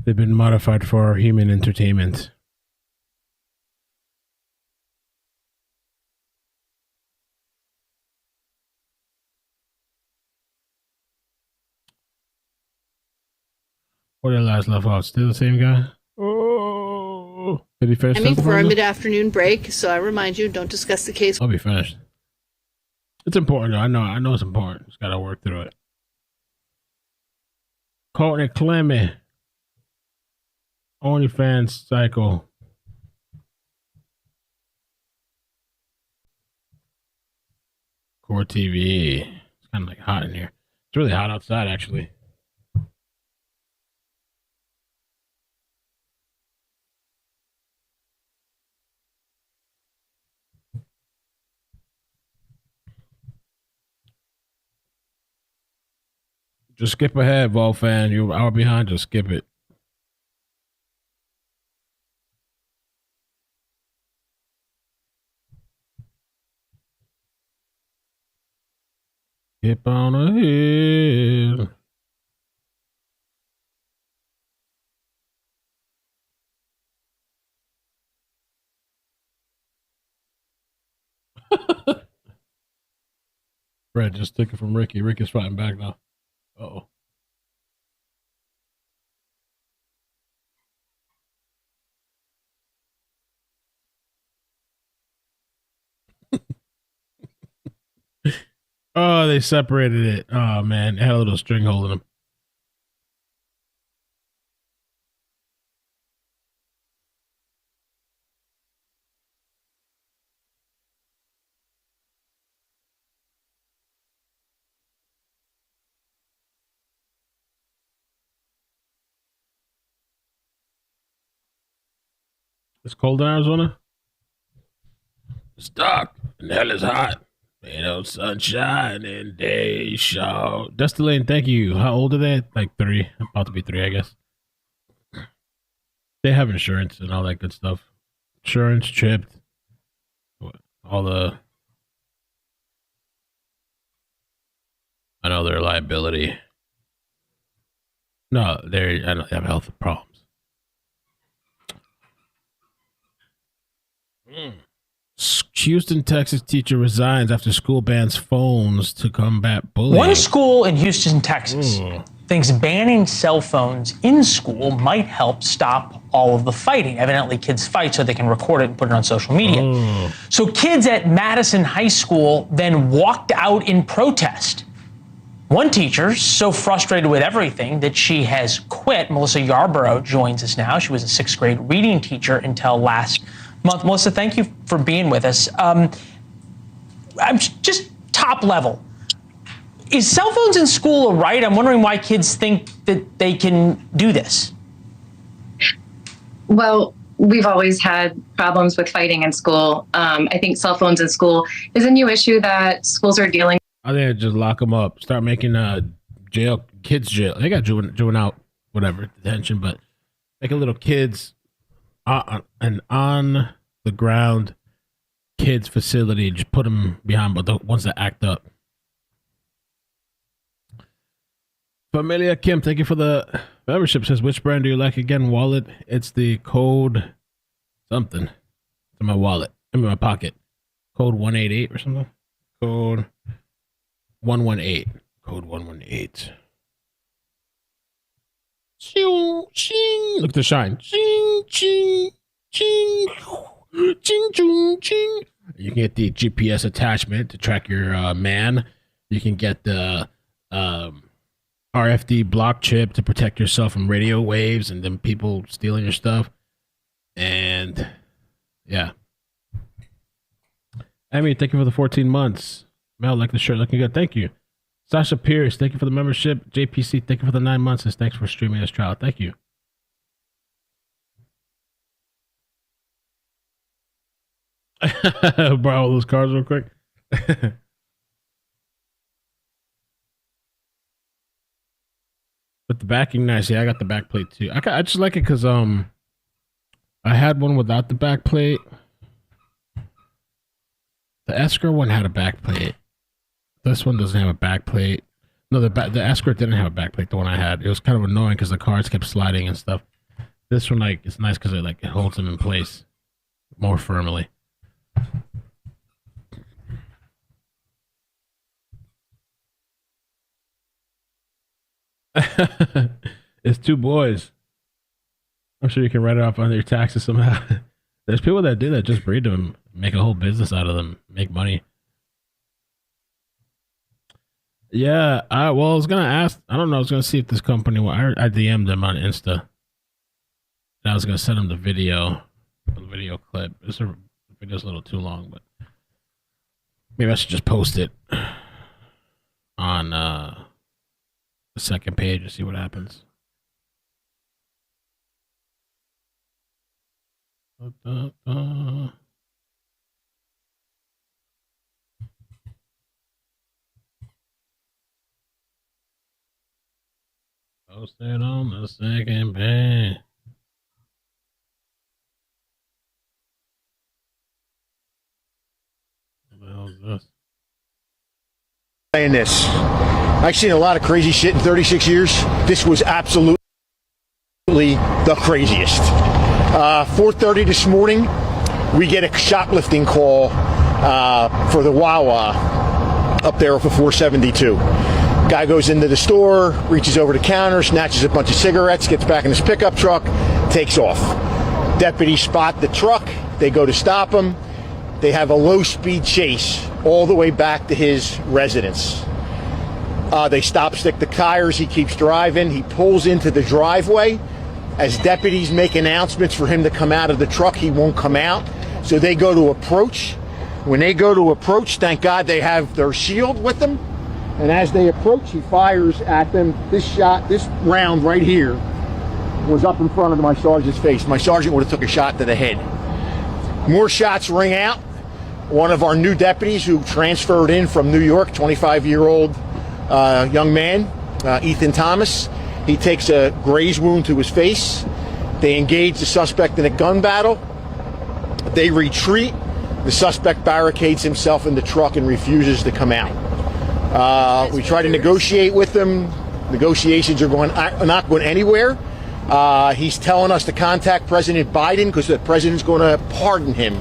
They've been modified for human entertainment. What did last left off? Still the same guy? Oh, did he finish? For our mid-afternoon break, so I remind you, don't discuss the case. I'll be finished. It's important though. I know it's important. Just gotta work through it. Courtney Clemmy. OnlyFans cycle. Core TV. It's kind of like hot in here. It's really hot outside, actually. Just skip ahead, Vol fan. You're an hour behind. Just skip it. Skip on ahead. Fred, just took it from Ricky. Ricky's fighting back now. Uh-oh. Oh, they separated it. Oh, man. It had a little string holding them. It's cold in Arizona? It's dark and hell is hot. Ain't no sunshine in day show. Dusty Lane, thank you. How old are they? Like 3. About to be 3, I guess. They have insurance and all that good stuff. Insurance, chipped. All the... I know their liability. No, I know they have health problems. Houston, Texas teacher resigns after school bans phones to combat bullying. One school in Houston, Texas, thinks banning cell phones in school might help stop all of the fighting. Evidently, kids fight so they can record it and put it on social media. So kids at Madison High School then walked out in protest. One teacher, so frustrated with everything that she has quit. Melissa Yarborough joins us now. She was a 6th grade reading teacher until last month. Melissa, thank you for being with us. I'm just top level. Is cell phones in school a right? I'm wondering why kids think that they can do this. Well, we've always had problems with fighting in school. I think cell phones in school is a new issue that schools are dealing with. I think I'd just lock them up. Start making kids jail. They got juvenile, whatever, detention, but make a little kids an on the ground kids facility. Just put them behind, but the ones that act up. Familia Kim, thank you for the membership. Says, which brand do you like again? Wallet. It's the code something. It's in my wallet. In my pocket. Code 188 or something. Code 118. Code 118. Ching, ching. Look at the shine. Ching, ching, ching. Ching, ching, ching. You can get the GPS attachment to track your man. You can get the RFD block chip to protect yourself from radio waves and then people stealing your stuff. And yeah. Amy, thank you for the 14 months. Mel, like the shirt, looking good. Thank you. Sasha Pierce, thank you for the membership. JPC, thank you for the 9 months. And thanks for streaming this trial. Thank you. Borrow those cards real quick. But the backing, nice. Yeah, I got the back plate too. I just like it because I had one without the back plate. The Escrow one had a back plate. This one doesn't have a back plate. No, the Escrow didn't have a back plate. The one I had, it was kind of annoying because the cards kept sliding and stuff. This one, like, it's nice because it holds them in place more firmly. It's 2 boys. I'm sure you can write it off on your taxes somehow. There's people that do that, just breed them, make a whole business out of them, make money. Yeah, I was gonna ask. I don't know. I was gonna see if this company. I DM'd them on Insta. And I was gonna send them the video clip. The video's a little too long, but maybe I should just post it on the second page and see what happens. Post it on the second page. What the hell is this? Saying this, I've seen a lot of crazy shit in 36 years. This was absolutely the craziest. 4:30 this morning, we get a shoplifting call for the Wawa up there for 472. Guy goes into the store, reaches over the counter, snatches a bunch of cigarettes, gets back in his pickup truck, takes off. Deputies spot the truck. They go to stop him. They have a low-speed chase all the way back to his residence. They stop, stick the tires. He keeps driving. He pulls into the driveway. As deputies make announcements for him to come out of the truck, he won't come out. So they go to approach. When they go to approach, thank God they have their shield with them. And as they approach, he fires at them. This round right here, was up in front of my sergeant's face. My sergeant would have took a shot to the head. More shots ring out. One of our new deputies who transferred in from New York, 25-year-old young man, Ethan Thomas. He takes a graze wound to his face. They engage the suspect in a gun battle. They retreat. The suspect barricades himself in the truck and refuses to come out. We try to negotiate with them. Negotiations are not going anywhere. He's telling us to contact President Biden because the president's going to pardon him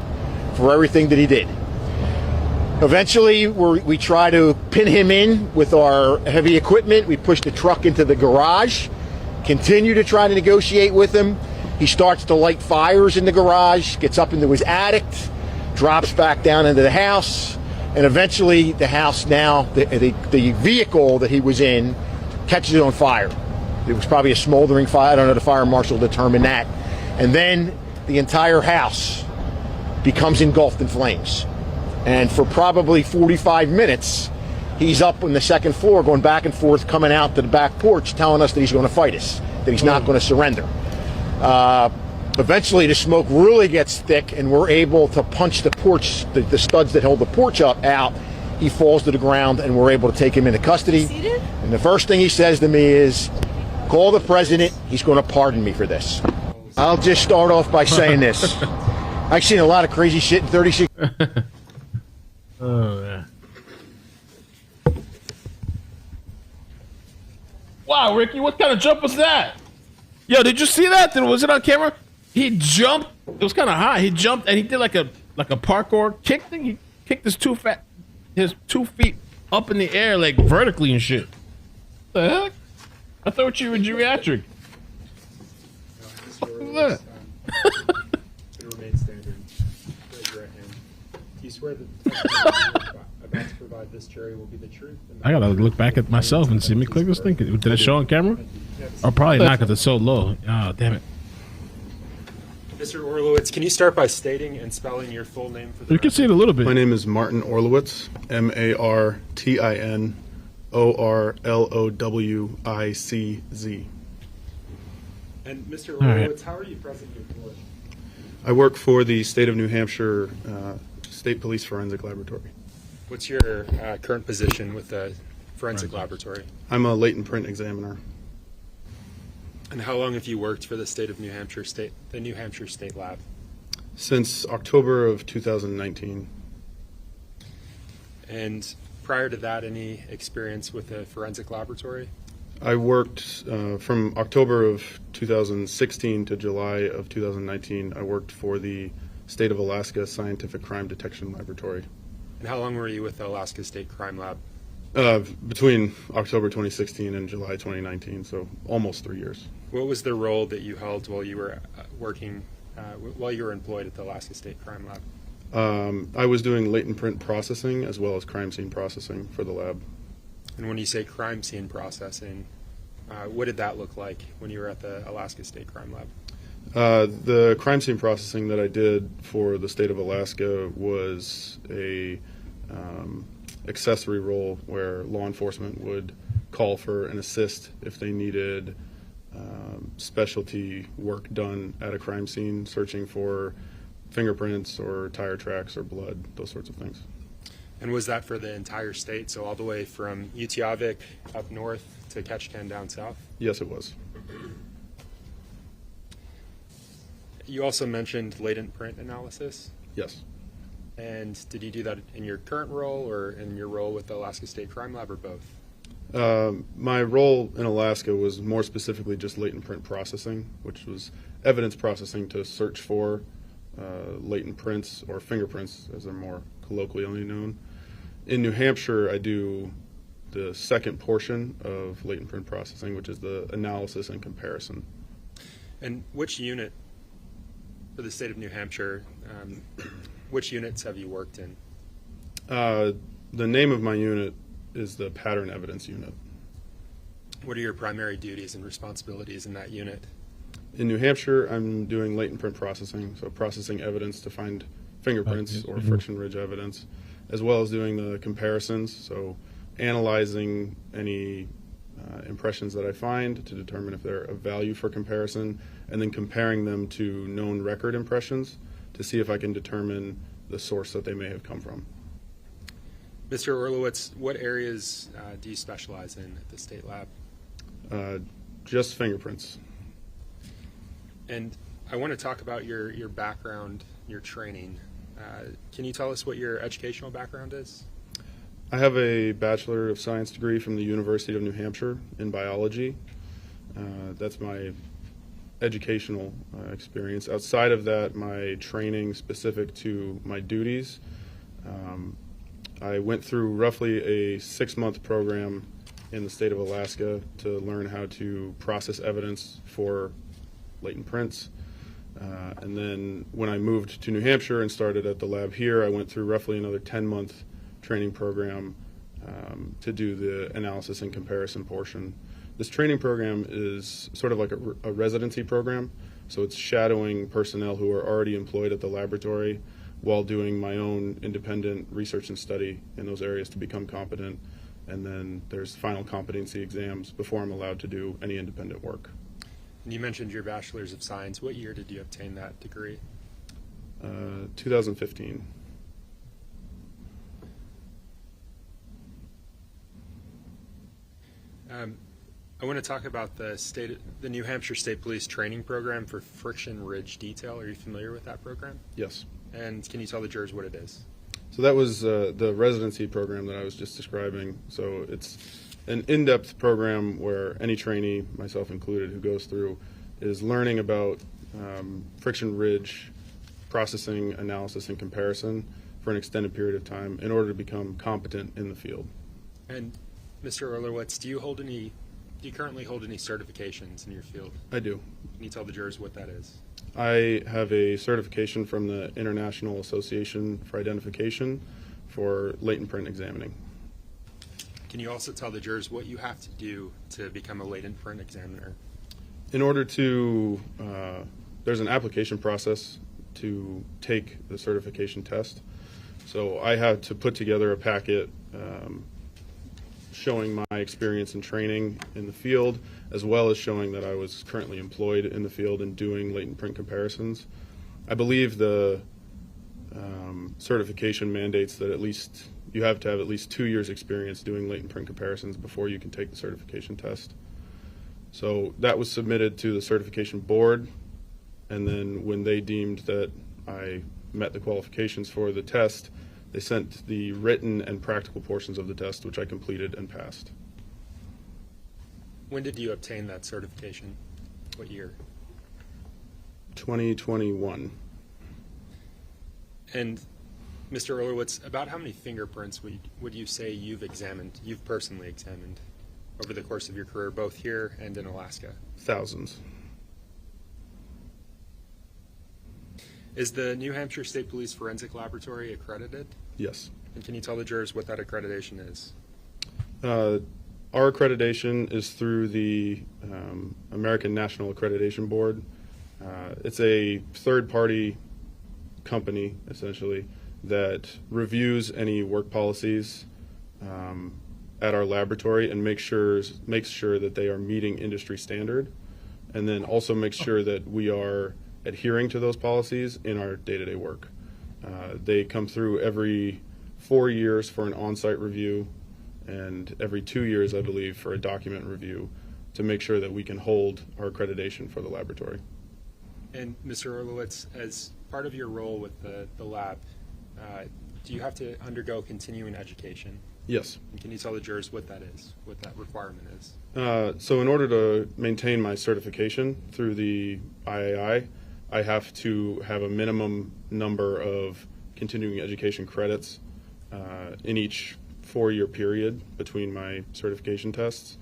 for everything that he did. Eventually, we try to pin him in with our heavy equipment. We push the truck into the garage, continue to try to negotiate with him. He starts to light fires in the garage, gets up into his attic, drops back down into the house, and eventually the house now, the vehicle that he was in, catches on fire. It was probably a smoldering fire. I don't know, the fire marshal determined that. And then the entire house becomes engulfed in flames. And for probably 45 minutes, he's up on the second floor going back and forth, coming out to the back porch, telling us that he's going to fight us, that he's not going to surrender. Eventually, the smoke really gets thick, and we're able to punch the porch, the studs that hold the porch up, out. He falls to the ground, and we're able to take him into custody. And the first thing he says to me is, call the president. He's going to pardon me for this. I'll just start off by saying this. I've seen a lot of crazy shit in 36. Oh, yeah. Wow, Ricky, what kind of jump was that? Yo, did you see that? Was it on camera? He jumped. It was kind of high. He jumped and he did like a parkour kick thing. He kicked his 2 feet up in the air, like vertically and shit. What the heck? I thought you were geriatric. What was that? To remain standard. Raise your right hand. Do you swear that the testimony you're about to provide this jury will be the truth? I gotta look back at myself and see me click this thing. Did it show on camera? Or probably not because it's so low. Oh, damn it. Mr. Orlowitz, can you start by stating and spelling your full name for the You can see it a little bit. My name is Martin Orlowitz, MartinOrlowicz. And Mr. Orlowitz, how are you presently employed? I work for the State of New Hampshire State Police Forensic Laboratory. What's your current position with the forensic laboratory? I'm a latent print examiner. And how long have you worked for the New Hampshire State Lab? Since October of 2019. And prior to that, any experience with a forensic laboratory? I worked from October of 2016 to July of 2019. I worked for the State of Alaska Scientific Crime Detection Laboratory. And how long were you with the Alaska State Crime Lab? Between October 2016 and July 2019, so almost 3 years. What was the role that you held while you were while you were employed at the Alaska State Crime Lab? I was doing latent print processing as well as crime scene processing for the lab. And when you say crime scene processing, what did that look like when you were at the Alaska State Crime Lab? The crime scene processing that I did for the state of Alaska was a accessory role where law enforcement would call for an assist if they needed specialty work done at a crime scene, searching for fingerprints or tire tracks or blood, those sorts of things. And was that for the entire state, so all the way from Utqiagvik up north to Ketchikan down south? Yes, it was. You also mentioned latent print analysis. Yes. And did you do that in your current role or in your role with the Alaska State Crime Lab, or both? My role in Alaska was more specifically just latent print processing, which was evidence processing to search for latent prints or fingerprints, as they're more colloquially known. In New Hampshire, I do the second portion of latent print processing, which is the analysis and comparison. And which unit for the state of New Hampshire, which units have you worked in? The name of my unit is the Pattern Evidence Unit. What are your primary duties and responsibilities in that unit? In New Hampshire, I'm doing latent print processing, so processing evidence to find fingerprints or friction ridge evidence, as well as doing the comparisons, so analyzing any impressions that I find to determine if they're of value for comparison, and then comparing them to known record impressions to see if I can determine the source that they may have come from. Mr. Orlowitz, what areas do you specialize in at the state lab? Just fingerprints. And I want to talk about your background, your training. Can you tell us what your educational background is? I have a Bachelor of Science degree from the University of New Hampshire in biology. That's my educational experience. Outside of that, my training specific to my duties, I went through roughly a 6-month program in the state of Alaska to learn how to process evidence for latent prints. And then when I moved to New Hampshire and started at the lab here, I went through roughly another 10-month training program to do the analysis and comparison portion. This training program is sort of like a residency program, so it's shadowing personnel who are already employed at the laboratory while doing my own independent research and study in those areas to become competent. And then there's final competency exams before I'm allowed to do any independent work. And you mentioned your Bachelor's of Science. What year did you obtain that degree? 2015. I want to talk about the New Hampshire State Police Training Program for Friction Ridge Detail. Are you familiar with that program? Yes. And can you tell the jurors what it is? So that was the residency program that I was just describing. So it's an in-depth program where any trainee, myself included, who goes through is learning about friction ridge processing, analysis, and comparison for an extended period of time in order to become competent in the field. And Mr. Orlowitz, do you currently hold any certifications in your field? I do. Can you tell the jurors what that is? I have a certification from the International Association for Identification for latent print examining. Can you also tell the jurors what you have to do to become a latent print examiner? In order to, there's an application process to take the certification test. So I had to put together a packet showing my experience and training in the field, as well as showing that I was currently employed in the field and doing latent print comparisons. I believe the certification mandates that at least you have to have at least 2 years experience doing latent print comparisons before you can take the certification test. So that was submitted to the certification board, and then when they deemed that I met the qualifications for the test, they sent the written and practical portions of the test, which I completed and passed. When did you obtain that certification? What year? 2021. And Mr. Orlowitz, about how many fingerprints would you say you've personally examined over the course of your career, both here and in Alaska? Thousands. Is the New Hampshire State Police Forensic Laboratory accredited? Yes. And can you tell the jurors what that accreditation is? Our accreditation is through the American National Accreditation Board. It's a third-party company, essentially, that reviews any work policies at our laboratory and makes sure that they are meeting industry standard, and then also makes sure that we are adhering to those policies in our day-to-day work. They come through every 4 years for an on-site review, and every 2 years, I believe, for a document review to make sure that we can hold our accreditation for the laboratory. And Mr. Orlowitz, as part of your role with the lab, do you have to undergo continuing education? Yes. And can you tell the jurors what that is, what that requirement is? So in order to maintain my certification through the IAI, I have to have a minimum number of continuing education credits in each 4-year period between my certification tests.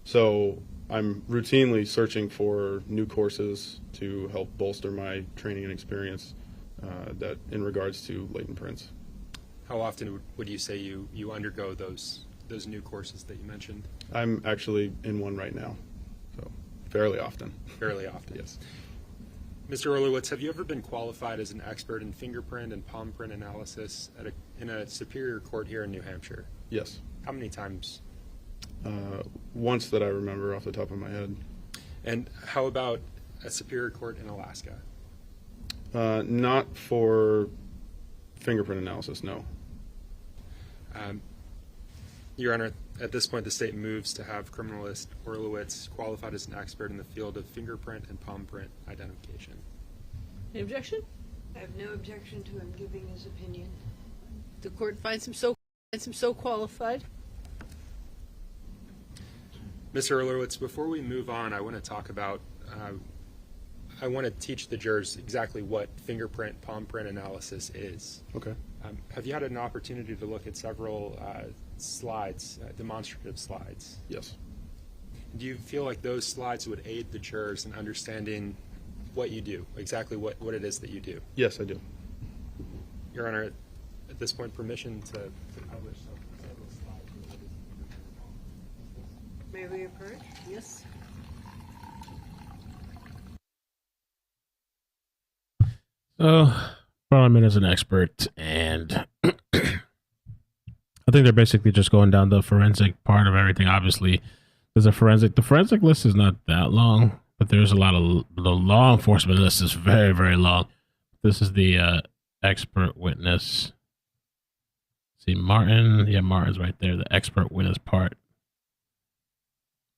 So I'm routinely searching for new courses to help bolster my training and experience that in regards to latent prints. How often would you say you undergo those new courses that you mentioned? I'm actually in one right now, so fairly often. Fairly often. Yes. Mr. Orlowitz, have you ever been qualified as an expert in fingerprint and palm print analysis in a superior court here in New Hampshire? Yes. How many times? Once that I remember off the top of my head. And how about a superior court in Alaska? Not for fingerprint analysis, no. Your Honor, at this point, the state moves to have criminalist Orlowitz qualified as an expert in the field of fingerprint and palm print identification. Any objection? I have no objection to him giving his opinion. The court finds him so qualified. Mr. Orlowitz, before we move on, I want to talk about, I want to teach the jurors exactly what fingerprint, palm print analysis is. Okay. Have you had an opportunity to look at several slides, demonstrative slides? Yes. Do you feel like those slides would aid the jurors in understanding what you do, exactly what it is that you do? Yes, I do. Your Honor, at this point, permission to publish several slides. May we approach? Yes. So, Parliament is an expert, and I think they're basically just going down the forensic part of everything. Obviously, the forensic list is not that long, but there's a lot of the law enforcement list is very, very long. This is the expert witness. See, Martin. Yeah, Martin's right there. The expert witness part.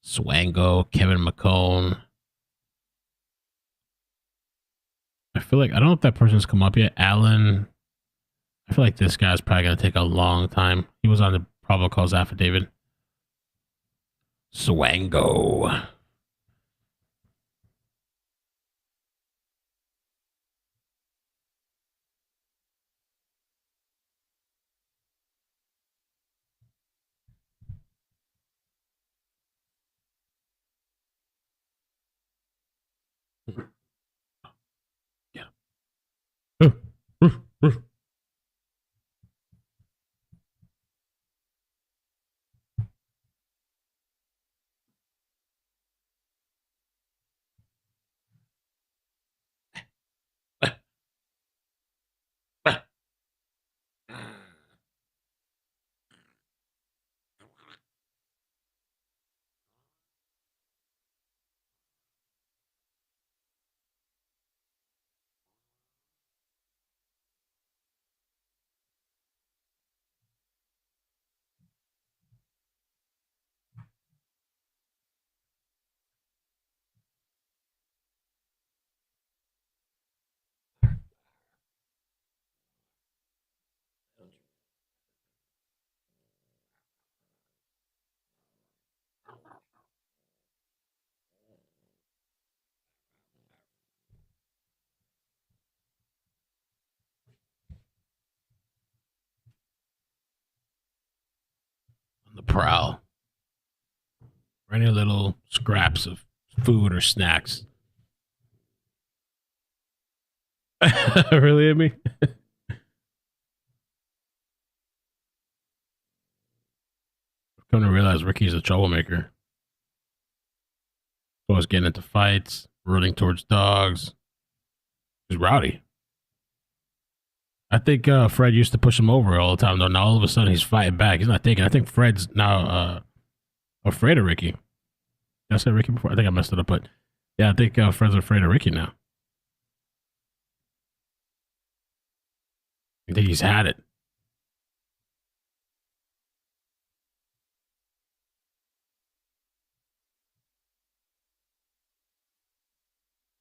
Swango, Kevin McCone. I feel like, I don't know if that person's come up yet. Alan. I feel like this guy's probably going to take a long time. He was on the probable cause affidavit. Swango. Yeah. prowl for any little scraps of food or snacks. Really, Amy? Come to realize Ricky's a troublemaker. Always getting into fights, running towards dogs. He's rowdy. I think Fred used to push him over all the time, though. Now all of a sudden he's fighting back. He's not taking. I think Fred's now afraid of Ricky. Did I say Ricky before? I think I messed it up, but yeah, I think Fred's afraid of Ricky now. I think he's had it.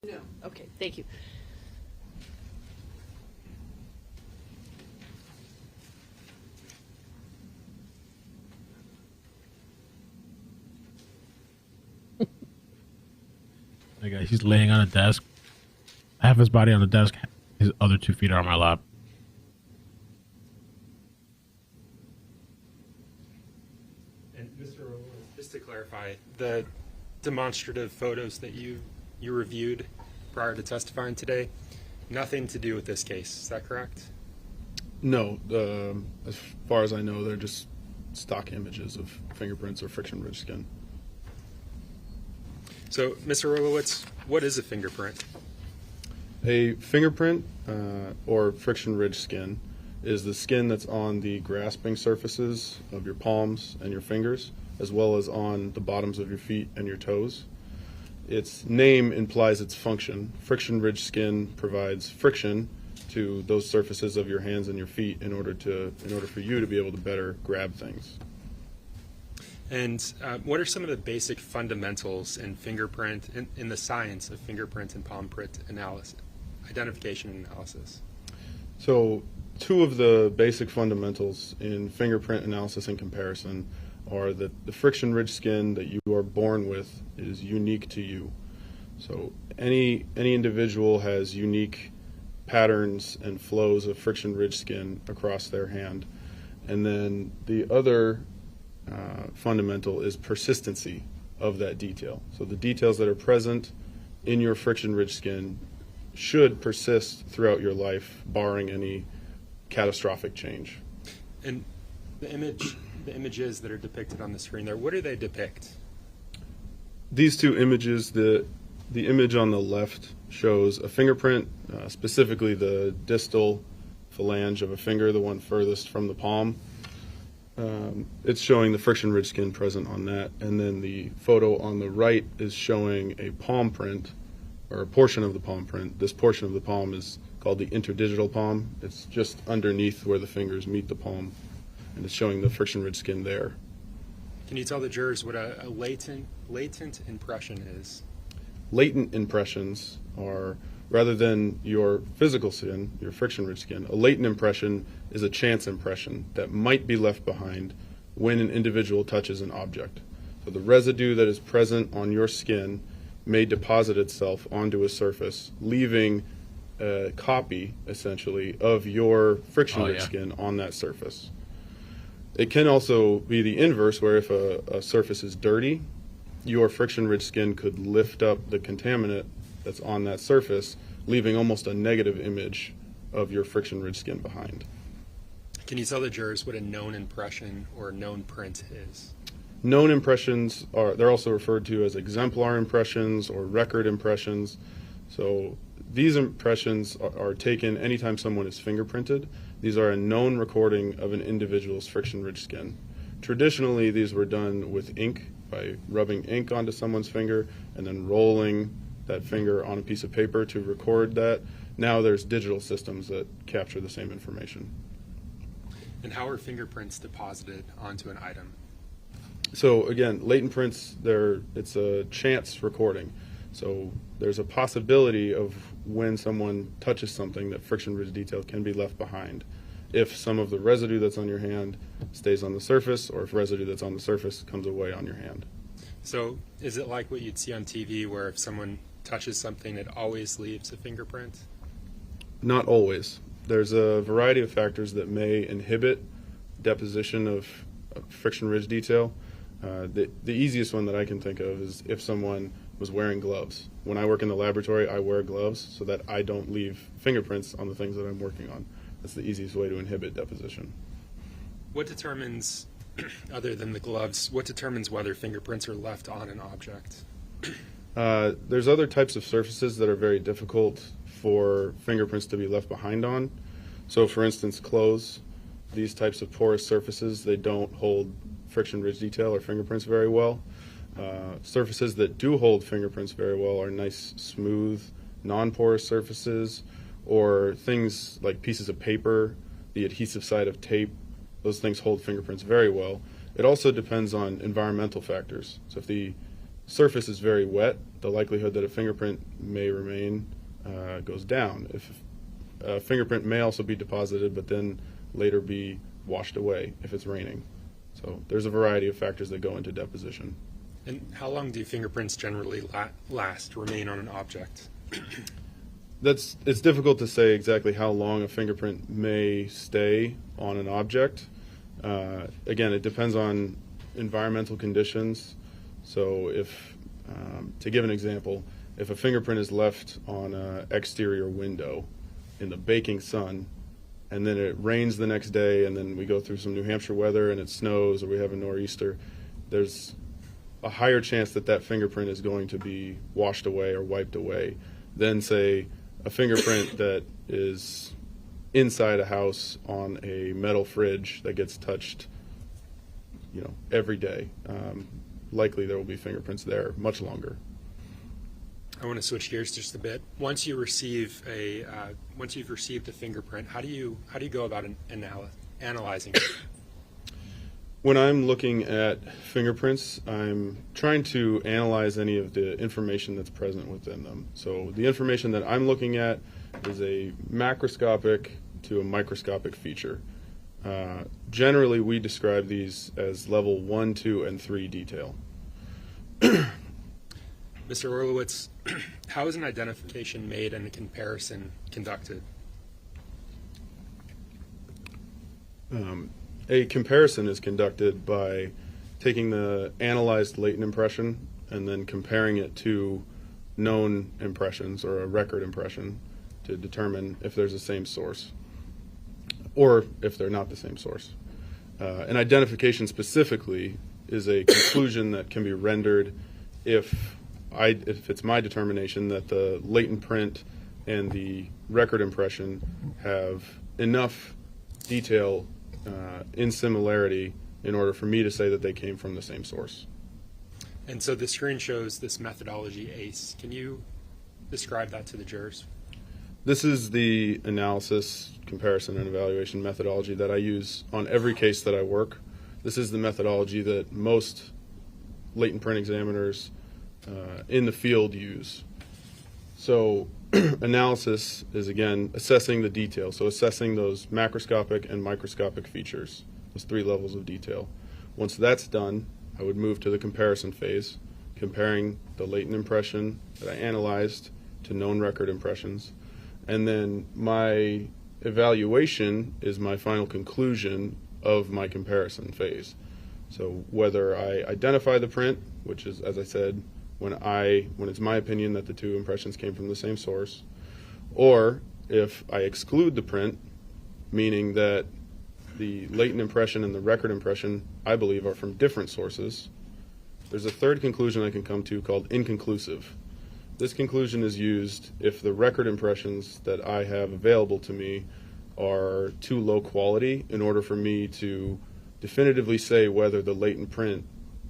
No. Okay, thank you. That guy, he's laying on a desk. Half his body on the desk. His other 2 feet are on my lap. And Mr. Rowland, just to clarify, the demonstrative photos that you reviewed prior to testifying today, nothing to do with this case. Is that correct? No, as far as I know, they're just stock images of fingerprints or friction-ridged skin. So, Mr. Rolowitz, what is a fingerprint? A fingerprint or friction-ridged skin is the skin that's on the grasping surfaces of your palms and your fingers, as well as on the bottoms of your feet and your toes. Its name implies its function. Friction-ridged skin provides friction to those surfaces of your hands and your feet in order for you to be able to better grab things. And what are some of the basic fundamentals in fingerprint, in the science of fingerprint and palm print analysis, identification and analysis? So, two of the basic fundamentals in fingerprint analysis and comparison are that the friction-ridged skin that you are born with is unique to you. So, any individual has unique patterns and flows of friction-ridged skin across their hand. And then the other fundamental is persistency of that detail. So the details that are present in your friction-ridged skin should persist throughout your life, barring any catastrophic change. And the images that are depicted on the screen there, what do they depict? These two images, the image on the left shows a fingerprint, specifically the distal phalange of a finger, the one furthest from the palm. It's showing the friction-ridged skin present on that, and then the photo on the right is showing a palm print, or a portion of the palm print. This portion of the palm is called the interdigital palm. It's just underneath where the fingers meet the palm, and it's showing the friction-ridged skin there. Can you tell the jurors what a latent impression is? Latent impressions are, rather than your physical skin, your friction-ridged skin, a latent impression is a chance impression that might be left behind when an individual touches an object. So the residue that is present on your skin may deposit itself onto a surface, leaving a copy, essentially, of your friction-ridged skin on that surface. It can also be the inverse, where if a surface is dirty, your friction-ridged skin could lift up the contaminant that's on that surface, leaving almost a negative image of your friction-ridged skin behind. Can you tell the jurors what a known impression or a known print is? Known impressions they're also referred to as exemplar impressions or record impressions. So these impressions are taken anytime someone is fingerprinted. These are a known recording of an individual's friction-ridged skin. Traditionally, these were done with ink, by rubbing ink onto someone's finger and then rolling that finger on a piece of paper to record that. Now there's digital systems that capture the same information. And how are fingerprints deposited onto an item? So again, latent prints, it's a chance recording. So there's a possibility of when someone touches something that friction-ridged detail can be left behind. If some of the residue that's on your hand stays on the surface, or if residue that's on the surface comes away on your hand. So is it like what you'd see on TV where if someone touches something, it always leaves a fingerprint? Not always. There's a variety of factors that may inhibit deposition of friction ridge detail. The easiest one that I can think of is if someone was wearing gloves. When I work in the laboratory, I wear gloves so that I don't leave fingerprints on the things that I'm working on. That's the easiest way to inhibit deposition. What determines, other than the gloves, what determines whether fingerprints are left on an object? There's other types of surfaces that are very difficult for fingerprints to be left behind on. So for instance, clothes, these types of porous surfaces, they don't hold friction ridge detail or fingerprints very well. Surfaces that do hold fingerprints very well are nice, smooth, non-porous surfaces, or things like pieces of paper, the adhesive side of tape. Those things hold fingerprints very well. It also depends on environmental factors. So if the surface is very wet, the likelihood that a fingerprint may remain goes down. If a fingerprint may also be deposited, but then later be washed away if it's raining. So there's a variety of factors that go into deposition. And how long do fingerprints generally remain on an object? It's difficult to say exactly how long a fingerprint may stay on an object. Again, it depends on environmental conditions. So if, to give an example, if a fingerprint is left on an exterior window in the baking sun, and then it rains the next day, and then we go through some New Hampshire weather and it snows or we have a nor'easter, there's a higher chance that that fingerprint is going to be washed away or wiped away than, say, a fingerprint that is inside a house on a metal fridge that gets touched, every day. Likely there will be fingerprints there much longer. I want to switch gears just a bit. Once you've received a fingerprint, how do you go about analyzing it? When I'm looking at fingerprints, I'm trying to analyze any of the information that's present within them. So the information that I'm looking at is a macroscopic to a microscopic feature. Generally, we describe these as level 1, 2, and 3 detail. Mr. Orlowitz, how is an identification made and a comparison conducted? A comparison is conducted by taking the analyzed latent impression and then comparing it to known impressions or a record impression to determine if there's the same source or if they're not the same source. An identification specifically is a conclusion that can be rendered if it's my determination that the latent print and the record impression have enough detail in similarity in order for me to say that they came from the same source. And so the screen shows this methodology ACE. Can you describe that to the jurors? This is the analysis, comparison, and evaluation methodology that I use on every case that I work. This is the methodology that most latent print examiners in the field use. So analysis is, again, assessing the detail, so assessing those macroscopic and microscopic features, those 3 levels of detail. Once that's done, I would move to the comparison phase, comparing the latent impression that I analyzed to known record impressions. And then my evaluation is my final conclusion of my comparison phase. So whether I identify the print, which is, as I said, when it's my opinion that the 2 impressions came from the same source, or if I exclude the print, meaning that the latent impression and the record impression, I believe, are from different sources, there's a third conclusion I can come to called inconclusive. This conclusion is used if the record impressions that I have available to me are too low quality in order for me to definitively say whether the latent print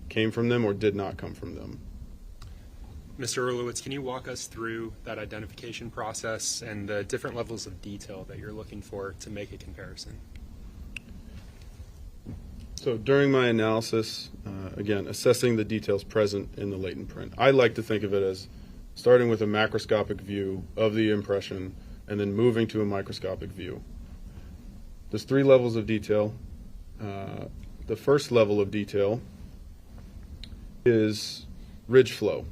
came from them or did not come from them. Mr. Orlowitz, can you walk us through that identification process and the different levels of detail that you're looking for to make a comparison? So during my analysis, again, assessing the details present in the latent print. I like to think of it as starting with a macroscopic view of the impression and then moving to a microscopic view. There's 3 levels of detail. The first level of detail is ridge flow.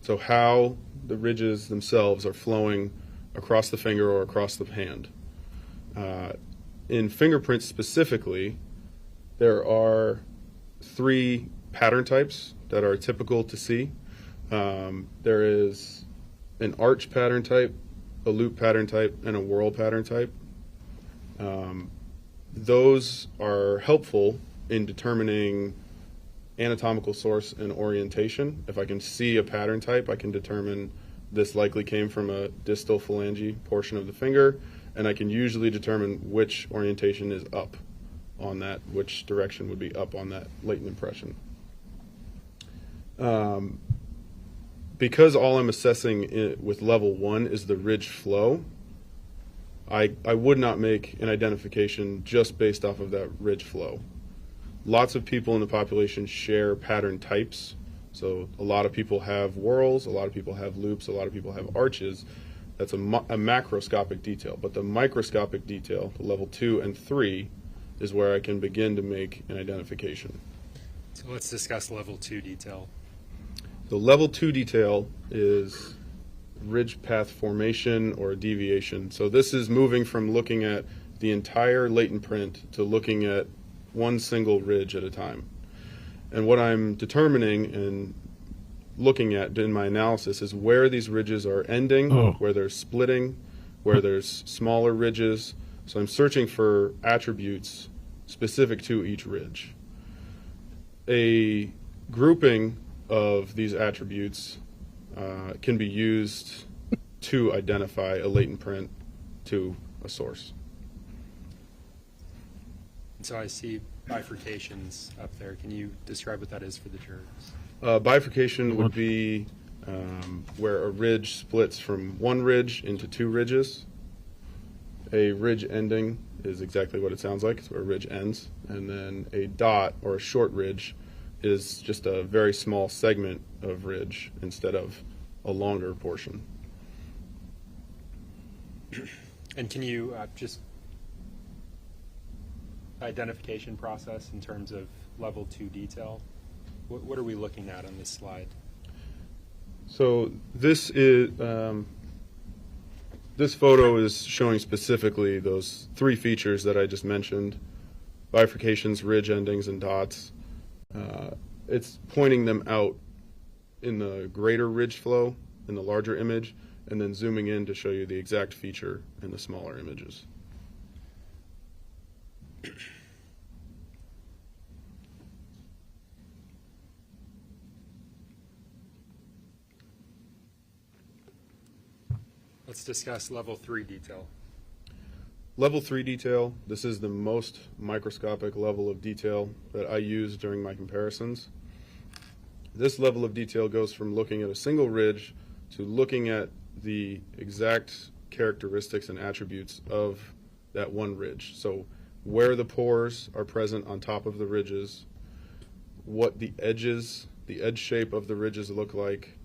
So how the ridges themselves are flowing across the finger or across the hand. In fingerprints specifically, There are 3 pattern types that are typical to see. There is an arch pattern type, a loop pattern type, and a whorl pattern type. Those are helpful in determining anatomical source and orientation. If I can see a pattern type, I can determine this likely came from a distal phalange portion of the finger, and I can usually determine which orientation is up on that, which direction would be up on that latent impression. Because all I'm assessing with level 1 is the ridge flow, I would not make an identification just based off of that ridge flow. Lots of people in the population share pattern types. So a lot of people have whorls, a lot of people have loops, a lot of people have arches. That's a macroscopic detail. But the microscopic detail, the level 2 and 3, is where I can begin to make an identification. So let's discuss level 2 detail. The level 2 detail is ridge path formation or deviation. So this is moving from looking at the entire latent print to looking at one single ridge at a time. And what I'm determining and looking at in my analysis is where these ridges are ending, where they're splitting, where there's smaller ridges. So I'm searching for attributes specific to each ridge. A grouping of these attributes can be used to identify a latent print to a source. So I see bifurcations up there. Can you describe what that is for the jurors? Bifurcation would be where a ridge splits from one ridge into 2 ridges. A ridge ending is exactly what it sounds like. It's where a ridge ends. And then a dot or a short ridge is just a very small segment of ridge instead of a longer portion. And can you just identification process in terms of level 2 detail? What are we looking at on this slide? So this is this photo is showing specifically those 3 features that I just mentioned: bifurcations, ridge endings, and dots. It's pointing them out in the greater ridge flow in the larger image, and then zooming in to show you the exact feature in the smaller images. Let's discuss level 3 detail. Level 3 detail, this is the most microscopic level of detail that I use during my comparisons. This level of detail goes from looking at a single ridge to looking at the exact characteristics and attributes of that one ridge. So where the pores are present on top of the ridges, what the edges, the edge shape of the ridges look like.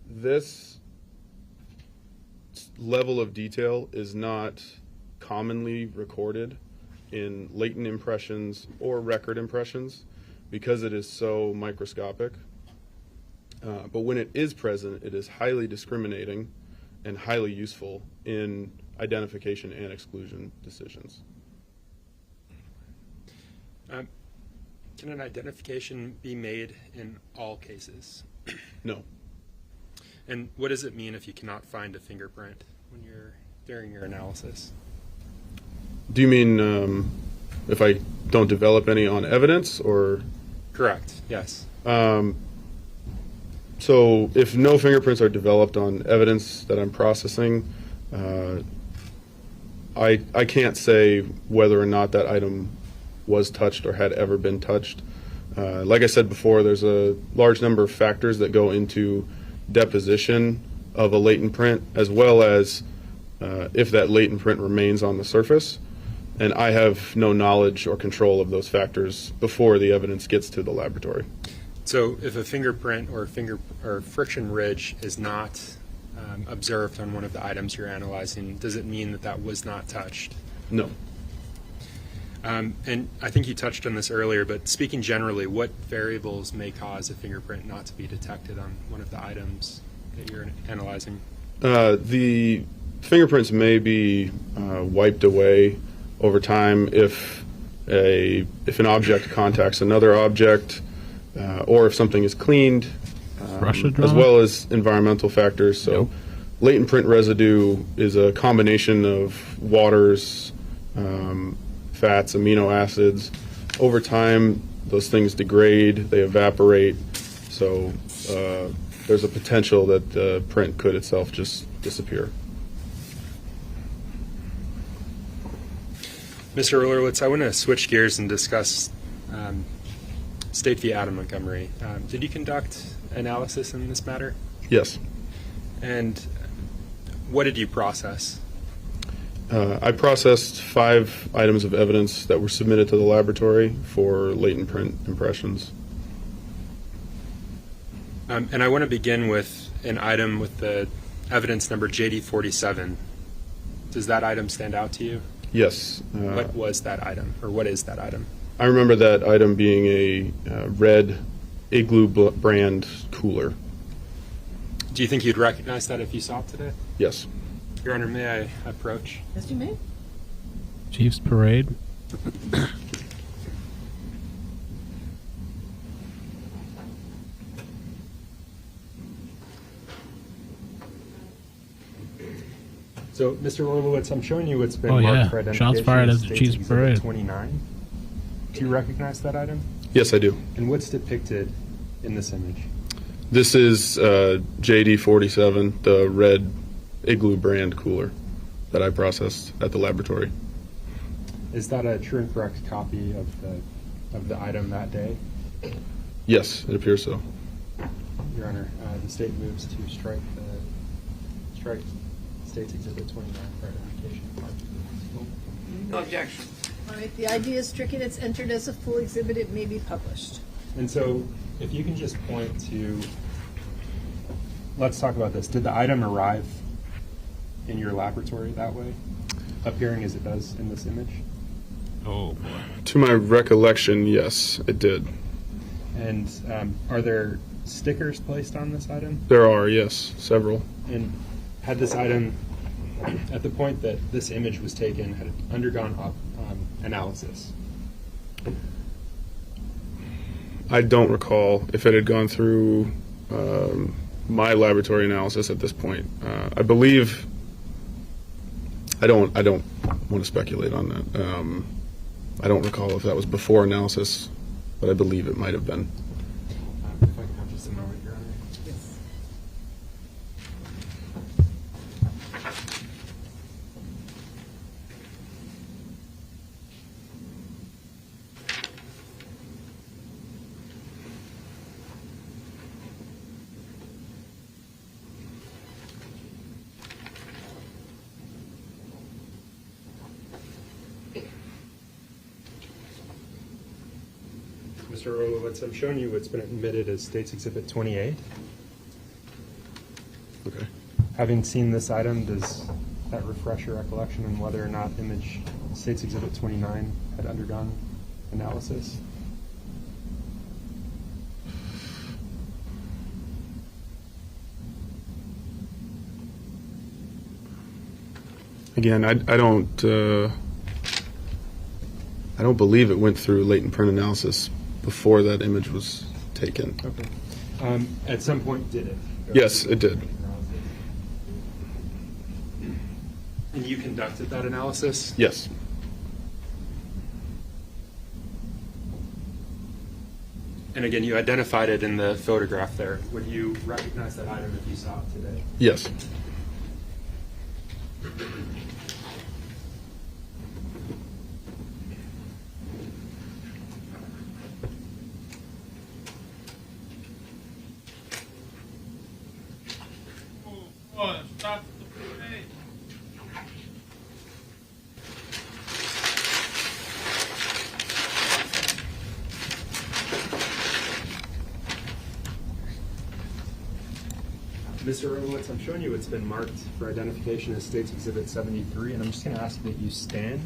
This level of detail is not commonly recorded in latent impressions or record impressions because it is so microscopic. But when it is present, it is highly discriminating and highly useful in identification and exclusion decisions. Can an identification be made in all cases? No. And what does it mean if you cannot find a fingerprint when you're during your analysis? Do you mean if I don't develop any on evidence, or? Correct, yes. So if no fingerprints are developed on evidence that I'm processing, I can't say whether or not that item was touched or had ever been touched. Like I said before, there's a large number of factors that go into deposition of a latent print, as well as if that latent print remains on the surface. And I have no knowledge or control of those factors before the evidence gets to the laboratory. So if a fingerprint or friction ridge is not observed on one of the items you're analyzing, does it mean that that was not touched? No. And I think you touched on this earlier, but speaking generally, what variables may cause a fingerprint not to be detected on one of the items that you're analyzing? The fingerprints may be wiped away over time if if an object contacts another object, or if something is cleaned, Russia as drama? well as environmental factors. So latent print residue is a combination of waters, fats, amino acids. Over time, those things degrade, they evaporate, so there's a potential that the print could itself just disappear. Mr. Orlowitz, I want to switch gears and discuss State v. Adam Montgomery. Did you conduct analysis in this matter? Yes. And what did you process? I processed 5 items of evidence that were submitted to the laboratory for latent print impressions. And I want to begin with an item with the evidence number JD47. Does that item stand out to you? Yes. What was that item, or what is that item? I remember that item being a red Igloo brand cooler. Do you think you'd recognize that if you saw it today? Yes. Your Honor, may I approach? Yes, you may. Chief's Parade. So, Mr. Orlowitz, I'm showing you what's been Oh, marked yeah. for Shots identification fired as at the State's Chief's Exhibit Parade. 29. Do you recognize that item? Yes, I do. And what's depicted in this image? This is JD47, the red Igloo brand cooler that I processed at the laboratory. Is that a true and correct copy of the item that day? Yes, it appears so. Your Honor, the state moves to strike State's Exhibit 29 for identification. No objection. All right, the idea is stricken. It's entered as a full exhibit. It may be published. And so, if you can just point to, let's talk about this. Did the item arrive in your laboratory that way, appearing as it does in this image? Oh, boy. To my recollection, yes, it did. And are there stickers placed on this item? There are, yes, several. And had this item, at the point that this image was taken, had it undergone analysis? I don't recall if it had gone through my laboratory analysis at this point. I believe, I don't want to speculate on that. I don't recall if that was before analysis, but I believe it might have been. If I can have just a moment, Your Honor. Yes. Mr. Orlowitz, I'm showing you what's been admitted as State's Exhibit 28. Okay. Having seen this item, does that refresh your recollection on whether or not image State's Exhibit 29 had undergone analysis? Again, I don't believe it went through latent print analysis before that image was taken. Okay. At some point, did it? Yes, it did. And you conducted that analysis? Yes. And again, you identified it in the photograph there. Would you recognize that item if you saw it today? Yes. Mr. Orlowitz, I'm showing you what's been marked for identification as State's Exhibit 73, and I'm just going to ask that you stand.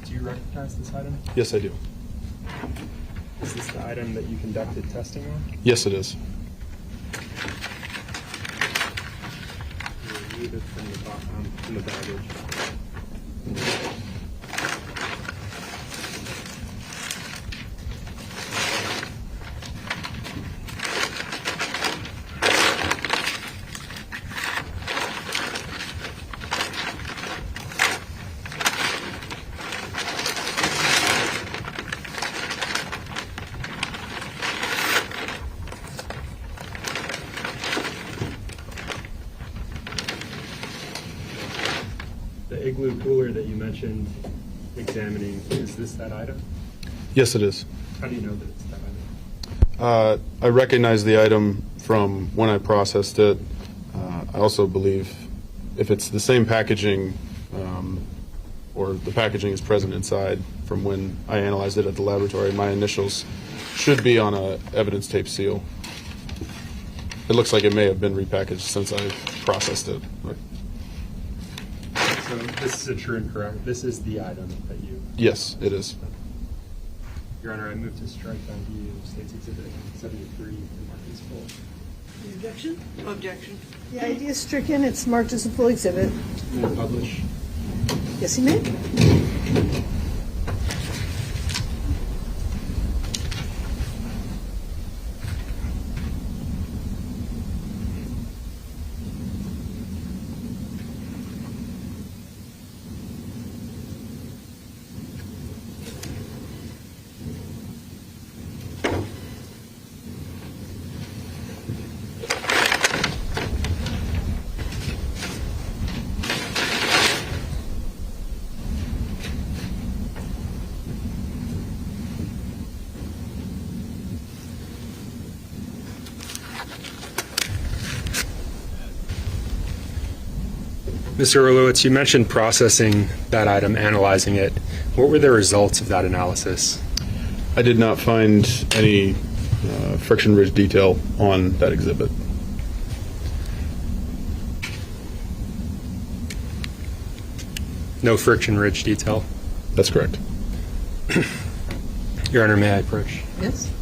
Do you recognize this item? Yes, I do. Is this the item that you conducted testing on? Yes, it is. remove it from the baggage. The igloo cooler that you mentioned examining, is this that item? Yes, it is. How do you know that it's that item? I recognize the item from when I processed it. I also believe if it's the same packaging or the packaging is present inside from when I analyzed it at the laboratory, my initials should be on a evidence tape seal. It looks like it may have been repackaged since I processed it. So this is a true and correct. This is the item that you. Yes, it is. Your Honor, I move to strike down the State's Exhibit 73 and mark as full. Any objection? Objection. The ID is stricken. It's marked as a full exhibit. May I publish? Yes, you may. Mr. Orlowitz, you mentioned processing that item, analyzing it. What were the results of that analysis? I did not find any friction-ridge detail on that exhibit. No friction-ridge detail? That's correct. Your Honor, may I approach? Yes.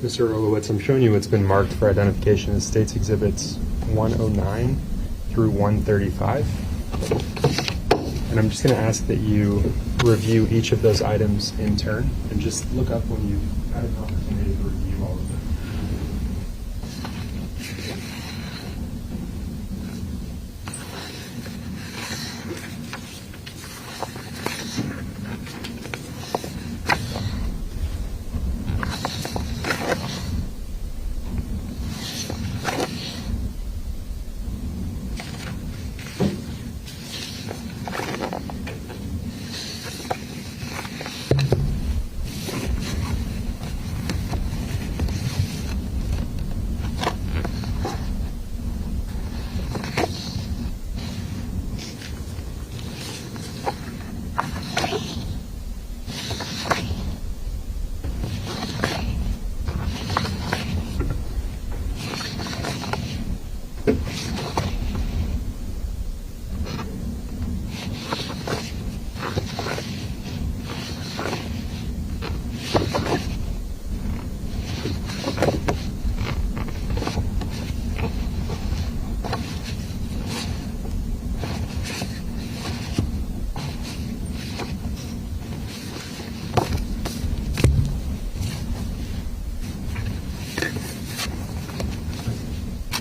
Mr. Orlowitz, I'm showing you what's been marked for identification as State's Exhibits 109 through 135. And I'm just going to ask that you review each of those items in turn and just look up when you've had an opportunity to review all of them.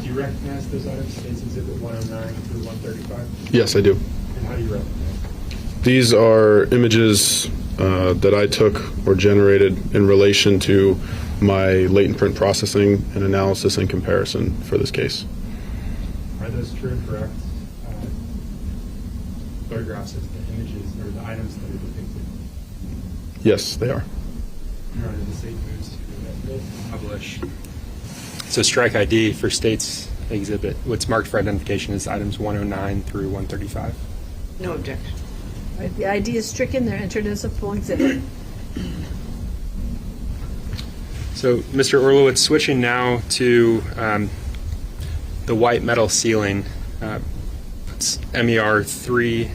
Do you recognize those items, State's Exhibit 109 through 135? Yes, I do. And how do you recognize them? These are images that I took were generated in relation to my latent print processing and analysis and comparison for this case. Are those true and correct photographs of the images or the items that are depicted? Yes, they are. Your Honor, the state moves to publish. So strike ID for state's exhibit. What's marked for identification is items 109 through 135. No objection. Right, the ID is stricken. They're entered as a full exhibit. So, Mr. Orlowitz, switching now to the white metal ceiling, it's MER 3A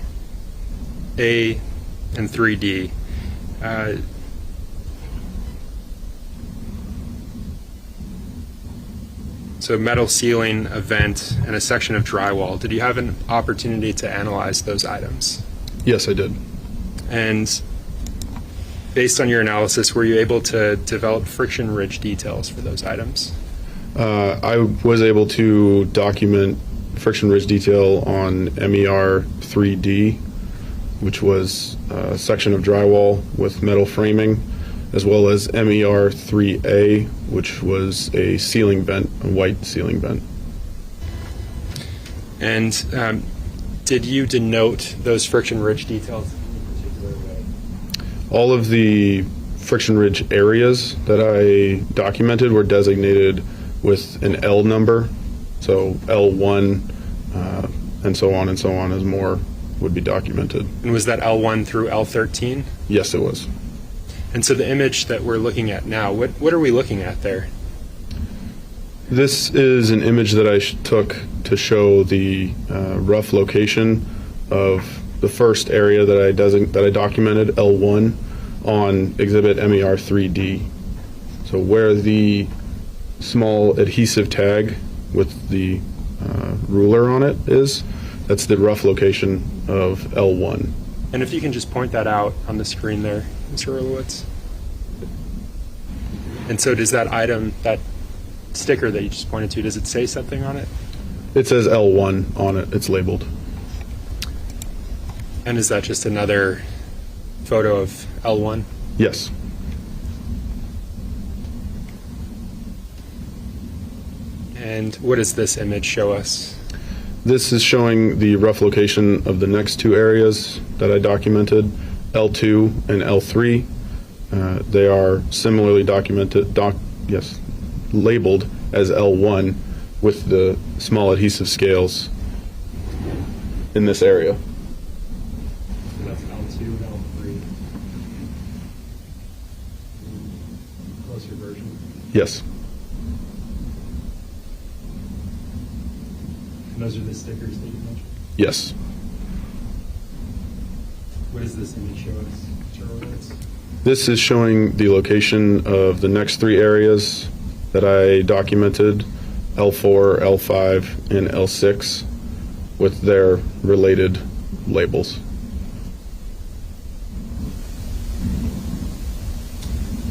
and 3D. So metal ceiling, a vent, and a section of drywall. Did you have an opportunity to analyze those items? Yes, I did. And based on your analysis, were you able to develop friction ridge details for those items? I was able to document friction ridge detail on MER 3D, which was a section of drywall with metal framing, as well as MER 3A, which was a ceiling vent, a white ceiling vent. And did you denote those friction ridge details in a particular way? All of the friction ridge areas that I documented were designated with an L number, so L1, and so on as more would be documented. And was that L1 through L13? Yes, it was. And so the image that we're looking at now, what are we looking at there? This is an image that I took to show the rough location of the first area that I documented, L1, on exhibit MER 3D. So where the small adhesive tag with the ruler on it is, that's the rough location of L1. And if you can just point that out on the screen there, Mr. Orlowitz. And so does that item, that sticker that you just pointed to, does it say something on it? It says L1 on it. It's labeled. And is that just another photo of L1? Yes. And what does this image show us? This is showing the rough location of the next two areas that I documented, L2 and L3. They are similarly labeled as L1 with the small adhesive scales in this area. So that's L2 and L3. Closer version. Yes. And those are the stickers that you mentioned? Yes. What does this image show us, Mr. Orlowitz? This is showing the location of the next three areas that I documented, L4, L5, and L6, with their related labels.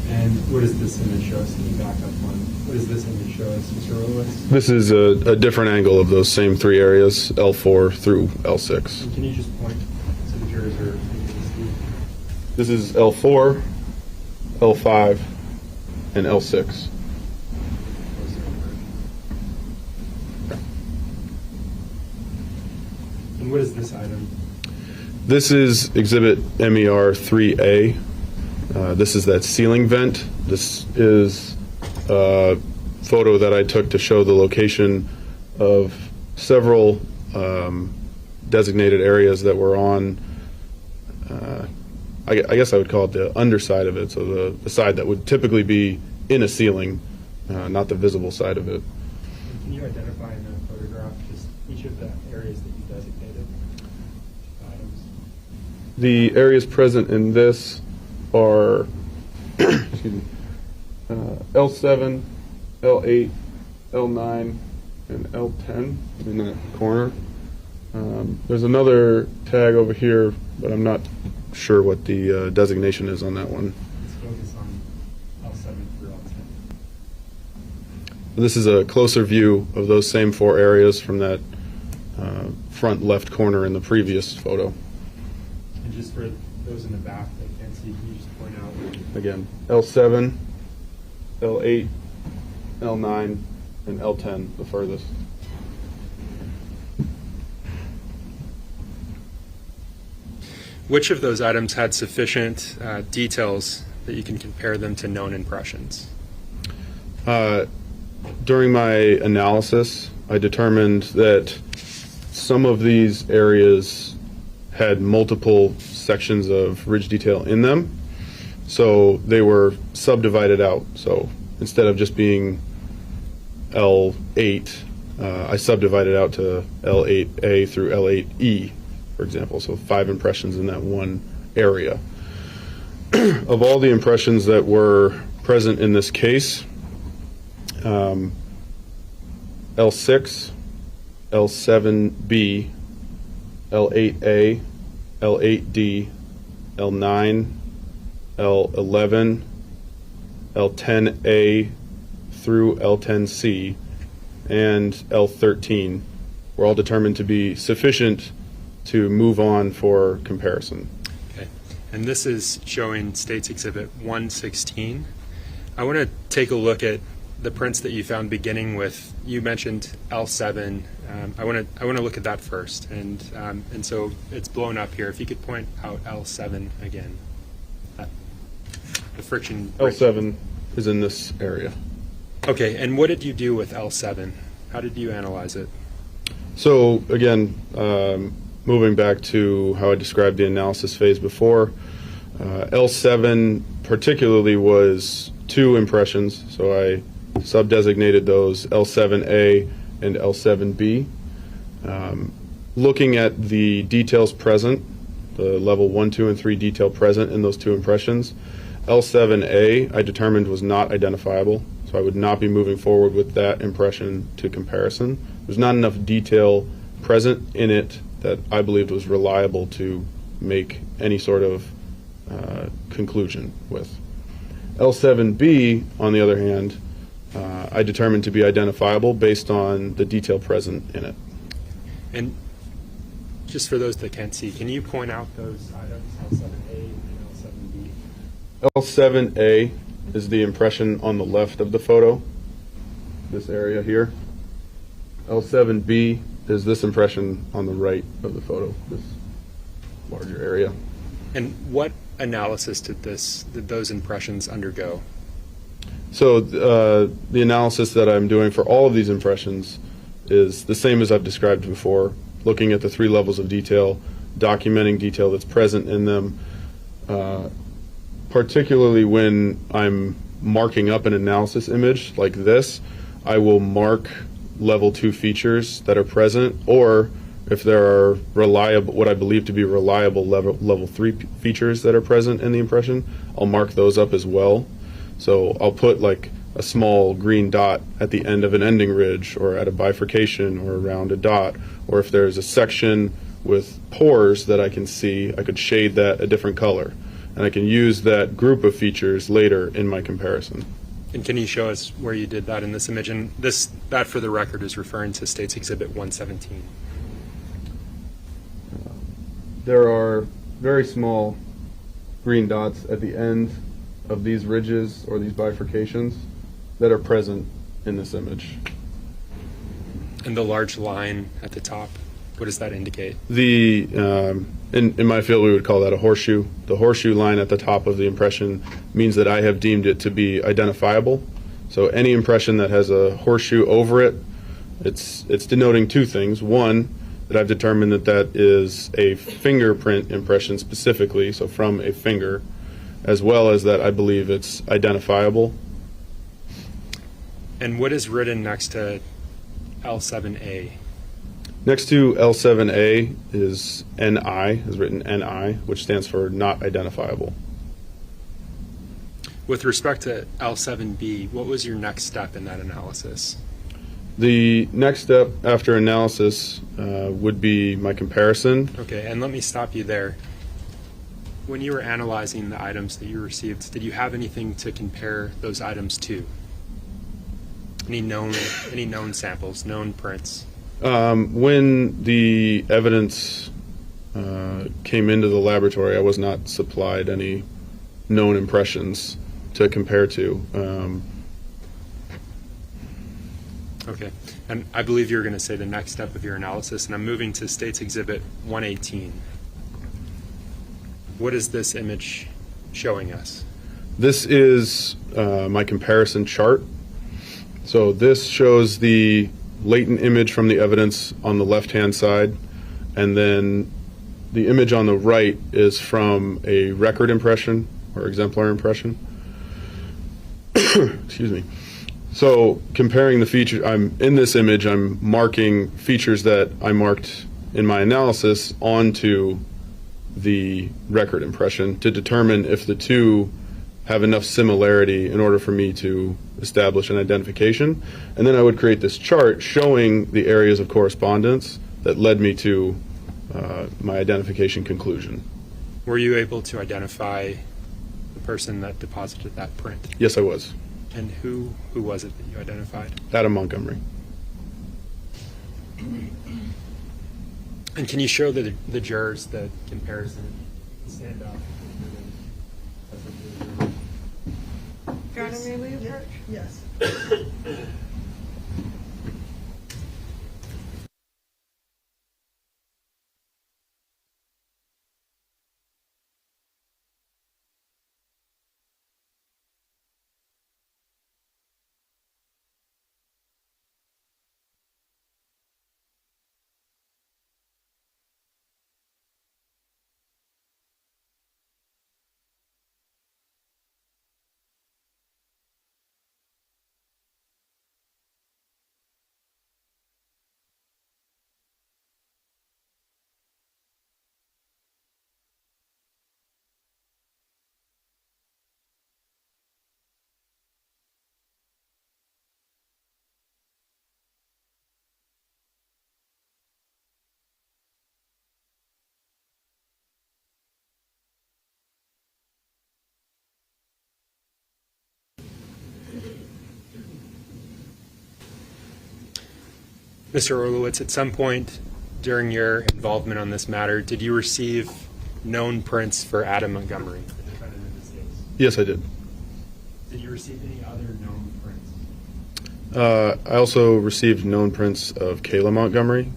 And what does this image show us? Can you back up one? What does this image show us, Mr. Orlowitz? This is a different angle of those same three areas, L4 through L6. And can you just point so the jurors are able to see? This is L4, L5, and L6. And what is this item? This is exhibit MER 3A. This is that ceiling vent. This is a photo that I took to show the location of several designated areas that were on, I guess I would call it the underside of it, so the side that would typically be in a ceiling, not the visible side of it. Can you identify in that photograph just each of the areas that you designated? Items? The areas present in this are excuse me, L7, L8, L9, and L10 in that corner. There's another tag over here, but I'm not sure what the designation is on that one. Let's focus on L7 through L10. This is a closer view of those same four areas from that front left corner in the previous photo. And just for those in the back that can't Can you just point out? Again, L7, L8, L9, and L10, the furthest. Which of those items had sufficient details that you can compare them to known impressions? During my analysis, I determined that some of these areas had multiple sections of ridge detail in them, so they were subdivided out. So instead of just being L8, I subdivided out to L8A through L8E, for example, so 5 impressions in that one area. Of all the impressions that were present in this case, L6, L7B, L8A, L8D, L9, L11, L10A through L10C, and L13 were all determined to be sufficient to move on for comparison. Okay. And this is showing States Exhibit 116. I want to take a look at the prints that you found, beginning with, you mentioned L7. I want to look at that first, and so it's blown up here. If you could point out L7 again, the friction. L7 is in this area. Okay, and what did you do with L7? How did you analyze it? So again, moving back to how I described the analysis phase before, L7 particularly was 2 impressions, so I sub-designated those L7A and L7B. Looking at the details present, the level 1, 2, and 3 detail present in those 2 impressions, L7A I determined was not identifiable, so I would not be moving forward with that impression to comparison. There's not enough detail present in it that I believed was reliable to make any sort of conclusion with. L7B, on the other hand, I determined to be identifiable based on the detail present in it. And just for those that can't see, can you point out those items, L7A and L7B? L7A is the impression on the left of the photo, this area here. L7B is this impression on the right of the photo, this larger area. And what analysis did those impressions undergo? So the analysis that I'm doing for all of these impressions is the same as I've described before, looking at the 3 levels of detail, documenting detail that's present in them, particularly when I'm marking up an analysis image like this, I will mark level 2 features that are present, or if there are reliable, what I believe to be reliable level 3 features that are present in the impression, I'll mark those up as well. So I'll put like a small green dot at the end of an ending ridge, or at a bifurcation, or around a dot, or if there's a section with pores that I can see, I could shade that a different color, and I can use that group of features later in my comparison. And can you show us where you did that in this image? And that, for the record, is referring to States Exhibit 117. There are very small green dots at the end of these ridges or these bifurcations that are present in this image. And the large line at the top, what does that indicate? In my field, we would call that a horseshoe. The horseshoe line at the top of the impression means that I have deemed it to be identifiable. So any impression that has a horseshoe over it, it's denoting 2 things. One, that I've determined that is a fingerprint impression specifically, so from a finger, as well as that I believe it's identifiable. And what is written next to L7A? Next to L7A is NI, is written NI, which stands for not identifiable. With respect to L7B, what was your next step in that analysis? The next step after analysis would be my comparison. Okay, and let me stop you there. When you were analyzing the items that you received, did you have anything to compare those items to? Any known samples, known prints? When the evidence came into the laboratory, I was not supplied any known impressions to compare to. Okay. And I believe you're going to say the next step of your analysis, and I'm moving to State's Exhibit 118. What is this image showing us? This is my comparison chart. So this shows the latent image from the evidence on the left-hand side, and then the image on the right is from a record impression or exemplar impression. Excuse me. So comparing the features, in this image, I'm marking features that I marked in my analysis onto the record impression to determine if the two have enough similarity in order for me to establish an identification. And then I would create this chart showing the areas of correspondence that led me to my identification conclusion. Were you able to identify the person that deposited that print? Yes, I was. And who was it that you identified? Adam Montgomery. And can you show the jurors the comparison? Stand up. Your Honor, may we approach? Yes. Mr. Orlowitz, at some point during your involvement on this matter, did you receive known prints for Adam Montgomery, the defendant in this case? Yes, I did. Did you receive any other known prints? I also received known prints of Kayla Montgomery.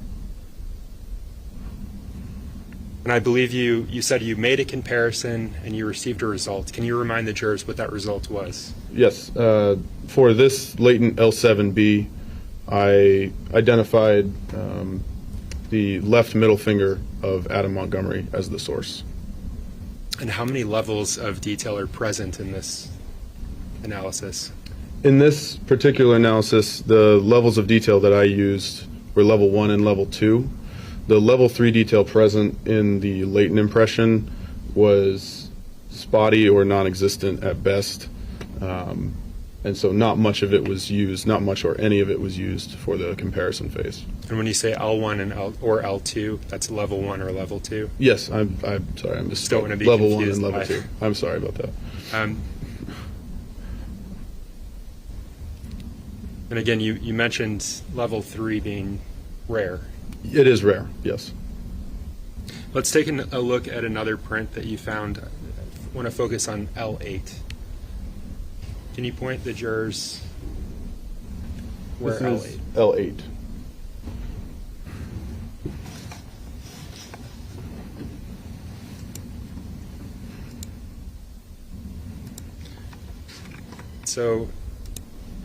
And I believe you said you made a comparison and you received a result. Can you remind the jurors what that result was? Yes. For this latent L7B, I identified the left middle finger of Adam Montgomery as the source. And how many levels of detail are present in this analysis? In this particular analysis, the levels of detail that I used were level 1 and level 2. The level 3 detail present in the latent impression was spotty or non-existent at best. And so not much of it was used, not much or any of it was used for the comparison phase. And when you say L1 and or L2, that's level 1 or level 2? Yes, I'm sorry, I'm just don't want to be level 1 confused and level by- 2. I'm sorry about that. And again, you mentioned level 3 being rare. It is rare, yes. Let's take a look at another print that you found. I want to focus on L8. Can you point the jurors where This is L8? L8. So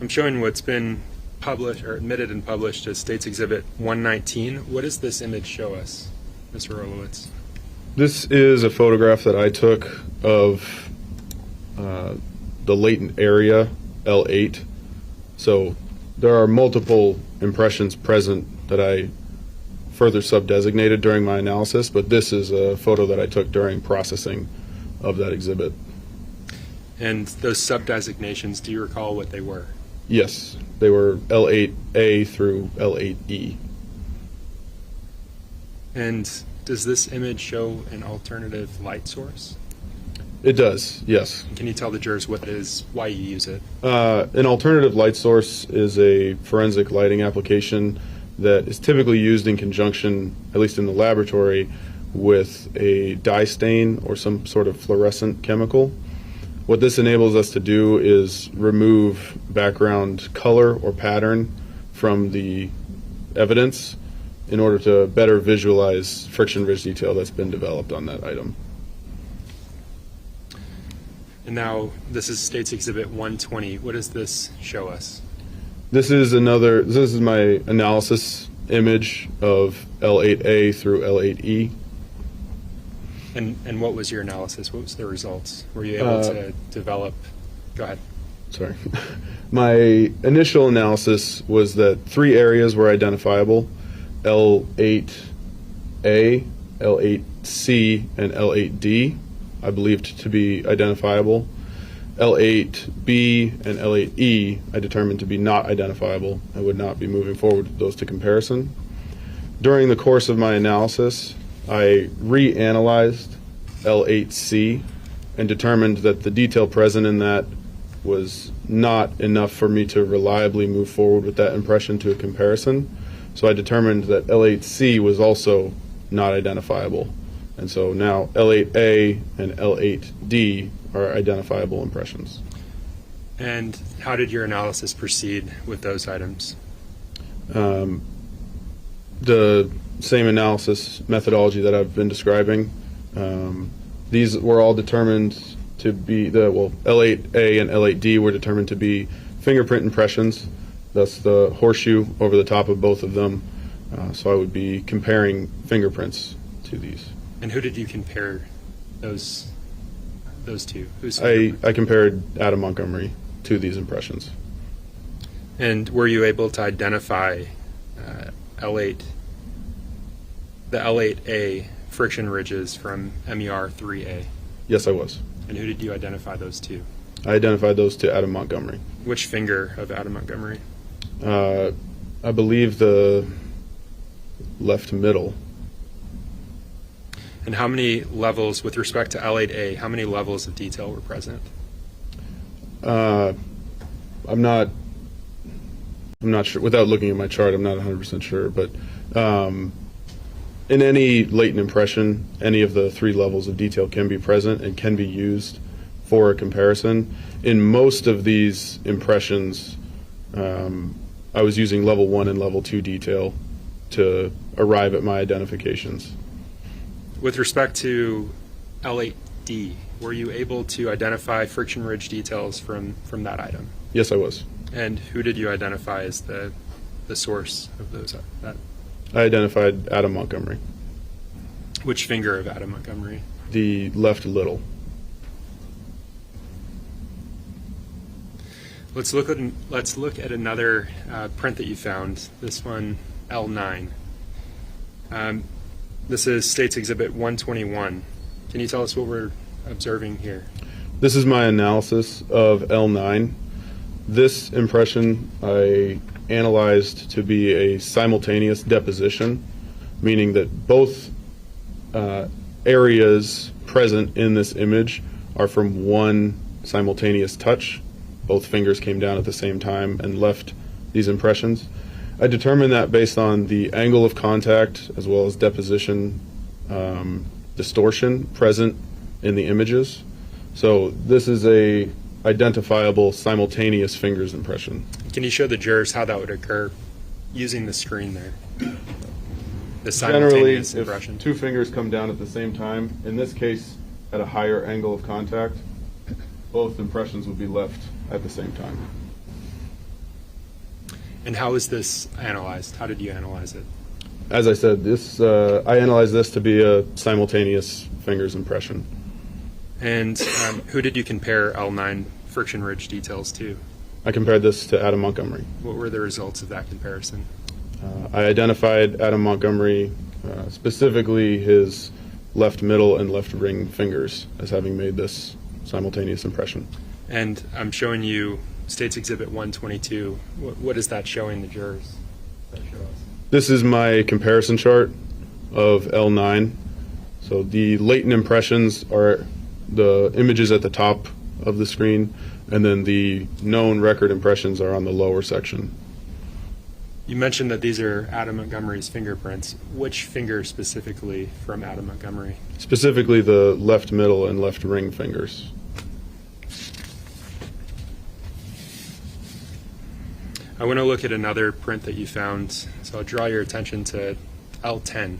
I'm showing what's been published or admitted and published as State's Exhibit 119. What does this image show us, Mr. Orlowitz? This is a photograph that I took of the latent area, L8. So there are multiple impressions present that I further sub-designated during my analysis, but this is a photo that I took during processing of that exhibit. And those sub-designations, do you recall what they were? Yes, they were L8A through L8E. And does this image show an alternative light source? It does, yes. Can you tell the jurors what it is, why you use it? An alternative light source is a forensic lighting application that is typically used in conjunction, at least in the laboratory, with a dye stain or some sort of fluorescent chemical. What this enables us to do is remove background color or pattern from the evidence in order to better visualize friction ridge detail that's been developed on that item. And now this is State's Exhibit 120. What does this show us? This is my analysis image of L8A through L8E. And what was your analysis? What was the results? Were you able to develop? Go ahead. Sorry. My initial analysis was that 3 areas were identifiable: L8A, L8C, and L8D, I believed to be identifiable. L8B and L8E I determined to be not identifiable. I would not be moving forward with those to comparison. During the course of my analysis, I reanalyzed L8C and determined that the detail present in that was not enough for me to reliably move forward with that impression to a comparison. So I determined that L8C was also not identifiable. And so now L8A and L8D are identifiable impressions. And how did your analysis proceed with those items? The same analysis methodology that I've been describing. These were all determined to be L8A and L8D were determined to be fingerprint impressions. That's the horseshoe over the top of both of them. So I would be comparing fingerprints to these. And who did you compare those two? I compared Adam Montgomery to these impressions. And were you able to identify the L8A friction ridges from MER 3A? Yes, I was. And who did you identify those to? I identified those to Adam Montgomery. Which finger of Adam Montgomery? I believe the left middle. And how many levels, with respect to L8A, how many levels of detail were present? I'm not sure. Without looking at my chart, I'm not 100% sure. But in any latent impression, any of the 3 levels of detail can be present and can be used for a comparison. In most of these impressions, I was using level 1 and level 2 detail to arrive at my identifications. With respect to L8D, were you able to identify friction ridge details from that item? Yes, I was. And who did you identify as the source of those? I identified Adam Montgomery. Which finger of Adam Montgomery? The left little. Let's look at another print that you found. This one, L9. This is State's Exhibit 121. Can you tell us what we're observing here? This is my analysis of L9. This impression I analyzed to be a simultaneous deposition, meaning that both areas present in this image are from one simultaneous touch. Both fingers came down at the same time and left these impressions. I determined that based on the angle of contact as well as deposition distortion present in the images. So this is a identifiable simultaneous fingers impression. Can you show the jurors how that would occur using the screen there? The Generally, simultaneous impression. if 2 fingers come down at the same time, in this case at a higher angle of contact, both impressions would be left at the same time. And how is this analyzed? How did you analyze it? As I said, I analyzed this to be a simultaneous fingers impression. And who did you compare L9 friction ridge details to? I compared this to Adam Montgomery. What were the results of that comparison? I identified Adam Montgomery, specifically his left middle and left ring fingers, as having made this simultaneous impression. And I'm showing you State's Exhibit 122. What is that showing the jurors? This is my comparison chart of L9. So the latent impressions are the images at the top of the screen, and then the known record impressions are on the lower section. You mentioned that these are Adam Montgomery's fingerprints. Which finger specifically from Adam Montgomery? Specifically the left middle and left ring fingers. I want to look at another print that you found, so I'll draw your attention to L10.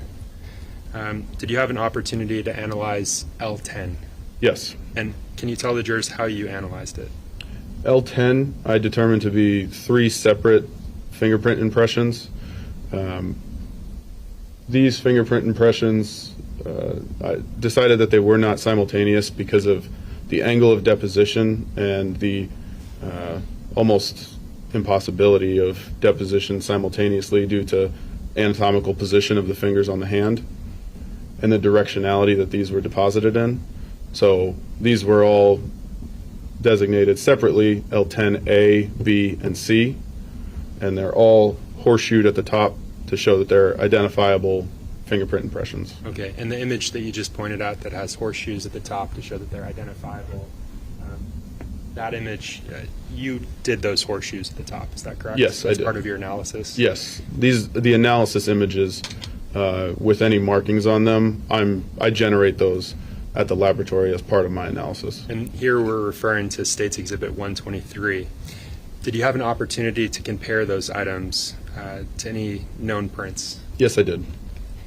Did you have an opportunity to analyze L10? Yes. And can you tell the jurors how you analyzed it? L10, I determined to be 3 separate fingerprint impressions. These fingerprint impressions, I decided that they were not simultaneous because of the angle of deposition and the almost impossibility of deposition simultaneously due to anatomical position of the fingers on the hand and the directionality that these were deposited in. So these were all designated separately, L10A, B, and C, and they're all horseshoed at the top to show that they're identifiable fingerprint impressions. Okay, and the image that you just pointed out that has horseshoes at the top to show that they're identifiable, that image, you did those horseshoes at the top, is that correct? Yes, I did. As part of your analysis? Yes. The analysis images with any markings on them, I generate those at the laboratory as part of my analysis. And here we're referring to State's Exhibit 123. Did you have an opportunity to compare those items to any known prints? Yes, I did.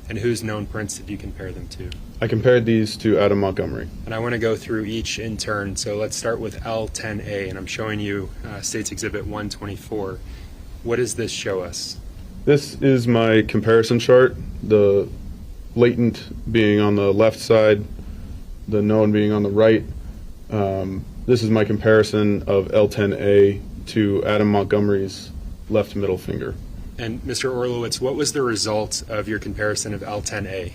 And whose known prints did you compare them to? I compared these to Adam Montgomery. And I want to go through each in turn. So let's start with L10A, and I'm showing you State's Exhibit 124. What does this show us? This is my comparison chart, the latent being on the left side, the known being on the right. This is my comparison of L10A to Adam Montgomery's left middle finger. And Mr. Orlowitz, what was the result of your comparison of L10A?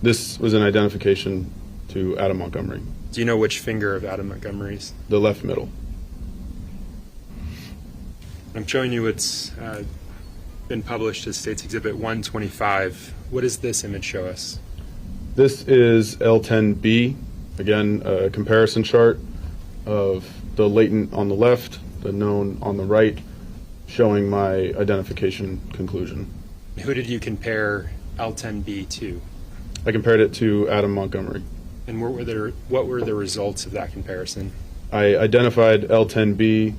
This was an identification to Adam Montgomery. Do you know which finger of Adam Montgomery's? The left middle. I'm showing you what's been published as State's Exhibit 125. What does this image show us? This is L10B, again, a comparison chart of the latent on the left, the known on the right, showing my identification conclusion. Who did you compare L10B to? I compared it to Adam Montgomery. And what were the results of that comparison? I identified L10B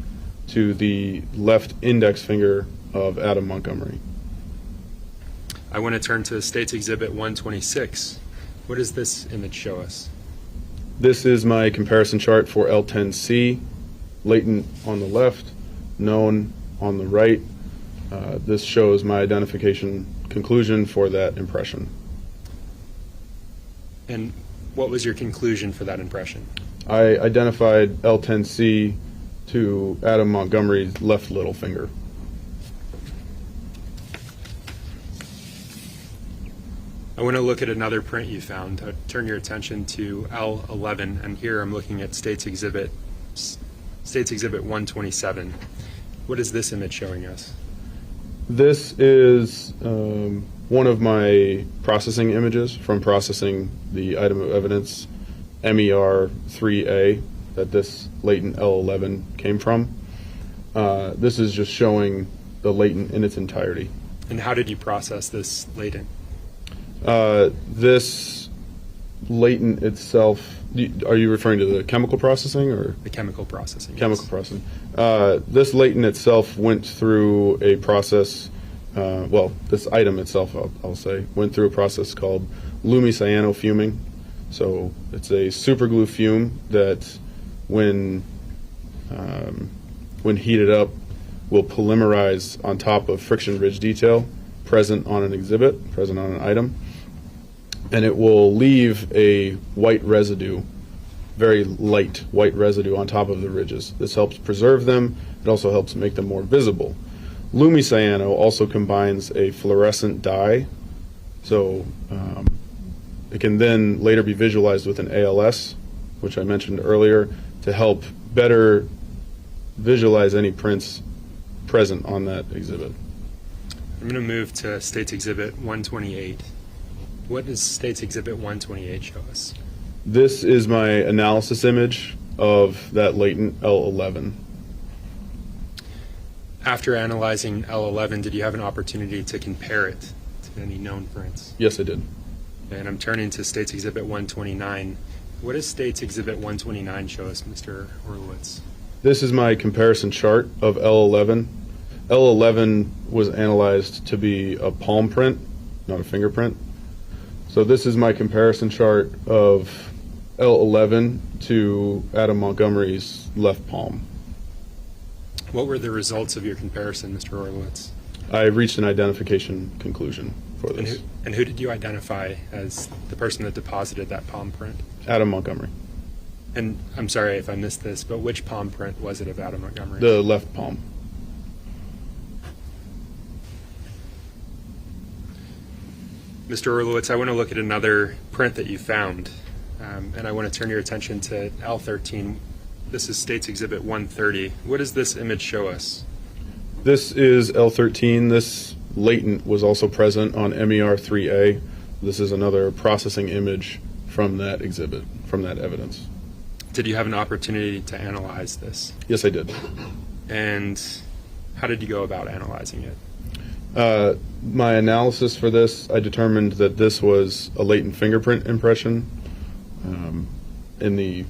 to the left index finger of Adam Montgomery. I want to turn to State's Exhibit 126. What does this image show us? This is my comparison chart for L10C, latent on the left, known on the right. This shows my identification conclusion for that impression. And what was your conclusion for that impression? I identified L10C to Adam Montgomery's left little finger. I want to look at another print you found. Turn your attention to L11, and here I'm looking at State's Exhibit 127. What is this image showing us? This is one of my processing images from processing the item of evidence MER3A that this latent L11 came from. This is just showing the latent in its entirety. And how did you process this latent? This latent itself, are you referring to the chemical processing or? The chemical processing. Chemical processing. This latent itself went through a process, this item itself, I'll say, went through a process called lumiscyanofuming. So it's a superglue fume that when heated up will polymerize on top of friction ridge detail present on an exhibit, present on an item, and it will leave a white residue, very light white residue on top of the ridges. This helps preserve them. It also helps make them more visible. Lumicyano also combines a fluorescent dye, so it can then later be visualized with an ALS, which I mentioned earlier, to help better visualize any prints present on that exhibit. I'm going to move to State's Exhibit 128. What does State's Exhibit 128 show us? This is my analysis image of that latent L11. After analyzing L11, did you have an opportunity to compare it to any known prints? Yes, I did. And I'm turning to State's Exhibit 129. What does State's Exhibit 129 show us, Mr. Orlowitz? This is my comparison chart of L11. L11 was analyzed to be a palm print, not a fingerprint. So this is my comparison chart of L11 to Adam Montgomery's left palm. What were the results of your comparison, Mr. Orlowitz? I reached an identification conclusion for this. And who did you identify as the person that deposited that palm print? Adam Montgomery. And I'm sorry if I missed this, but which palm print was it of Adam Montgomery? The left palm. Mr. Orlowitz, I want to look at another print that you found, and I want to turn your attention to L13. This is State's Exhibit 130. What does this image show us? This is L13. This latent was also present on MER 3A. This is another processing image from that exhibit, from that evidence. Did you have an opportunity to analyze this? Yes, I did. And how did you go about analyzing it? My analysis for this, I determined that this was a latent fingerprint impression in the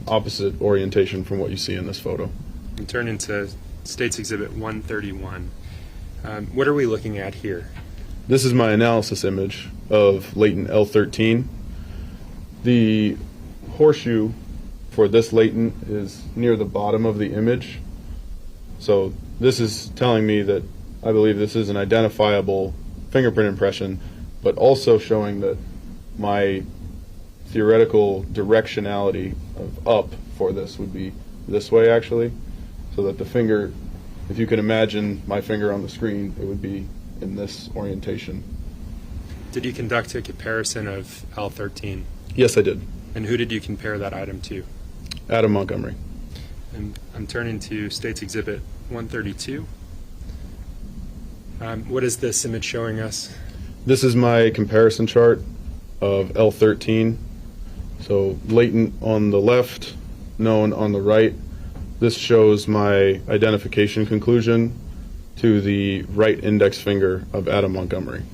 opposite orientation from what you see in this photo. And turn into State's Exhibit 131. What are we looking at here? This is my analysis image of latent L13. The horseshoe for this latent is near the bottom of the image. So this is telling me that I believe this is an identifiable fingerprint impression, but also showing that my theoretical directionality of up for this would be this way, actually, so that the finger, if you can imagine my finger on the screen, it would be in this orientation. Did you conduct a comparison of L13? Yes, I did. And who did you compare that item to? Adam Montgomery. And I'm turning to State's Exhibit 132. What is this image showing us? This is my comparison chart of L13. So latent on the left, known on the right. This shows my identification conclusion to the right index finger of Adam Montgomery.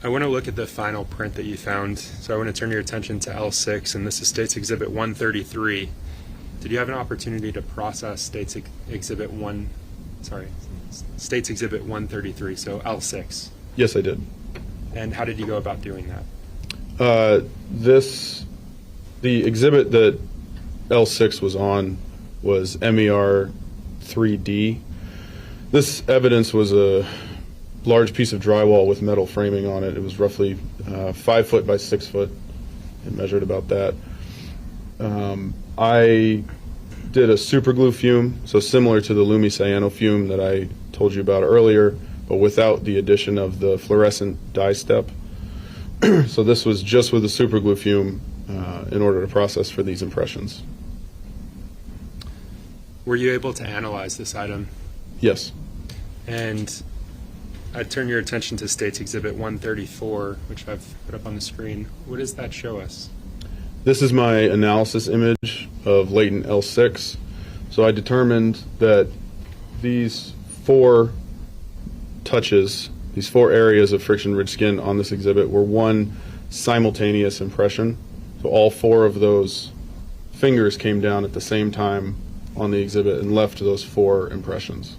I want to look at the final print that you found. So I want to turn your attention to L6, and this is State's Exhibit 133. Did you have an opportunity to process State's Exhibit 133, so L6? Yes, I did. And how did you go about doing that? The exhibit that L6 was on was MER 3D. This evidence was a large piece of drywall with metal framing on it. It was roughly 5 foot by 6 foot. It measured about that. I did a super glue fume, so similar to the Lumicyano fume that I told you about earlier, but without the addition of the fluorescent dye step. So this was just with the super glue fume in order to process for these impressions. Were you able to analyze this item? Yes. And I turn your attention to State's Exhibit 134, which I've put up on the screen. What does that show us? This is my analysis image of latent L6. So I determined that these 4 touches, these 4 areas of friction-rich skin on this exhibit were one simultaneous impression. So all 4 of those fingers came down at the same time on the exhibit and left those 4 impressions.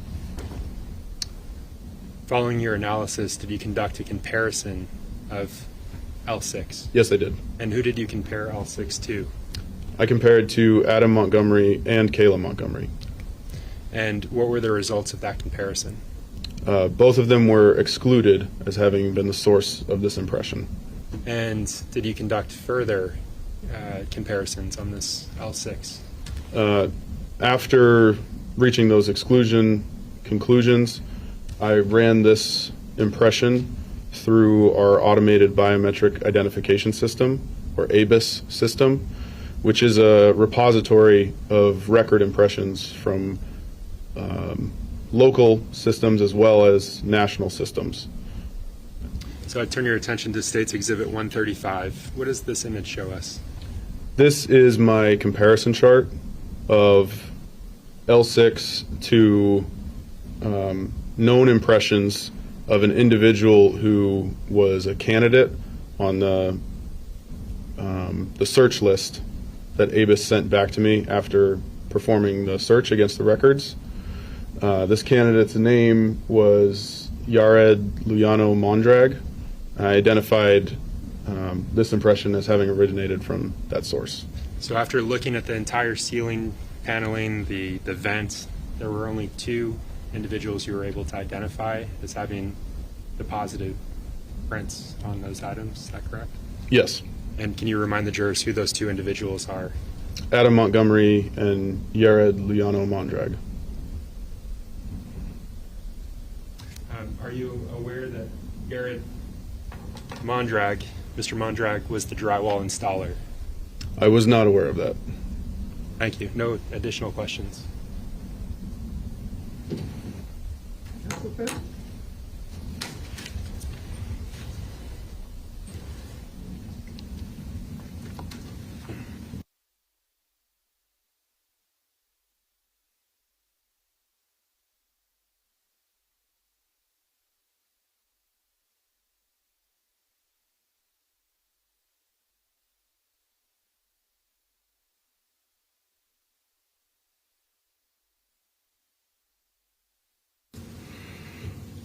Following your analysis, did you conduct a comparison of L6? Yes, I did. And who did you compare L6 to? I compared to Adam Montgomery and Kayla Montgomery. And what were the results of that comparison? Both of them were excluded as having been the source of this impression. And did you conduct further comparisons on this L6? After reaching those exclusion conclusions, I ran this impression through our automated biometric identification system, or ABIS system, which is a repository of record impressions from local systems as well as national systems. So I turn your attention to State's Exhibit 135. What does this image show us? This is my comparison chart of L6 to known impressions of an individual who was a candidate on the the search list that ABIS sent back to me after performing the search against the records. This candidate's name was Yared Luyano Mondrag. I identified this impression as having originated from that source. So after looking at the entire ceiling paneling, the vents, there were only 2 individuals you were able to identify as having deposited prints on those items. Is that correct? Yes. And can you remind the jurors who those 2 individuals are? Adam Montgomery and Yared Luyano Mondrag. Are you aware that Yared Mondrag, Mr. Mondrag, was the drywall installer? I was not aware of that. Thank you. No additional questions.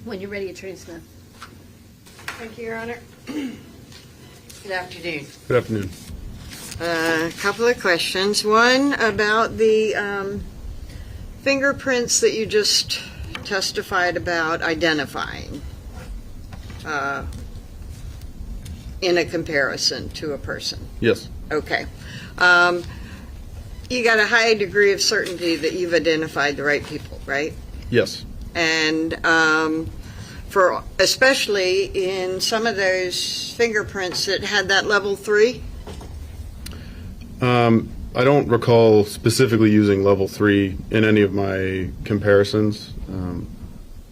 When you're ready, Attorney Smith. Thank you, Your Honor. Good afternoon. Good afternoon. A couple of questions. One about the fingerprints that you just testified about identifying in a comparison to a person. Yes. Okay. You got a high degree of certainty that you've identified the right people, right? Yes. And for especially in some of those fingerprints that had that level 3? I don't recall specifically using level 3 in any of my comparisons.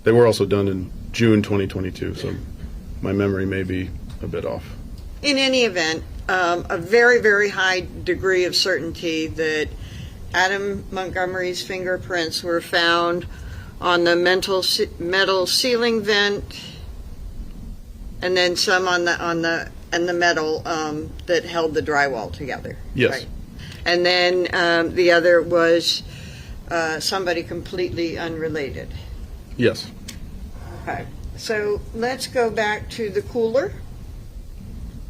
They were also done in June 2022, so my memory may be a bit off. In any event, a very, very high degree of certainty that Adam Montgomery's fingerprints were found on the metal ceiling vent, and then some on the metal that held the drywall together. Yes. Right? And then the other was somebody completely unrelated. Yes. Okay. So let's go back to the cooler.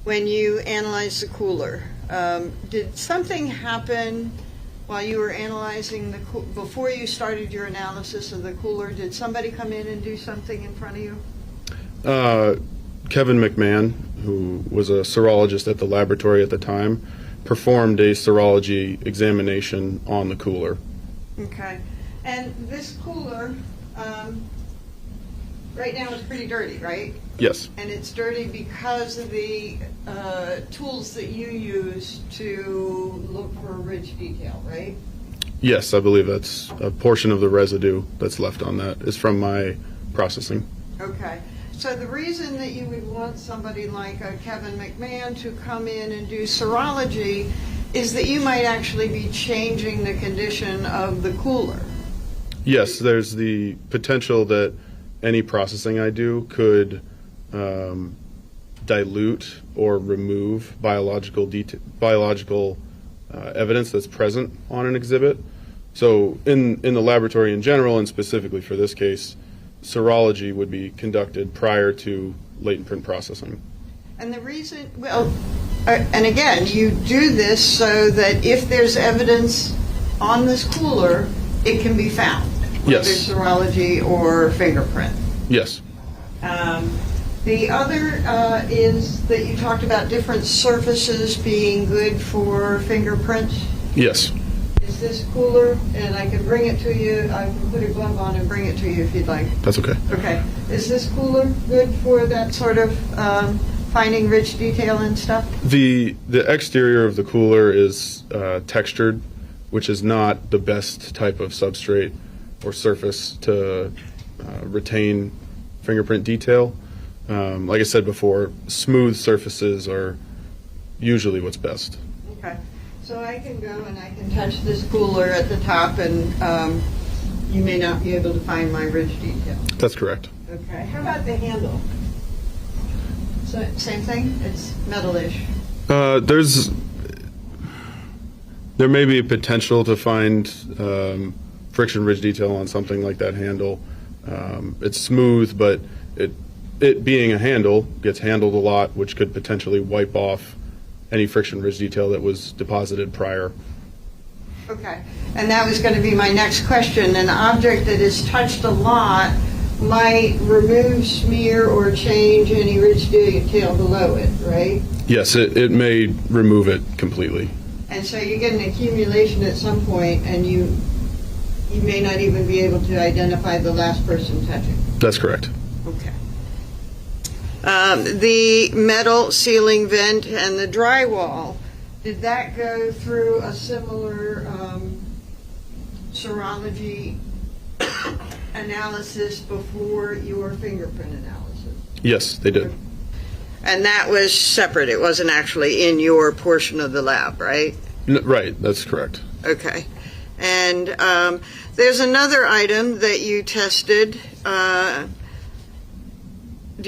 When you analyzed the cooler, did something happen while you were analyzing before you started your analysis of the cooler? Did somebody come in and do something in front of you? Kevin McMahon, who was a serologist at the laboratory at the time, performed a serology examination on the cooler. Okay. And this cooler, right now is pretty dirty, right? Yes. And it's dirty because of the tools that you use to look for ridge detail, right? Yes, I believe that's a portion of the residue that's left on that is from my processing. Okay. So the reason that you would want somebody like Kevin McMahon to come in and do serology is that you might actually be changing the condition of the cooler. Yes, there's the potential that any processing I do could dilute or remove biological evidence that's present on an exhibit. So in the laboratory in general, and specifically for this case, serology would be conducted prior to latent print processing. And the reason, and again, you do this so that if there's evidence on this cooler, it can be found, whether Yes. serology or fingerprint. Yes. The other is that you talked about different surfaces being good for fingerprints. Yes. Is this cooler? And I can bring it to you. I can put a glove on and bring it to you if you'd like. That's okay. Okay. Is this cooler good for that sort of finding rich detail and stuff? The exterior of the cooler is textured, which is not the best type of substrate or surface to retain fingerprint detail. Like I said before, smooth surfaces are usually what's best. Okay. So I can go and I can touch this cooler at the top, and you may not be able to find my ridge detail. That's correct. Okay. How about the handle? So same thing? It's metalish. There may be a potential to find friction ridge detail on something like that handle. It's smooth, but it being a handle gets handled a lot, which could potentially wipe off any friction ridge detail that was deposited prior. Okay, and that was going to be my next question. An object that is touched a lot might remove, smear, or change any ridge detail below it, right? Yes, it may remove it completely. And so you get an accumulation at some point, and you may not even be able to identify the last person touching. That's correct. Okay. The metal ceiling vent and the drywall, did that go through a similar serology analysis before your fingerprint analysis? Yes, they did. And that was separate. It wasn't actually in your portion of the lab, right? Right, that's correct. Okay. And there's another item that you tested. Do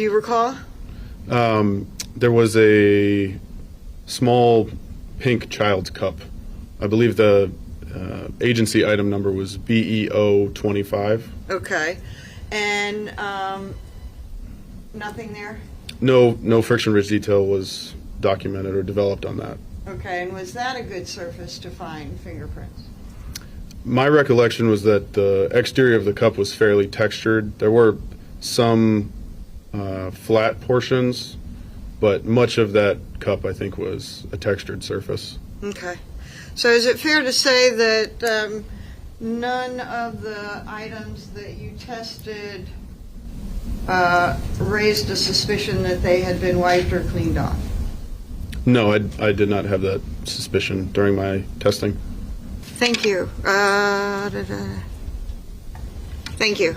you recall? There was a small pink child's cup. I believe the agency item number was BEO 25. Okay. And nothing there? No friction ridge detail was documented or developed on that. Okay, and was that a good surface to find fingerprints? My recollection was that the exterior of the cup was fairly textured. There were some flat portions, but much of that cup, I think, was a textured surface. Okay. So is it fair to say that none of the items that you tested raised a suspicion that they had been wiped or cleaned off? No, I did not have that suspicion during my testing. Thank you. Thank you.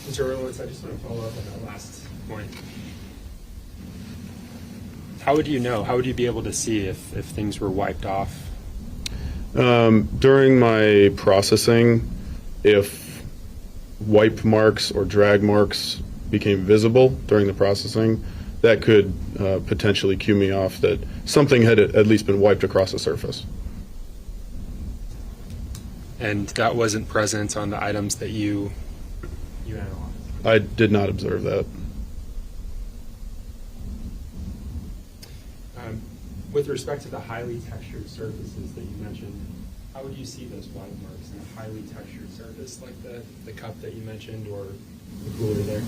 Mr. Orlowitz, I just want to follow up on that last point. How would you know? How would you be able to see if things were wiped off? During my processing, if wipe marks or drag marks became visible during the processing, that could potentially cue me off that something had at least been wiped across the surface. And that wasn't present on the items that you analyzed? I did not observe that. With respect to the highly textured surfaces that you mentioned, how would you see those wipe marks in a highly textured surface like the cup that you mentioned or the cooler there?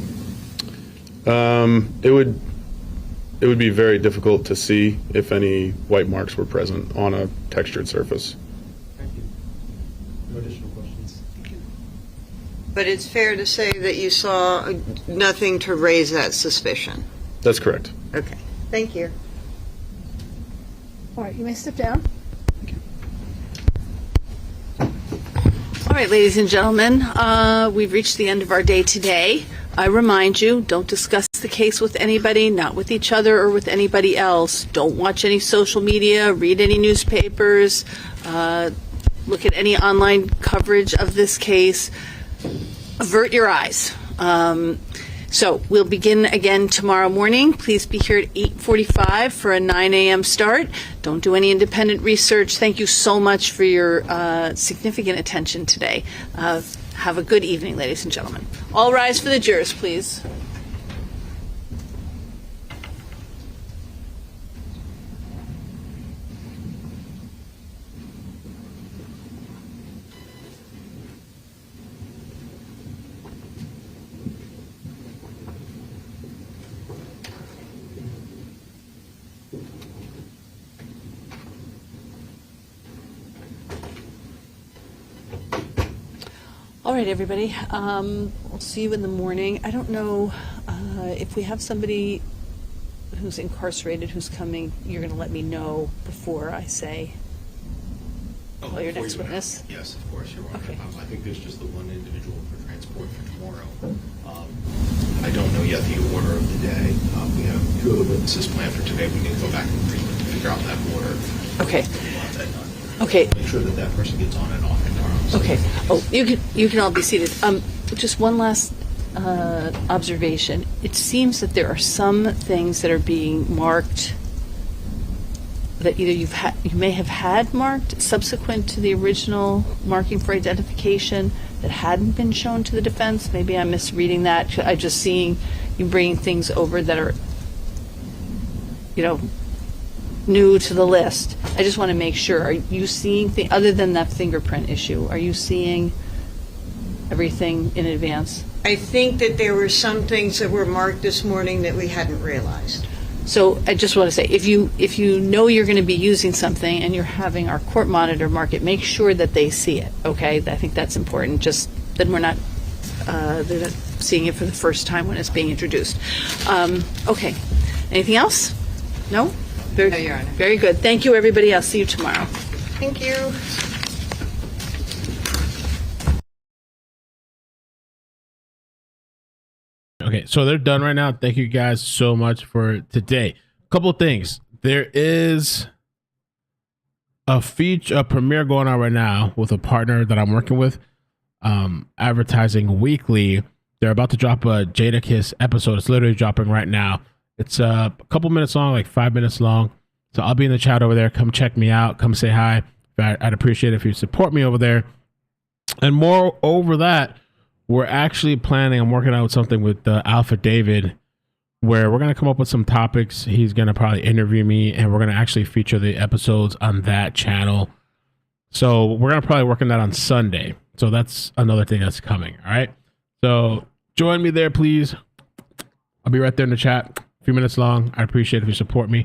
It would be very difficult to see if any wipe marks were present on a textured surface. Thank you. No additional questions. But it's fair to say that you saw nothing to raise that suspicion. That's correct. Okay. Thank you. All right, you may step down. All right, ladies and gentlemen, we've reached the end of our day today. I remind you, don't discuss the case with anybody, not with each other or with anybody else. Don't watch any social media, read any newspapers, look at any online coverage of this case. Avert your eyes. So we'll begin again tomorrow morning. Please be here at 8:45 for a 9 a.m. start. Don't do any independent research. Thank you so much for your significant attention today. Have a good evening, ladies and gentlemen. All rise for the jurors, please. All right, everybody. We'll see you in the morning. I don't know if we have somebody who's incarcerated who's coming. You're going to let me know before I say your next witness. Yes, of course, Your Honor. Okay. I think there's just the one individual for transport for tomorrow. I don't know yet the order of the day. We have two of the witnesses planned for today. We need to go back and figure out that order. Okay. Want that done. Okay. Make sure that that person gets on and off tomorrow. Okay. Oh, you can all be seated. Just one last observation. It seems that there are some things that are being marked that either you may have had marked subsequent to the original marking for identification that hadn't been shown to the defense. Maybe I'm misreading that. I'm just seeing you bringing things over that are, new to the list. I just want to make sure. Are you seeing other than that fingerprint issue? Are you seeing everything in advance? I think that there were some things that were marked this morning that we hadn't realized. So I just want to say, if you know you're going to be using something and you're having our court monitor mark it, make sure that they see it. Okay, I think that's important. Just then they're not seeing it for the first time when it's being introduced. Okay, anything else? No. Very, No, Your Honor. Very good. Thank you, everybody. I'll see you tomorrow. Thank you. Okay, so they're done right now. Thank you guys so much for today. Couple of things. There is a premiere going on right now with a partner that I'm working with, Advertising Weekly. They're about to drop a Jada Kiss episode. It's literally dropping right now. It's a couple minutes long, like 5 minutes long. So I'll be in the chat over there. Come check me out. Come say hi. I'd appreciate it if you support me over there. And moreover that, we're actually planning, I'm working out something with Alpha David, where we're going to come up with some topics. He's going to probably interview me, and we're going to actually feature the episodes on that channel. So we're going to probably work on that on Sunday. So that's another thing that's coming. All right. So join me there, please. I'll be right there in the chat. A few minutes long. I appreciate it if you support me.